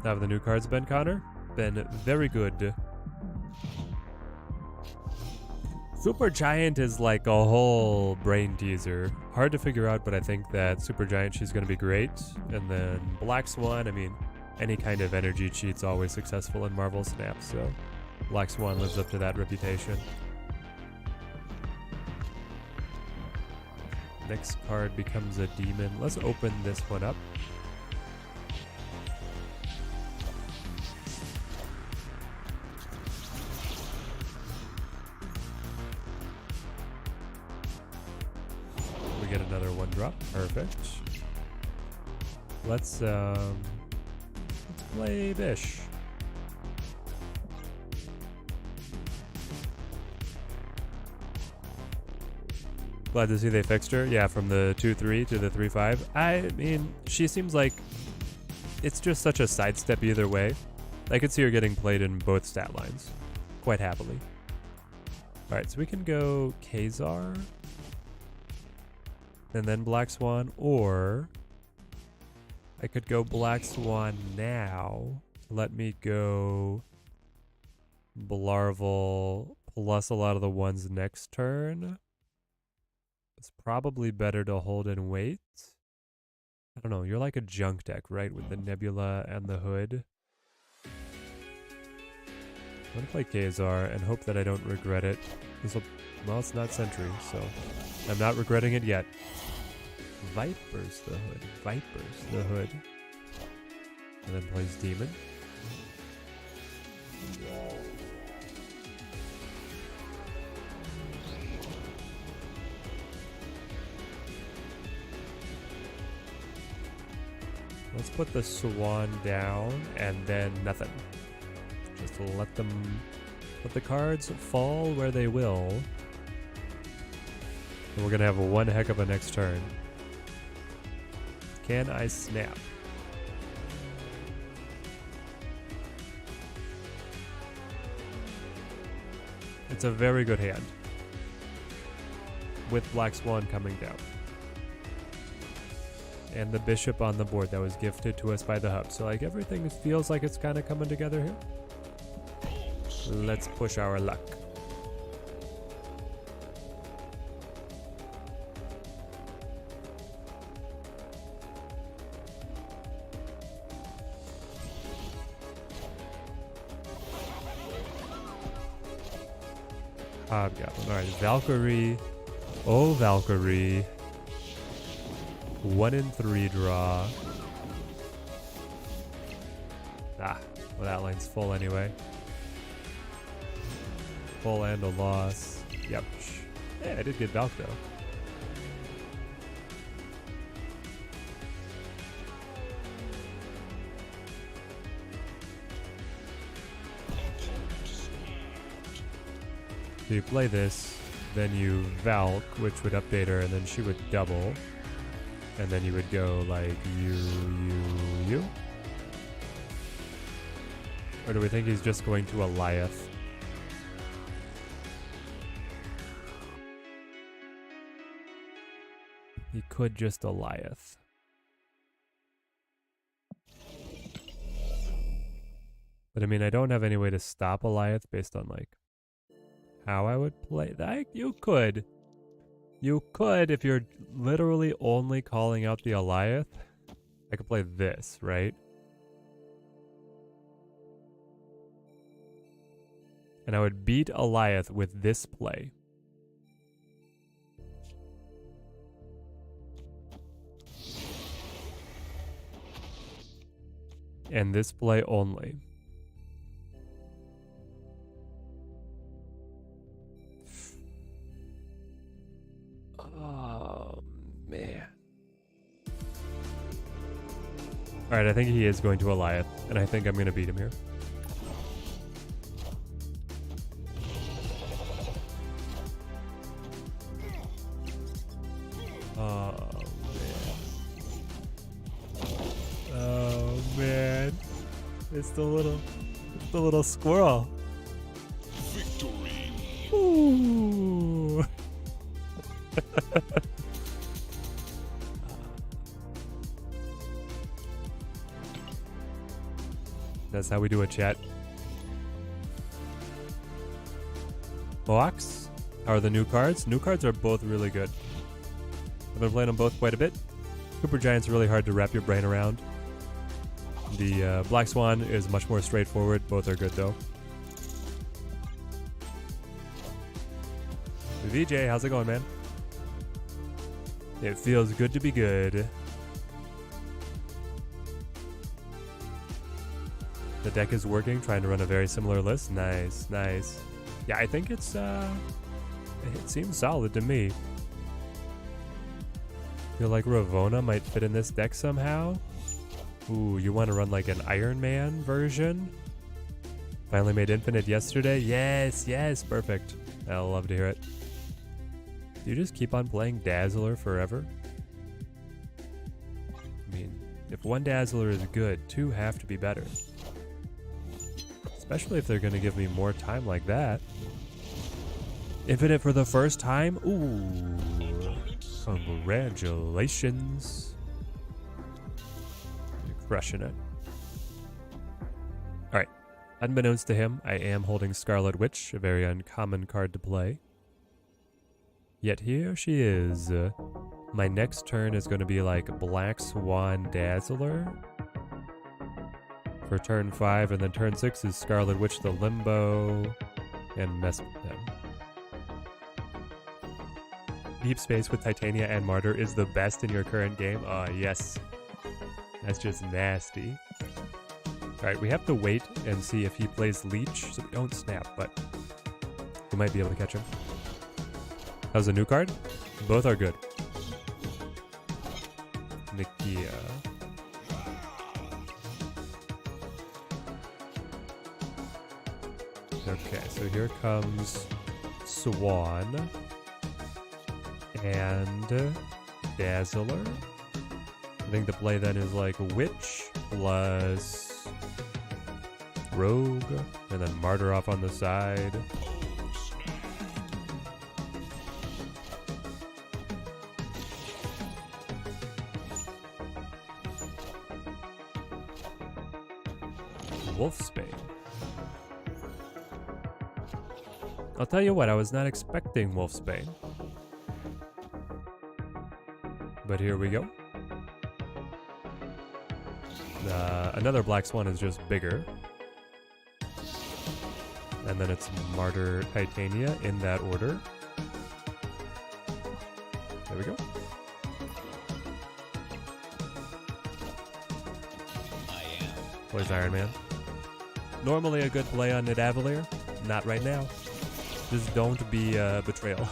How have the new cards been, Connor? Been very good. Super Giant is like a whole brain teaser. Hard to figure out, but I think that Super Giant, she's going to be great. And then Black Swan, I mean, any kind of energy cheat's always successful in Marvel Snap, so Black Swan lives up to that reputation. Next card becomes a demon. Let's open this one up. We get another 1-drop. Perfect. Let's play Bish. Glad to see they fixed her. Yeah, from the 2-3 to the 3-5. I mean, she seems like it's just such a sidestep either way. I could see her getting played in both stat lines quite happily. Alright, so we can go Kazar and then Black Swan, or I could go Black Swan now. Let me go Blarval plus a lot of the ones next turn. It's probably better to hold and wait. I don't know, you're like a junk deck, right? With the Nebula and the Hood. I'm gonna play Kazar and hope that I don't regret it. Well, it's not Sentry, so I'm not regretting it yet. Vipers the Hood. Vipers the Hood. And then plays Demon. Let's put the Swan down and then nothing. Just let the cards fall where they will. And we're gonna have one heck of a next turn. Can I snap? It's a very good hand. With Black Swan coming down. And the bishop on the board that was gifted to us by the hub. So like everything feels like it's kind of coming together here. Let's push our luck. Hobgoblin. Alright, Valkyrie. Oh, Valkyrie. 1 in 3 draw. Ah, well that line's full anyway. Full and a loss. Yep. Yeah, I did get Valk though. So you play this, then you Valk, which would update her, and then she would double. And then you would go like you. Or do we think he's just going to Eliath? He could just Eliath. But I mean, I don't have any way to stop Eliath based on like how I would play that. You could. You could, if you're literally only calling out the Eliath. I could play this, right? And I would beat Eliath with this play. And this play only. Oh, man. Alright, I think he is going to Eliath, and I think I'm going to beat him here. Oh, man. Oh, man. It's the little squirrel. Victory. Ooh. That's how we do it, chat. Moax are the new cards. New cards are both really good. I've been playing them both quite a bit. Cooper Giant's really hard to wrap your brain around. The Black Swan is much more straightforward. Both are good though. VJ, how's it going, man? It feels good to be good. The deck is working, trying to run a very similar list. Nice, nice. Yeah, I think it's, it seems solid to me. Feel like Ravona might fit in this deck somehow. Ooh, you want to run like an Iron Man version? Finally made Infinite yesterday? Yes, yes, perfect. I'll love to hear it. Do you just keep on playing Dazzler forever? I mean, if one Dazzler is good, two have to be better. Especially if they're going to give me more time like that. Infinite for the first time? Ooh. Congratulations. You're crushing it. Alright. Unbeknownst to him, I am holding Scarlet Witch, a very uncommon card to play. Yet here she is. My next turn is going to be like Black Swan Dazzler for turn 5, and then turn 6 is Scarlet Witch the Limbo, and mess with them. Deep Space with Titania and Martyr is the best in your current game? Yes. That's just nasty. Alright, we have to wait and see if he plays Leech, so we don't snap, but we might be able to catch him. How's the new card? Both are good. Nikia. Okay, so here comes Swan and Dazzler. I think the play then is like Witch plus Rogue, and then Martyr off on the side. Wolfsbane. I'll tell you what, I was not expecting Wolfsbane. But here we go. Another Black Swan is just bigger. And then it's Martyr Titania in that order. There we go. Plays Iron Man. Normally a good play on Nidavellir. Not right now. Just don't be Betrayal.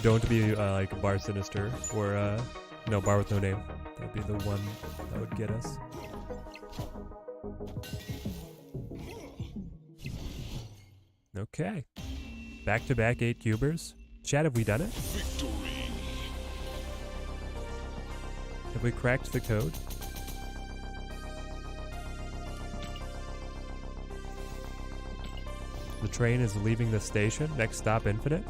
Don't be like Bar Sinister or no, Bar with no name. That'd be the one that would get us. Okay. Back-to-back 8 cubers. Chat, have we done it? Victory. Have we cracked the code? The train is leaving the station. Next stop, Infinite.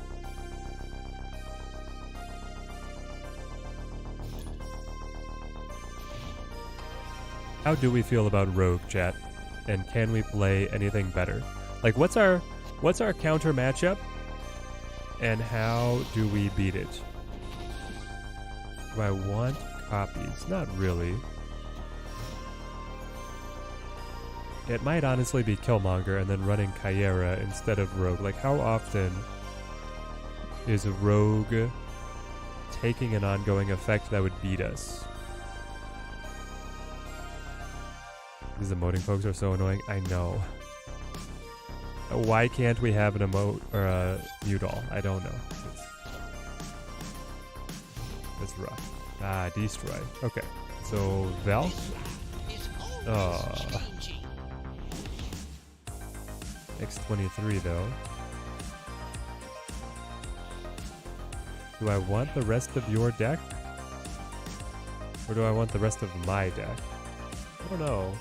How do we feel about Rogue, chat? And can we play anything better? Like, what's our counter matchup? And how do we beat it? Do I want copies? Not really. It might honestly be Killmonger and then running Kyera instead of Rogue. Like, how often is Rogue taking an ongoing effect that would beat us? These emoting folks are so annoying. I know. Why can't we have an emote or a mute all? I don't know. It's rough. Ah, destroy. Okay. So, Val? X23 though. Do I want the rest of your deck? Or do I want the rest of my deck? I don't know.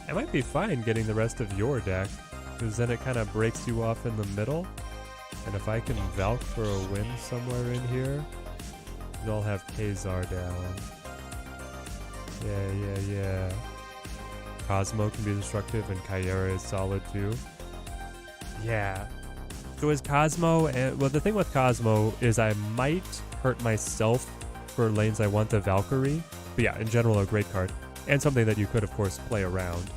I might be fine getting the rest of your deck, because then it kind of breaks you off in the middle. And if I can Valk for a win somewhere in here, they'll have Kazar down. Yeah. Cosmo can be destructive, and Kyera is solid too. Yeah. So is Cosmo, well, the thing with Cosmo is I might hurt myself for lanes I want the Valkyrie. But yeah, in general, a great card. And something that you could, of course, play around.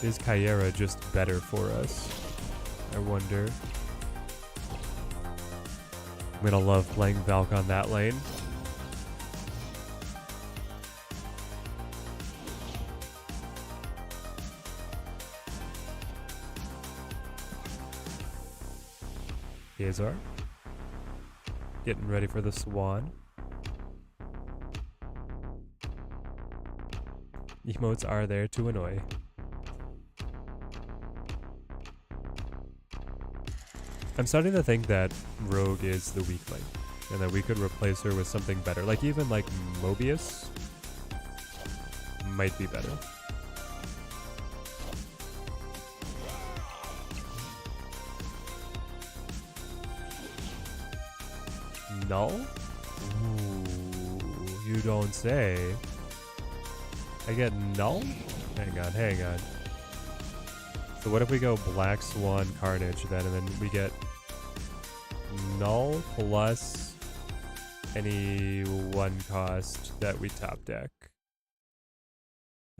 Is Kyera just better for us? I wonder. I'm gonna love playing Valk on that lane. Azar. Getting ready for the Swan. Emotes are there to annoy. I'm starting to think that Rogue is the weak link, and that we could replace her with something better. Like even like Mobius might be better. Null? Ooh, you don't say. I get Null? Hang on. So what if we go Black Swan Carnage then, and then we get Null plus any one cost that we top deck?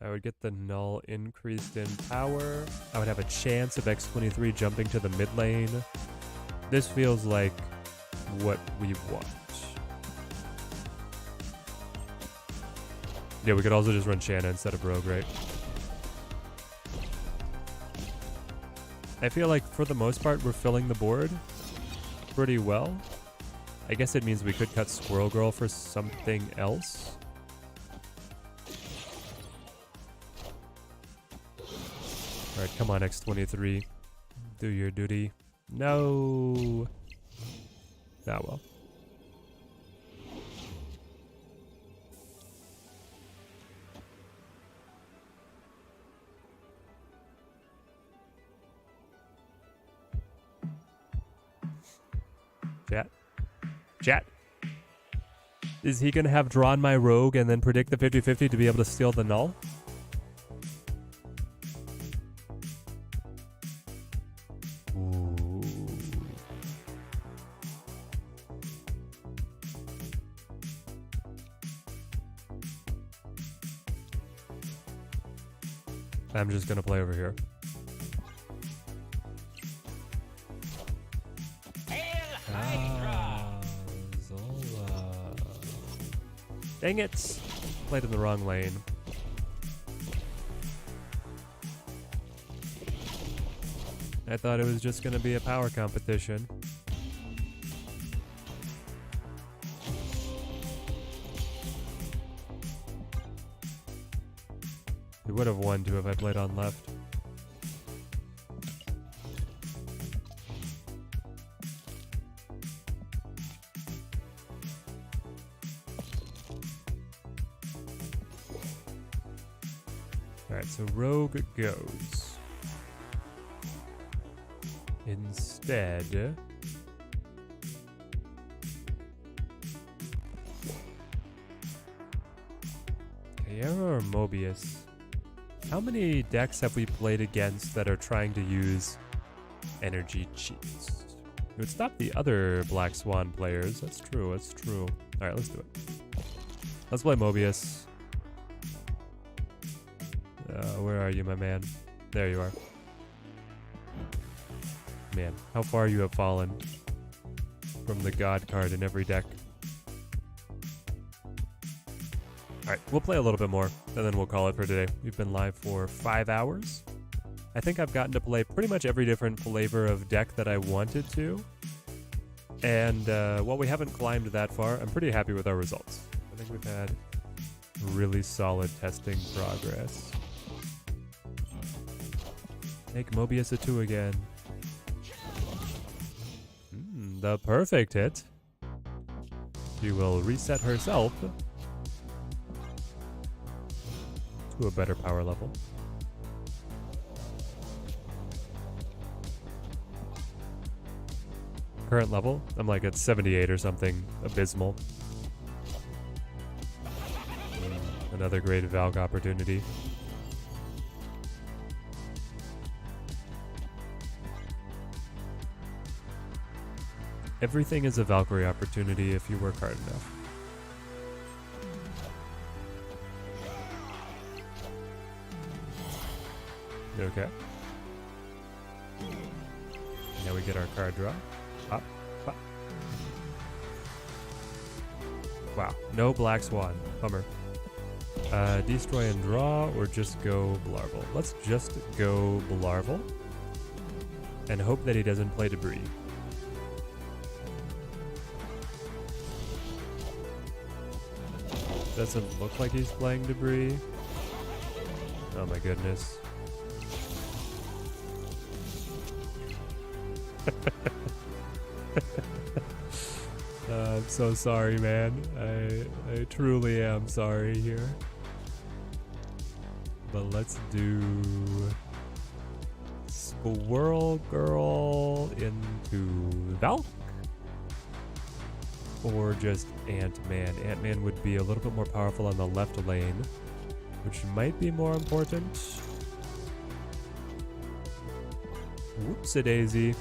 I would get the Null increased in power. I would have a chance of X23 jumping to the mid lane. This feels like what we want. Yeah, we could also just run Shanna instead of Rogue, right? I feel like for the most part we're filling the board pretty well. I guess it means we could cut Squirrel Girl for something else. Alright, come on X23. Do your duty. No! Ah, well. Chat. Is he gonna have drawn my Rogue and then predict the 50-50 to be able to steal the Null? Ooh. I'm just gonna play over here. Dang it! Played in the wrong lane. I thought it was just gonna be a power competition. We would have won too if I played on left. Alright, so Rogue goes. Instead... Kyera or Mobius? How many decks have we played against that are trying to use energy cheats? It would stop the other Black Swan players. That's true, that's true. Alright, let's do it. Let's play Mobius. Where are you, my man? There you are. Man, how far you have fallen from the God card in every deck. Alright, we'll play a little bit more, and then we'll call it for today. We've been live for 5 hours. I think I've gotten to play pretty much every different flavor of deck that I wanted to. And while we haven't climbed that far, I'm pretty happy with our results. I think we've had really solid testing progress. Make Mobius a 2 again. The perfect hit. She will reset herself to a better power level. Current level, I'm like at 78 or something. Abysmal. Another great Valk opportunity. Everything is a Valkyrie opportunity if you work hard enough. Okay. Now we get our card draw. Up, up. Wow, no Black Swan. Bummer. Destroy and draw, or just go Blarval. Let's just go Blarval. And hope that he doesn't play Debris. Doesn't look like he's playing Debris. Oh my goodness. I'm so sorry, man. I truly am sorry here. But let's do Squirrel Girl into Valk. Or just Ant-Man. Ant-Man would be a little bit more powerful on the left lane, which might be more important. Whoopsie-daisy.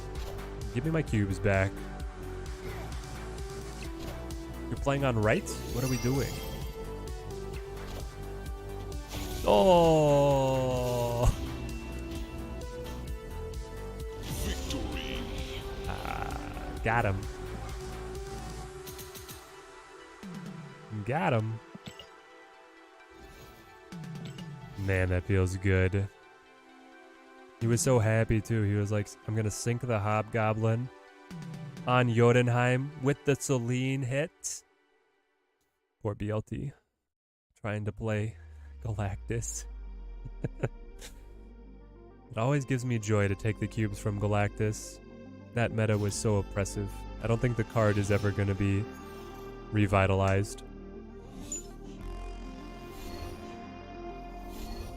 Give me my cubes back. You're playing on right? What are we doing? Oh! Victory. Got him. Got him. Man, that feels good. He was so happy too. He was like, I'm gonna sink the Hobgoblin on Jotunheim with the Celine hit. Poor BLT. Trying to play Galactus. It always gives me joy to take the cubes from Galactus. That meta was so oppressive. I don't think the card is ever gonna be revitalized.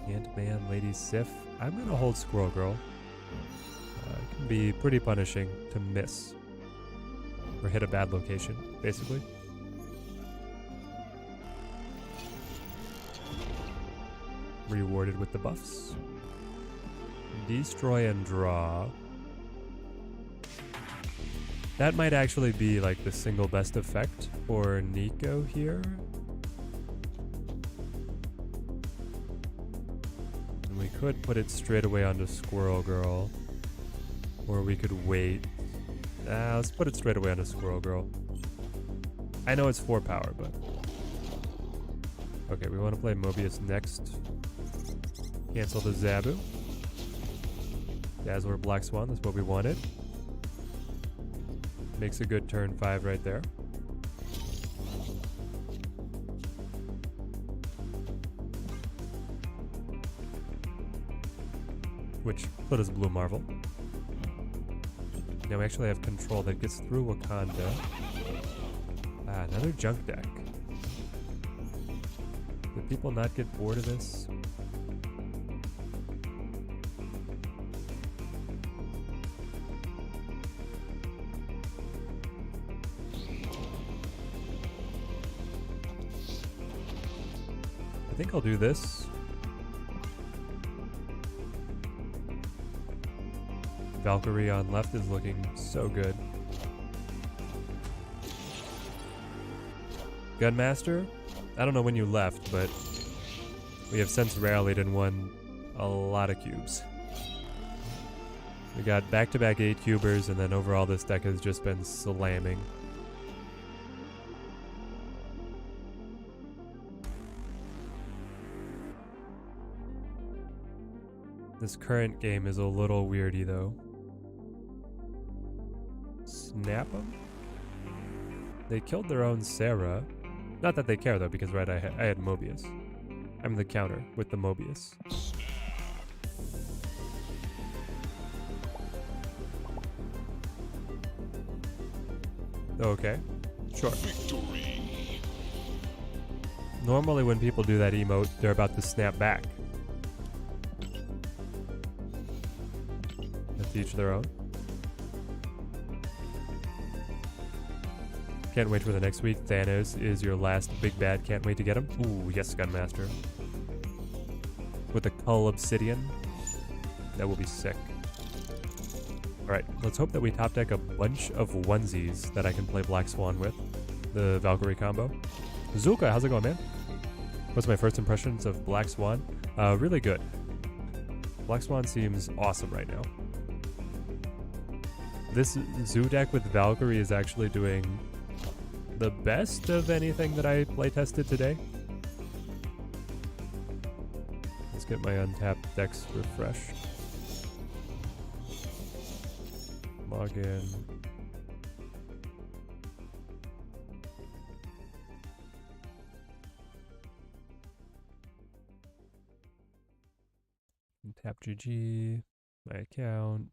Ant-Man, Lady Sif. I'm gonna hold Squirrel Girl. It can be pretty punishing to miss. Or hit a bad location, basically. Rewarded with the buffs. Destroy and draw. That might actually be like the single best effect for Nico here. And we could put it straight away onto Squirrel Girl. Or we could wait. Let's put it straight away onto Squirrel Girl. I know it's 4 power, but... Okay, we want to play Mobius next. Cancel the Zabu. Dazzler Black Swan, that's what we wanted. Makes a good turn 5 right there. Which put us Blue Marvel. Now we actually have control that gets through Wakanda. Another junk deck. Do people not get bored of this? I think I'll do this. Valkyrie on left is looking so good. Gunmaster? I don't know when you left, but we have since rallied and won a lot of cubes. We got back-to-back 8 cubers, and then overall this deck has just been slamming. This current game is a little weirdy though. Snap them? They killed their own Sarah. Not that they care though, because right, I had Mobius. I'm the counter with the Mobius. Okay, sure. Victory. Normally when people do that emote, they're about to snap back. That's each their own. Can't wait for the next week. Thanos is your last big bad. Can't wait to get him. Ooh, yes, Gunmaster. With a Cull Obsidian. That will be sick. Alright, let's hope that we top deck a bunch of onesies that I can play Black Swan with. The Valkyrie combo. Zulka, how's it going, man? What's my first impressions of Black Swan? Really good. Black Swan seems awesome right now. This Zoo deck with Valkyrie is actually doing the best of anything that I playtested today. Let's get my untapped decks refreshed. Log in. Tap GG, my account.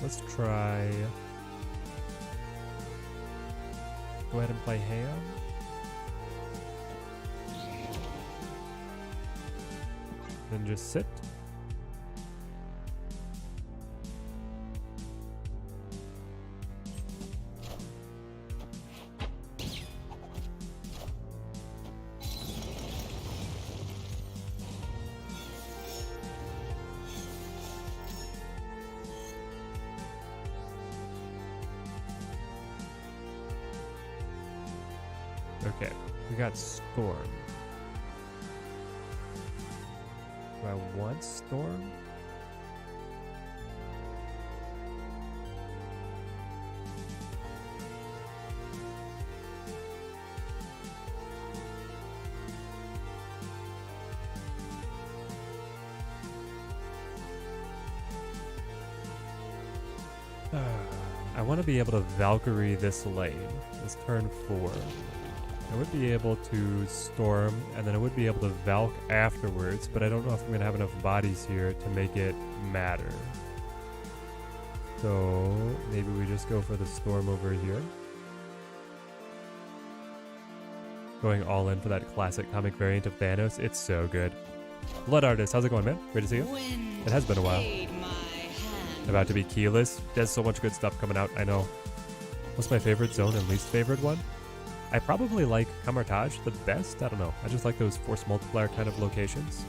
Let's try. Go ahead and play Ham. Then just sit. Okay, we got Storm. Do I want Storm? I want to be able to Valkyrie this lane. This turn 4. I would be able to Storm, and then I would be able to Valk afterwards, but I don't know if I'm going to have enough bodies here to make it matter. So maybe we just go for the Storm over here. Going all in for that classic comic variant of Thanos. It's so good. Blood Artist, how's it going, man? Great to see you. It has been a while. About to be keyless. There's so much good stuff coming out, I know. What's my favorite zone and least favorite one? I probably like Camartage the best. I don't know. I just like those force multiplier kind of locations.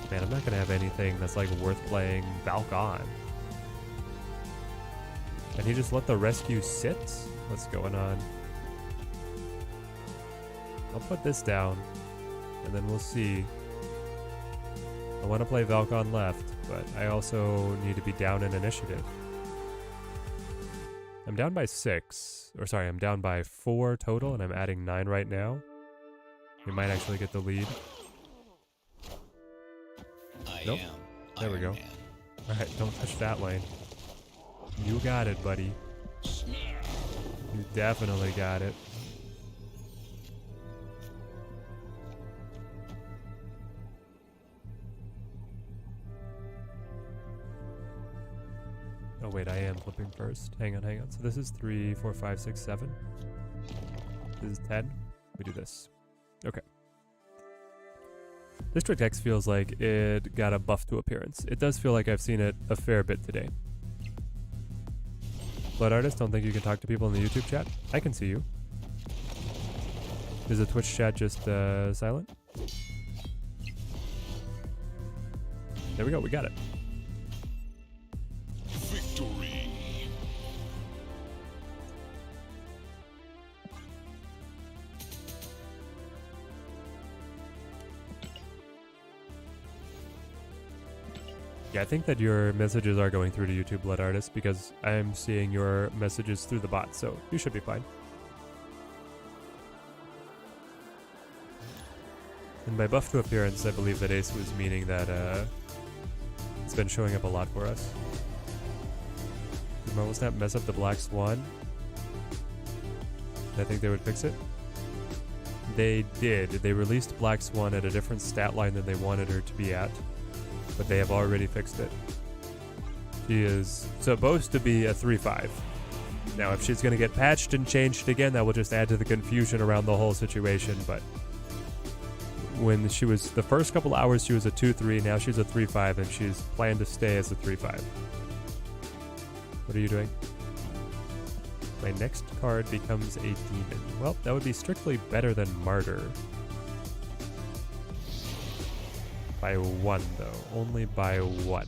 Man, I'm not going to have anything that's like worth playing Valk on. And he just let the rescue sit? What's going on? I'll put this down, and then we'll see. I want to play Valk on left, but I also need to be down in initiative. I'm down by 6, or sorry, I'm down by 4 total, and I'm adding 9 right now. We might actually get the lead. Nope. There we go. Alright, don't touch that lane. You got it, buddy. You definitely got it. Oh wait, I am flipping first. Hang on. So this is 3, 4, 5, 6, 7. This is 10. We do this. Okay. District X feels like it got a buff to appearance. It does feel like I've seen it a fair bit today. Blood Artist, don't think you can talk to people in the YouTube chat? I can see you. Is the Twitch chat just silent? There we go, we got it. Victory. Yeah, I think that your messages are going through to YouTube, Blood Artist, because I'm seeing your messages through the bot, so you should be fine. And by buff to appearance, I believe that Ace was meaning that it's been showing up a lot for us. Did Marvel Snap mess up the Black Swan? I think they would fix it. They did. They released Black Swan at a different stat line than they wanted her to be at, but they have already fixed it. She is supposed to be a 3/5. Now, if she's going to get patched and changed again, that will just add to the confusion around the whole situation, but when she was, the first couple hours, she was a 2/3, now she's a 3/5, and she's planned to stay as a 3/5. What are you doing? My next card becomes a demon. Well, that would be strictly better than Martyr. By 1, though. Only by 1.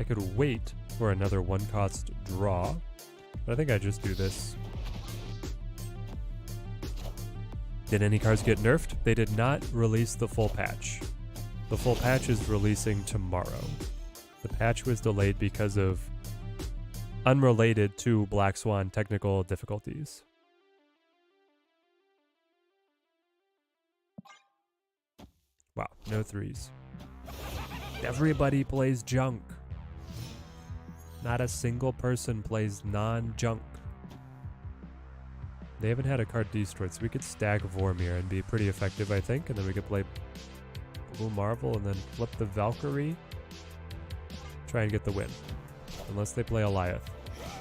I could wait for another 1-cost draw, but I think I just do this. Did any cards get nerfed? They did not release the full patch. The full patch is releasing tomorrow. The patch was delayed because of unrelated to Black Swan technical difficulties. Wow, no threes. Everybody plays junk. Not a single person plays non-junk. They haven't had a card destroyed, so we could stack Vormir and be pretty effective, I think, and then we could play Blue Marvel and then flip the Valkyrie. Try and get the win. Unless they play Eliath,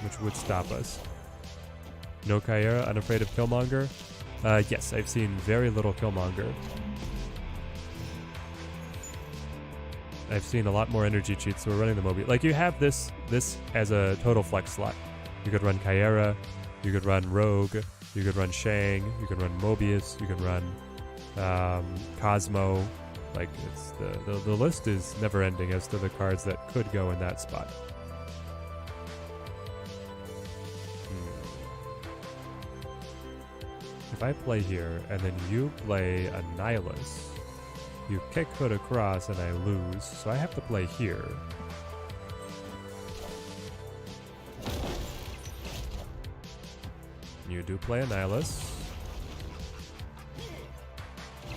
which would stop us. No Kyera, unafraid of Killmonger? Yes, I've seen very little Killmonger. I've seen a lot more energy cheats, so we're running the Mobi. Like, you have this as a total flex slot. You could run Kyera, you could run Rogue, you could run Shang, you could run Mobius, you could run Cosmo. Like, it's the list is never ending as to the cards that could go in that spot. If I play here and then you play a Nihilus, you kick Hood across and I lose, so I have to play here. You do play a Nihilus.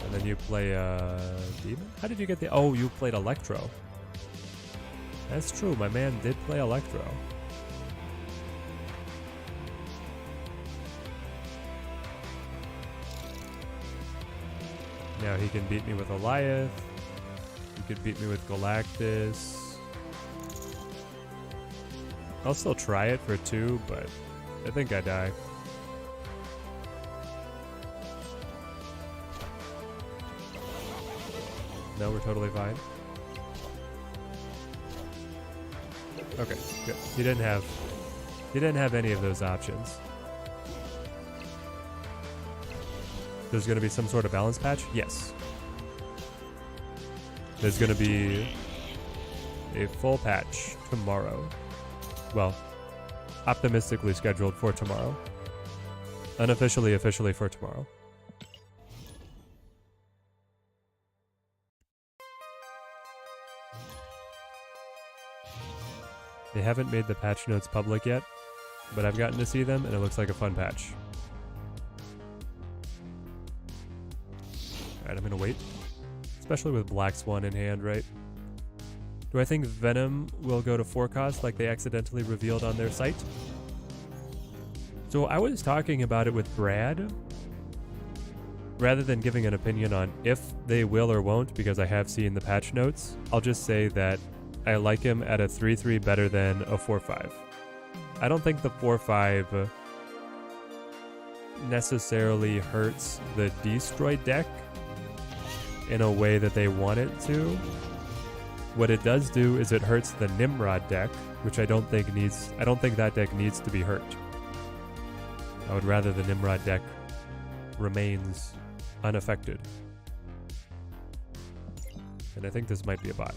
And then you play a Demon? How did you get the... Oh, you played Electro. That's true, my man did play Electro. Now he can beat me with Eliath. He could beat me with Galactus. I'll still try it for 2, but I think I die. No, we're totally fine. Okay, good. He didn't have any of those options. There's going to be some sort of balance patch? Yes. There's going to be a full patch tomorrow. Well, optimistically scheduled for tomorrow. Unofficially, officially for tomorrow. They haven't made the patch notes public yet, but I've gotten to see them and it looks like a fun patch. Alright, I'm gonna wait. Especially with Black Swan in hand, right? Do I think Venom will go to 4 cost like they accidentally revealed on their site? So I was talking about it with Brad. Rather than giving an opinion on if they will or won't, because I have seen the patch notes, I'll just say that I like him at a 3-3 better than a 4-5. I don't think the 4-5 necessarily hurts the Destroy deck in a way that they want it to. What it does do is it hurts the Nimrod deck, which I don't think that deck needs to be hurt. I would rather the Nimrod deck remains unaffected. And I think this might be a bot.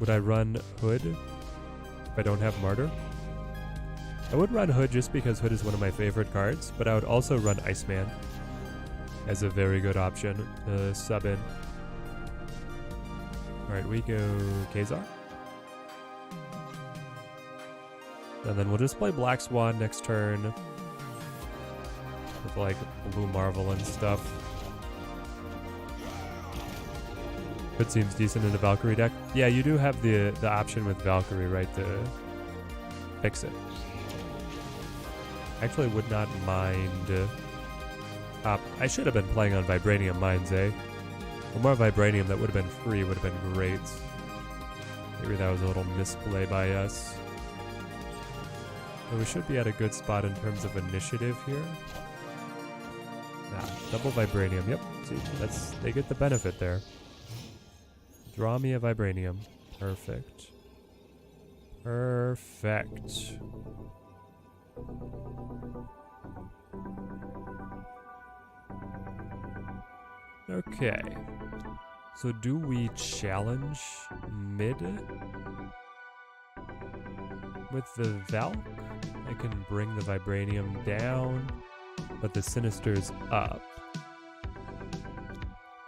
Would I run Hood if I don't have Martyr? I would run Hood just because Hood is one of my favorite cards, but I would also run Iceman as a very good option to sub in. Alright, we go Kazar. And then we'll just play Black Swan next turn with like Blue Marvel and stuff. Hood seems decent in the Valkyrie deck. Yeah, you do have the option with Valkyrie, right, to fix it. Actually would not mind... I should have been playing on Vibranium Mines, eh? The more Vibranium that would have been free would have been great. Maybe that was a little misplay by us. But we should be at a good spot in terms of initiative here. Nah, double Vibranium, yep. See, they get the benefit there. Draw me a Vibranium. Perfect. Perfect. Okay. So do we challenge mid with the Valk? I can bring the Vibranium down, but the Sinister's up.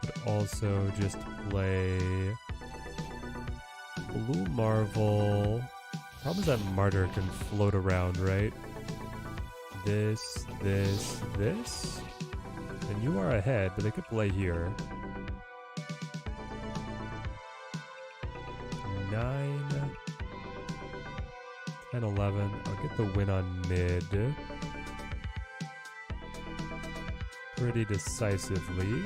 Could also just play Blue Marvel. Problem is that Martyr can float around, right? This. And you are ahead, but they could play here. 9, 10, 11. I'll get the win on mid. Pretty decisively.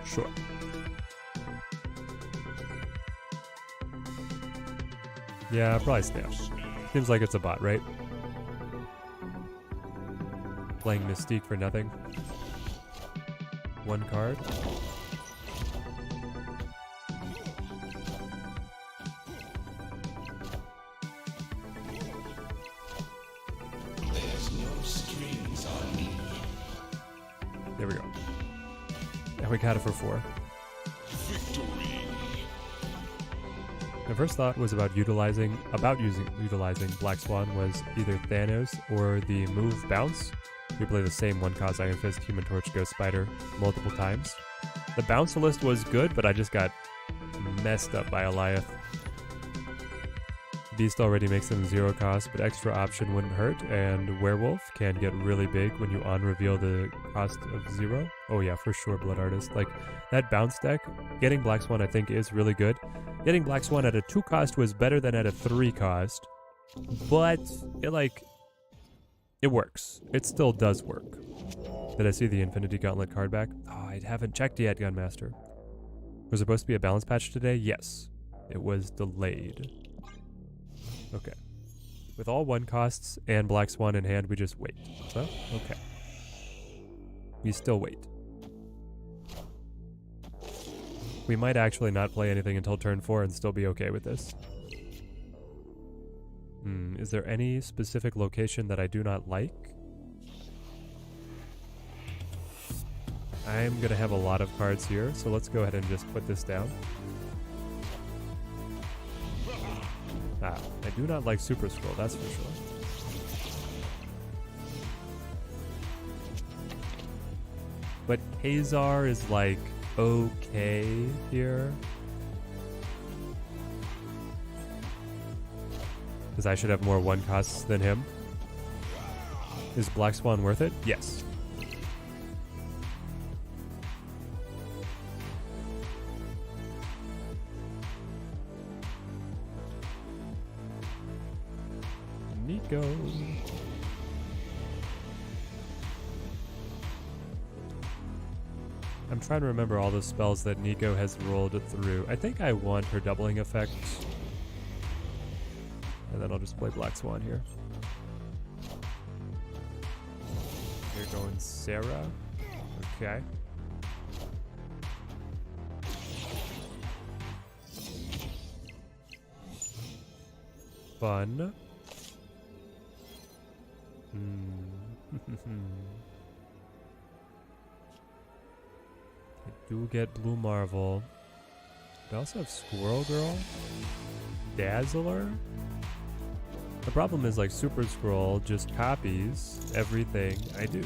Sure. Yeah, probably snail. Seems like it's a bot, right? Playing Mystique for nothing. One card. There's no strings on me. There we go. And we got it for 4. Victory. My first thought was about utilizing Black Swan was either Thanos or the move Bounce. We play the same 1-cost Iron Fist, Human Torch, Ghost Spider multiple times. The Bounce list was good, but I just got messed up by Eliath. Beast already makes them 0 cost, but extra option wouldn't hurt, and Werewolf can get really big when you on-reveal the cost of 0. Oh yeah, for sure, Blood Artist. Like, that Bounce deck, getting Black Swan I think is really good. Getting Black Swan at a 2 cost was better than at a 3 cost, but it works. It still does work. Did I see the Infinity Gauntlet card back? Oh, I haven't checked yet, Gunmaster. Was there supposed to be a balance patch today? Yes. It was delayed. Okay. With all 1 costs and Black Swan in hand, we just wait. So, okay. We still wait. We might actually not play anything until turn 4 and still be okay with this. Is there any specific location that I do not like? I'm gonna have a lot of cards here, so let's go ahead and just put this down. I do not like Super Scroll, that's for sure. But Hazar is like okay here. Because I should have more 1 costs than him. Is Black Swan worth it? Yes. Nico. I'm trying to remember all the spells that Nico has rolled through. I think I want her doubling effect. And then I'll just play Black Swan here. You're going Sarah. Okay. Fun. I do get Blue Marvel. I also have Squirrel Girl. Dazzler. The problem is, like, Super Scroll just copies everything I do.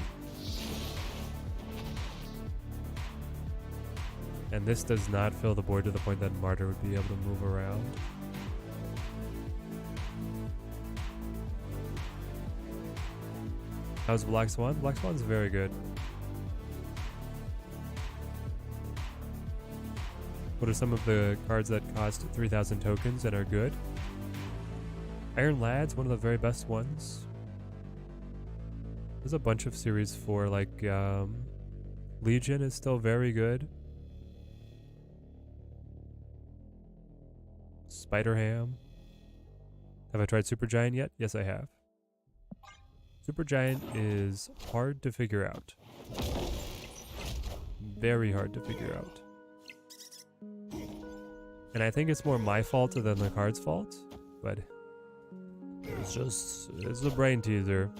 And this does not fill the board to the point that Martyr would be able to move around. How's Black Swan? Black Swan's very good. What are some of the cards that cost 3,000 tokens and are good? Iron Lad's one of the very best ones. There's a bunch of Series 4, like Legion is still very good. Spider-Ham. Have I tried Supergiant yet? Yes, I have. Supergiant is hard to figure out. Very hard to figure out. And I think it's more my fault than the card's fault, but it's a brain teaser.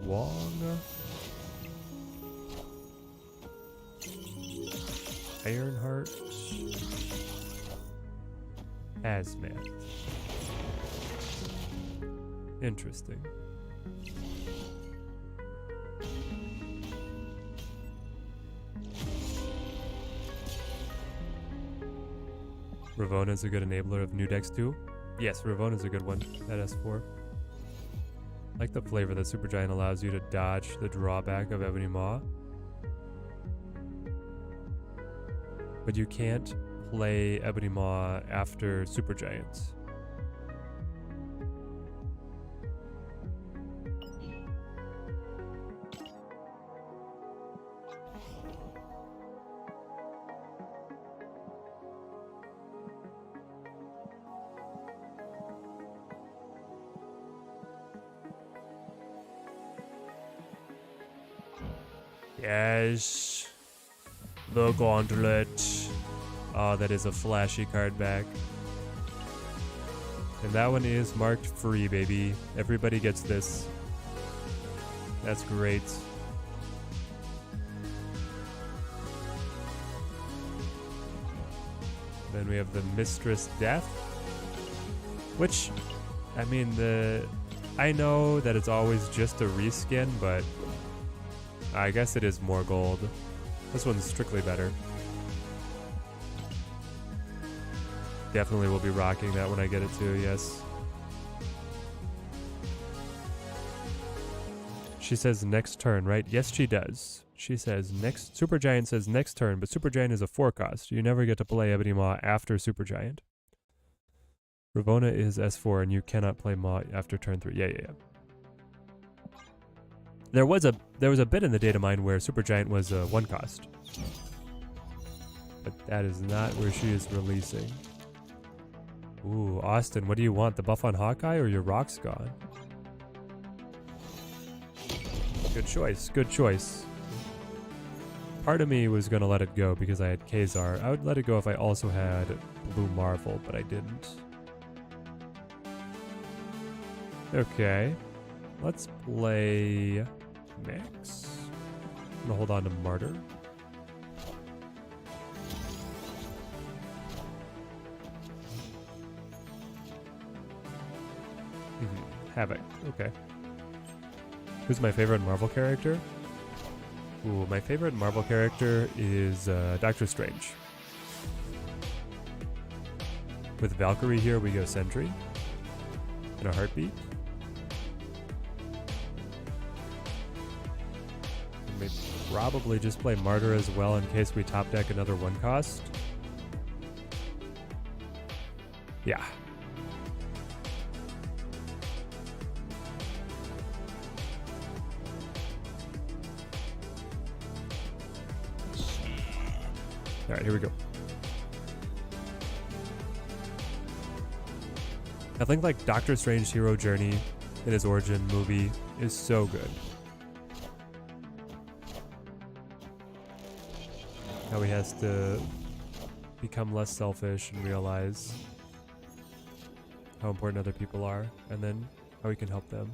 Wong. Ironheart. Hazmat. Interesting. Ravonna is a good enabler of new decks too. Yes, Ravonna is a good one at S4. I like the flavor that Supergiant allows you to dodge the drawback of Ebony Maw. But you can't play Ebony Maw after Supergiant. Yes. The Gauntlet. Oh, that is a flashy card back. And that one is marked free, baby. Everybody gets this. That's great. Then we have the Mistress Death. Which, I mean, I know that it's always just a reskin, but I guess it is more gold. This one's strictly better. Definitely will be rocking that when I get it too, yes. She says next turn, right? Yes, she does. She says next... Supergiant says next turn, but Supergiant is a 4-cost. You never get to play Ebony Maw after Supergiant. Ravonna is S4, and you cannot play Maw after turn 3. Yeah. There was a bit in the data mine where Supergiant was a 1-cost. But that is not where she is releasing. Ooh, Austin, what do you want? The buff on Hawkeye or your rocks gone? Good choice, good choice. Part of me was going to let it go because I had Kazar. I would let it go if I also had Blue Marvel, but I didn't. Okay. Let's play Max. I'm gonna hold on to Martyr. Havoc. Okay. Who's my favorite Marvel character? Ooh, my favorite Marvel character is Doctor Strange. With Valkyrie here, we go Sentry. In a heartbeat. We probably just play Martyr as well in case we top deck another 1-cost. Yeah. Alright, here we go. I think like Doctor Strange's hero journey in his origin movie is so good. How he has to become less selfish and realize how important other people are, and then how he can help them.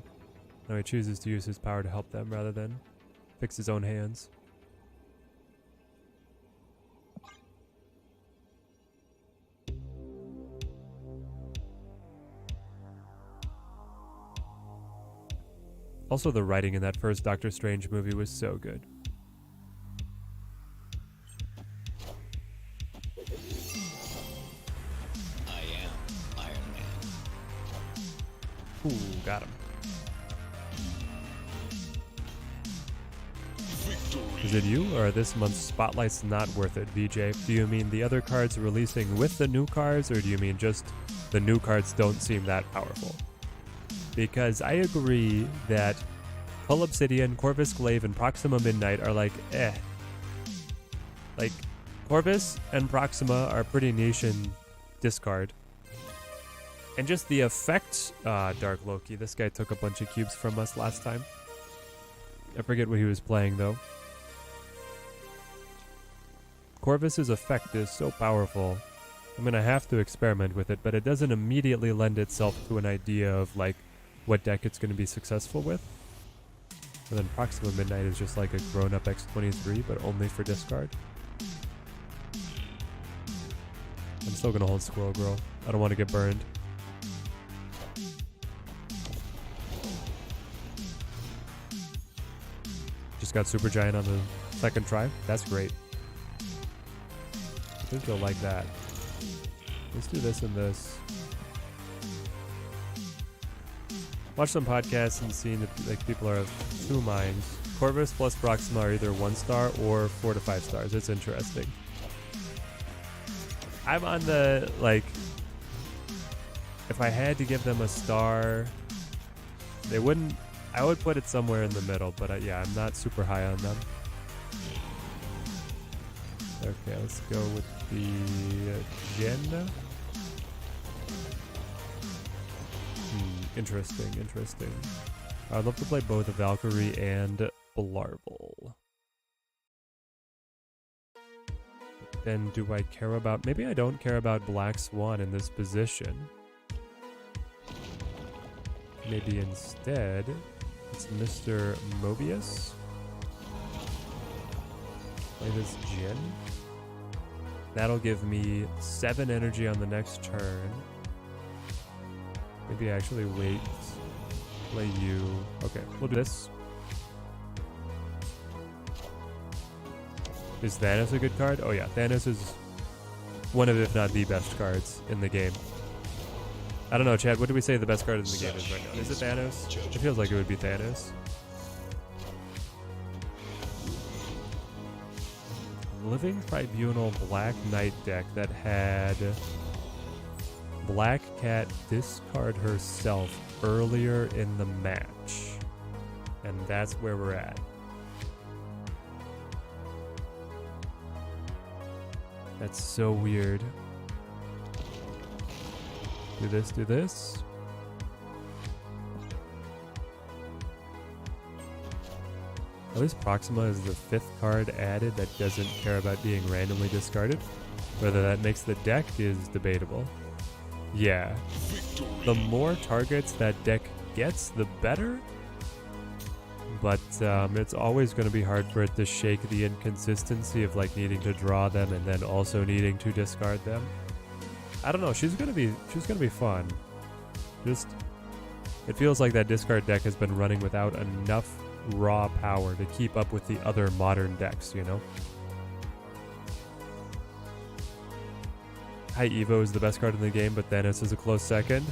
How he chooses to use his power to help them rather than fix his own hands. Also, the writing in that first Doctor Strange movie was so good. I am Iron Man. Ooh, got him. Victory. Is it you, or this month's Spotlight's not worth it, VJ? Do you mean the other cards releasing with the new cards, or do you mean just the new cards don't seem that powerful? Because I agree that Hull Obsidian, Corvus Glaive, and Proxima Midnight are like, eh. Like, Corvus and Proxima are pretty niche in discard. And just the effect, Dark Loki. This guy took a bunch of cubes from us last time. I forget what he was playing, though. Corvus's effect is so powerful. I'm gonna have to experiment with it, but it doesn't immediately lend itself to an idea of, like, what deck it's going to be successful with. And then Proxima Midnight is just like a grown-up X-23, but only for discard. I'm still gonna hold Squirrel Girl. I don't want to get burned. Just got Super Giant on the second try. That's great. I think you'll like that. Let's do this and this. Watch some podcasts and seeing that like people are of two minds. Corvus plus Proxima are either 1 star or 4 to 5 stars. It's interesting. I'm on the, like, if I had to give them a star, they wouldn't, I would put it somewhere in the middle, but yeah, I'm not super high on them. Okay, let's go with the Jen. Interesting, interesting. I'd love to play both a Valkyrie and Blarvel. Then do I care about... Maybe I don't care about Black Swan in this position. Maybe instead it's Mr. Mobius. Play this Jin. That'll give me 7 energy on the next turn. Maybe actually wait. Play you. Okay, we'll do this. Is Thanos a good card? Oh yeah, Thanos is one of, if not the best cards in the game. I don't know, Chad, what do we say the best card in the game is right now? Is it Thanos? It feels like it would be Thanos. Living Tribunal Black Knight deck that had Black Cat discard herself earlier in the match. And that's where we're at. That's so weird. Do this, do this. At least Proxima is the 5th card added that doesn't care about being randomly discarded. Whether that makes the deck is debatable. Yeah. The more targets that deck gets, the better. But it's always going to be hard for it to shake the inconsistency of like needing to draw them and then also needing to discard them. I don't know. She's gonna be fun. Just it feels like that discard deck has been running without enough raw power to keep up with the other modern decks. You know. High Evo is the best card in the game, but Thanos is a close second.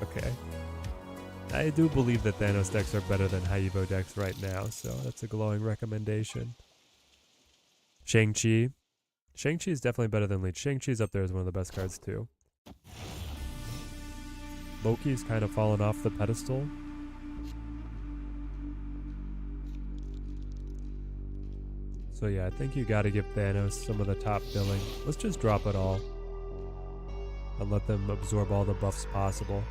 Okay. I do believe that Thanos decks are better than High Evo decks right now, so that's a glowing recommendation. Shang-Chi. Shang-Chi is definitely better than Leech. Shang-Chi's up there as one of the best cards too. Loki's kind of fallen off the pedestal. So yeah, I think you gotta give Thanos some of the top billing. Let's just drop it all. And let them absorb all the buffs possible.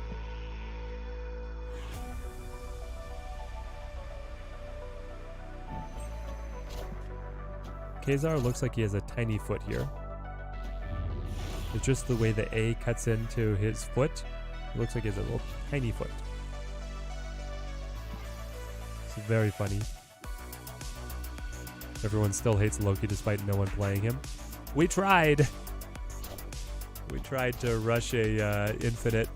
Kazar looks like he has a tiny foot here. It's just the way the A cuts into his foot. It looks like he has a little tiny foot. It's very funny. Everyone still hates Loki despite no one playing him. We tried! We tried to rush a infinite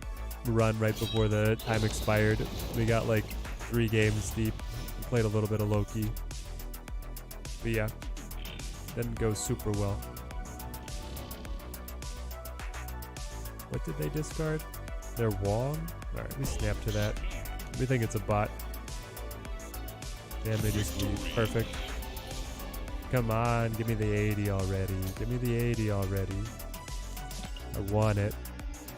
run right before the time expired. We got like 3 games deep. We played a little bit of Loki. But yeah. Didn't go super well. What did they discard? Their Wong? Alright, we snap to that. We think it's a bot. And they just leave. Perfect. Come on, give me the 80 already. Give me the 80 already. I want it.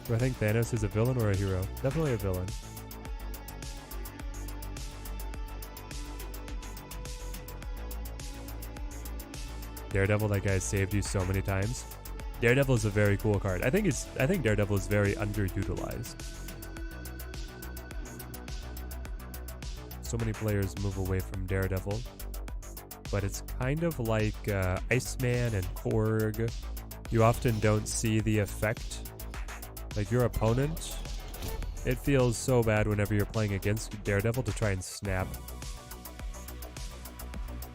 Do I think Thanos is a villain or a hero? Definitely a villain. Daredevil, that guy saved you so many times. Daredevil is a very cool card. I think Daredevil is very underutilized. So many players move away from Daredevil, but it's kind of like Iceman and Korg. You often don't see the effect. Like your opponent, it feels so bad whenever you're playing against Daredevil to try and snap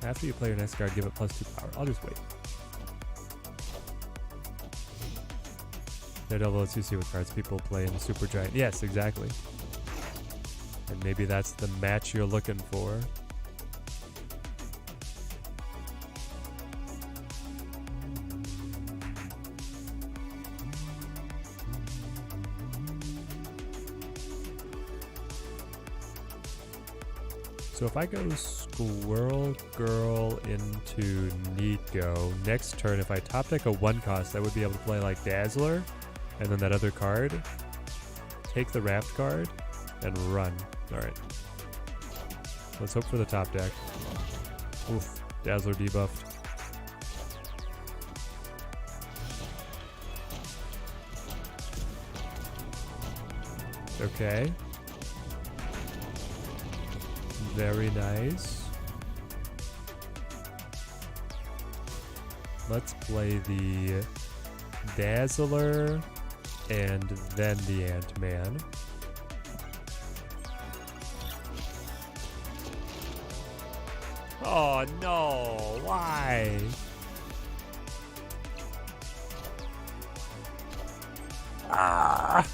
After you play your next card, give it +2 power. I'll just wait. Daredevil lets you see what cards people play in Super Giant. Yes, exactly. And maybe that's the match you're looking for. So if I go Squirrel Girl into Nico, next turn if I top deck a 1-cost, I would be able to play like Dazzler, and then that other card, take the Raft card, and run. Alright. Let's hope for the top deck. Oof, Dazzler debuffed. Okay. Very nice. Let's play the Dazzler and then the Ant-Man. Oh no, why? Ah!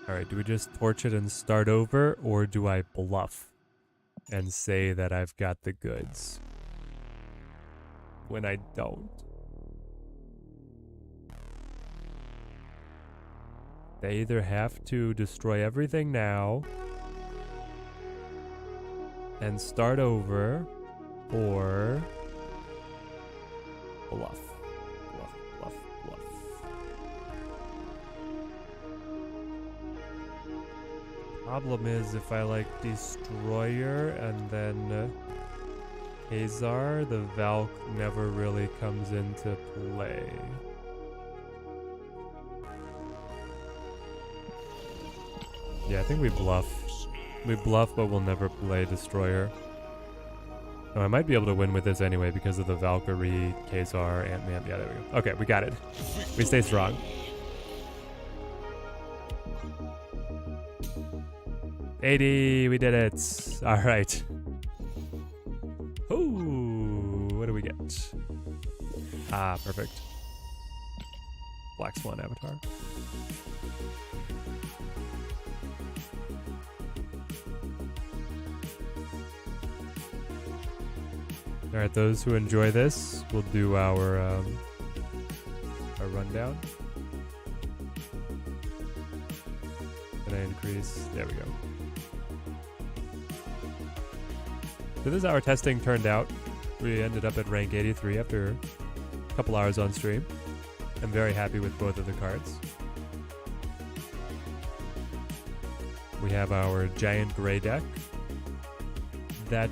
Alright, do we just torch it and start over, or do I bluff and say that I've got the goods when I don't? They either have to destroy everything now and start over, or bluff. Bluff, bluff, bluff. Problem is, if I like Destroyer and then Khazar, the Valk never really comes into play. Yeah, I think we bluff. We bluff, but we'll never play Destroyer. Oh, I might be able to win with this anyway because of the Valkyrie, Khazar, Ant-Man. Yeah, there we go. Okay, we got it. We stay strong. 80, we did it. All right. Ooh, what do we get? Ah, perfect. Black Swan avatar. All right, those who enjoy this, we'll do our rundown. Can I increase? There we go. So this is how our testing turned out. We ended up at rank 83 after a couple hours on stream. I'm very happy with both of the cards. We have our giant gray deck that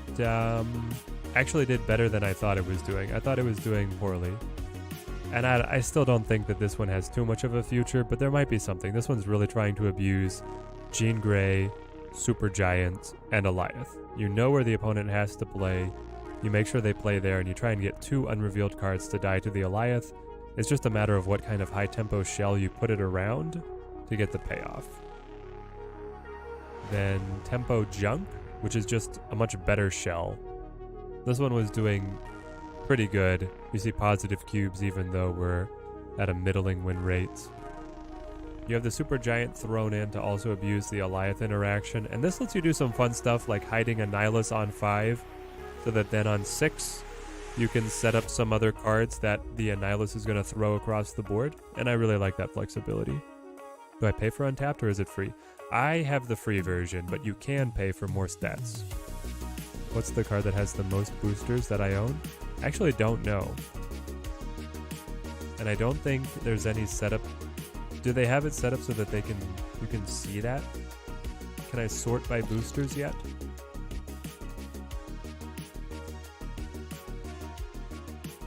actually did better than I thought it was doing. I thought it was doing poorly. And I still don't think that this one has too much of a future, but there might be something. This one's really trying to abuse Jean Grey, Super Giant, and Goliath. You know where the opponent has to play, you make sure they play there, and you try and get 2 unrevealed cards to die to the Goliath. It's just a matter of what kind of high-tempo shell you put it around to get the payoff. Then Tempo Junk, which is just a much better shell. This one was doing pretty good. You see positive cubes even though we're at a middling win rate. You have the Super Giant thrown in to also abuse the Goliath interaction, and this lets you do some fun stuff like hiding a Nihilus on 5, so that then on 6 you can set up some other cards that the Nihilus is going to throw across the board, and I really like that flexibility. Do I pay for Untapped or is it free? I have the free version, but you can pay for more stats. What's the card that has the most boosters that I own? I actually don't know. And I don't think there's any setup. Do they have it set up so that you can see that? Can I sort by boosters yet?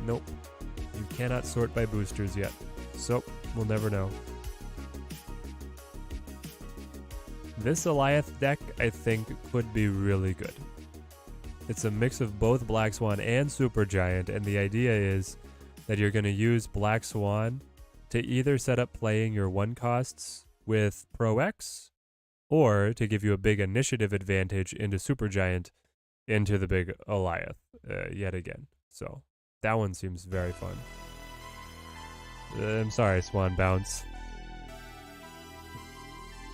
Nope. You cannot sort by boosters yet. So, we'll never know. This Goliath deck, I think, could be really good. It's a mix of both Black Swan and Super Giant, and the idea is that you're going to use Black Swan to either set up playing your 1-costs with Pro X, or to give you a big initiative advantage into Supergiant into the big Goliath yet again. So that one seems very fun. I'm sorry, Swan Bounce.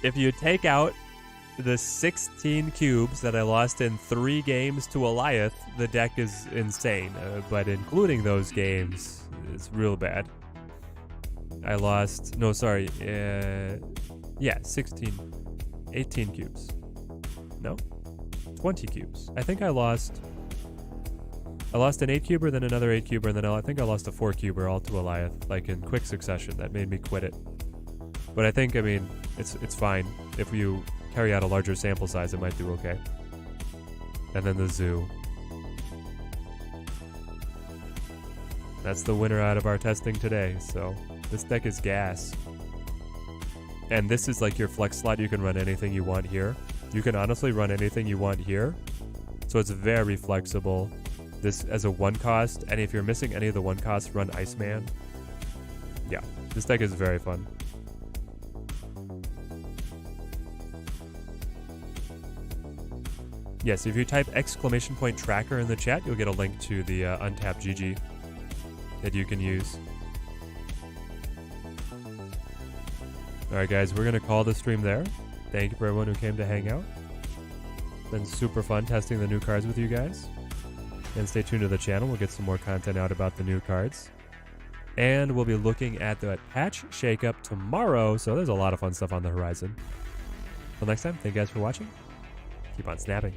If you take out the 16 cubes that I lost in 3 games to Goliath, the deck is insane. But including those games, it's real bad. I lost, no, sorry, yeah, 18 cubes. No? 20 cubes. I think I lost an 8-cuber, then another 8-cuber, and then I think I lost a 4-cuber all to Goliath, like in quick succession. That made me quit it. But I think, I mean, it's fine. If you carry out a larger sample size, it might do okay. And then the zoo. That's the winner out of our testing today, so this deck is gas. And this is like your flex slot. You can run anything you want here. You can honestly run anything you want here. So it's very flexible. This as a 1 cost, and if you're missing any of the 1 costs, run Iceman. Yeah, this deck is very fun. Yes, if you type !tracker in the chat, you'll get a link to the untapped GG that you can use. Alright guys, we're going to call the stream there. Thank you for everyone who came to hang out. Been super fun testing the new cards with you guys. And stay tuned to the channel, we'll get some more content out about the new cards. And we'll be looking at the patch shakeup tomorrow, so there's a lot of fun stuff on the horizon. Until next time, thank you guys for watching. Keep on snapping.